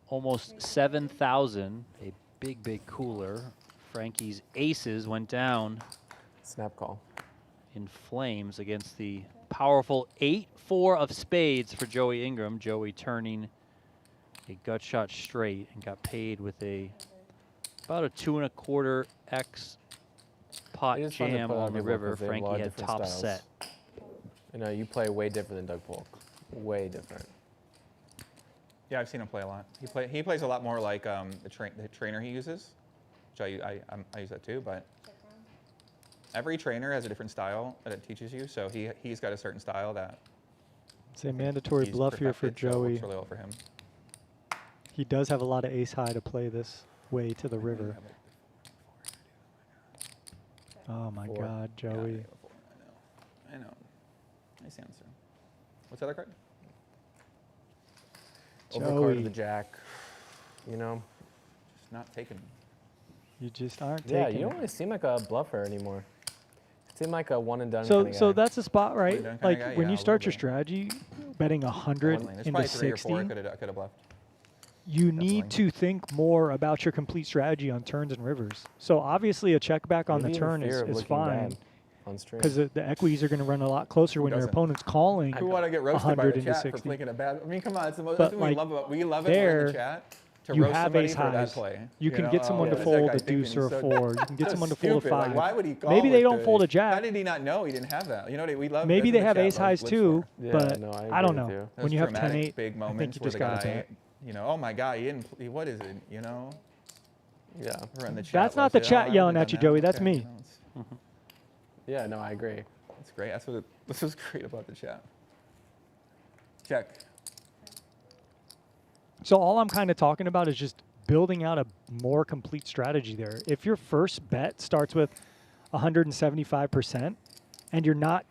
almost 7,000. A big cooler. Frankie's aces went down Snap call. in flames against the powerful 8-4 of spades for Joey Ingram. Joey turning a gut shot straight and got paid with about a 2.25x pot It is fun to jam put out on the people river. 'cause they have a lot Frankie of had different top styles. set. You know, you play way different than Doug Polk. Way different. Yeah, I've seen him play a lot. He plays a lot more like the trainer he uses, which I use that too. But every trainer has a different style that it teaches you. So he's got a certain style that It's a mandatory he's bluff here for perfected, so it Joey. works really well for him. He does have a lot of ace high to play this way to the river. Oh my Four. God, Yeah, Joey. I know. Nice answer. What's the other card? Overcard Joey. of the jack. You know? Just not taking. You just aren't Yeah, taking you don't it. really seem like a bluffer anymore. You seem like a one and done So, kind of so guy. that's a spot, right? done kinda Like guy? when Yeah, you a start little your bit. strategy, betting 100 There's into probably 3 or 4 I 60, could have bluffed. you need Definitely. to think more about your complete strategy on turns and rivers. So obviously a check back on Maybe the even turn fear of is looking fine bad on stream. because the equities are going to run a lot closer when your doesn't? opponent's calling. Who want to get roasted by 100 the into chat for 60. playing a bad? I mean, come on, it's the most, But, that's what like, we love it when we're in there, the chat to you roast have somebody ace for a bad highs. play. You can get someone oh, to what is that fold guy a thinking? deuce He's or a so- 4. You can get so someone to fold a stupid. 5. Like, why would he call Maybe they with don't fold a How jack. did he not know he didn't have that? You know what we love. Maybe that's they what have the chat ace highs lives too, for. Yeah, but no, I I don't agree know. with you. When Those you have dramatic 10-8, big I think moments you where just the got to guy, bet. you know, oh my God, he didn't. What is it? You know, Yeah. we're in the chat. That's not loves the it. chat I yelling would've at you, done Joey. that. That's Okay, me. you know, Yeah, no, I agree. That's great. This is great about the chat. Check. So all I'm kind of talking about is just building out a more complete strategy there. If your first bet starts with 175% and you're not,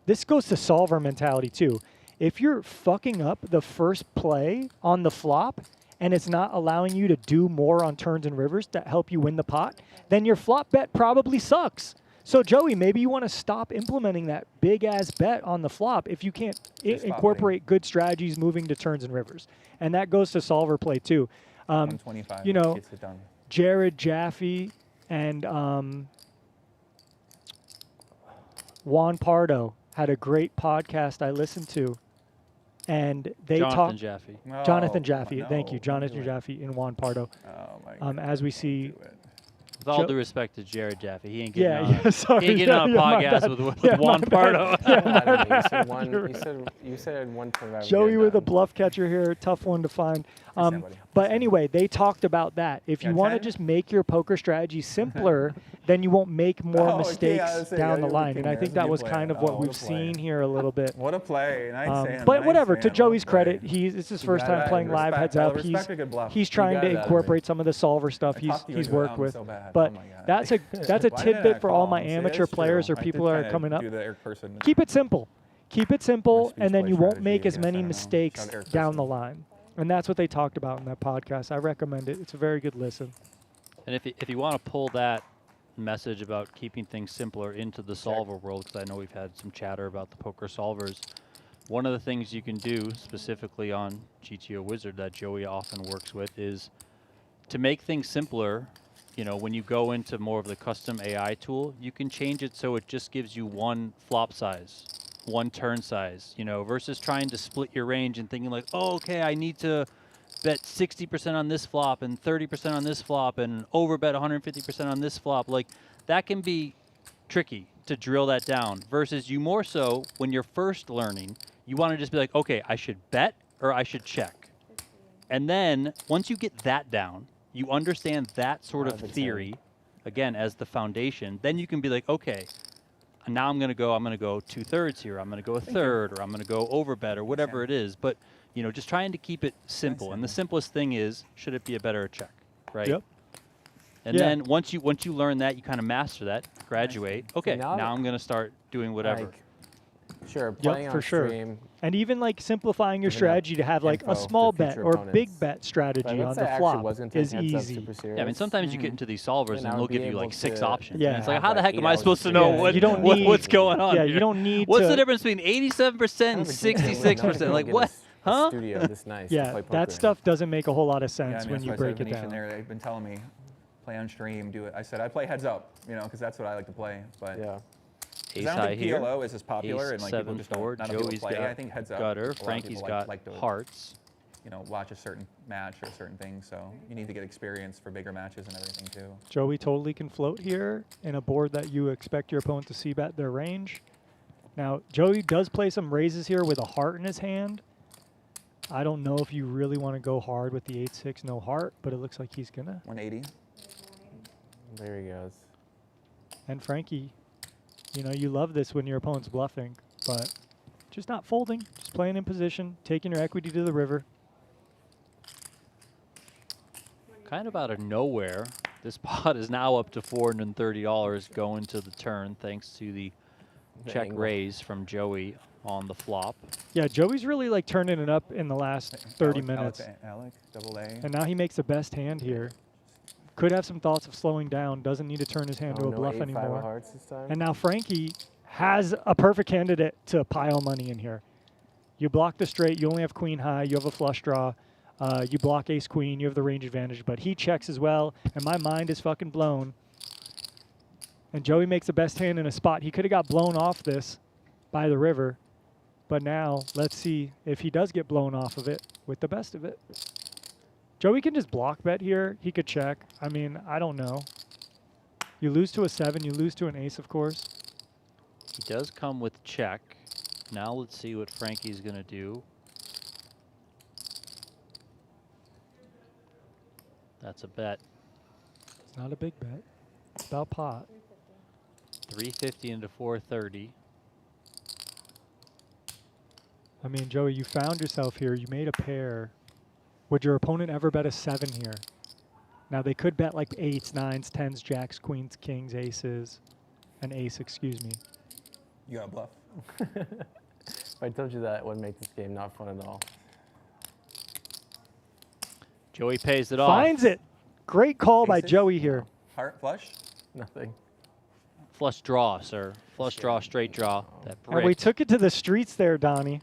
this goes to solver mentality too. If you're fucking up the first play on the flop and it's not allowing you to do more on turns and rivers to help you win the pot, then your flop bet probably sucks. So Joey, maybe you want to stop implementing that big ass bet on the flop if you can't Just spot incorporate good strategies moving to turns and rivers. And that goes to solver play too. 125. You know, Gets it done. Jared Jaffe and Juan Pardo had a great podcast I listened to, and they Jonathan talked. Jaffe. No, Jonathan Jaffe, thank you, no, Jonathan don't do it. Jaffe and Juan Pardo. Oh my God. As we don't see, do it. With all Jo- due respect to Jared Jaffe, he ain't getting yeah, on. yeah, sorry, He ain't getting on a my podcast bad. with Yeah, Juan my bad. Pardo. Yeah, I my don't know, you said bad. one. You're You said 125. Joey with a bluff catcher here, tough one to find. Understand, buddy. But anyway, they talked about that. If you Yeah, want to 10? just make your poker strategy simpler, then you won't make more Oh, okay, mistakes I was saying, down yeah, the you're line. looking And I there. think That's a that good was play. kind of Oh, what what we've a play. seen here a little bit. What a play. Nice Sam, But nice whatever, Sam, to what a Joey's play. credit, it's his first time gotta playing live respect- heads I up. respect a good bluff. He's You trying got to it out of incorporate some of the solver stuff I he's talked you he's into it. worked I'm with. so bad. But Oh my God. that's a Why didn't I tidbit for all my call? See, amateur it's true. players or I people did that are kinda coming up. do the Eric person. Keep it simple. Keep it simple, speech and then play you won't strategy, make I as guess, many I don't know. mistakes Shout out Eric down the Person. line. And that's what they talked about in that podcast. I recommend it. It's a very good listen. And if you want to pull that message about keeping things simpler into the solver world, because I know we've had some chatter about the poker solvers, one of the things you can do specifically on GTO Wizard that Joey often works with is to make things simpler. You know, when you go into more of the custom AI tool, you can change it so it just gives you one flop size one turn size, you know, versus trying to split your range and thinking like, oh, okay, I need to bet 60% on this flop and 30% on this flop and overbet 150% on this flop. Like, that can be tricky to drill that down versus you more so when you're first learning, you want to just be like, okay, I should bet or I should check. And then once you get that down, you understand that sort of theory, again, as the foundation, then you can be like, okay, now I'm going to go 2/3 here. I'm going to go a third, or I'm going to go overbet, or whatever it is. But, you know, just trying to keep it simple. And the simplest thing is, should it be a bet or a check, right? Yep. And then once you learn that, you kind of master that, graduate. Okay, now I'm going to start doing whatever. Like, sure, playing Yep, on for sure. stream. And even like simplifying your Giving strategy to have like info a small to bet future or opponents. big bet strategy Like, on let's the say I flop actually wasn't taking is heads up easy. super serious. Yeah, I mean, sometimes you get into these solvers Then and I they'll would be give you like able 6 to options. Yeah. And it's like, have, how the like, heck 8 am I hours supposed to of know video you don't editing. need- what's going on Yeah, here? you don't need What's to. the difference between 87% and 66%? Like, what? Huh? Studio this nice to Yeah, play poker that in. stuff doesn't make a whole lot of Yeah, I sense mean, when that's you why I said break it Venetian down. there, they've been telling me, play on stream, do it. I said I play heads up, you know, because that's what I like to play. But Yeah. 'cause Ace I don't high think here. PLO is as popular, Ace and like people 7 just don't, forward. not enough people Joey's play. got I think heads up. gutter. a lot of Frankie's people got like to, hearts. you know, watch a certain match or a certain thing. So you need to get experience for bigger matches and everything too. Joey totally can float here in a board that you expect your opponent to see bet their range. Now, Joey does play some raises here with a heart in his hand. I don't know if you really want to go hard with the 8-6 no heart, but it looks like he's gonna. 180. There he goes. And Frankie, you know, you love this when your opponent's bluffing, but just not folding, just playing in position, taking your equity to the river. Kind of out of nowhere, this pot is now up to $430 going to the turn thanks to the check angle. raise from Joey on the flop. Yeah, Joey's really like turning it up in the last 30 minutes. Alec, double A. And now he makes the best hand here. Could have some thoughts of slowing down, doesn't need to turn his hand to a no bluff 8-5 of anymore. hearts this time. And now Frankie has a perfect candidate to pile money in here. You block the straight, you only have queen high, you have a flush draw, you block ace queen, you have the range advantage, but he checks as well, and my mind is fucking blown. And Joey makes the best hand in a spot. He could have got blown off this by the river, but now let's see if he does get blown off of it with the best of it. Joey can just block bet here. He could check. I mean, I don't know. You lose to a 7, you lose to an ace, of course. He does come with check. Now let's see what Frankie's going to do. That's a bet. It's not a big bet. It's about pot. 350 into 430. I mean, Joey, you found yourself here. You made a pair. Would your opponent ever bet a 7 here? Now, they could bet like 8s, 9s, 10s, jacks, queens, kings, aces, an ace, excuse me. You got a bluff. If I told you that, it would make this game not fun at all. Joey pays it off. Finds it. Great call by Aces? Joey here. Heart flush. Nothing. Flush draw, sir. Flush draw, straight draw. That And we brick. took it to the streets there, Donnie.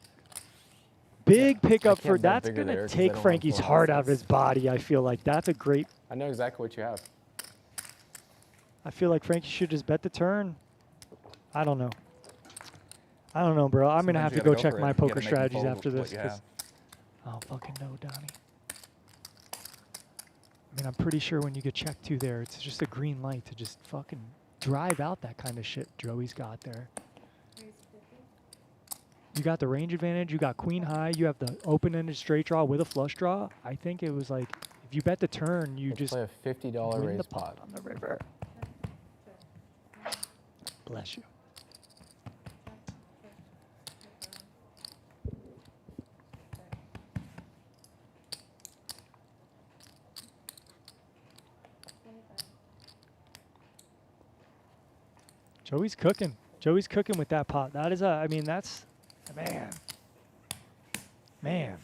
Big pickup for can't bet that's bigger going there to 'cause I take don't have Frankie's full heart out of houses. his body, I feel like. That's a great. I know exactly what you have. I feel like Frankie should just bet the turn. I don't know. I don't know, bro. I'm going to have Sometimes to you go gotta check for my it. You gotta poker make them strategies fold after what this. you 'Cause have. I don't fucking know, Donnie. I mean, I'm pretty sure when you get checked to there, it's just a green light to just fucking drive out that kind of shit Joey's got there. You got the range advantage. You got queen high. You have the open-ended straight draw with a flush draw. I think it was like, if you bet the turn, you Let's just play a $50 win raise the pot. pot on the river. Bless you. Joey's cooking. Joey's cooking with that pot. That is a, I mean, that's, man. Man.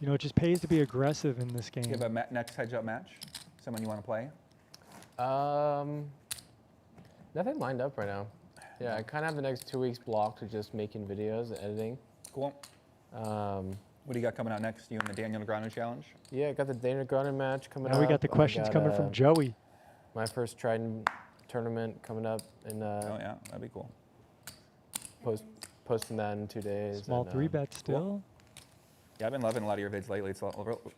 You know, it just pays to be aggressive in this game. You have a next heads up match. Someone you want to play? Nothing lined up right now. Yeah, I kind of have the next 2 weeks blocked to just making videos and editing. Cool. What do you got coming out next? You and the Daniel Negreanu challenge? Yeah, I got the Dana Garner match coming Now up. we got the questions coming from Joey. My first Trident tournament coming up in Oh yeah, that'd be cool. posting that in 2 days. Small and, 3-bet still. Yeah, I've been loving a lot of your vids lately. It's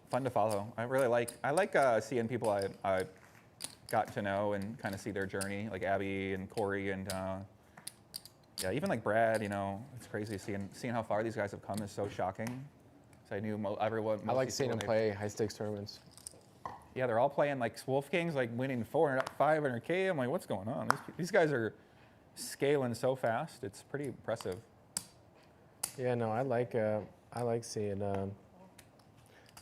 fun to follow. I like seeing people I got to know and kind of see their journey, like Abby and Corey and yeah, even like Brad. You know, it's crazy seeing how far these guys have come is so shocking. So I knew everyone. I like seeing them play high stakes tournaments. Yeah, they're all playing like Wolf Kings, like winning 500K. I'm like, what's going on? These guys are scaling so fast. It's pretty impressive. Yeah, no, I like seeing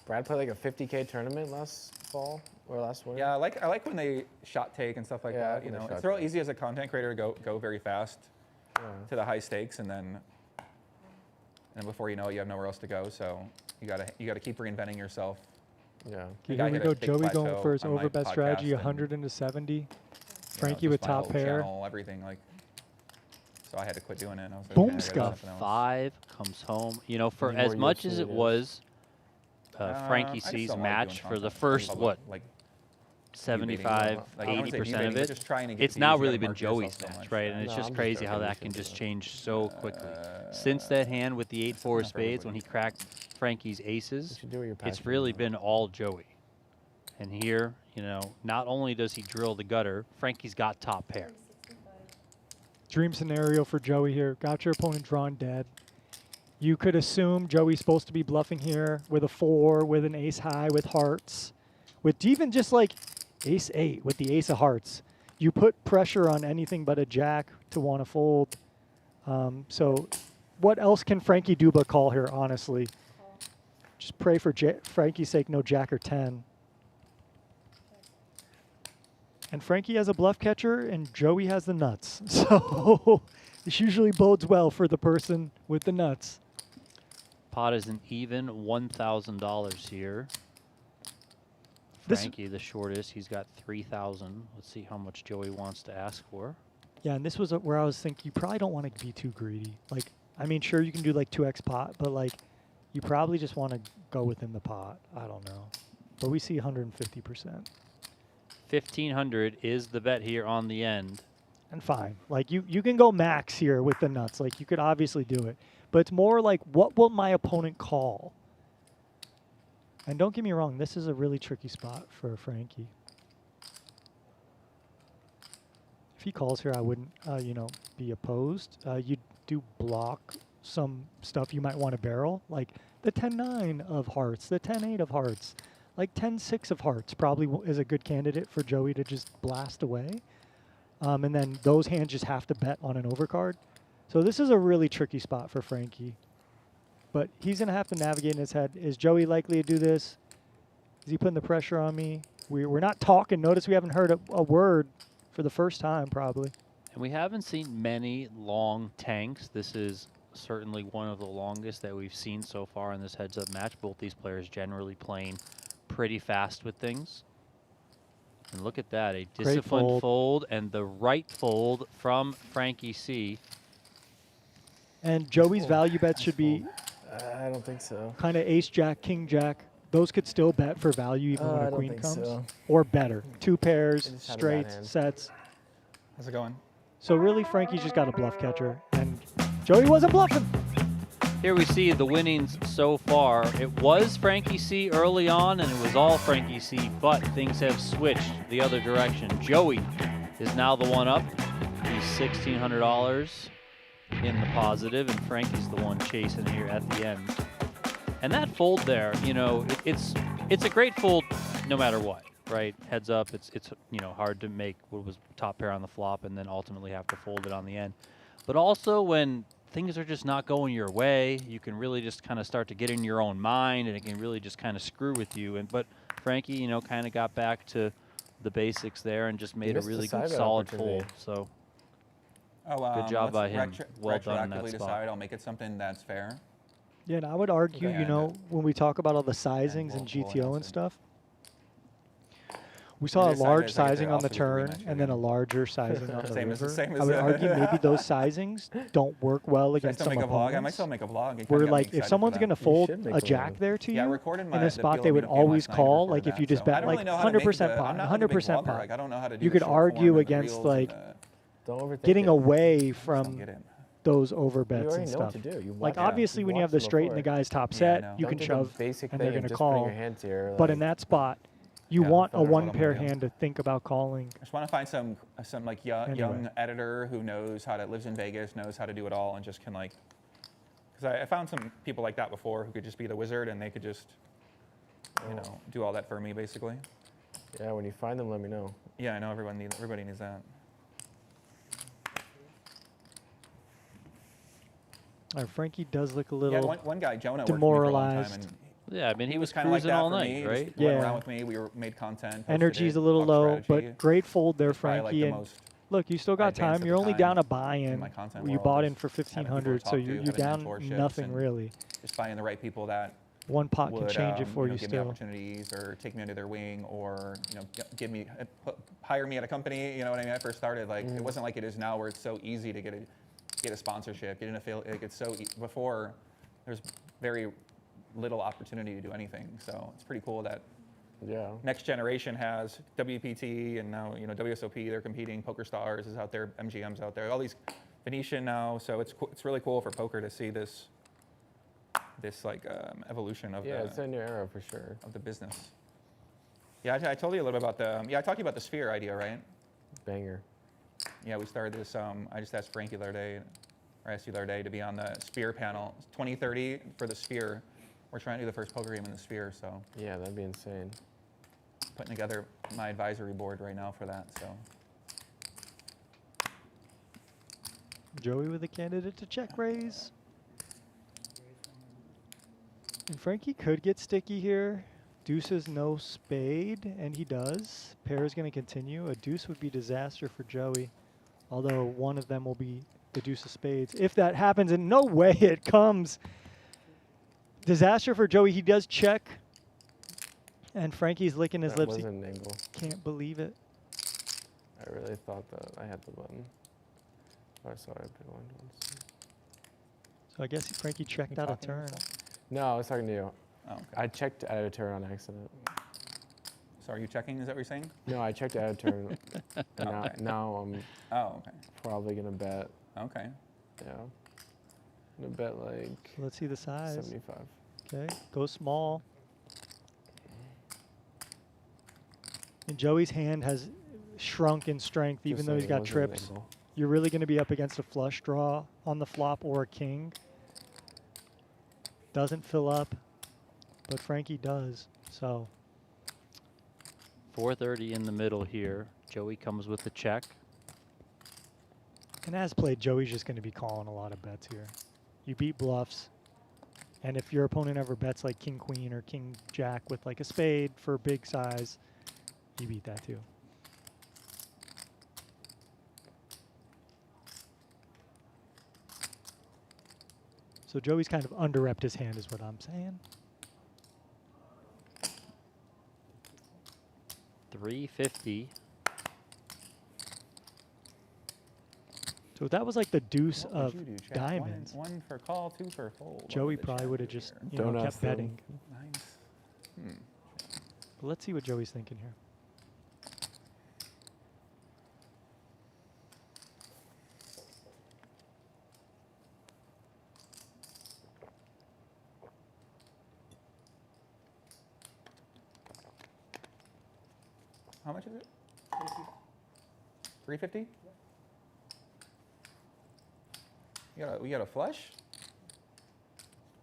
Brad play like a 50K tournament last fall or last winter. Yeah, I like when they shot take and stuff like that. You know, it's real easy as a content creator to go very fast to the high stakes, and then before you know it, you have nowhere else to go. So you gotta keep reinventing yourself. Yeah. Here we go. Joey going for his overbet strategy, 100 into 70. Frankie with top pair. Everything like. So I had to quit doing it. I was like, Boom okay, scuff. 5 comes home. You know, for Any as more much UFC as it videos? was Frankie I just C's don't like match doing for the content first, public, what, like 75, like, I wouldn't say 80% debating, of but it, just trying to get it's now views, you really gotta been market yourself Joey's so match, much. right? And it's No, just I'm just crazy how joking. that can just change so quickly. Since that hand with the 8-4 not for spades, when he cracked Frankie's aces, should do what you're it's passionate really about. been all Joey. And here, you know, not only does he drill the gutter, Frankie's got top pair. Dream scenario for Joey here. Got your opponent drawn dead. You could assume Joey's supposed to be bluffing here with a 4, with an ace high, with hearts, with even just like ace 8 with the ace of hearts. You put pressure on anything but a jack to want to fold. So what else can Frankie do but call here, honestly? Just pray for Frankie's sake, no jack or 10. And Frankie has a bluff catcher, and Joey has the nuts. So this usually bodes well for the person with the nuts. Pot is an even $1,000 here. This- Frankie, the shortest, he's got 3,000. Let's see how much Joey wants to ask for. Yeah, and this was where I was thinking you probably don't want to be too greedy. Like, I mean, sure, you can do like 2x pot, but like, you probably just want to go within the pot. I don't know. But we see 150%. 1,500 is the bet here on the end. And fine. Like, you can go max here with the nuts. Like, you could obviously do it. But it's more like, what will my opponent call? And don't get me wrong, this is a really tricky spot for Frankie. If he calls here, I wouldn't, you know, be opposed. You do block some stuff you might want to barrel, like the 10-9 of hearts, the 10-8 of hearts, like 10-6 of hearts probably is a good candidate for Joey to just blast away. And then those hands just have to bet on an overcard. So this is a really tricky spot for Frankie. But he's going to have to navigate in his head. Is Joey likely to do this? Is he putting the pressure on me? We're not talking. Notice we haven't heard a word for the first time, probably. And we haven't seen many long tanks. This is certainly one of the longest that we've seen so far in this heads-up match. Both these players generally playing pretty fast with things. And look at that, a disciplined fold and the right fold from Frankie C. And Joey's value bet should be I don't think so. kind of ace jack, king jack. Those could still bet for value even when I a don't queen think comes. so. Or better. 2 pairs, just had a bad straights, hand. sets. How's it going? So really, Frankie's just got a bluff catcher. And Joey wasn't bluffing. Here we see the winnings so far. It was Frankie C early on, and it was all Frankie C, but things have switched the other direction. Joey is now the one up. He's $1,600 in the positive, and Frankie's the one chasing here at the end. And that fold there, you know, it's a great fold no matter what, right? Heads up, it's you know, hard to make what was top pair on the flop and then ultimately have to fold it on the end. But also when things are just not going your way, you can really just kind of start to get in your own mind, and it can really just kind of screw with you. But Frankie, you know, kind of got back to the basics there and just made a missed the really side good, bet solid opportunity. fold. So Oh, job by let's him. Well done in that retroactively spot. decide. I'll make it something that's fair. Yeah, and I would argue, Okay, you and, know, when we talk about all the sizings we'll and GTO announce and it. stuff, We saw a This side large is I get to sizing on the also get turn rematch and then a again. larger sizing on the Same as- river. same I as, would argue maybe those sizings don't work well Should I against still some make a vlog? I might opponents. still make a vlog. It kinda Where got me like if excited for someone's that. gonna You fold should make a a jack vlog. there to Yeah, I you recorded in my a the spot Peel they and would Beat game always last night. I call, recorded like if that, you just so I bet don't like really know how to make 100% the- pot, I'm not like a big 100% vlogger. pot, Like, I don't know how to do you the could short form argue and the against reels like and Don't overthink getting it. away don't from get it. those You overbets already and know what stuff. to do. You Like watch it. obviously when you have watched the it straight and the before. guy's top Yeah, I set, know. you Don't can do shove the basic and thing they're of gonna just putting call. your hands here. But in like, that spot, you Yeah, want a that's what I'm one gonna pair do. hand to think about calling. I just want to find some like young Anyway. editor who knows how to lives in Vegas, knows how to do it all, and just can like. Because I found some people like that before who could just be the wizard and they could just, you know, do all that for me basically. yeah, when you find them, let me know. Yeah, I know everybody needs that. Frankie does look a Yeah, little one guy, Jonah, worked for me for a long time, demoralized. and Yeah, I mean, he was kind of like cruising that all for night, me. right? Just went Yeah. around with me. We made content. posted Energy's it, a little talked low, strategy. but great fold there, It's probably, like, Frankie. the And most look, you still got advanced time. at You're the only time down a in buy-in. my content You world bought is in for having people to 1,500, so talk to, you're having down mentorships, nothing and really. Just finding the right people that One pot would can change it for you know, you give me still. opportunities or take me under their wing or you know give me hire me at a company. You know what I mean? I first started like it wasn't like it is now where it's so easy to get a sponsorship, get an affiliate. Like it's so before there's very little opportunity to do anything. So it's pretty cool that Yeah. next generation has WPT and now you know WSOP. They're competing. Poker Stars is out there. MGM's out there. All these Venetian now. So it's really cool for poker to see this like evolution of Yeah, it's a new era for sure. of the business. Yeah, I told you a little bit about the. Yeah, I talked to you about the Sphere idea, right? Banger. Yeah, we started this. I just asked Frankie the other day, or asked you the other day to be on the Sphere panel. 2030 for the Sphere. We're trying to do the first poker game in the Sphere, so Yeah, that'd be insane. putting together my advisory board right now for that. So Joey with a candidate to check raise. And Frankie could get sticky here. Deuce is no spade, and he does. Pair is going to continue. A deuce would be disaster for Joey, although one of them will be the deuce of spades. If that happens, in no way it comes. Disaster for Joey. He does check, and Frankie's licking his That lips. He wasn't an angle. can't believe it. I really thought that I had the button. Oh, sorry, I put one once. So I guess Frankie checked out a talking to turn. yourself? No, I was talking to you. Oh, okay. I checked out a turn on accident. So are you checking? Is that what you're saying? No, I checked out a turn. And Okay. now I'm Oh, okay. probably gonna bet. Okay. Yeah. I'm gonna bet like Let's see the size. 75. Okay, go small. And Joey's hand has shrunk in strength, even Just though he's saying, got it wasn't an trips. angle. You're really going to be up against a flush draw on the flop or a king. Doesn't fill up, but Frankie does. So 430 in the middle here. Joey comes with the check. and as played, Joey's just going to be calling a lot of bets here. You beat bluffs, and if your opponent ever bets like king queen or king jack with like a spade for big size, you beat that too. So Joey's kind of under-repped his hand is what I'm saying. 350. So that was like the deuce What would of you do, Chad? diamonds. One for call, two for fold. What Joey would the probably Chad would have do just here? you know, Don't kept ask them. betting. Nice. But let's see what Joey's thinking here. How much is it? 350? You got a flush?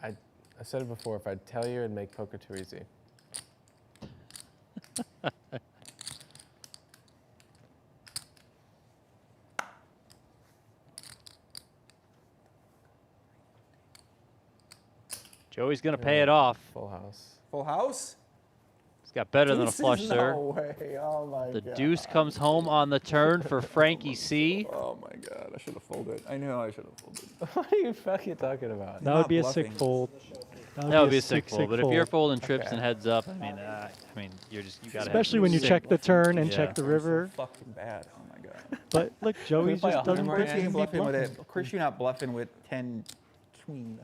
I said it before, if I tell you, it'd make poker too easy. Joey's going to pay it off. Full house. Full house? He's got better than a Deuces? flush, sir. No way. Oh my The god. deuce comes home on the turn for Frankie C. Oh my god. I should have folded. I knew I should have folded. What are you fucking talking about? That Not would be a sick bluffing. fold. That would be a sick fold. But if you're folding trips Okay. and heads up, I mean, you gotta. Especially when you check the turn and Yeah. check the river. Fucking bad. Oh my god. But look, Joey play just 100 doesn't more pretend hands. to be Bluffing with bluffing. it. Of course, you're not bluffing with 10 queen.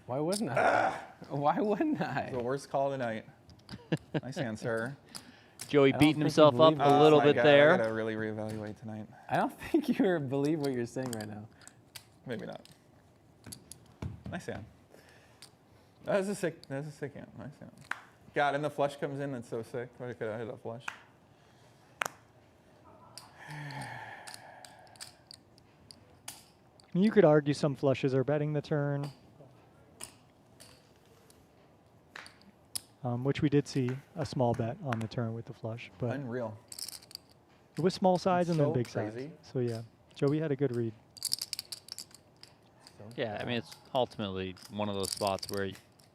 Why wouldn't I? Why wouldn't I? The worst call tonight. Nice hand, sir. Joey don't beating think himself you up believe a this. little Oh my bit God, I there. gotta really reevaluate tonight. I don't think you believe what you're saying right now. Maybe not. Nice hand. That was a sick hand. Nice hand. God, and the flush comes in. That's so sick. I could have hit a flush. You could argue some flushes are betting the turn, which we did see a small bet on the turn with the flush, but Unreal. it was small size and then So big size. crazy. So yeah, Joey had a good read. Yeah, I mean, it's ultimately one of those spots where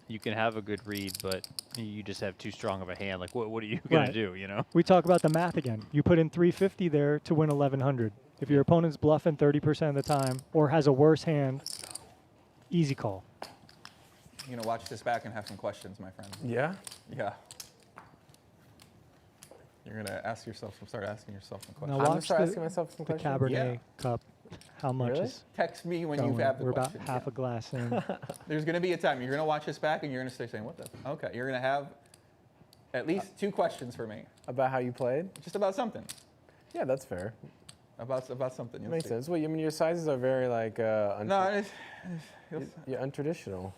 you can have a good read, but you just have too strong of a hand. Like, what are you gonna Right. do? You know? We talk about the math again. You put in 350 there to win 1100. If your opponent's bluffing 30% of the time or has a worse hand, easy call. You're gonna watch this back and have some questions, my friend. Yeah? Yeah. You're gonna start asking yourself some questions. Now I'm gonna watch start the, asking myself some the questions. Cabernet Yeah. Cup. How much Really? is Text me when going? you have the We're about question. half a glass in. There's gonna be a time you're gonna watch this back and you're gonna start saying, "What the?" Okay, you're gonna have at least 2 questions for me, About how you played? just about something, Yeah, that's fair. about something. You'll Makes see. sense. Well, I mean, your sizes are very like No, you're untraditional.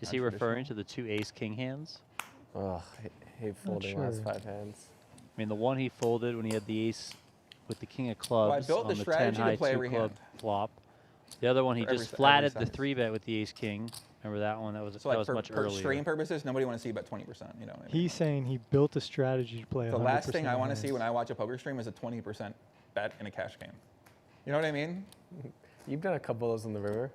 Is he referring to the 2 ace-king hands? Ugh, hate folding last sure. 5 hands. I mean, the one he folded when he had the ace with the king of I clubs built on the the 10 strategy to high play 2 every club hand. flop. The other one he For every just si- every flatted the size. 3-bet with the ace-king. Remember that one? That was So like that was much for earlier. stream purposes, nobody want to see about 20%. You know what I mean? He's saying he built a strategy to play The 100% last thing I want to hands. see when I watch a poker stream is a 20% bet in a cash game. You know what I mean? You've done a couple of those on the river.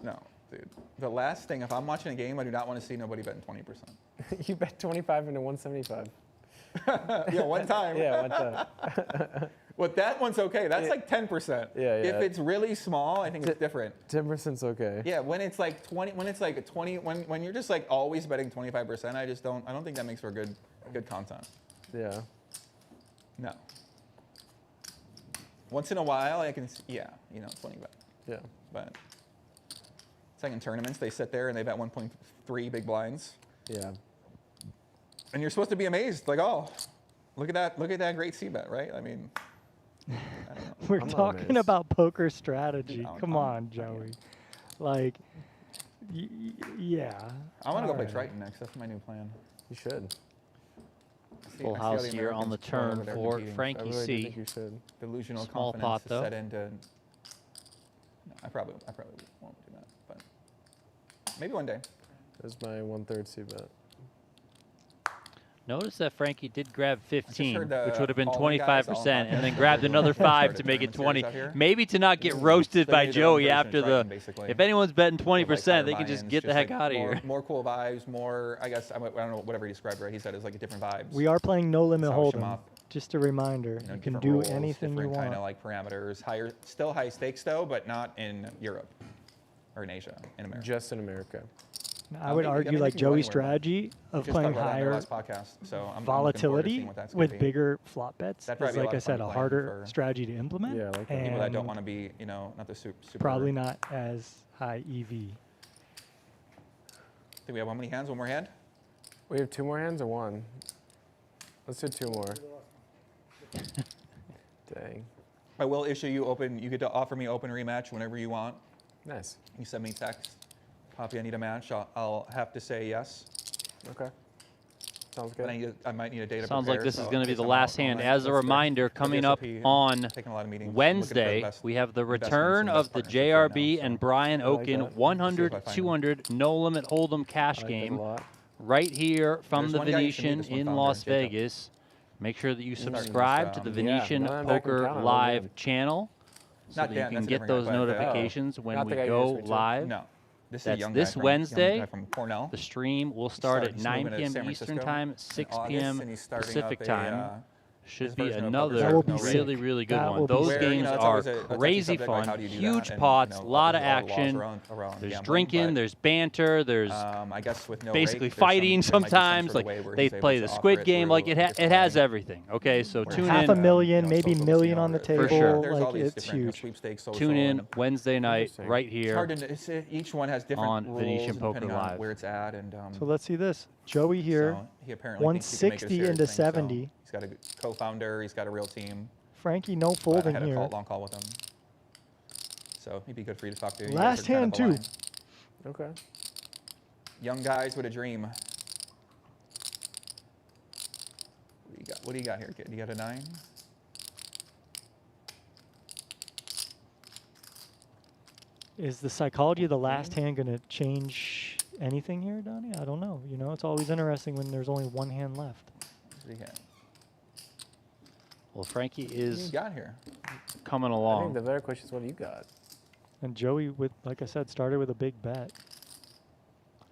No, dude. The last thing, if I'm watching a game, I do not want to see nobody betting 20%. You bet 25 into 175. Yeah, one time. Yeah, one time. Well, that one's okay. That's Yeah. like 10%. Yeah, If yeah. it's really small, I think it's different. 10%'s okay. Yeah, when it's like 20, when it's like a 20, when you're just like always betting 25%, I don't think that makes for good content. Yeah. No. Once in a while, I can, yeah, 20 bet. Yeah. But it's like in tournaments, they sit there and they bet 1.3 big blinds. Yeah. And you're supposed to be amazed, like, oh, look at that great C bet, right? I mean, I don't know. We're I'm not talking amazed. about poker strategy. No, Come I'm- on, Joey. Like, yeah. I want to go play Alright. Triton next. That's my new plan. You should. Full I see how house the here on the Americans go over turn there for competing. I Frankie really do C. think you should. Delusional Small confidence pot, to though. set into. No, I probably won't do that, but maybe one day. There's my 1/3 C bet. Notice that Frankie did grab 15, heard the which would have been Paulie guys 25%, all and then podcast grabbed another 5 to started make it tournament series 20. out here. Maybe to not get roasted They by made their own Joey version of after Triton, the. basically. If anyone's betting With, like, 20%, they higher can just buy-ins, get the heck like out of more, here. More cool vibes, more, I guess, I don't know, whatever he described, right? He said it's like a different vibes. We are playing No Limit Polish 'em Hold'em. up. Just a reminder. You know, You can different do rules, anything you different want. kind of like parameters, still high stakes though, but not in Europe or in Asia, in America. Just in America. I would argue like Joey's strategy of We just playing talked about that in our higher last podcast, so I'm looking forward to volatility seeing what that's gonna with be. bigger flop bets That'd is, probably be a like lot I of said, fun a playing harder for strategy to implement. Yeah, I like that. and People that don't want to be, not the super. probably not as high E EV. Do we have how many hands? One more hand? We have 2 more hands or 1? Let's do 2 more. Dang. I will issue you open. You get to offer me open rematch whenever you want. Nice. You send me text. Poppy, I need a match. I'll have to say yes. Okay. Sounds But good. I might need a day to Sounds prepare, like this so is going to be in the case I'm last out all hand. night, As a that's reminder, coming up WSOP, on taking a lot of meetings, looking for the Wednesday, best we have the investments return and best of the partnerships right now, JRB so and Brian I like Oaken that. 100 See if I find 200 no limit hold'em cash I like that a game lot. right here from There's the one guy you should meet, Venetian this one in founder, Las Jacob. Vegas. Make sure that you Starting this, subscribe to the yeah, Venetian now I'm back in Poker town, I love Live it. channel so Not that Dan, you can that's a get different those guy, but, notifications when Not we the guy you go just reached out. live. No. This is That's a young this guy, Wednesday. young guy from Cornell. The stream will start at He's 9 moving to p.m. San Eastern Francisco time, in 6 August, p.m. and he's starting Pacific up time. should His be version of another poker That will be really, sick. really good That one. will be Those sick. Where, games it's are always a touchy crazy subject, like, fun, how do you do huge that? And, pots, a lot of obviously all the laws action. around There's gambling, drinking, but, there's banter, there's I guess with no basically rake, there's fighting there might be some sometimes. sort Like of way where they he's able play to the offer Squid Game. through Like a it different has way. everything. Okay, so Where tune Half in. a million, you know, maybe social million on the casino, table. sure. There's all Like these it's different huge. sweepstakes, social, Tune in and Wednesday night Interesting. right it's here. hard to. Each one has different on rules Venetian and Poker depending Live. on where it's at, and So let's see this. Joey here, so he apparently thinks he can make it a 160 serious into thing, so 70. he's got a good co-founder. He's got a real team. Frankie, no I folding had a here. long call with him, so he'd be good for you to talk to. You guys Last are kind hand, of too. aligned. Okay. Young guys with a dream. What do you got here, kid? You got a 9? Is the psychology of the last hand going to change anything here, Donnie? I don't know. You know, it's always interesting when there's only one hand left. What do you got? Well, Frankie What do you is got here? coming I think along. the better question is, what do you got? And Joey, with like I said, started with a big bet.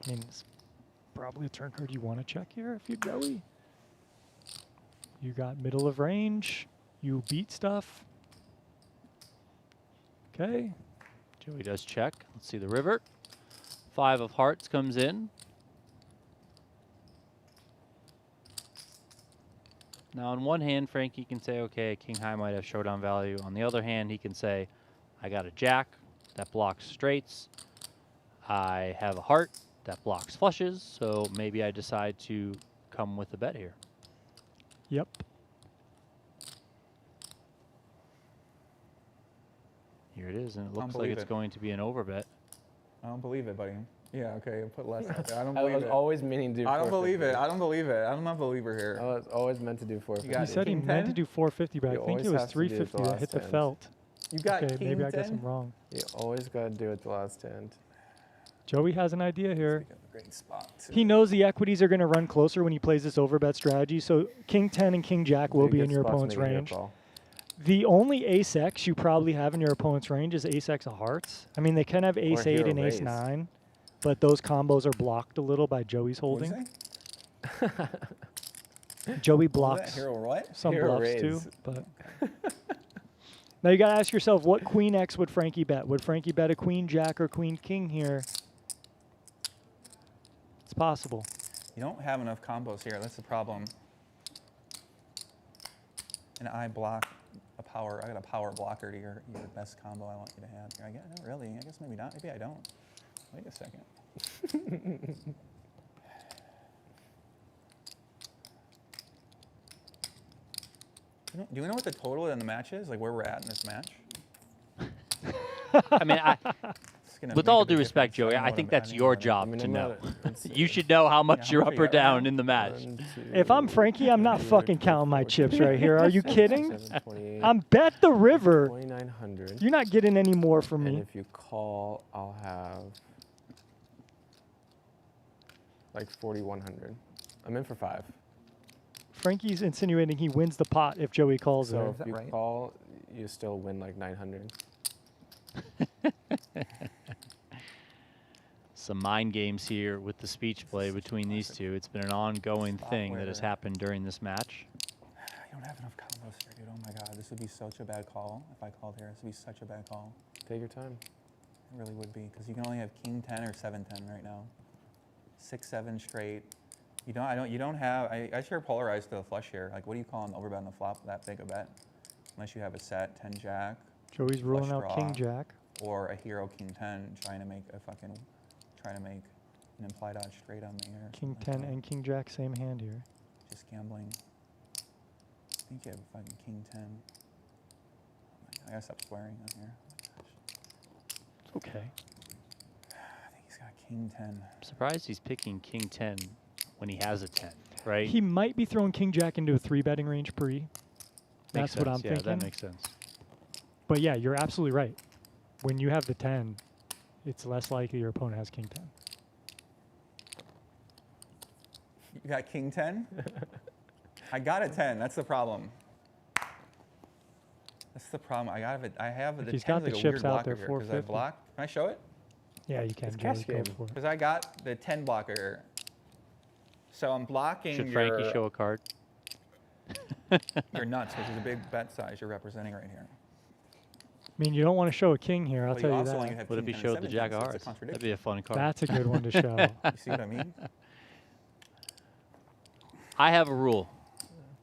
I mean, it's probably a turn card you want to check here if you're Joey. You got middle of range. You beat stuff. Okay. Joey does check. Let's see the river. 5 of hearts comes in. Now, on one hand, Frankie can say, okay, king high might have showdown value. On the other hand, he can say, I got a jack that blocks straights. I have a heart that blocks flushes, so maybe I decide to come with a bet here. Yep. Here it is, and it I don't looks like believe it's it. going to be an overbet. I don't believe it, buddy. Yeah, okay, put less out there. I don't I believe was it. always meaning to do I don't 450. believe it. I don't believe it. I'm not a believer here. I was always meant to do 450. got He it. said he King meant 10? to do 450, but You I think it always was have to do it 350 the that last hit the hand. felt. You got Okay, king maybe I 10? guess I'm wrong. You always got to do it the last hand. Joey has an idea here. Speaking of a great spot, too. He knows the equities are going to run closer when he plays this overbet strategy, so king 10 and king jack will Two be good in your spots to opponent's make a good range. call. The only ace X you probably have in your opponent's range is ace X of hearts. I mean, they can have ace 8 hero and ace raise. 9, but those combos are blocked a little by Joey's What'd you holding. say? Joey What was that? blocks Hero what? some Hero bluffs too. raise. But now you got to ask yourself, what queen X would Frankie bet? Would Frankie bet a queen jack or queen king here? It's possible. You don't have enough combos here. That's the problem. And I block a power. I got a power blocker to your best combo I want you to have. I guess, not really. I guess maybe not. Maybe I don't. Wait a second. Do we know what the total in the match is? Like where we're at in this match? I mean, It's gonna with make a all big due respect, difference. Joey, know I what think I'm- that's I know your what I'm- job I mean, to I'm know. not- let's You see. should know how much how you're much up we or got down right in the match. 1, 2, If I'm Frankie, I'm not 3, fucking 4, counting my 5, chips 6, right here. Are you 7, kidding? 28, I'm bet the river. 2900. You're not getting any more from And me. if you call, I'll have like 4100. I'm in for 5. Frankie's insinuating he wins the pot if Joey calls So there. if you call, you still win like 900. Some mind games here with the speech play between these two. It's been an ongoing thing that has happened during this match. I don't have enough combos here, dude. Oh my god, this would be such a bad call if I called here. This would be such a bad call. Take your time. It really would be, because you can only have king 10 or 7-10 right now. 6-7 straight. You don't have. I sure polarized to the flush here. Like, what do you call an overbet on the flop? That big a bet, unless you have a set 10 jack Joey's ruling out draw. king jack. or a hero king 10, trying to make an implied odd straight on me here. or King something 10 like that. and king jack, same hand here. Just gambling. I think you have a fucking king 10. Oh my God, I gotta stop swearing on here. Oh my gosh. It's okay. I think he's got king 10. I'm surprised he's picking king 10 when he has a 10, right? He might be throwing king jack into a 3-betting range pre. Makes That's what I'm sense. Yeah, thinking. that makes sense. But yeah, you're absolutely right. When you have the 10, it's less likely your opponent has king 10. You got king 10? I got a 10. That's the problem. That's the problem. I have If the he's 10 got is the like a chips weird out there, blocker here, 'cause I 450. block. Can I show it? Yeah, you can. It's Joey, cash go game. for it. Because I got the 10 blocker. So I'm blocking Should Frankie your- show a card? You're nuts, which is a big bet size you're representing right here. I mean, you don't want to show a king here. I'll Well, tell you also that. only have What if he king, 10, showed the 17, jack so of it's a hearts? That'd contradiction. be a fun card. That's a good one to show. You see what I mean? I have a rule.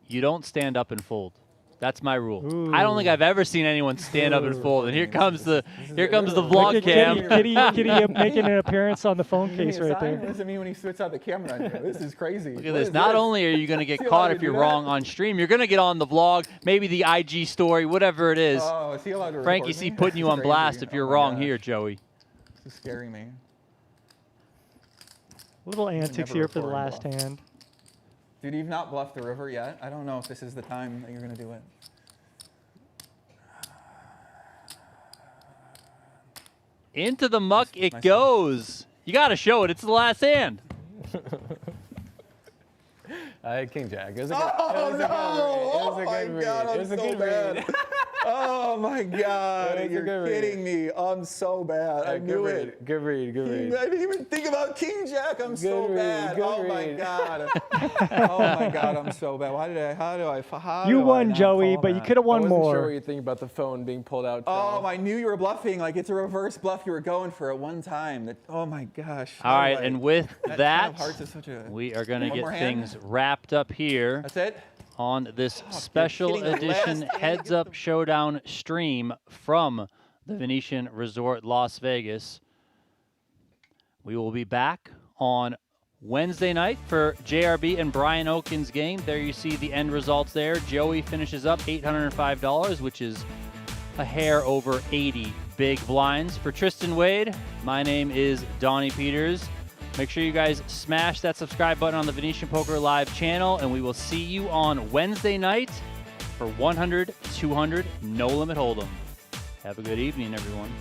You don't stand up and fold. That's my rule. I don't think I've ever seen anyone stand up and fold. And here comes the vlog Look cam. at Kitty making an appearance on the phone case right What there. does it mean when he switches out the camera on you? This is crazy. Look at this. Not only are you going to get caught if you're wrong on stream, you're going to get on the vlog, maybe the IG story, whatever it is. Oh, is he allowed to Frankie record C me? putting you That's on blast crazy. if you're Oh my wrong gosh. here, Joey. This is scaring me. Little antics never here for the record last bluff. hand. Dude, you've not bluffed the river yet. I don't know if this is the time that you're going to do it. Into the muck it goes. You got to show it. It's the last hand. I had king jack. It was a good, Oh, it was no! a good read. It was a Oh, good my read. God, It I'm was a so good bad. read. Oh, my God. That was a You're good read. kidding me. I'm so bad. I Good knew read. it. Good read. Good read. I didn't even think about king jack. I'm so Good read, bad. good Oh, my read. God. Oh, my God. I'm so bad. How You do I won, not Joey, call but you that? could have I won wasn't more. sure what you think about the phone being pulled out. Oh, I knew you were bluffing. Like, it's a reverse bluff you were going for at one time. That, oh, my gosh. All right, and with That that, Ten of Hearts is such a- we are going to One more get hand? things wrapped up here That's it? on this special kidding, the edition last Heads Up Showdown stream from the Venetian Resort Las Vegas. We will be back on Wednesday night for JRB and Brian Oaken's game. There you see the end results there. Joey finishes up $805, which is a hair over 80 big blinds. For Tristan Wade, my name is Donnie Peters. Make sure you guys smash that subscribe button on the Venetian Poker Live channel, and we will see you on Wednesday night for 100, 200, no limit hold'em. Have a good evening, everyone.